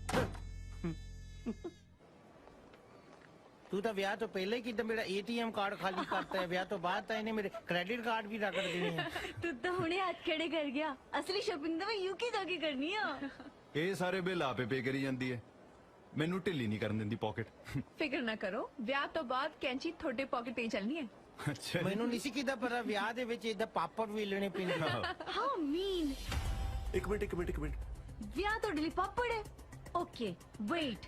ਤੂੰ ਤਾਂ ਵਿਆਹ ਤੋਂ ਪਹਿਲਾਂ ਹੀ ਕਿੱਦਾਂ ਮੇਰਾ ATM ਕਾਰਡ ਖਾਲੀ ਕਰਤਾ ਹੈ ਵਿਆਹ ਤੋਂ ਬਾਅਦ ਤਾਂ ਇਹਨੇ ਮੇਰੇ ਕ੍ਰੈਡਿਟ ਕਾਰਡ ਵੀ ਰਗੜ ਦੇਣੇ ਆ ਤੂੰ ਤਾਂ ਹੁਣੇ ਹੱਥ ਖੜੇ ਕਰ ਗਿਆ ਅਸਲੀ ਸ਼ਾਪਿੰਗ ਤਾਂ ਮੈਂ UK ਜਾ ਕੇ ਕਰਨੀ ਆ ਇਹ ਸਾਰੇ ਬਿੱਲ ਆਪੇ ਪੇ ਕਰੀ ਜਾਂਦੀ ਹੈ ਮੈਨੂੰ ਢਿੱਲੀ ਨਹੀਂ ਕਰਨ ਦਿੰਦੀ ਪਾਕਟ ਫਿਕਰ ਨਾ ਕਰੋ ਵਿਆਹ ਤੋਂ ਬਾਅਦ ਕੈਂਚੀ ਤੁਹਾਡੇ ਪਾਕਟ ਤੇ ਚੱਲਣੀ ਹੈ ਅੱਛਾ ਮੈਨੂੰ ਨਹੀਂ ਸੀ ਕਿਦਾਂ ਪਤਾ ਵਿਆਹ ਦੇ ਵਿੱਚ ਇਦਾਂ ਪਾਪੜ ਵੀ ਲੈਣੇ ਪੈਂਦੇ ਹਾਊ ਮੀਨ ਇੱਕ ਮਿੰਟ ਵਿਆਹ ਤੁਹਾਡੇ ਲਈ ਪਾਪੜ ਹੈ ਓਕੇ ਵੇਟ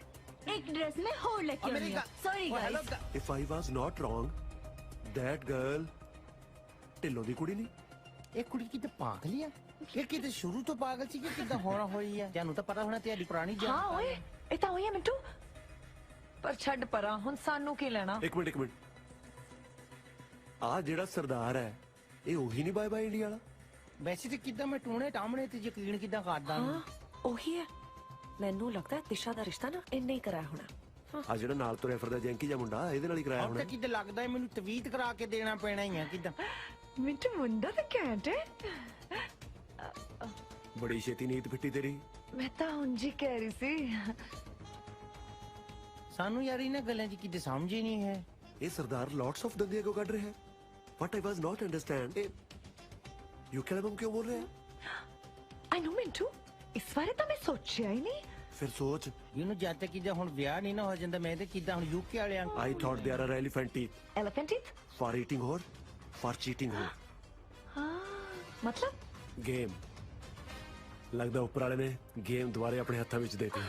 ਇੱਕ ਡਰੈਸ ਮੈਂ ਹੋਰ ਲੈ ਕੇ ਆਉਣੀ ਹੈ sorry guys if I was not wrong that girl Dhillon ਦੀ ਕੁੜੀ ਨਹੀਂ ਇਹ ਕੁੜੀ ਕਿਤੇ ਪਾਗਲ ਆ ਇਹ ਕਿਤੇ ਸ਼ੁਰੂ ਤੋਂ ਪਾਗਲ ਸੀ ਕਿ ਕਿਦਾਂ ਹੋਣਾ ਹੋਈ ਆ ਤੁਹਾਨੂੰ ਤਾਂ ਪਤਾ ਹੋਣਾ ਤੇਰੀ ਪੁਰਾਣੀ ਜਾਨ ਹਾਂ ਓਏ ਇਹ ਤਾਂ ਹੋਈ ਹੈ ਮਿੰਟੂ ਪਰ ਛੱਡ ਪਰਾਂ ਹੁਣ ਸਾਨੂੰ ਕੀ ਲੈਣਾ ਇੱਕ ਮਿੰਟ ਆ ਜਿਹੜਾ ਸਰਦਾਰ ਹੈ ਇਹ ਉਹੀ ਨਹੀਂ ਬਾਏ ਇੰਡੀਆ ਵਾਲਾ ਵੈਸੇ ਤੇ ਕਿਦਾਂ ਮੈਂ ਟੂਣੇ ਟਾਮਣੇ ਤੇ ਯਕੀਨ ਕਿਦਾਂ ਕਰਦਾ ਹਾਂ ਉਹੀ ਹੈ ਮੈਨੂੰ ਲੱਗਦਾ ਦਿਸ਼ਾ ਦਾ ਰਿਸ਼ਤਾ ਨਾ ਇੰਨੇ ਹੀ ਕਰਾਇਆ ਹੋਣਾ ਆ ਜਿਹੜਾ ਨਾਲ ਤੁਰਿਆ ਫਿਰਦਾ ਜੈਂਕੀ ਜਿਹਾ ਮੁੰਡਾ ਇਹਦੇ ਨਾਲ ਹੀ ਕਰਾਇਆ ਹੁਣ ਹੋਣਾ ਤਾਂ ਕਿਦਾਂ ਲੱਗਦਾ ਮੈਨੂੰ ਤਵੀਤ ਕਰਾ ਕੇ ਦੇਣਾ ਪੈਣਾ ਹੀ ਆ ਕਿਦਾਂ ਮਿੰਟੂ ਮੁੰਡਾ ਤਾਂ ਘੈਂਟ ਹੈ ਬੜੀ ਛੇਤੀ ਨੀਤ ਫਿੱਟੀ ਤੇਰੀ ਮੈਂ ਤਾਂ ਉਂਝ ਹੀ ਕਹਿ ਰਹੀ ਸੀ ਸਾਨੂੰ ਯਾਰ ਇਹਨਾਂ ਗੱਲਾਂ ਦੀ ਕਿਤੇ ਸਮਝ ਹੀ ਨਹੀਂ ਹੈ ਇਹ ਸਰਦਾਰ ਲੋਟਸ ਆਫ ਦੰਦੀਆਂ ਕਿਉਂ ਕੱਢ ਰਿਹਾ ਹੈ ਵਾਟ ਆਈ ਵਾਸ ਨਾਟ ਅੰਡਰਸਟੈਂਡ ਯੂ ਕੈਲਮ ਕਿਉਂ ਬੋਲ ਰਿਹਾ ਆਈ ਨੋ ਮਿੰਟੂ ਇਸ ਬਾਰੇ ਤਾਂ ਮੈਂ ਸੋਚਿਆ ਹੀ ਨਹੀਂ ਫਿਰ ਸੋਚ ਇਹਨੂੰ ਜਦ ਤੱਕ ਕਿਦਾਂ ਹੁਣ ਵਿਆਹ ਨਹੀਂ ਨਾ ਹੋ ਜਾਂਦਾ ਮੈਂ ਤੇ ਕਿਦਾਂ ਹੁਣ UK ਵਾਲਿਆਂ I thought there are elephant teeth elephant teeth for eating ਹੋਰ for cheating ਹੋਰ ਹਾਂ ਮਤਲਬ ਗੇਮ ਲੱਗਦਾ ਉੱਪਰ ਵਾਲੇ ਨੇ ਗੇਮ ਦੁਬਾਰੇ ਆਪਣੇ ਹੱਥਾਂ ਵਿੱਚ ਦੇਤੀ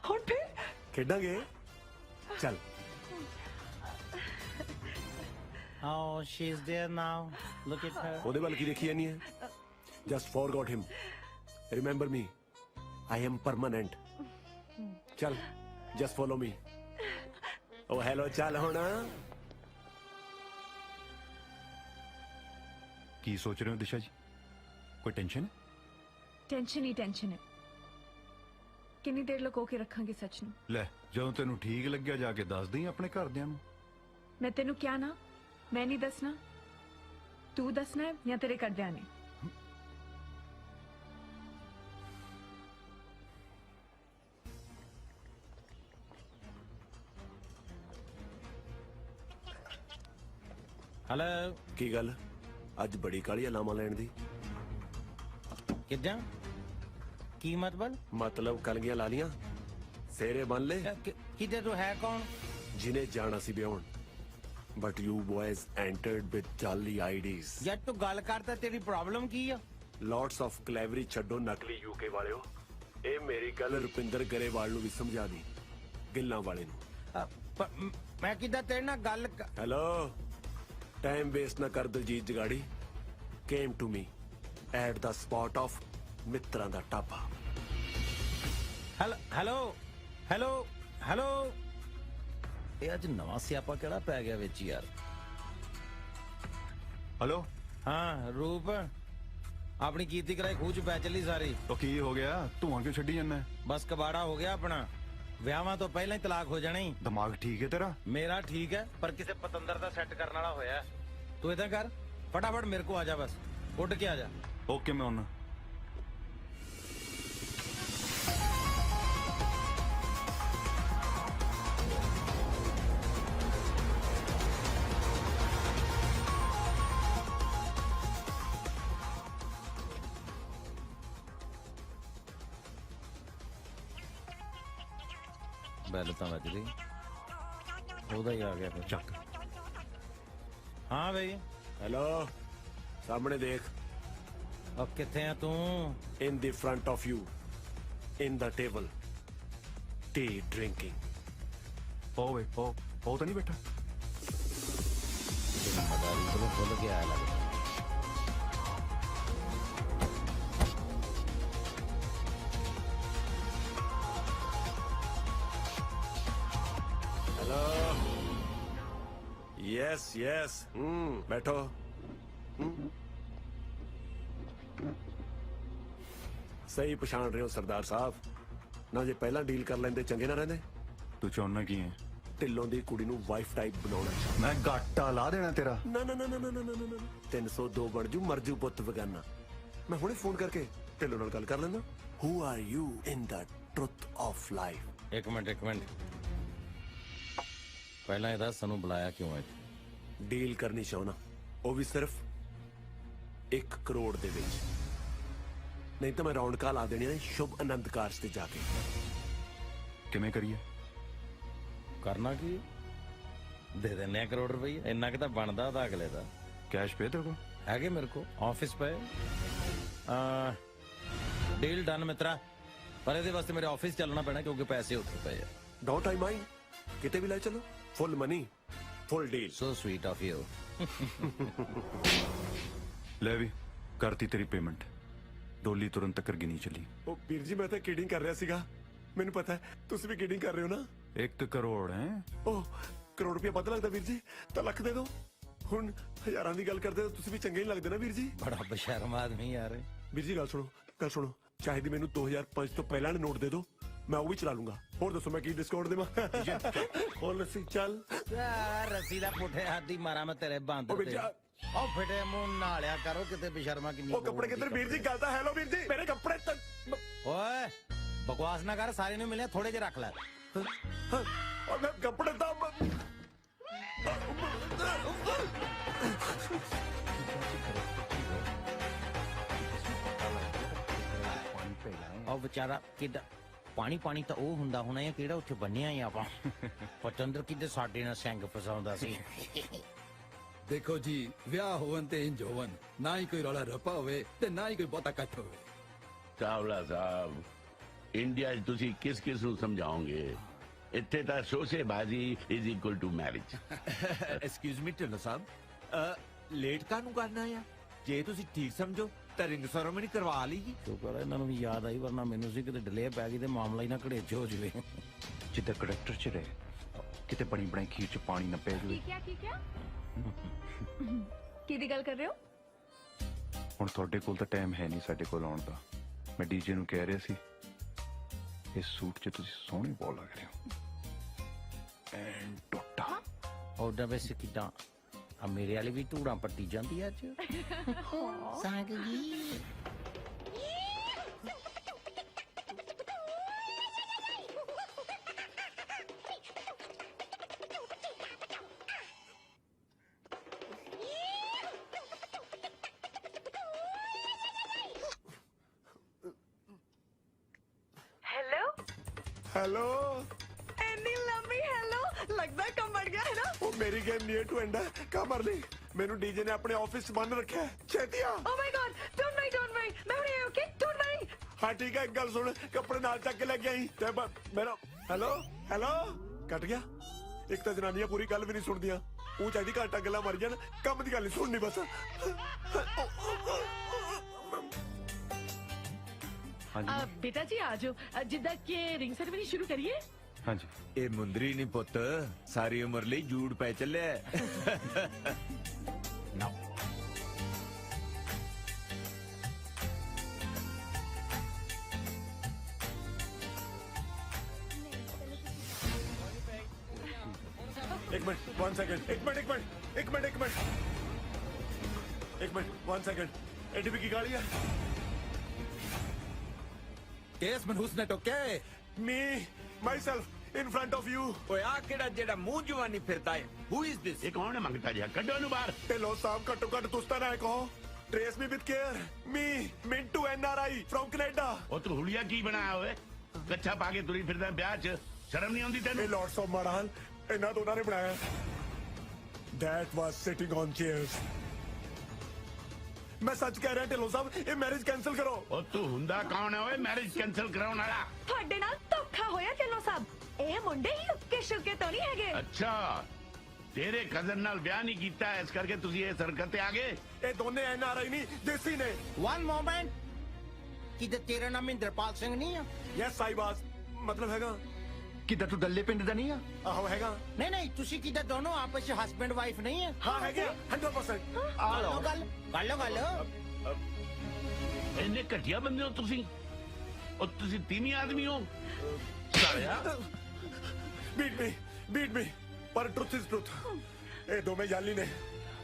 ਹੁਣ ਫਿਰ ਖੇਡਾਂਗੇ ਚੱਲ Oh, she's there now. Look at her. ਉਹਦੇ ਵੱਲ ਕੀ ਦੇਖੀ ਜਾਨੀ ਹੈ just forgot him remember me I am permanent ਚੱਲ just follow me oh hello ਚੱਲ ਹੁਣ ਕੀ ਸੋਚ ਰਹੇ ਹੋ ਦਿਸ਼ਾ ਜੀ ਕੋਈ ਟੈਨਸ਼ਨ ਟੈਨਸ਼ਨ ਹੈ ਕਿੰਨੀ ਦੇਰ ਲੁਕੋ ਕੇ ਰੱਖਾਂਗੇ ਸੱਚ ਨੂੰ ਲੈ ਜਦੋਂ ਤੈਨੂੰ ਠੀਕ ਲੱਗਿਆ ਜਾ ਕੇ ਦੱਸ ਦੇਈਂ ਆਪਣੇ ਘਰਦਿਆਂ ਨੂੰ ਮੈਂ ਤੈਨੂੰ ਕਿਹਾ ਨਾ ਮੈਂ ਨਹੀਂ ਦੱਸਣਾ ਤੂੰ ਦੱਸਣਾ ਹੈ ਜਾਂ ਤੇਰੇ ਘਰਦਿਆਂ ਨੇ ਹੈਲੋ ਕੀ ਗੱਲ ਅੱਜ ਬੜੀ ਕਾਲੀ ਲਾਵਾਂ ਲੈਣ ਦੀ ਕਿੱਦਾਂ ਕੀ ਮਤਲਬ ਕਲਗੀਆਂ ਲਾ ਲੀਆਂ ਸੇਰੇ ਬੰਨ ਲੈ ਕਿਤੇ ਤੂੰ ਹੈ ਕੌਣ ਜਿਨੇ ਜਾਣਾ ਸੀ ਵਿਆਹਣ But you boys entered with jolly IDs. ਯਾਰ ਤੂੰ ਗੱਲ ਕਰ ਤਾਂ ਤੇਰੀ ਪ੍ਰੋਬਲਮ ਕੀ ਆ? Lots of clevery ਛੱਡੋ ਨਕਲੀ UK ਵਾਲਿਓ। ਇਹ ਮੇਰੀ ਗੱਲ ਰੁਪਿੰਦਰ ਗਰੇਵਾਲ ਨੂੰ ਵੀ ਸਮਝਾ ਦੀ, ਗਿੱਲਾਂ ਵਾਲੇ ਨੂੰ। ਮੈਂ ਕਿੱਦਾਂ ਤੇਰੇ ਨਾਲ ਗੱਲ ਹੈਲੋ, ਟਾਈਮ ਵੇਸਟ ਨਾ ਕਰ Daljit ਜਗਾੜੀ। Came to me at the spot of ਮਿੱਤਰਾਂ ਦਾ ਢਾਬਾ। ਹੈਲੋ ਹੈਲੋ ਹੈਲੋ ਹੈਲੋ, ਇਹ ਅੱਜ ਨਵਾਂ ਸਿਆਪਾ ਕਿਹੜਾ ਪੈ ਗਿਆ ਵਿੱਚ ਯਾਰ। ਹੈਲੋ ਹਾਂ ਰੂਪ, ਆਪਣੀ ਕੀਤੀ ਕਰਾਈ ਖੂਹ ਚ ਪੈ ਚੱਲੀ ਸਾਰੀ। ਉਹ ਕੀ ਹੋ ਗਿਆ, ਧੂਆਂ ਕਿਉਂ ਛੱਡੀ ਜਾਂਦਾ? ਬਸ ਕਬਾੜਾ ਹੋ ਗਿਆ ਆਪਣਾ, ਵਿਆਹਾਂ ਤੋਂ ਪਹਿਲਾਂ ਹੀ ਤਲਾਕ ਹੋ ਜਾਣੀ। ਦਿਮਾਗ ਠੀਕ ਹੈ ਤੇਰਾ? ਮੇਰਾ ਠੀਕ ਹੈ, ਪਰ ਕਿਸੇ ਪਤੰਦਰ ਦਾ ਸੈੱਟ ਕਰਨ ਵਾਲਾ ਹੋਇਆ। ਤੂੰ ਏਦਾਂ ਕਰ, ਫਟਾਫਟ ਮੇਰੇ ਕੋ ਆ ਜਾ, ਬਸ ਉੱਡ ਕੇ ਆ ਜਾ। ਓਕੇ ਮੈਂ ਹੁਣ ਬੈਲ ਤਾਂ ਵੱਜ ਗਈ, ਉਹਦਾ ਹੀ ਆ ਗਿਆ ਫਿਰ। ਚੱਕ। ਹਾਂ ਬਈ। ਹੈਲੋ, ਸਾਹਮਣੇ ਦੇਖ। ਉਹ ਕਿੱਥੇ ਆ ਤੂੰ? In the front of you, in the table, tea drinking. ਓਏ ਉਹ ਤਾਂ ਨਹੀਂ ਬੈਠਾ? ਮਦਾਰੀ ਕੋਲੋਂ ਖੁੱਲ ਕੇ ਆਇਆ ਲੱਗਦਾ। Yes, yes. बैठो। सही पछाण रहे हो सरदार साहब, ना जे पहला डील कर लेंदे चंगे ना रहंदे। ਤੂੰ ਚਾਹੁੰਦਾ ਕੀ ਹੈ? ਢਿੱਲੋਂ ਦੀ ਕੁੜੀ ਨੂੰ ਵਾਈਫ ਟਾਈਪ ਬਣਾਉਣਾ। ਮੈਂ ਗਾਟਾ ਲਾ ਦੇਣਾ ਤੇਰਾ। ਨਾ ਨਾ ਨਾ ਨਾ ਨਾ ਨਾ ਨਾ ਨਾ 302 ਬਣ ਜੂ, ਮਰਜੂ ਪੁੱਤ ਵਗਾਨਾ। ਮੈਂ ਹੁਣੇ ਫੋਨ ਕਰਕੇ ਢਿੱਲੋਂ ਨਾਲ ਗੱਲ ਕਰ ਲੈਂਦਾ। Who are you in the truth of life? ਇੱਕ ਮਿੰਟ ਪਹਿਲਾਂ ਇਹਦਾ ਸਾਨੂੰ ਬੁਲਾਇਆ ਕਿਉਂ ਹੈ? ਡੀਲ ਕਰਨੀ ਚਾਹੁੰਦਾ, ਉਹ ਵੀ ਸਿਰਫ 1 ਕਰੋੜ ਦੇ ਵਿੱਚ। ਨਹੀਂ ਤਾਂ ਮੈਂ ਰੌਂਡ ਕਾ ਲਾ ਦੇਣੀ ਹੈ ਸ਼ੁਭ ਅਨੰਦ ਕਾਰਜ ਤੇ ਜਾ ਕੇ। ਕਿਵੇਂ ਕਰੀਏ? ਕਰਨਾ ਕੀ? ਦੇ ਦਿੰਨੇ ਆ ਕਰੋੜ ਰੁਪਏ, ਇੰਨਾ ਕਿ ਤਾਂ ਬਣਦਾ ਉਹਦਾ ਅਗਲੇ ਦਾ। ਕੈਸ਼ ਪੇ ਤੇਰੇ ਕੋਲ ਹੈਗੇ ਮੇਰੇ ਕੋਲ, ਆਫਿਸ ਪਏ। ਡੀਲ ਡਨ ਮਿੱਤਰਾ, ਪਰ ਇਹਦੇ ਵਾਸਤੇ ਮੇਰੇ ਆਫਿਸ ਚੱਲਣਾ ਪੈਣਾ ਕਿਉਂਕਿ ਪੈਸੇ ਉੱਥੇ ਪਏ ਆ। ਡੋਂਟ ਆਈ ਮਾਈਂਡ, ਕਿਤੇ ਵੀ ਲੈ ਚਲੋ, full money, full deal. So sweet of you. ਲੈ ਵੀ ਕਰਤੀ ਤੇਰੀ ਪੇਮੈਂਟ, ਡੋਲੀ ਤੁਰੰਤ ਤੱਕ ਗਿਣੀ ਚਲੀ। ਉਹ ਵੀਰ ਜੀ, ਮੈਂ ਤਾਂ ਕਿਡਿੰਗ ਕਰ ਰਿਹਾ ਸੀਗਾ, ਮੈਨੂੰ ਪਤਾ ਹੈ ਤੁਸੀਂ ਵੀ ਕਿਡਿੰਗ ਕਰ ਰਹੇ ਹੋ ਨਾ। 1 ਕਰੋੜ ਹੈ? ਉਹ ਕਰੋੜ ਰੁਪਏ ਵੱਧ ਲੱਗਦਾ ਵੀਰ ਜੀ, ਤਾਂ ਲੱਖ ਦੇ ਦਿਓ। ਹੁਣ ਹਜ਼ਾਰਾਂ ਦੀ ਗੱਲ ਕਰਦੇ ਤਾਂ ਤੁਸੀਂ ਵੀ ਚੰਗੇ ਨਹੀਂ ਲੱਗਦੇ ਨਾ ਵੀਰ ਜੀ। ਬੜਾ ਬੇਸ਼ਰਮ ਆਦਮੀ ਯਾਰ। ਵੀਰ ਜੀ ਗੱਲ ਸੁਣੋ, ਚਾਹੀਦੀ ਮੈਨੂੰ 2005 ਤੋਂ ਪਹਿਲਾਂ ਦੇ ਨੋਟ ਦੇ ਦਿਓ, ਮੈਂ ਉਹ ਵੀ ਚਲਾ ਲੂੰਗਾ। ਹੋਰ ਦੱਸੋ ਮੈਂ ਕੀ ਡਿਸਕਾਊਂਟ ਦੇਵਾਂ? ਹੋਰ ਲੱਸੀ ਚੱਲ। ਰੱਸੀ ਦਾ ਪੁੱਠੇ ਹੱਥ ਦੀ ਮਾਰਾ ਮੈਂ ਤੇਰੇ ਬਾਂਦਰ ਤੇ। ਉਹ ਫਿਟੇ ਮੂੰਹ ਨਾਲਿਆ ਕਰੋ, ਕਿਤੇ ਬੇਸ਼ਰਮਾ ਕਿੰਨੀ। ਉਹ ਕੱਪੜੇ ਕਿੱਧਰ ਵੀਰ ਜੀ? ਗੱਲ ਤਾਂ ਹੈਲੋ ਵੀਰ ਜੀ, ਮੇਰੇ ਕੱਪੜੇ ਤਾਂ। ਓਏ ਬਕਵਾਸ ਨਾ ਕਰ, ਸਾਰੇ ਨੂੰ ਮਿਲਿਆ, ਥੋੜੇ ਜਿਹੇ ਰੱਖ ਲੈ। ਮੈਂ ਕੱਪੜੇ ਤਾਂ ਉਹ ਵਿਚਾਰਾ ਕਿੱਦਾਂ ਪਾਣੀ ਤਾਂ ਉਹ ਹੁੰਦਾ ਹੋਣਾ ਹੈ ਕਿਹੜਾ ਉੱਥੇ ਬੰਨਿਆ ਹੀ ਆਪਾਂ। ਪਤੰਦਰ ਕਿਤੇ ਸਾਡੇ ਨਾਲ ਸਿੰਘ ਫਸਾਉਂਦਾ ਸੀ। ਦੇਖੋ ਜੀ, ਵਿਆਹ ਹੋਵਨ ਤੇ ਇੰਜ ਹੋਵਨ, ਨਾ ਹੀ ਕੋਈ ਰੌਲਾ ਰੱਪਾ ਹੋਵੇ ਤੇ ਨਾ ਹੀ ਕੋਈ ਬਹੁਤਾ ਇਕੱਠ ਹੋਵੇ। ਚਾਵਲਾ ਸਾਹਿਬ, ਇੰਡੀਆ 'ਚ ਤੁਸੀਂ ਕਿਸ ਨੂੰ ਸਮਝਾਓਗੇ? ਇੱਥੇ ਤਾਂ ਸ਼ੋਸ਼ੇਬਾਜ਼ੀ is equal to marriage. Excuse me Dhillon Sahib, late ਕਾਹਨੂੰ ਕਰਨਾ ਆ? ਜੇ ਤੁਸੀਂ ਠੀਕ ਸਮਝੋ ਤਾਂ ਰਿੰਗ ਸੈਰੇਮਨੀ ਕਰਵਾ ਲਈ। ਸ਼ੁਕਰ ਹੈ ਇਹਨਾਂ ਨੂੰ ਵੀ ਯਾਦ ਆਈ, ਵਰਨਾ ਮੈਨੂੰ ਸੀ ਕਿਤੇ ਡਿਲੇ ਪੈ ਗਈ ਤੇ ਮਾਮਲਾ ਹੀ ਨਾ ਘੜੇਚ ਹੋ ਜਵੇ। ਜਿੱਦਾਂ ਕੰਡਕਟਰ ਚ ਰਹੇ, ਕਿਤੇ ਬਣੀ ਬਣਾਈ ਖੀਰ ਚ ਪਾਣੀ ਨਾ ਪੈ ਜਾਵੇ। ਕਿਹਦੀ ਗੱਲ ਕਰ ਰਹੇ ਹੋ? ਹੁਣ ਤੁਹਾਡੇ ਕੋਲ ਤਾਂ ਟਾਈਮ ਹੈ ਨਹੀਂ ਸਾਡੇ ਕੋਲ ਆਉਣ ਦਾ। ਮੈਂ ਡੀਜੇ ਨੂੰ ਕਹਿ ਰਿਹਾ ਸੀ, ਇਸ ਸੂਟ 'ਚ ਤੁਸੀਂ ਸੋਹਣੇ ਬਹੁਤ ਲੱਗ ਰਹੇ ਹੋ। ਐਂਡ ਟੋਟਾ ਉਹਦਾ ਵੈਸੇ ਕਿਦਾਂ ਆ ਮੇਰੇ ਵਾਲੀ ਵੀ ਧੂੜਾਂ ਪੱਟੀ ਜਾਂਦੀ ਅੱਜ। ਸਾਗ ਜੀ ਹੈਲੋ ਹੈਲੋ। ਐਨੀ ਲੰਬੀ ਹੈਲੋ लगता है कम बढ़ गया है ना? ਉਹ ਮੇਰੀ ਗੇਮ ਨੀਅਰ ਟੂ ਐਂਡ ਹੈ। ਕਮਰ ਲਈ ਮੈਨੂੰ ਡੀਜੇ ਨੇ ਆਪਣੇ ਆਫਿਸ 'ਚ ਬੰਨ ਰੱਖਿਆ ਹੈ। ਛੇਤੀ ਆ। Oh my God! Don't worry, don't worry. मैं हूँ यहाँ, okay? Don't worry. ਹਾਂ ਠੀਕ ਹੈ, ਇੱਕ ਗੱਲ ਸੁਣ, ਕੱਪੜੇ ਨਾਲ ਚੱਕ ਕੇ ਲੈ ਕੇ ਆਈ ਤੇ ਮੇਰਾ ਹੈਲੋ ਹੈਲੋ ਕੱਟ ਗਿਆ। ਇੱਕ ਤਾਂ ਜਨਾਨੀਆਂ ਪੂਰੀ ਗੱਲ ਵੀ ਨਹੀਂ ਸੁਣਦੀਆਂ, ਉਹ ਚਾਹੀਦੀ ਘੰਟਾ ਗੱਲਾਂ ਮਰ ਜਾਣ, ਕੰਮ ਦੀ ਗੱਲ ਨਹੀਂ ਸੁਣਨੀ ਬਸ। बेटा जी आ जाओ, जिद्दां के रिंग सेरेमनी शुरू करिए। हाँ जी। ਇਹ ਮੁੰਦਰੀ ਨਹੀਂ ਪੁੱਤ, ਸਾਰੀ ਉਮਰ ਲਈ ਜੂੜ ਪੈ ਚੱਲਿਆ। ਨਾ एक मिनट, 1 सेकंड, एक मिनट, एक मिनट, एक मिनट, एक मिनट, एक मिनट, 1 सेकंड। एडीपी की गाड़ी है। केस मनहूस ने टोके me myself in front of you. ਓਏ ਆ ਕਿਹੜਾ ਜਿਹੜਾ ਮੂੰਹ ਜਵਾਨੀ ਫਿਰਦਾ ਹੈ? Who is this? ਇਹ ਕੌਣ ਹੈ ਮੰਗਤਾ ਜਿਹਾ? ਕੱਢੋ ਇਹਨੂੰ ਬਾਹਰ। ਢਿੱਲੋਂ ਸਾਹਿਬ ਘੱਟੋ ਘੱਟ ਤੁਸੀਂ ਤਾਂ ਨਾ ਕਹੋ। Trace me with care. Me Mintu NRI from Canada. ਉਹ ਤੂੰ ਹੁਲੀਆ ਕੀ ਬਣਾਇਆ ਹੋਏ? ਕੱਛਾ ਪਾ ਕੇ ਤੁਰੀ ਫਿਰਦਾ ਵਿਆਹ 'ਚ, ਸ਼ਰਮ ਨਹੀਂ ਆਉਂਦੀ ਤੈਨੂੰ? ਇਹ ਲਾਰਡਸ ਆਫ ਮਰਾਲ ਇਹਨਾਂ ਦੋਨਾਂ ਨੇ ਬਣਾਇਆ। That was sitting on chairs। मैं सच कह रहा ढिल्लों साहब, ये मैरिज कैंसिल करो। ਉਹ ਤੂੰ ਹੁੰਦਾ ਕੌਣ ਹੈ ਓਏ ਮੈਰਿਜ ਕੈਂਸਲ ਕਰਾਉਣ ਵਾਲਾ? ਤੁਹਾਡੇ ਨਾਲ ਧੋਖਾ ਹੋਇਆ ਢਿੱਲੋਂ ਸਾਹਿਬ। ਇਹ ਮੁੰਡੇ ਹੀ ਉੱਕੇ ਸ਼ੁਕੇ ਤੋਂ ਨਹੀਂ ਹੈਗੇ। ਅੱਛਾ, ਤੇਰੇ ਕਜ਼ਨ ਨਾਲ ਵਿਆਹ ਨਹੀਂ ਕੀਤਾ, ਇਸ ਕਰਕੇ ਤੁਸੀਂ ਇਹ ਸਰਕਤ ਤੇ ਆ ਗਏ। ਇਹ ਦੋਨੇ NRI ਨਹੀਂ, ਦੇਸੀ ਨੇ। वन मोमेंट, ਕਿਤੇ ਤੇਰਾ ਨਾਮ ਇੰਦਰਪਾਲ ਸਿੰਘ ਨਹੀਂ ਆ? ਯੈਸ ਸਾਈਬਾਸ, ਮਤਲਬ ਹੈਗਾ। ਕਿਦਾਂ ਤੂੰ ਦੱਲੇ ਪਿੰਡ ਦਾ ਨਹੀਂ ਆ? ਆਹੋ ਹੈਗਾ। ਨਹੀਂ ਨਹੀਂ, ਤੁਸੀਂ ਕਿਤੇ ਦੋਨੋਂ ਆਪਸ ਵਿੱਚ ਹਸਬੈਂਡ ਵਾਈਫ ਨਹੀਂ ਹੈ? ਹਾਂ ਹੈਗੇ 100%। ਆ ਲਓ ਗੱਲ ਗੱਲ ਇੰਨੇ ਘਟੀਆ ਬੰਦੇ ਹੋ ਤੁਸੀਂ। ਉਹ ਤੁਸੀਂ ਤੀਵੀਂ ਆਦਮੀ ਹੋ ਸਾਲਿਆ। ਬੀਟ ਮੀ ਪਰ ਟਰੁੱਥ ਇਜ਼ ਟਰੁੱਥ। ਇਹ ਦੋਵੇਂ ਜਾਲੀ ਨੇ।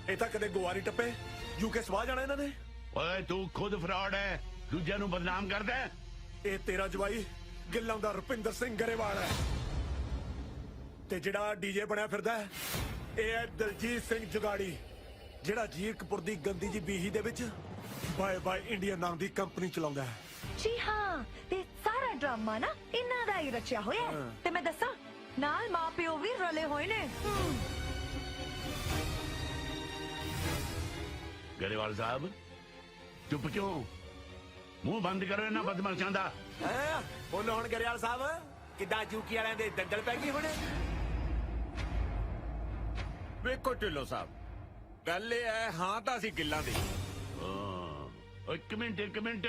ਇਹ ਤਾਂ ਕਦੇ ਗੋਆ ਨਹੀਂ ਟੱਪੇ, ਯੂਕੇ ਸਵਾ ਜਾਣਾ ਇਹਨਾਂ ਨੇ। ਓਏ ਤੂੰ ਖੁਦ ਫਰਾਡ ਹੈ, ਦੂਜਿਆਂ ਨੂੰ ਬਦਨਾਮ ਕਰਦਾ ਹੈ। ਇਹ ਤੇਰਾ ਜਵਾਈ ਗਿੱਲਾਂ ਦਾ ਰੁਪਿੰਦਰ ਸਿੰਘ ਗਰੇਵਾਲ ਹੈ, ਤੇ ਜਿਹੜਾ ਡੀਜੇ ਬਣਿਆ ਫਿਰਦਾ ਹੈ ਇਹ ਹੈ ਦਲਜੀਤ ਸਿੰਘ ਜੁਗਾੜੀ, ਜਿਹੜਾ ਜੀਰਕਪੁਰ ਦੀ ਗੰਦੀ ਜੀ ਬੀਹੀ ਦੇ ਵਿੱਚ ਬਾਏ ਬਾਏ ਇੰਡੀਆ ਨਾਮ ਦੀ ਕੰਪਨੀ ਚਲਾਉਂਦਾ ਹੈ। ਜੀ ਹਾਂ, ਤੇ ਸਾਰਾ ਡਰਾਮਾ ਨਾ ਇਹਨਾਂ ਦਾ ਹੀ ਰਚਿਆ ਹੋਇਆ ਹੈ। ਤੇ ਮੈਂ ਦੱਸਾਂ, ਨਾਲ ਮਾਪਿਓ ਵੀ ਰਲੇ ਹੋਏ ਨੇ। ਗਰੇਵਾਲ ਸਾਹਿਬ ਚੁੱਪ ਕਿਉਂ? ਮੂੰਹ ਬੰਦ ਕਰੋ ਇਹਨਾਂ ਬਦਮਾਸ਼ਾਂ ਦਾ। ਬੋਲੋ ਹੁਣ ਗਰੇਵਾਲ ਸਾਹਿਬ, ਕਿੱਦਾਂ ਜੂਕੀ ਵਾਲਿਆਂ ਦੇ ਦੰਦਲ ਪੈ ਗਈ ਹੁਣ? ਵੇਖੋ ਢਿੱਲੋਂ ਸਾਹਿਬ, ਗੱਲ ਇਹ ਹੈ, ਹਾਂ ਤਾਂ ਅਸੀਂ ਗਿੱਲਾਂ ਦੇ। ਇੱਕ ਮਿੰਟ,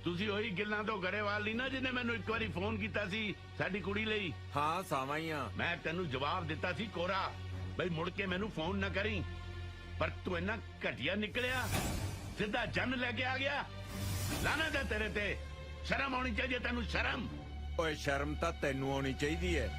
ਤੁਸੀਂ ਉਹੀ ਗਿੱਲਾਂ ਤੋਂ ਗਰੇਵਾਲ ਨਹੀਂ ਨਾ ਜਿਹਨੇ ਮੈਨੂੰ ਇੱਕ ਵਾਰੀ ਫੋਨ ਕੀਤਾ ਸੀ ਸਾਡੀ ਕੁੜੀ ਲਈ? ਹਾਂ ਸਾਵਾਂ ਹੀ ਆ। ਮੈਂ ਤੈਨੂੰ ਜਵਾਬ ਦਿੱਤਾ ਸੀ ਕੋਰਾ, ਬਈ ਮੁੜ ਕੇ ਮੈਨੂੰ ਫੋਨ ਨਾ ਕਰੀ, ਪਰ ਤੂੰ ਇੰਨਾ ਘਟੀਆ ਨਿਕਲਿਆ, ਸਿੱਧਾ ਜੰਨ ਲੈ ਕੇ ਆ ਗਿਆ। ਲਾਨਤ ਹੈ ਤੇਰੇ ਤੇ, ਸ਼ਰਮ ਆਉਣੀ ਚਾਹੀਦੀ ਤੈਨੂੰ, ਸ਼ਰਮ। ਓਏ ਸ਼ਰਮ ਤਾਂ ਤੈਨੂੰ ਆਉਣੀ ਚਾਹੀਦੀ ਹੈ,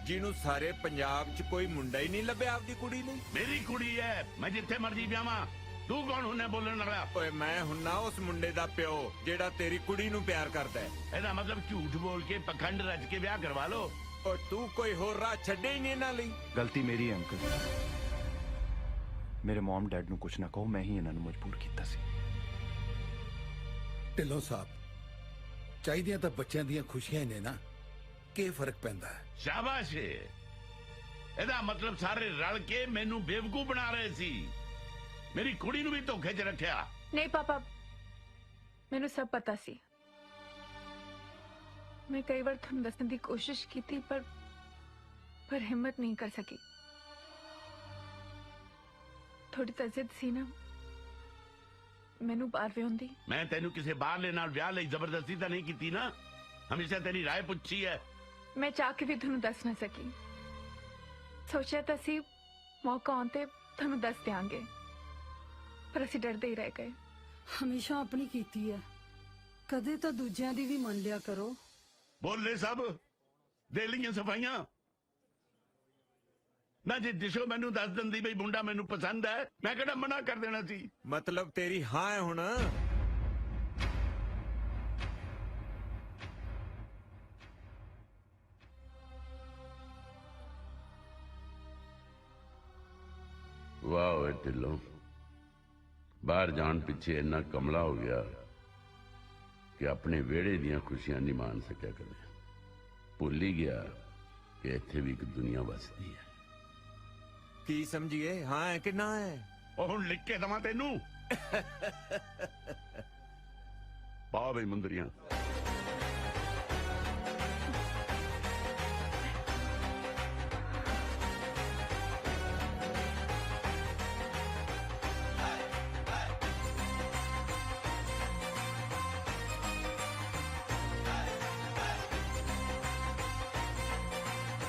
ਜਿਹਨੂੰ ਸਾਰੇ ਪੰਜਾਬ 'ਚ ਕੋਈ ਮੁੰਡਾ ਹੀ ਨਹੀਂ ਲੱਭਿਆ ਆਪਦੀ ਕੁੜੀ ਨੂੰ। ਮੇਰੀ ਕੁੜੀ ਹੈ, ਮੈਂ ਜਿੱਥੇ ਮਰਜੀ ਵਿਆਹਾਂ। ਤੂੰ ਕੌਣ ਹੁੰਨੇ ਬੋਲਣ ਵਾਲਾ? ਓਏ ਮੈਂ ਹੁੰਨਾ ਉਸ ਮੁੰਡੇ ਦਾ ਪਿਓ ਜਿਹੜਾ ਤੇਰੀ ਕੁੜੀ ਨੂੰ ਪਿਆਰ ਕਰਦਾ ਹੈ। ਇਹਦਾ ਮਤਲਬ ਝੂਠ ਬੋਲ ਕੇ ਪਖੰਡ ਰਚ ਕੇ ਵਿਆਹ ਕਰਵਾ ਲੋ। ਓ ਤੂੰ ਕੋਈ ਹੋਰ ਰਾਹ ਛੱਡੇ ਹੀ ਨਹੀਂ ਇਹਨਾਂ ਲਈ। ਗਲਤੀ ਮੇਰੀ ਹੈ ਅੰਕਲ। ਮੇਰੇ ਮਮ ਡੈਡ ਨੂੰ ਕੁਛ ਨਾ ਕਹੋ, ਮੈਂ ਹੀ ਇਹਨਾਂ ਨੂੰ ਮਜਬੂਰ ਕੀਤਾ ਸੀ। ਢਿੱਲੋਂ ਸਾਹਿਬ, ਚਾਹੀਦੀਆਂ ਤਾਂ ਬੱਚਿਆਂ ਦੀਆਂ ਖੁਸ਼ੀਆਂ ਨੇ ਨਾ, ਕੀ ਫਰਕ ਪੈਂਦਾ ਹੈ? ਸ਼ਾਬਾਸ਼, ਇਹਦਾ ਮਤਲਬ ਸਾਰੇ ਰਲ ਕੇ ਮੈਨੂੰ ਬੇਵਕੂਫ ਬਣਾ ਰਹੇ ਸੀ, ਮੇਰੀ ਕੁੜੀ ਨੂੰ ਵੀ ਧੋਖੇ 'ਚ ਰੱਖਿਆ। ਨਹੀਂ ਪਾਪਾ, ਮੈਨੂੰ ਸਭ ਪਤਾ ਸੀ। ਮੈਂ ਕਈ ਵਾਰ ਤੁਹਾਨੂੰ ਦੱਸਣ ਦੀ ਕੋਸ਼ਿਸ਼ ਕੀਤੀ, ਪਰ ਹਿੰਮਤ ਨਹੀਂ ਕਰ ਸਕੀ। ਥੋੜੀ ਤਾਂ ਜ਼ਿੱਦ ਸੀ ਨਾ, ਮੈਨੂੰ ਬਾਹਰ ਵਿਆਹੁੰਦੀ। ਮੈਂ ਤੈਨੂੰ ਕਿਸੇ ਬਾਹਰਲੇ ਨਾਲ ਵਿਆਹ ਲਈ ਜ਼ਬਰਦਸਤੀ ਤਾਂ ਨਹੀਂ ਕੀਤੀ ਨਾ, ਹਮੇਸ਼ਾ ਤੇਰੀ ਰਾਏ ਪੁੱਛੀ ਹੈ। ਮੈਂ ਚਾਹ ਕੇ ਵੀ ਤੁਹਾਨੂੰ ਦੱਸ ਨਾ ਸਕੀ। ਸੋਚਿਆ ਤਾਂ ਸੀ ਮੌਕਾ ਆਉਣ ਤੇ ਤੁਹਾਨੂੰ ਦੱਸ ਦਿਆਂਗੇ, ਪਰ ਅਸੀਂ ਡਰਦੇ ਹੀ ਰਹਿ ਗਏ। ਹਮੇਸ਼ਾ ਆਪਣੀ ਕੀਤੀ ਹੈ, ਕਦੇ ਤਾਂ ਦੂਜਿਆਂ ਦੀ ਵੀ ਮੰਨ ਲਿਆ ਕਰੋ। ਬੋਲੇ ਸਭ ਦੇ ਲਈਆਂ ਸਫਾਈਆਂ ਨਾ। ਜੇ ਦਿਸ਼ੋ ਮੈਨੂੰ ਦੱਸ ਦਿੰਦੀ ਬਈ ਮੁੰਡਾ ਮੈਨੂੰ ਪਸੰਦ ਹੈ, ਮੈਂ ਕਿਹੜਾ ਮਨਾ ਕਰ ਦੇਣਾ ਸੀ? ਮਤਲਬ ਤੇਰੀ ਹਾਂ ਹੈ ਹੁਣ? ਵਾਹ ਓਏ ਢਿੱਲੋਂ, ਬਾਹਰ ਜਾਣ ਪਿੱਛੇ ਇੰਨਾ ਕਮਲਾ ਹੋ ਗਿਆ ਕਿ ਆਪਣੇ ਵਿਹੜੇ ਦੀਆਂ ਖੁਸ਼ੀਆਂ ਨਹੀਂ ਮਾਣ ਸਕਿਆ ਕਦੇ। ਭੁੱਲ ਹੀ ਗਿਆ ਕਿ ਇੱਥੇ ਵੀ ਇੱਕ ਦੁਨੀਆ ਵਸਦੀ ਹੈ। ਕੀ ਸਮਝੀਏ? ਹਾਂ ਹੈ ਕਿ ਨਾ ਹੈ? ਉਹ ਹੁਣ ਲਿਖ ਕੇ ਦਵਾਂ ਤੈਨੂੰ? ਪਾ ਬਈ ਮੁੰਦਰੀਆਂ।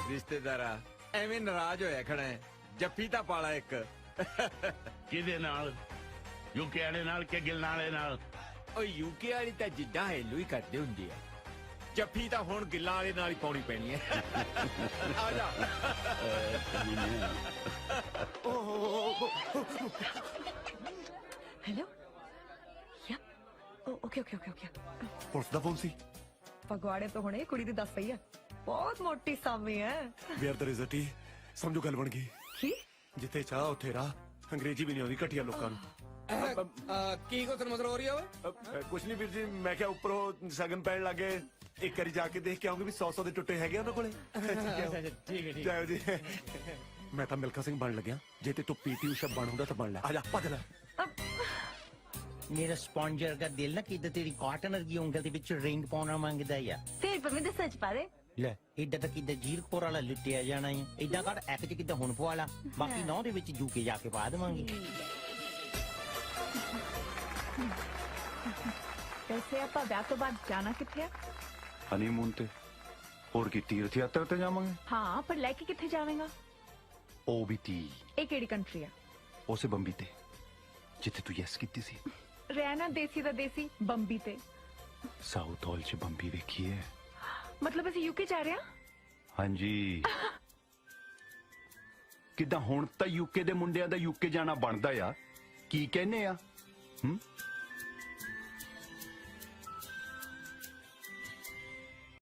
ਰਿਸ਼ਤੇਦਾਰਾ ਐਵੇਂ ਨਾਰਾਜ਼ ਹੋਇਆ ਖੜਾ ਹੈ। ਜੱਫੀ ਤਾਂ ਪਾਲਾ ਇੱਕ। ਕਿਹਦੇ ਨਾਲ? ਯੂਕੇ ਵਾਲੇ ਨਾਲ ਕਿ ਗਿਲਨਾਂ ਵਾਲੇ ਨਾਲ? ਉਹ ਯੂਕੇ ਵਾਲੀ ਤਾਂ ਜਿੱਦਾਂ ਹੈਲੂ ਹੀ ਕਰਦੇ ਹੁੰਦੇ ਆ। ਜੱਫੀ ਤਾਂ ਹੁਣ ਗਿੱਲਾਂ ਵਾਲੇ ਨਾਲ ਹੀ ਪਾਉਣੀ ਪੈਣੀ ਹੈ। ਆ ਜਾ। Hello yeah okay okay okay okay police ਦਾ ਫੋਨ ਸੀ। ਫਗਵਾੜੇ ਤੋਂ ਹੁਣੇ ਕੁੜੀ ਦੀ ਦੱਸ ਪਈ ਆ ਬਹੁਤ ਮੋਟੀ ਸਾਮੀ ਹੈ ਵੇਅਰ ਦਰ ਇਜ਼ ਅ ਟੀ। ਸਮਝੋ ਗੱਲ ਬਣ ਗਈ। ਕੀ? ਜਿੱਥੇ ਚਾਹ ਉੱਥੇ ਰਾਹ। ਅੰਗਰੇਜ਼ੀ ਵੀ ਨਹੀਂ ਆਉਂਦੀ ਘਟੀਆ ਲੋਕਾਂ ਨੂੰ। ਕੀ ਕੁਛ ਮਤਲਬ ਹੋ ਰਹੀ ਹੋਵੇ? ਕੁਛ ਨਹੀਂ ਵੀਰ ਜੀ, ਮੈਂ ਕਿਹਾ ਉੱਪਰੋਂ ਸ਼ਗਨ ਪੈਣ ਲੱਗੇ, ਇੱਕ ਵਾਰੀ ਜਾ ਕੇ ਦੇਖ ਕੇ ਆਉਂਗੇ ਵੀ 100 ਦੇ ਟੁੱਟੇ ਹੈਗੇ ਉਹਨਾਂ ਕੋਲੇ। ਠੀਕ ਹੈ ਜਾਓ ਜੀ। ਮੈਂ ਤਾਂ ਮਿਲਖਾ ਸਿੰਘ ਬਣ ਲੱਗਿਆ। ਜੇ ਤੇ ਤੂੰ ਪੀਟੀ ਊਸ਼ਾ ਬਣ ਹੁੰਦਾ ਤਾਂ ਬਣ ਲੈ। ਆ ਜਾ ਭੱਜ ਲੈ। ਮੇਰਾ ਸਪੌਂਜ ਵਰਗਾ ਦਿਲ ਨਾ ਕਿੱਦਾਂ ਤੇਰੀ ਕਾਟਨ ਵਰਗੀ ਉਂਗਲ ਦੇ ਵਿੱਚ ਰਿੰਗ ਪਾਉਣਾ ਮੰਗਦਾ ਆ। ਤੇਰੇ ਪਰ ਮੈਨੂੰ ਸੱਚ ਪਾ ਦੇ ਲੈ ਏਦਾਂ ਤਾਂ ਕਿੱਦਾਂ ਜੀਰਕਪੁਰ ਵਾਲਾ ਲੁੱਟਿਆ ਜਾਣਾ ਹੈ। ਏਦਾਂ ਕਰ ਇੱਕ ਚ ਕਿੱਦਾਂ ਹੁਣ ਪਵਾ ਲਾ, ਬਾਕੀ 9 ਦੇ ਵਿੱਚ ਜੂ ਕੇ ਜਾ ਕੇ ਪਾ ਦੇਵਾਂਗੇ। ਵੈਸੇ ਆਪਾਂ ਵਿਆਹ ਤੋਂ ਬਾਅਦ ਜਾਣਾ ਕਿੱਥੇ ਆ? ਹਨੀਮੂਨ ਤੇ ਹੋਰ ਕੀ ਤੀਰਥ ਯਾਤਰਾ ਤੇ ਜਾਵਾਂਗੇ। ਹਾਂ ਪਰ ਲੈ ਕੇ ਕਿੱਥੇ ਜਾਵੇਂਗਾ? ਉਹ ਵੀ ਤੀ ਇਹ ਕਿਹੜੀ ਕੰਟਰੀ ਆ? ਉਸੇ ਬੰਬੀ ਤੇ ਜਿੱਥੇ ਤੂੰ ਯੈਸ ਕੀਤੀ ਸੀ। ਰਹਿਣਾ ਦੇਸੀ ਦਾ ਦੇਸੀ ਬੰਬੀ ਤੇ। ਸਾਊਥ ਹਾਲ ਚ ਬੰਬੀ ਵੇਖੀ ਹੈ। ਮਤਲਬ ਅਸੀਂ ਯੂਕੇ ਜਾ ਰਹੇ ਹਾਂ? ਹਾਂਜੀ। ਕਿੱਦਾਂ ਹੁਣ ਤਾਂ ਯੂਕੇ ਦੇ ਮੁੰਡਿਆਂ ਦਾ ਯੂਕੇ ਜਾਣਾ ਬਣਦਾ ਆ। ਕੀ ਕਹਿੰਦੇ ਆ?